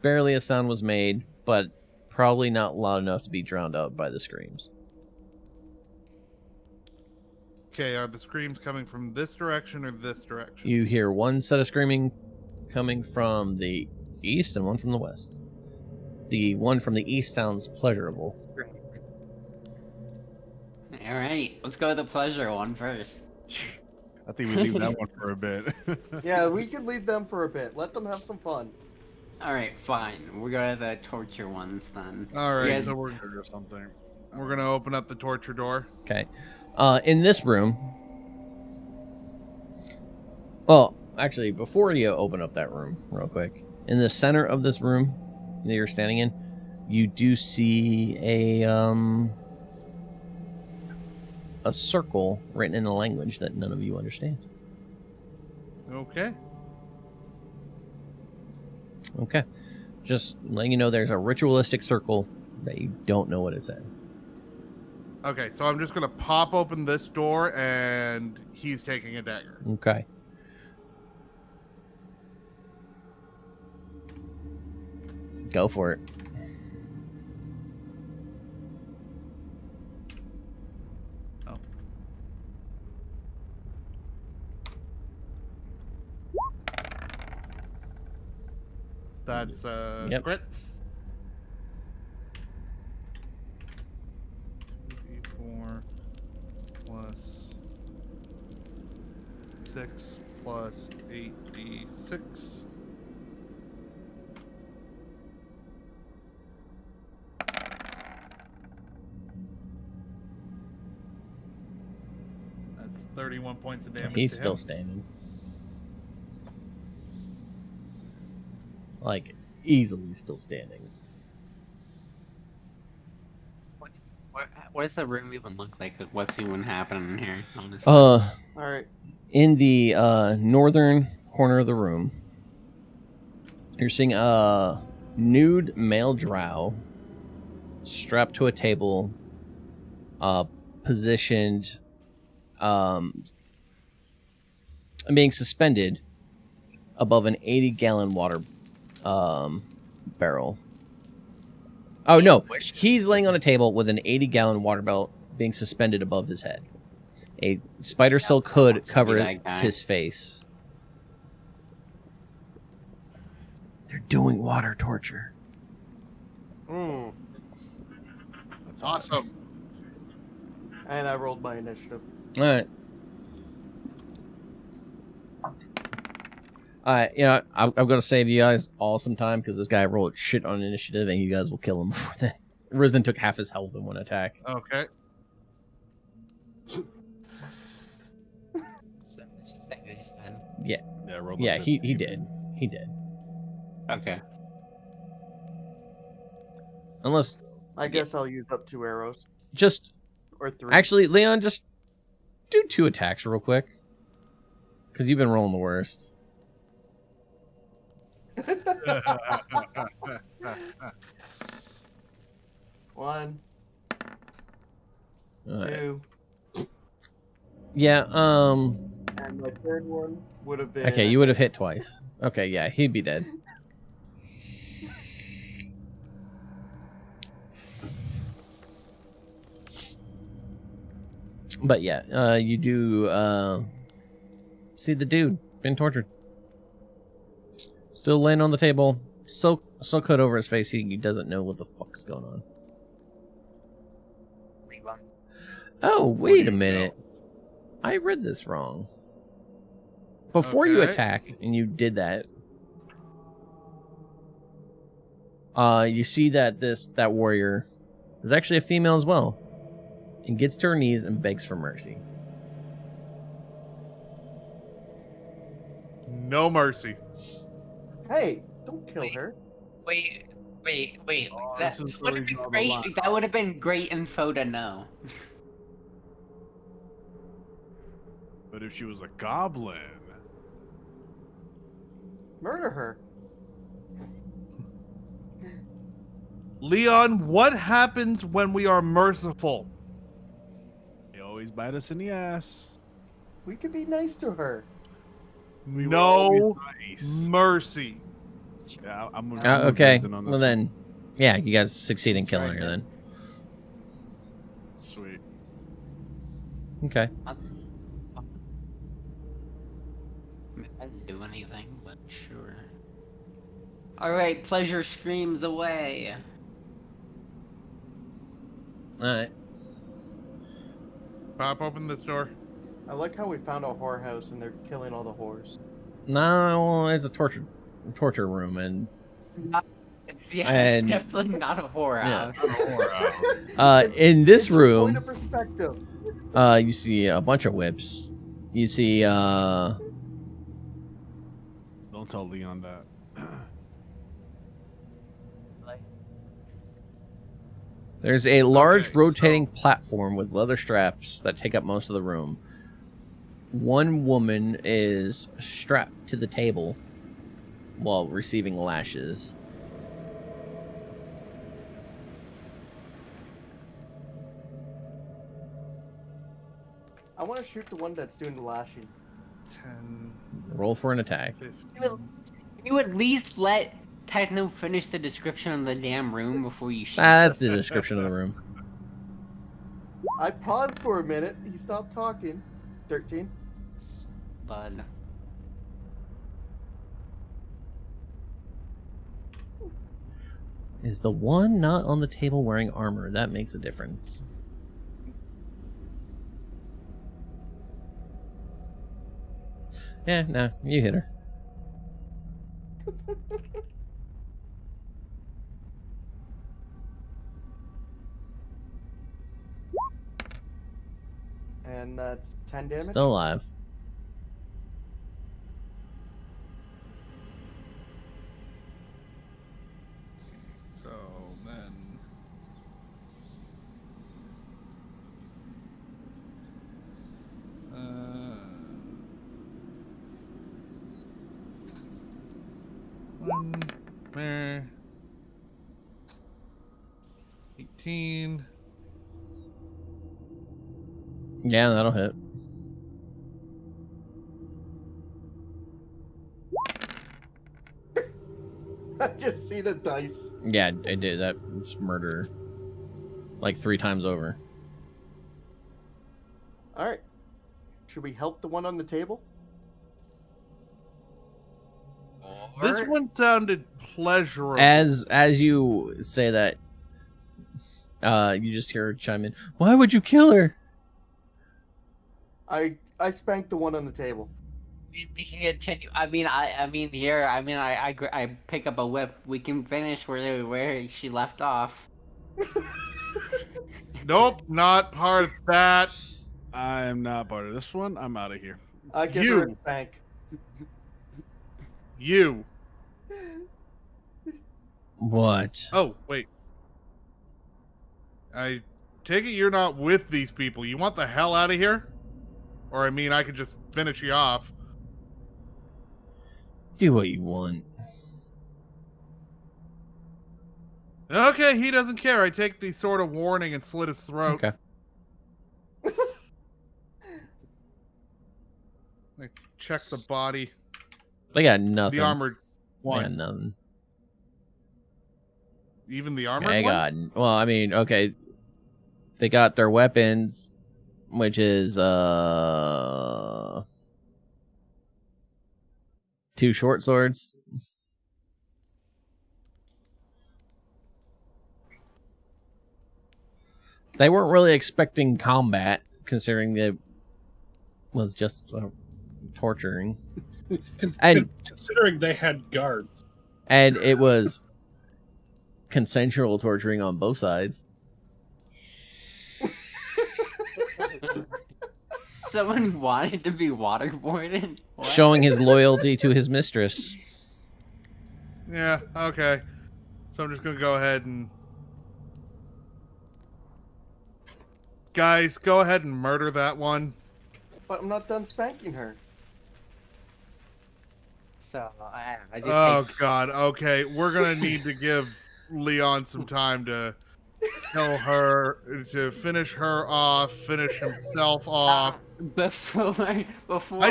Barely a sound was made, but probably not loud enough to be drowned out by the screams. Okay, are the screams coming from this direction or this direction? You hear one set of screaming coming from the east and one from the west. The one from the east sounds pleasurable. Alright, let's go with the pleasure one first. I think we leave that one for a bit. Yeah, we can leave them for a bit. Let them have some fun. Alright, fine. We'll go to the torture ones then. All right, Yes. so or something. we're gonna open up the torture door. Okay. In this room. Well, actually, before you open up that room, real quick, in the center of this room that you're standing in, you do see a circle written in a language that none of you understand. Okay. Okay. Just letting you know there's a ritualistic circle that you don't know what it says. Okay, so I'm just gonna pop open this door, and he's taking a dagger. Okay. Go for it. Oh. That's Yep. crit. 2d4 plus 6 plus 8d6. That's 31 points of damage. He's to still him. standing. Like, easily still standing. What does the room even look like? What's even happening here? Honestly. All right. In the northern corner of the room, you're seeing a nude male drow strapped to a table, positioned, being suspended above an 80-gallon water barrel. Oh, no. He's laying on a table with an 80-gallon water barrel being suspended above his head. A spider silk hood covers his face. They're doing water torture. Ooh, That's awesome. And I rolled my initiative. All right. You know, I'm going to save you guys all some time because this guy rolled shit on initiative and you guys will kill him before that. Risen took half his health in one attack. Okay. Yeah. roll Yeah, the he 50. did. He did. Okay. Unless, I guess I'll use up 2 arrows. just, Or 3. actually, Leon, just do 2 attacks real quick. Because you've been rolling the worst. 1, All right. 2, Yeah, and my third one would have been... okay, you would have hit twice. Okay, yeah, he'd be dead. But yeah, you do see the dude being tortured. Still laying on the table, silk hood over his face. He doesn't know what the fuck's going on. Oh, wait a minute. I read this wrong. Before you Okay. attack, and you did that, you see that that warrior is actually a female as well, and gets to her knees and begs for mercy. No mercy. Hey, don't kill her. Wait. Oh, That this is would where have we been draw the great. line. That would have been great info to know. But if she was a goblin, Murder her. Leon, what happens when we are merciful? they always bite us in the ass. We could be nice to her. We were No always nice. mercy. Yeah, I'm Okay, revising on this well then, yeah, you guys succeed in killing her then. one. Sweet. Okay. I didn't do anything, but sure. Alright, pleasure screams away. Alright. Pop open this door. I like how we found a whorehouse and they're killing all the whores. No, it's a torture room, and It's And- definitely not a horror Yeah. house. in this It's a room, point of perspective. you see a bunch of whips. You see, Don't tell Leon that. there's a large Okay, rotating platform with leather straps that take up most of the room. One woman is strapped to the table while receiving lashes. I want to shoot the one that's doing the lashing. 10, Roll for an attack. 15. Can you at least let Techno finish the description of the damn room before you shoot? That's the description of the room. I paused for a minute. He stopped talking. 13. Bud. Is the one not on the table wearing armor? That makes a difference. Yeah, no, you hit her. And that's 10 damage. Still alive. So then. One there. 18. Yeah, that'll hit. I just see the dice. Yeah, I did. That was murder. Like 3 times over. All right. Should we help the one on the table? This one sounded pleasurable. As you say that, you just hear her chime in. Why would you kill her? I spanked the one on the table. We can continue. I pick up a whip. We can finish where she left off. Nope, not part of that. I am not part of this one. I'm out of here. I give her a spank. You. What? Oh, wait. I take it you're not with these people. You want the hell out of here? Or, I mean, I could just finish you off. Do what you want. Okay, he doesn't care. I take the sword of warning and slit his throat. Okay. I check the body. They got nothing. The armored They got one. nothing. Even the armored They one? got. Well, I mean, okay. They got their weapons, which is 2 short swords. They weren't really expecting combat, considering it was just torturing. And- Considering they had guards. And it was consensual torturing on both sides. Someone wanted to be waterboarded? What? Showing his loyalty to his mistress. Yeah, okay. So I'm just going to go ahead and... Guys, go ahead and murder that one. But I'm not done spanking her. So, I just Oh, God. Okay, we're going to need to give Leon some time to kill her, to finish her off, finish himself off. Before I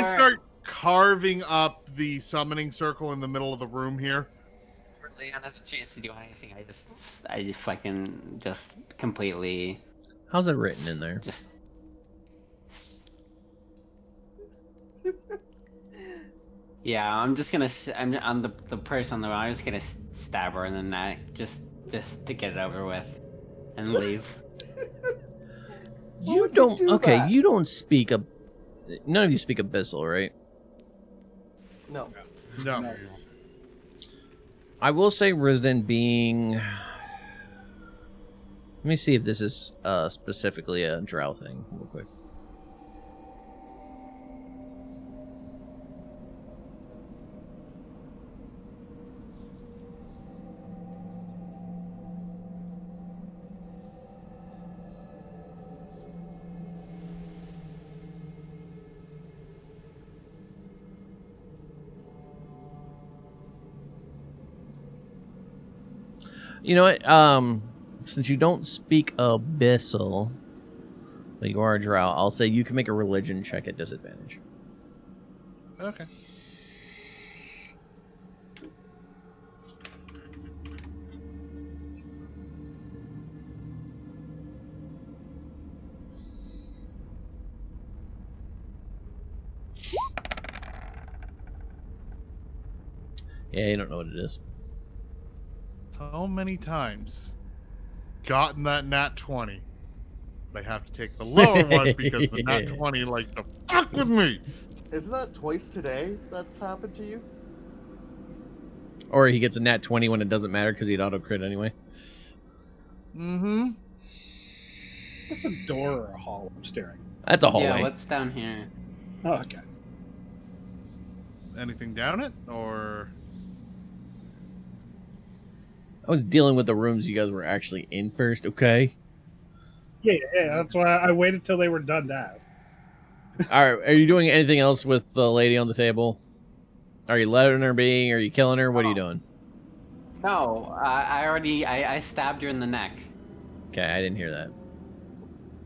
start carving up the summoning circle in the middle of the room here. Leon has a chance to do anything, I just fucking just completely How's it written in there? just yeah, I'm just gonna I'm the person on the I'm just gonna stab her and then just to get it over with and leave. Why You would don't. do Okay, that? you don't speak a. None of you speak Abyssal, right? No. No. I will say Risden being. Let me see if this is specifically a drow thing, real quick. You know what? Since you don't speak Abyssal, but you are a drow, I'll say you can make a religion check at disadvantage. Okay. Yeah, you don't know what it is. So many times gotten that nat 20. But I have to take the lower one because the nat 20 like to fuck with me. Isn't that twice today that's happened to you? Or he gets a nat 20 when it doesn't matter because he'd auto crit anyway. Mm-hmm. That's a door or a hall I'm staring. That's a hallway. Yeah, what's down here? Oh, okay. Anything down it, or I was dealing with the rooms you guys were actually in first, okay? Yeah, that's why I waited till they were done to ask. All right, are you doing anything else with the lady on the table? Are you letting her be? Are you killing her? What are you doing? No, I stabbed her in the neck. Okay, I didn't hear that.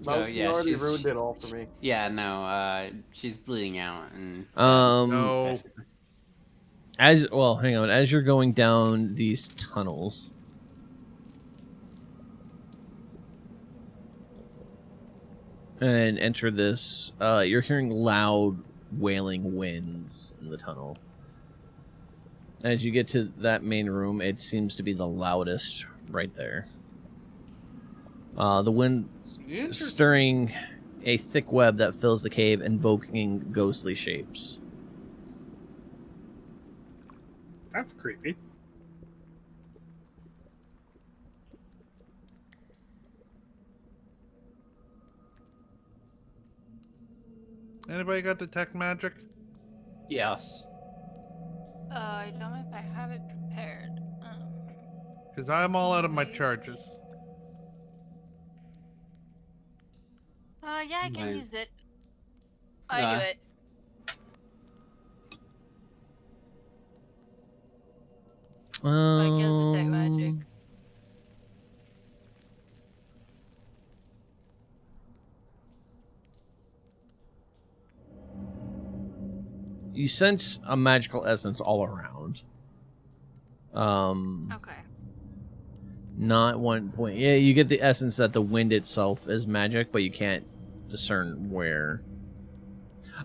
So, Mouse, you yeah, already she's- ruined it all for me. Yeah, no, she's bleeding out and. no? As well, hang on. As you're going down these tunnels, and enter this, you're hearing loud wailing winds in the tunnel. As you get to that main room, it seems to be the loudest right there. The wind stirring a thick web that fills the cave, invoking ghostly shapes. That's creepy. Anybody got detect magic? Yes. I don't know if I have it prepared. Because I'm all out of my charges. Yeah, I can Nice. use it. I do it. I guess detect magic. You sense a magical essence all around. Okay. Not one point. Yeah, you get the essence that the wind itself is magic, but you can't discern where.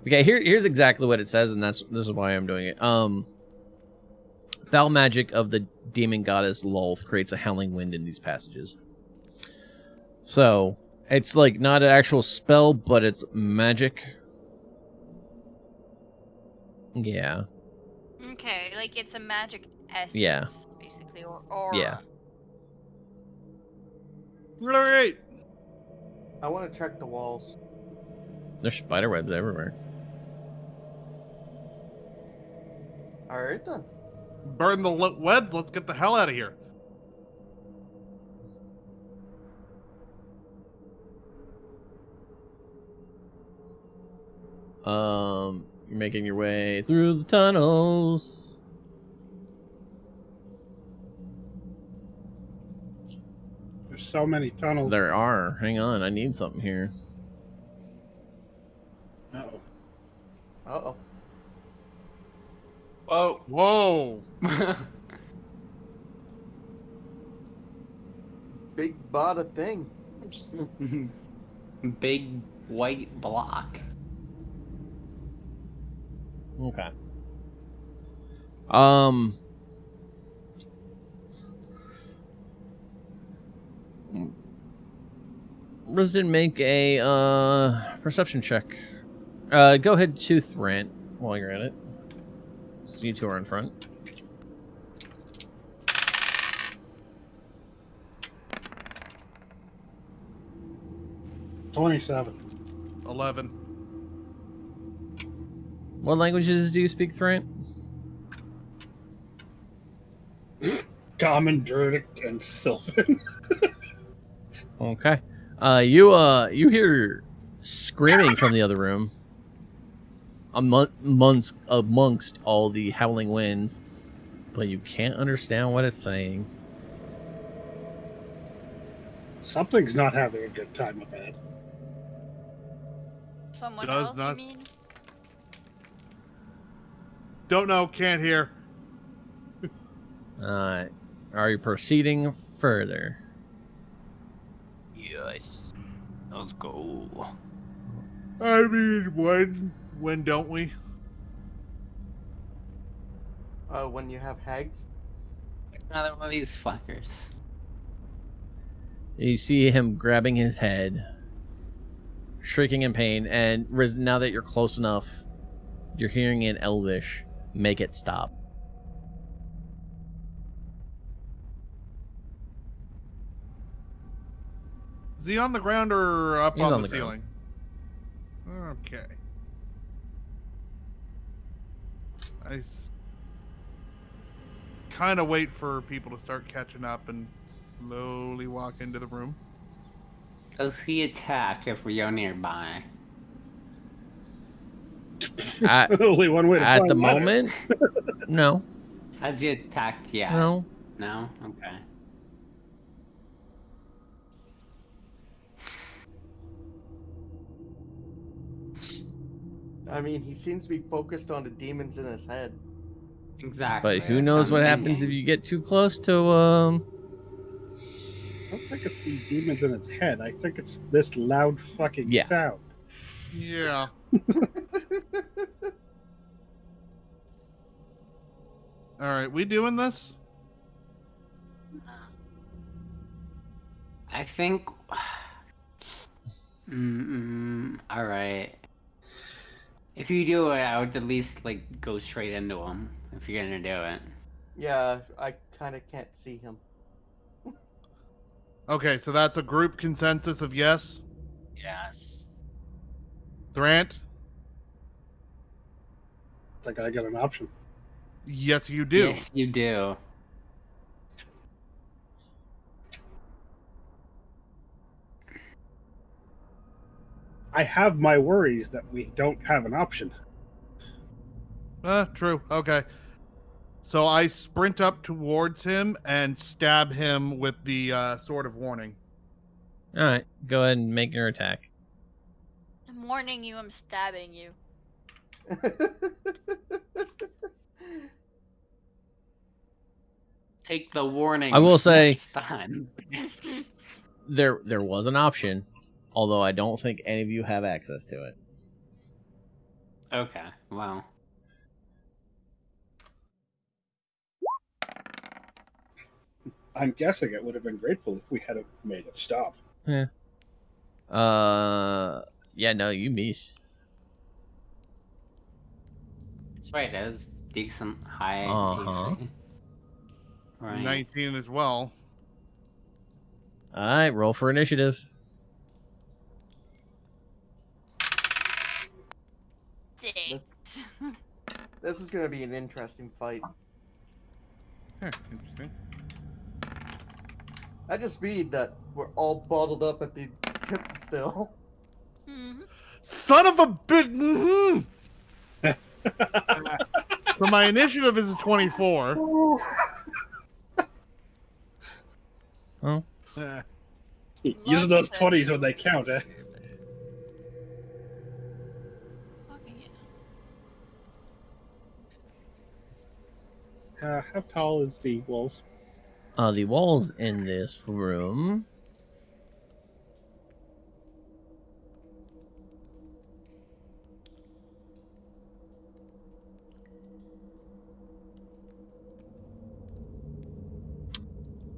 Okay, here's exactly what it says, and this is why I'm doing it. Foul magic of the demon goddess Lolth creates a howling wind in these passages. So it's like not an actual spell, but it's magic. Yeah. Okay, like it's a magic essence, Yeah. basically, or aura. Yeah. Alright. I want to check the walls. There's spider webs everywhere. All right then. Burn the webs. Let's get the hell out of here. You're making your way through the tunnels. There's so many tunnels. There are. Hang on, I need something here. Uh-oh. Uh-oh. Whoa. Whoa. Big bada thing. Big white block. Okay. Resident, make a perception check. Go ahead to Thrant while you're at it. So you two are in front. $27. 11. What languages do you speak, Thrant? Common, Druidic, and Sylvan. Okay. You hear screaming from the other room amongst all the howling winds, but you can't understand what it's saying. Something's not having a good time up ahead. Someone Does else, not- you mean? Don't know. Can't hear. Are you proceeding further? Yes. Let's go. I mean, when don't we? When you have hags. Another one of these fuckers. You see him grabbing his head, shrieking in pain, and now that you're close enough, You're hearing in Elvish, make it stop. Is he on the ground or up He's on on the the ground. ceiling? Okay. I kind of wait for people to start catching up and slowly walk into the room. Does he attack if we are nearby? At, Only one way to at find the that out. moment, no. Has he attacked yet? No. No? Okay. I mean, he seems to be focused on the demons in his head. Exactly. But who that's knows what I'm happens if thinking. you get too close to I don't think it's the demons in its head. I think it's this loud fucking Yeah. sound. Yeah. All right, we doing this? I think. All right. If you do it, I would at least like go straight into him. If you're gonna do it. Yeah, I kind of can't see him. Okay, so that's a group consensus of yes. Yes. Thrant? I think I got an option. Yes, you do. Yes, you do. I have my worries that we don't have an option. True. Okay. So I sprint up towards him and stab him with the Sword of Warning. All right, go ahead and make your attack. I'm warning you, I'm stabbing you. Take the warning. I will say- next time. There was an option, although I don't think any of you have access to it. Okay. Well. I'm guessing it would have been grateful if we had have made it stop. Yeah, no, you miss. That's right. That was decent high Uh-huh. AC. Right. 19 as well. All right, roll for initiative. 6. This is going to be an interesting fight. Interesting. I just read that we're all bottled up at the tip still. Mhm. Son of a bit. So my initiative is a 24. Oh, Using those 20s when they count, eh? Okay. How tall is the walls? the walls in this room.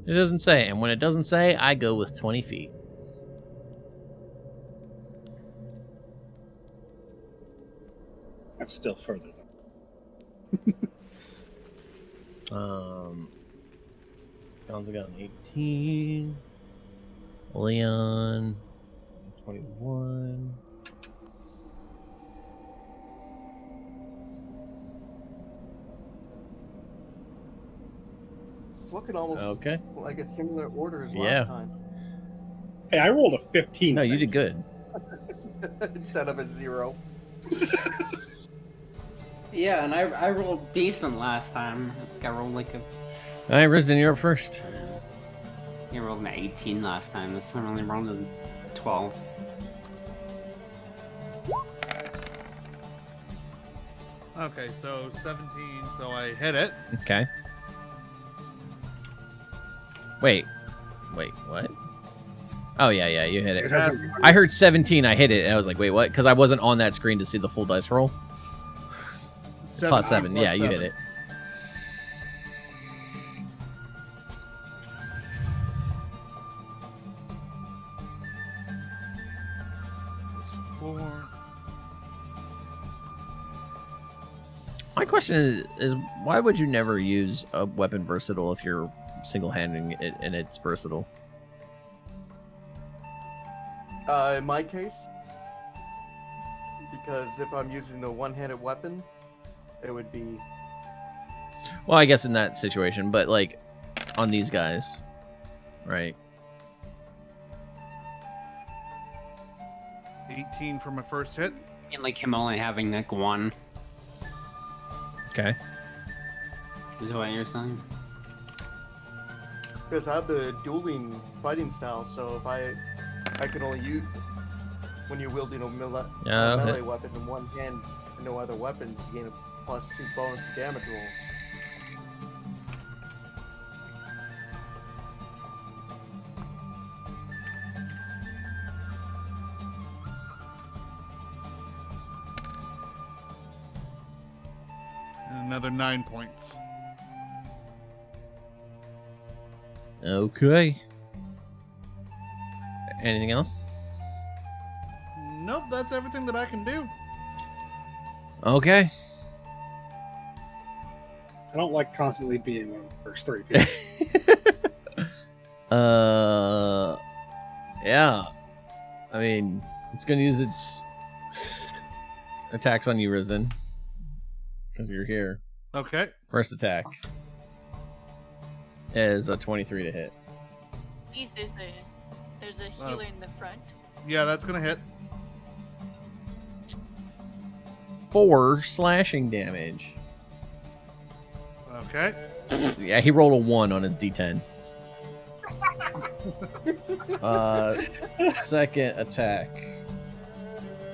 It doesn't say, and when it doesn't say, I go with 20 feet. That's still further. John's got an 18. Leon, 21. It's looking almost Okay. like a similar order as Yeah. last time. Hey, I rolled a 15. No, you I did good. Instead of a 0. Yeah, and I rolled decent last time. I think I rolled like a. All right, Risden, you're up first. You rolled an 18 last time. This time I only rolled a 12. Okay, so 17, so I hit it. Okay. Wait, what? Oh, yeah, you hit it. I heard 17, I hit it, and I was like, wait, what? Because I wasn't on that screen to see the full dice roll. Plus 7, yeah, you hit it. Four. My question is why would you never use a weapon versatile if you're single-handing it and it's versatile? In my case, because if I'm using the one-handed weapon, it would be... Well, I guess in that situation, but like on these guys, right? 18 for my first hit. And like him only having like one Okay. is what you're saying. Because I have the dueling fighting style, so if I can only use... When you're wielding a melee weapon in one hand and no other weapon, you gain a +2 bonus to damage rolls. And another 9 points. Okay. Anything else? Nope, that's everything that I can do. Okay. I don't like constantly being one of the first three people. Yeah. I mean, it's gonna use its attacks on you, Rizden, because you're here. Okay. First attack is a 23 to hit. At least there's a healer in the front. Yeah, that's gonna hit. 4 slashing damage. Okay. Yeah, he rolled a 1 on his D10. Second attack,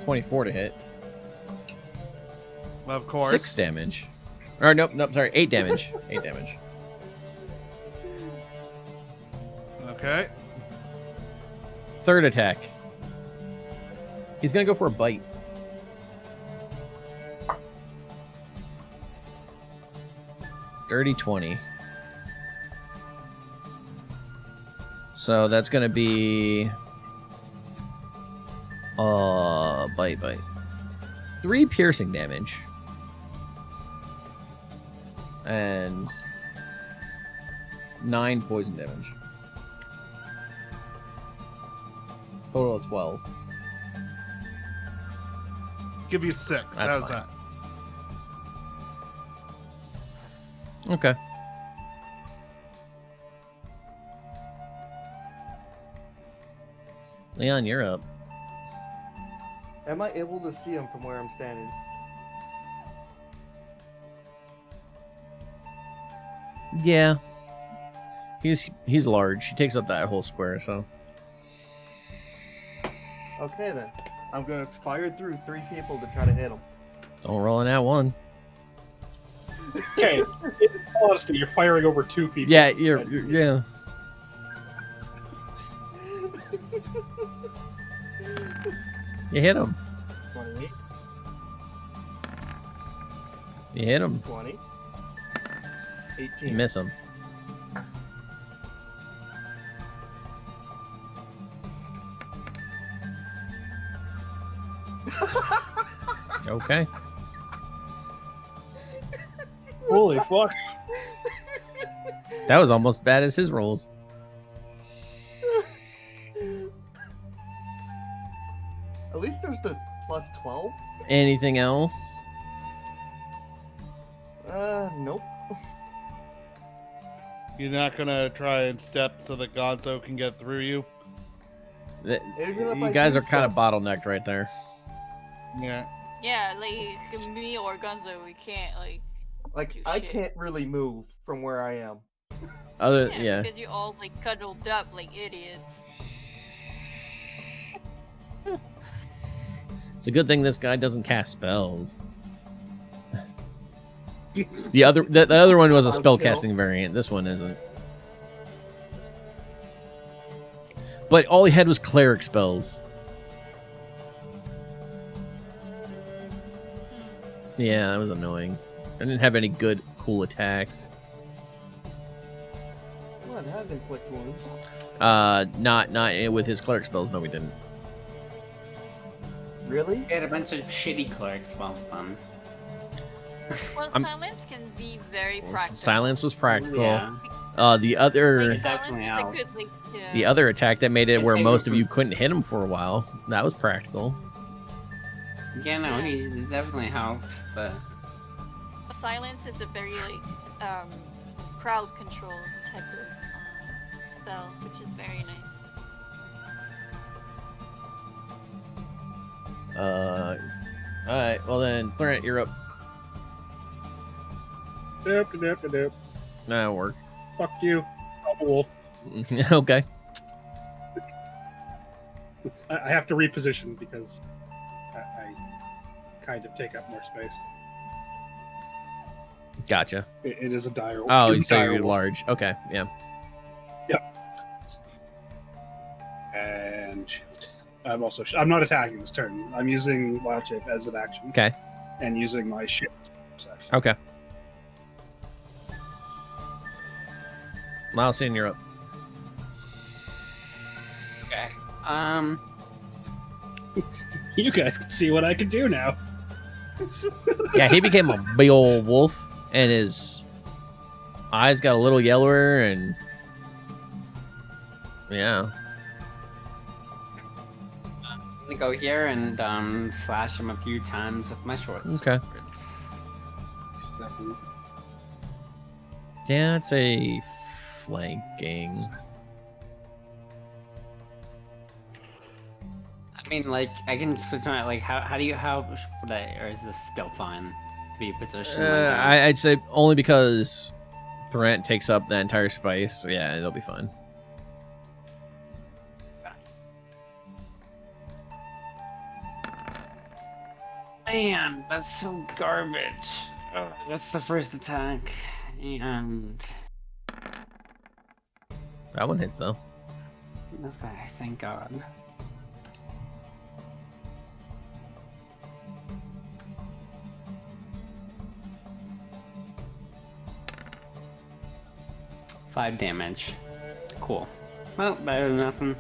24 to hit. Of course. 6 damage. Or nope, sorry, 8 damage. 8 damage. Okay. Third attack. He's gonna go for a bite. Dirty 20. So that's gonna be bite. 3 piercing damage. And 9 poison damage. Total of 12. Give you 6. That's How's fine. that? Okay. Leon, you're up. Am I able to see him from where I'm standing? Yeah. He's large. He takes up that whole square, so. Okay then. I'm gonna fire through 3 people to try to hit him. Don't roll in that one. Okay, in all honesty, you're firing over 2 people. Yeah, yeah. You hit him. 28, You hit him. 20, You 18. miss him. Okay. Holy fuck. That was almost bad as his rolls. At least there's the +12. Anything else? Nope. You're not gonna try and step so that Gonzo can get through you? Th- Even if You I guys do are kind of step- bottlenecked right there. Yeah. Yeah, like me or Gunzo, we can't like. Like, do I shit. can't really move from where I am. Yeah. Because you all like cuddled up like idiots. It's a good thing this guy doesn't cast spells. The other one was a spell casting variant. This one isn't. But all he had was cleric spells. Yeah, that was annoying. I didn't have any good, cool attacks. Come on, how did inflict wounds? Not with his cleric spells. No, we didn't. Really? He had a bunch of shitty cleric spells done. Well, I'm- silence can be very practical. Silence was practical. Yeah. The other Like, It definitely silence is a helps. good, like, the other attack that made it I'd where say most of we- you couldn't hit him for a while, that was practical. Yeah, no, Yeah. he definitely helps, but silence is a very like crowd control type of spell, which is very nice. Alright, well then, Florent, you're up. Doop. That'll work. Fuck you. I'm a wolf. Okay. I have to reposition because I kind of take up more space. Gotcha. It is a dire. Oh, it's a so dire you're wolf. large. Okay, yeah. And shift. I'm not attacking this turn. I'm using wild shape as an action. Okay. And using my shift. Section. Okay. Milestone, you're up. okay. You guys can see what I can do now. Yeah, he became a big old wolf, and his eyes got a little yellower, and yeah. I'm gonna go here and slash him a few times with my short Okay. swords. Yeah, it's a flanking. I mean, like, I can switch my, like, how would I, or is this still fine to be positioned like that? I'd say only because Threat takes up the entire space. So yeah, it'll be fine. Man, that's so garbage. Oh, that's the first attack. And That one hits though. okay, thank God. Five damage. Cool. Well, better than nothing.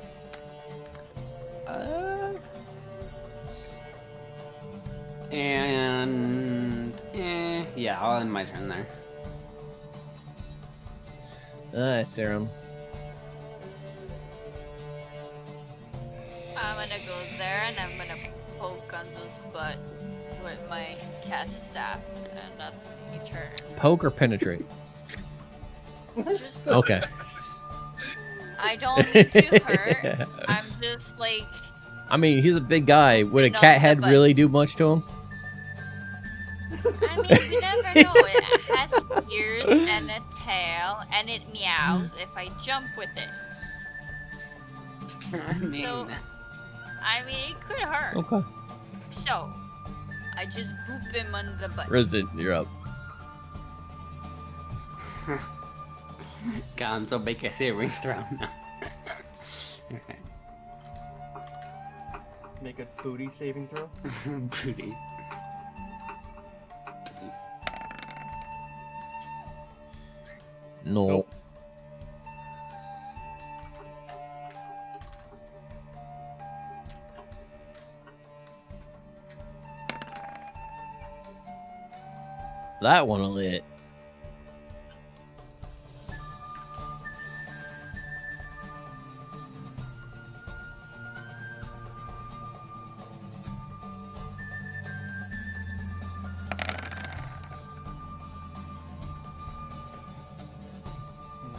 Yeah, I'll end my turn there. Cirim. I'm gonna go there and I'm gonna poke Gunzo's butt with my cat staff, and that's my turn. Poke or penetrate? Just Okay. I don't mean to hurt. I'm just like, I mean, he's a big guy. Would a No, cat head but- really do much to him? I mean, you never know. It has ears and a tail, and it meows if I jump with it. I mean, I mean, it could hurt. Okay. So, I just boop him on the butt. Resident, you're up. Gonzo make a saving throw now. Okay. Make a booty saving throw. Booty. No. Nope. That one will hit.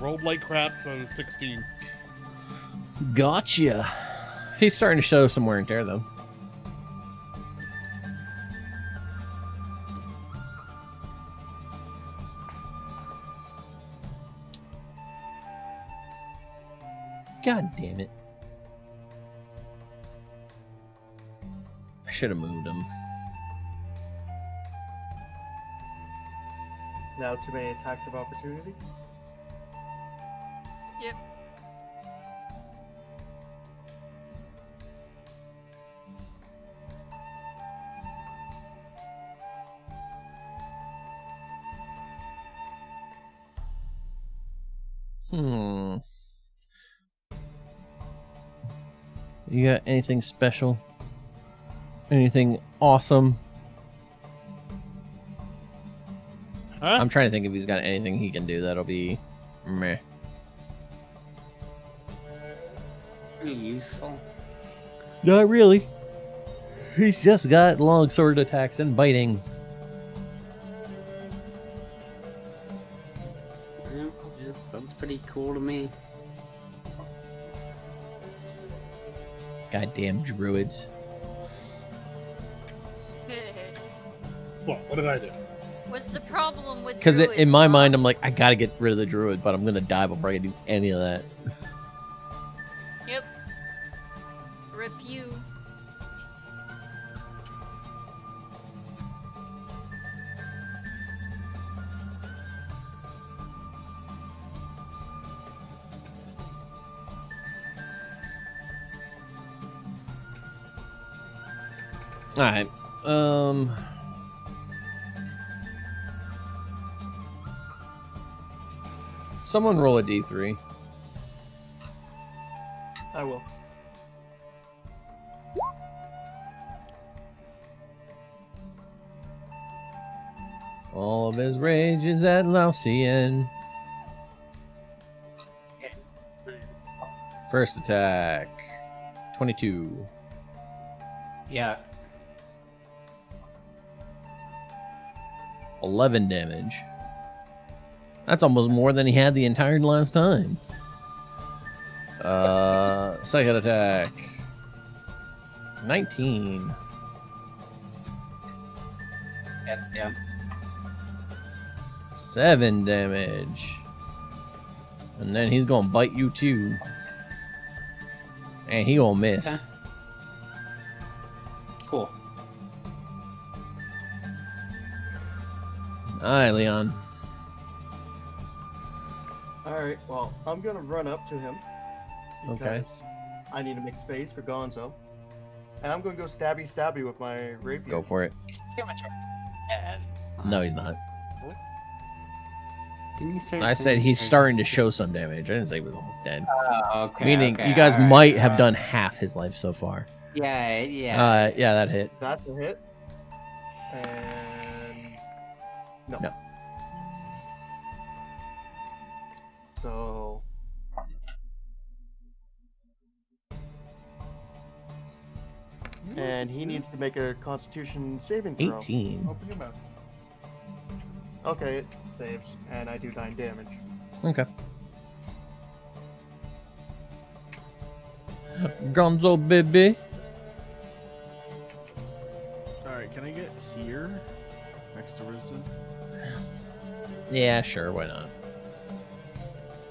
Rolled like crap, so 16. Gotcha. He's starting to show some wear and tear, though. God damn it. I should have moved him. Now too many attacks of opportunity. Yep. You got anything special? Anything awesome? Huh? I'm trying to think if he's got anything he can do that'll be meh. Pretty useful. Not really. He's just got longsword attacks and biting. Yeah, sounds pretty cool to me. Goddamn druids. What did I do? What's the problem with Because druids, in my Mom? mind, I'm like, I gotta get rid of the druid, but I'm gonna die before I can do any of that. Yep. Rip you. Alright. Someone roll a d3. I will. All of his rage is at Laucian. First attack. 22. Yeah. 11 damage. That's almost more than he had the entire last time. Second attack. 19. Yeah. 7 damage. And then he's gonna bite you too. And he gonna miss. Okay. Cool. Alright, Leon. Alright, well, I'm gonna run up to him. Okay. Because I need to make space for Gonzo. And I'm gonna go stabby with my rapier. Go for it. He's pretty much dead. No, he's not. Didn't you say? I said he's starting to show some damage. I didn't say he was almost dead. Oh, okay. Meaning okay, you guys alright, might have alright. done half his life so far. Yeah, yeah. Yeah, that hit. That's a hit. And no. No. So and he needs to make a Constitution saving throw. 18. Open your mouth. Okay, it saves, and I do 9 damage. Okay. Gonzo baby. Alright, can I get here? Next to Wisdom? Yeah, sure, why not?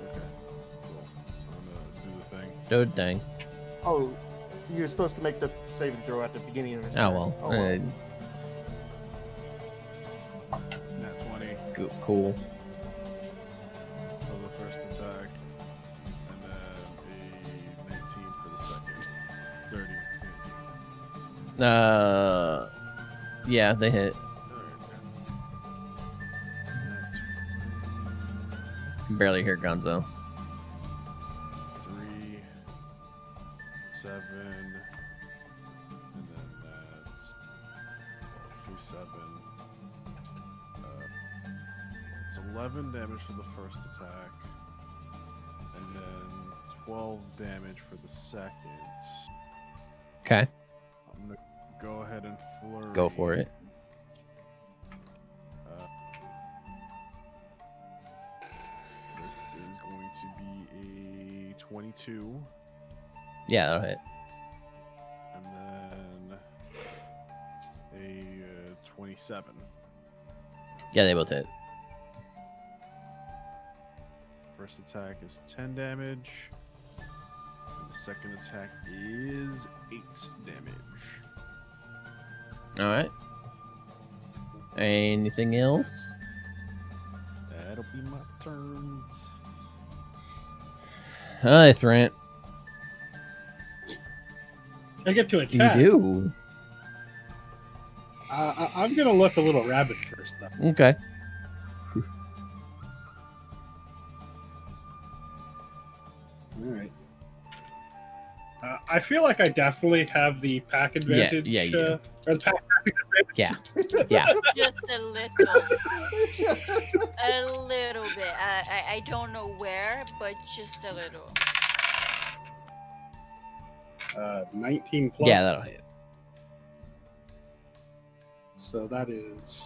Okay. Cool. I'm gonna do the thing. Do it dang. Oh, you're supposed to make the saving throw at the beginning of his turn. Oh well. Oh, well. Nat 20 Cool. for the first attack. And then a 19 for the second. 30. 19. Yeah, they hit. Alright. Can barely hear Gonzo. 3, 7, and then that's 3, 7. It's 11 damage for the first attack, and then 12 damage for the second. Okay, I'm gonna go ahead and flurry. go for it. This is going to be a 22, Yeah, that'll hit. and then a 27. Yeah, they both hit. First attack is 10 damage. And the second attack is 8 damage. Alright. Anything else? That'll be my turns. Hi, Thrant. I get to You attack. do. I'm gonna look a little rabid first, though. Okay. All right. I feel like I definitely have the pack advantage. yeah, you do. Or the pack advantage. Yeah. Just a little bit. I don't know where, but just a little. 19 plus. Yeah, that'll hit. So that is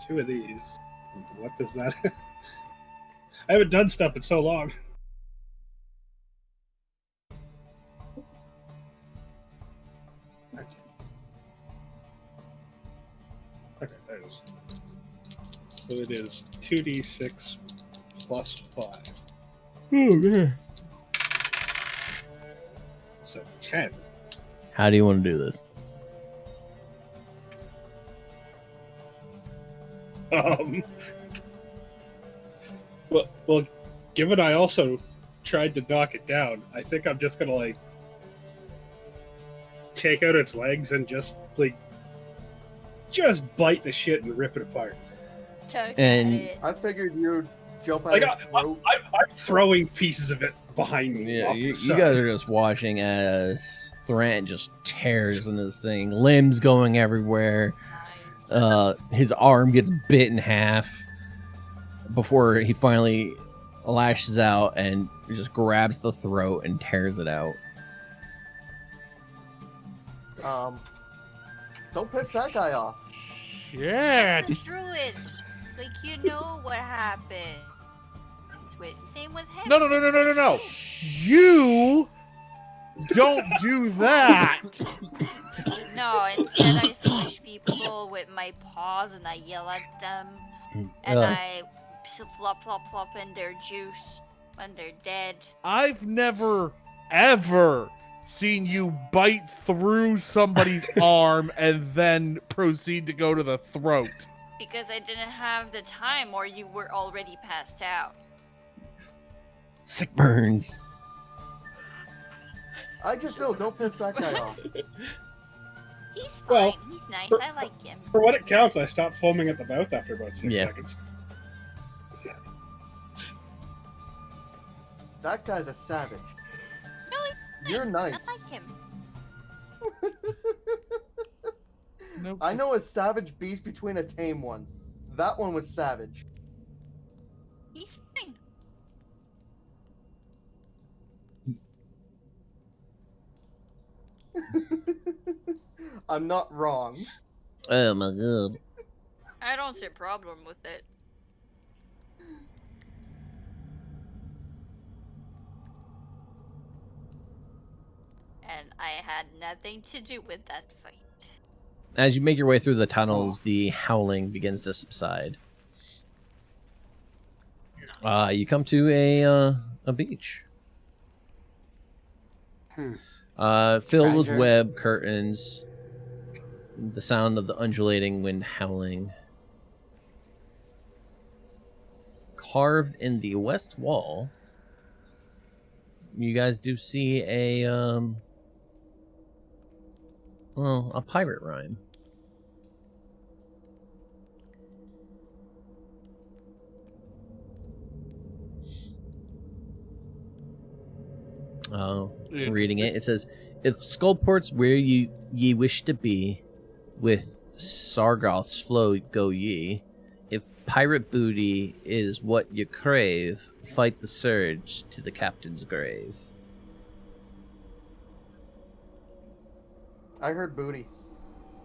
2 of these. What does that? I haven't done stuff in so long. Okay, there it is. So it is 2d6 plus 5. Oh man. So 10. How do you want to do this? Well, given I also tried to knock it down, I think I'm just gonna like take out its legs and just bite the shit and rip it apart. Tug And- at it. I figured you'd jump out Like of his throat. I'm throwing pieces of it behind me. Yeah, off the you side. guys are just watching as Thrant just tears in this thing, limbs going everywhere. Nice. His arm gets bit in half before he finally lashes out and just grabs the throat and tears it out. Don't piss that guy off. Yeah. The druid, like you know what happened. Same with him. No. You don't do that. No, instead I squish people with my paws and I yell at them and I flop in their juice when they're dead. I've never, ever seen you bite through somebody's arm and then proceed to go to the throat. Because I didn't have the time or you were already passed out. Sick burns. I just know, don't piss that guy off. He's fine. Well, He's nice. I like him. For what it counts, I stopped foaming at the mouth after about 6 Yeah. seconds. That guy's a savage. Really? You're nice. I like him. Nope. I know a savage beast between a tame one. That one was savage. He's fine. I'm not wrong. Oh my god. I don't see a problem with it. And I had nothing to do with that fight. As you make your way through the tunnels, the howling begins to subside. You come to a beach. Filled with Treasure. web curtains, the sound of the undulating wind howling. Carved in the west wall, you guys do see a pirate rhyme. Reading it, it says, "If Skullport's where ye wish to be, with Sargoth's flow go ye. If pirate booty is what you crave, fight the surge to the captain's grave." I heard booty.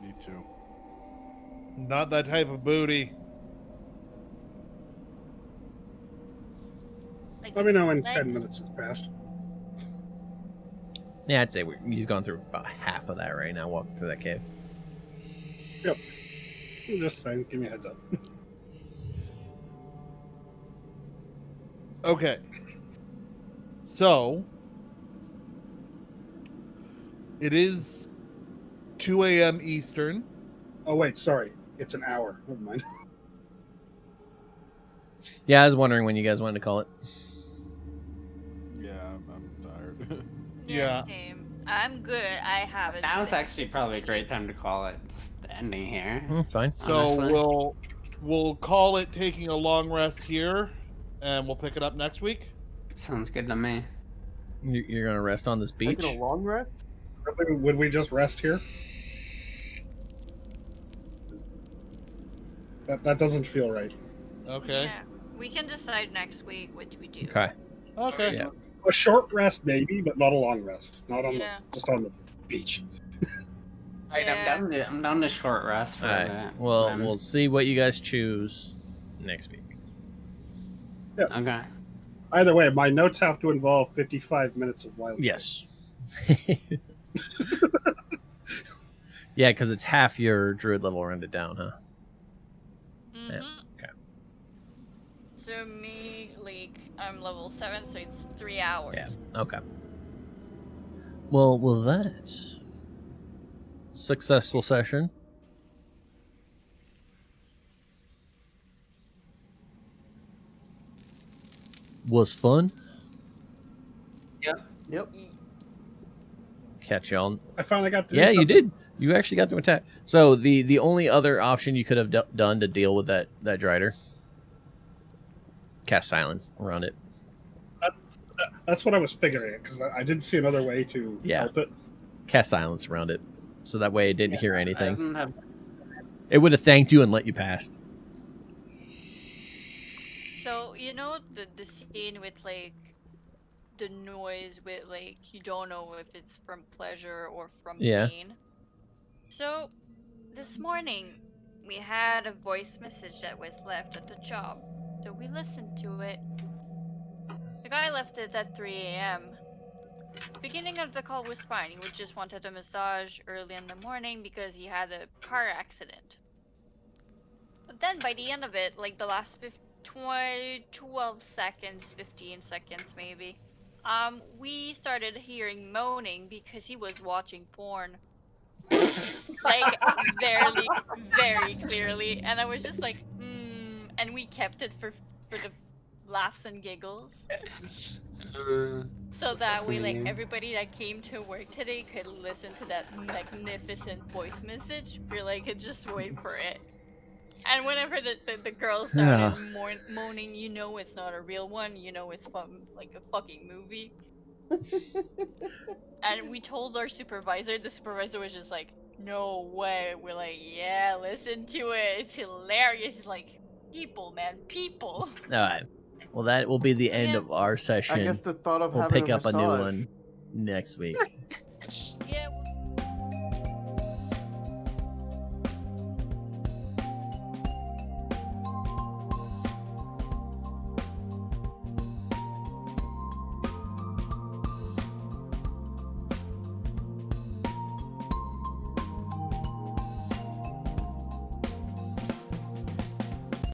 Me too. Not that type of booty. Like, Let me know when leg- 10 minutes has passed. Yeah, I'd say you've gone through about half of that right now, walking through that cave. Yep. I'm just saying, give me a heads up. Okay. So, it is 2 a.m. Eastern. Oh, wait, sorry. It's an hour. Never mind. Yeah, I was wondering when you guys wanted to call it. Yeah, I'm tired. Yeah. Same. I'm good. I haven't. That was been actually to probably a sleep. great time to call it. Just the ending here. Fine. So Honestly. we'll call it taking a long rest here, and we'll pick it up next week. Sounds good to me. You're gonna rest on this beach? Taking a long rest? Would we just rest here? That doesn't feel right. Okay. Yeah. We can decide next week what we do. Okay. Okay. Yeah. A short rest, maybe, but not a long rest. Not on Yeah. just on the beach. Alright, Yeah. I'm down to short rest for All right. that. Well, we'll see what you guys choose next week. Okay. Either way, my notes have to involve 55 minutes of wild. Yes. Yeah, because it's half your druid level rounded down, huh? Mm-hmm. Okay. So me, like, I'm level 7, so it's 3 hours. Yeah. Okay. Well, with that successful session. Was fun. Yep. Catch y'all. I finally got to. Yeah, do you something. did. You actually got to attack. So the only other option you could have done to deal with that Drider, cast silence around it. That's what I was figuring, because I didn't see another way to help it. Cast silence around it, so that way it didn't hear anything. Doesn't have- It would have thanked you and let you pass. So, you know the scene with, like, the noise with, like, you don't know if it's from pleasure or from Yeah. pain? So, this morning, we had a voice message that was left at the job. So we listened to it. The guy left it at 3 a.m. Beginning of the call was fine. He just wanted a massage early in the morning because he had a car accident. But then by the end of it, like the last 12 seconds, 15 seconds maybe, we started hearing moaning because he was watching porn. Like, very clearly. And I was just like, and we kept it for the laughs and giggles. So that way, like, everybody that came to work today could listen to that magnificent voice message. We're like, could just wait for it. And whenever the girls started moaning, you know it's not a real one. You know it's from, like, a fucking movie. And we told our supervisor. The supervisor was just like, no way. We're like, yeah, listen to it. It's hilarious. He's like, people, man, people. All right. Well, that will be the end of our session. I guess the thought of We'll having pick a up a new massage- one next week. Yeah.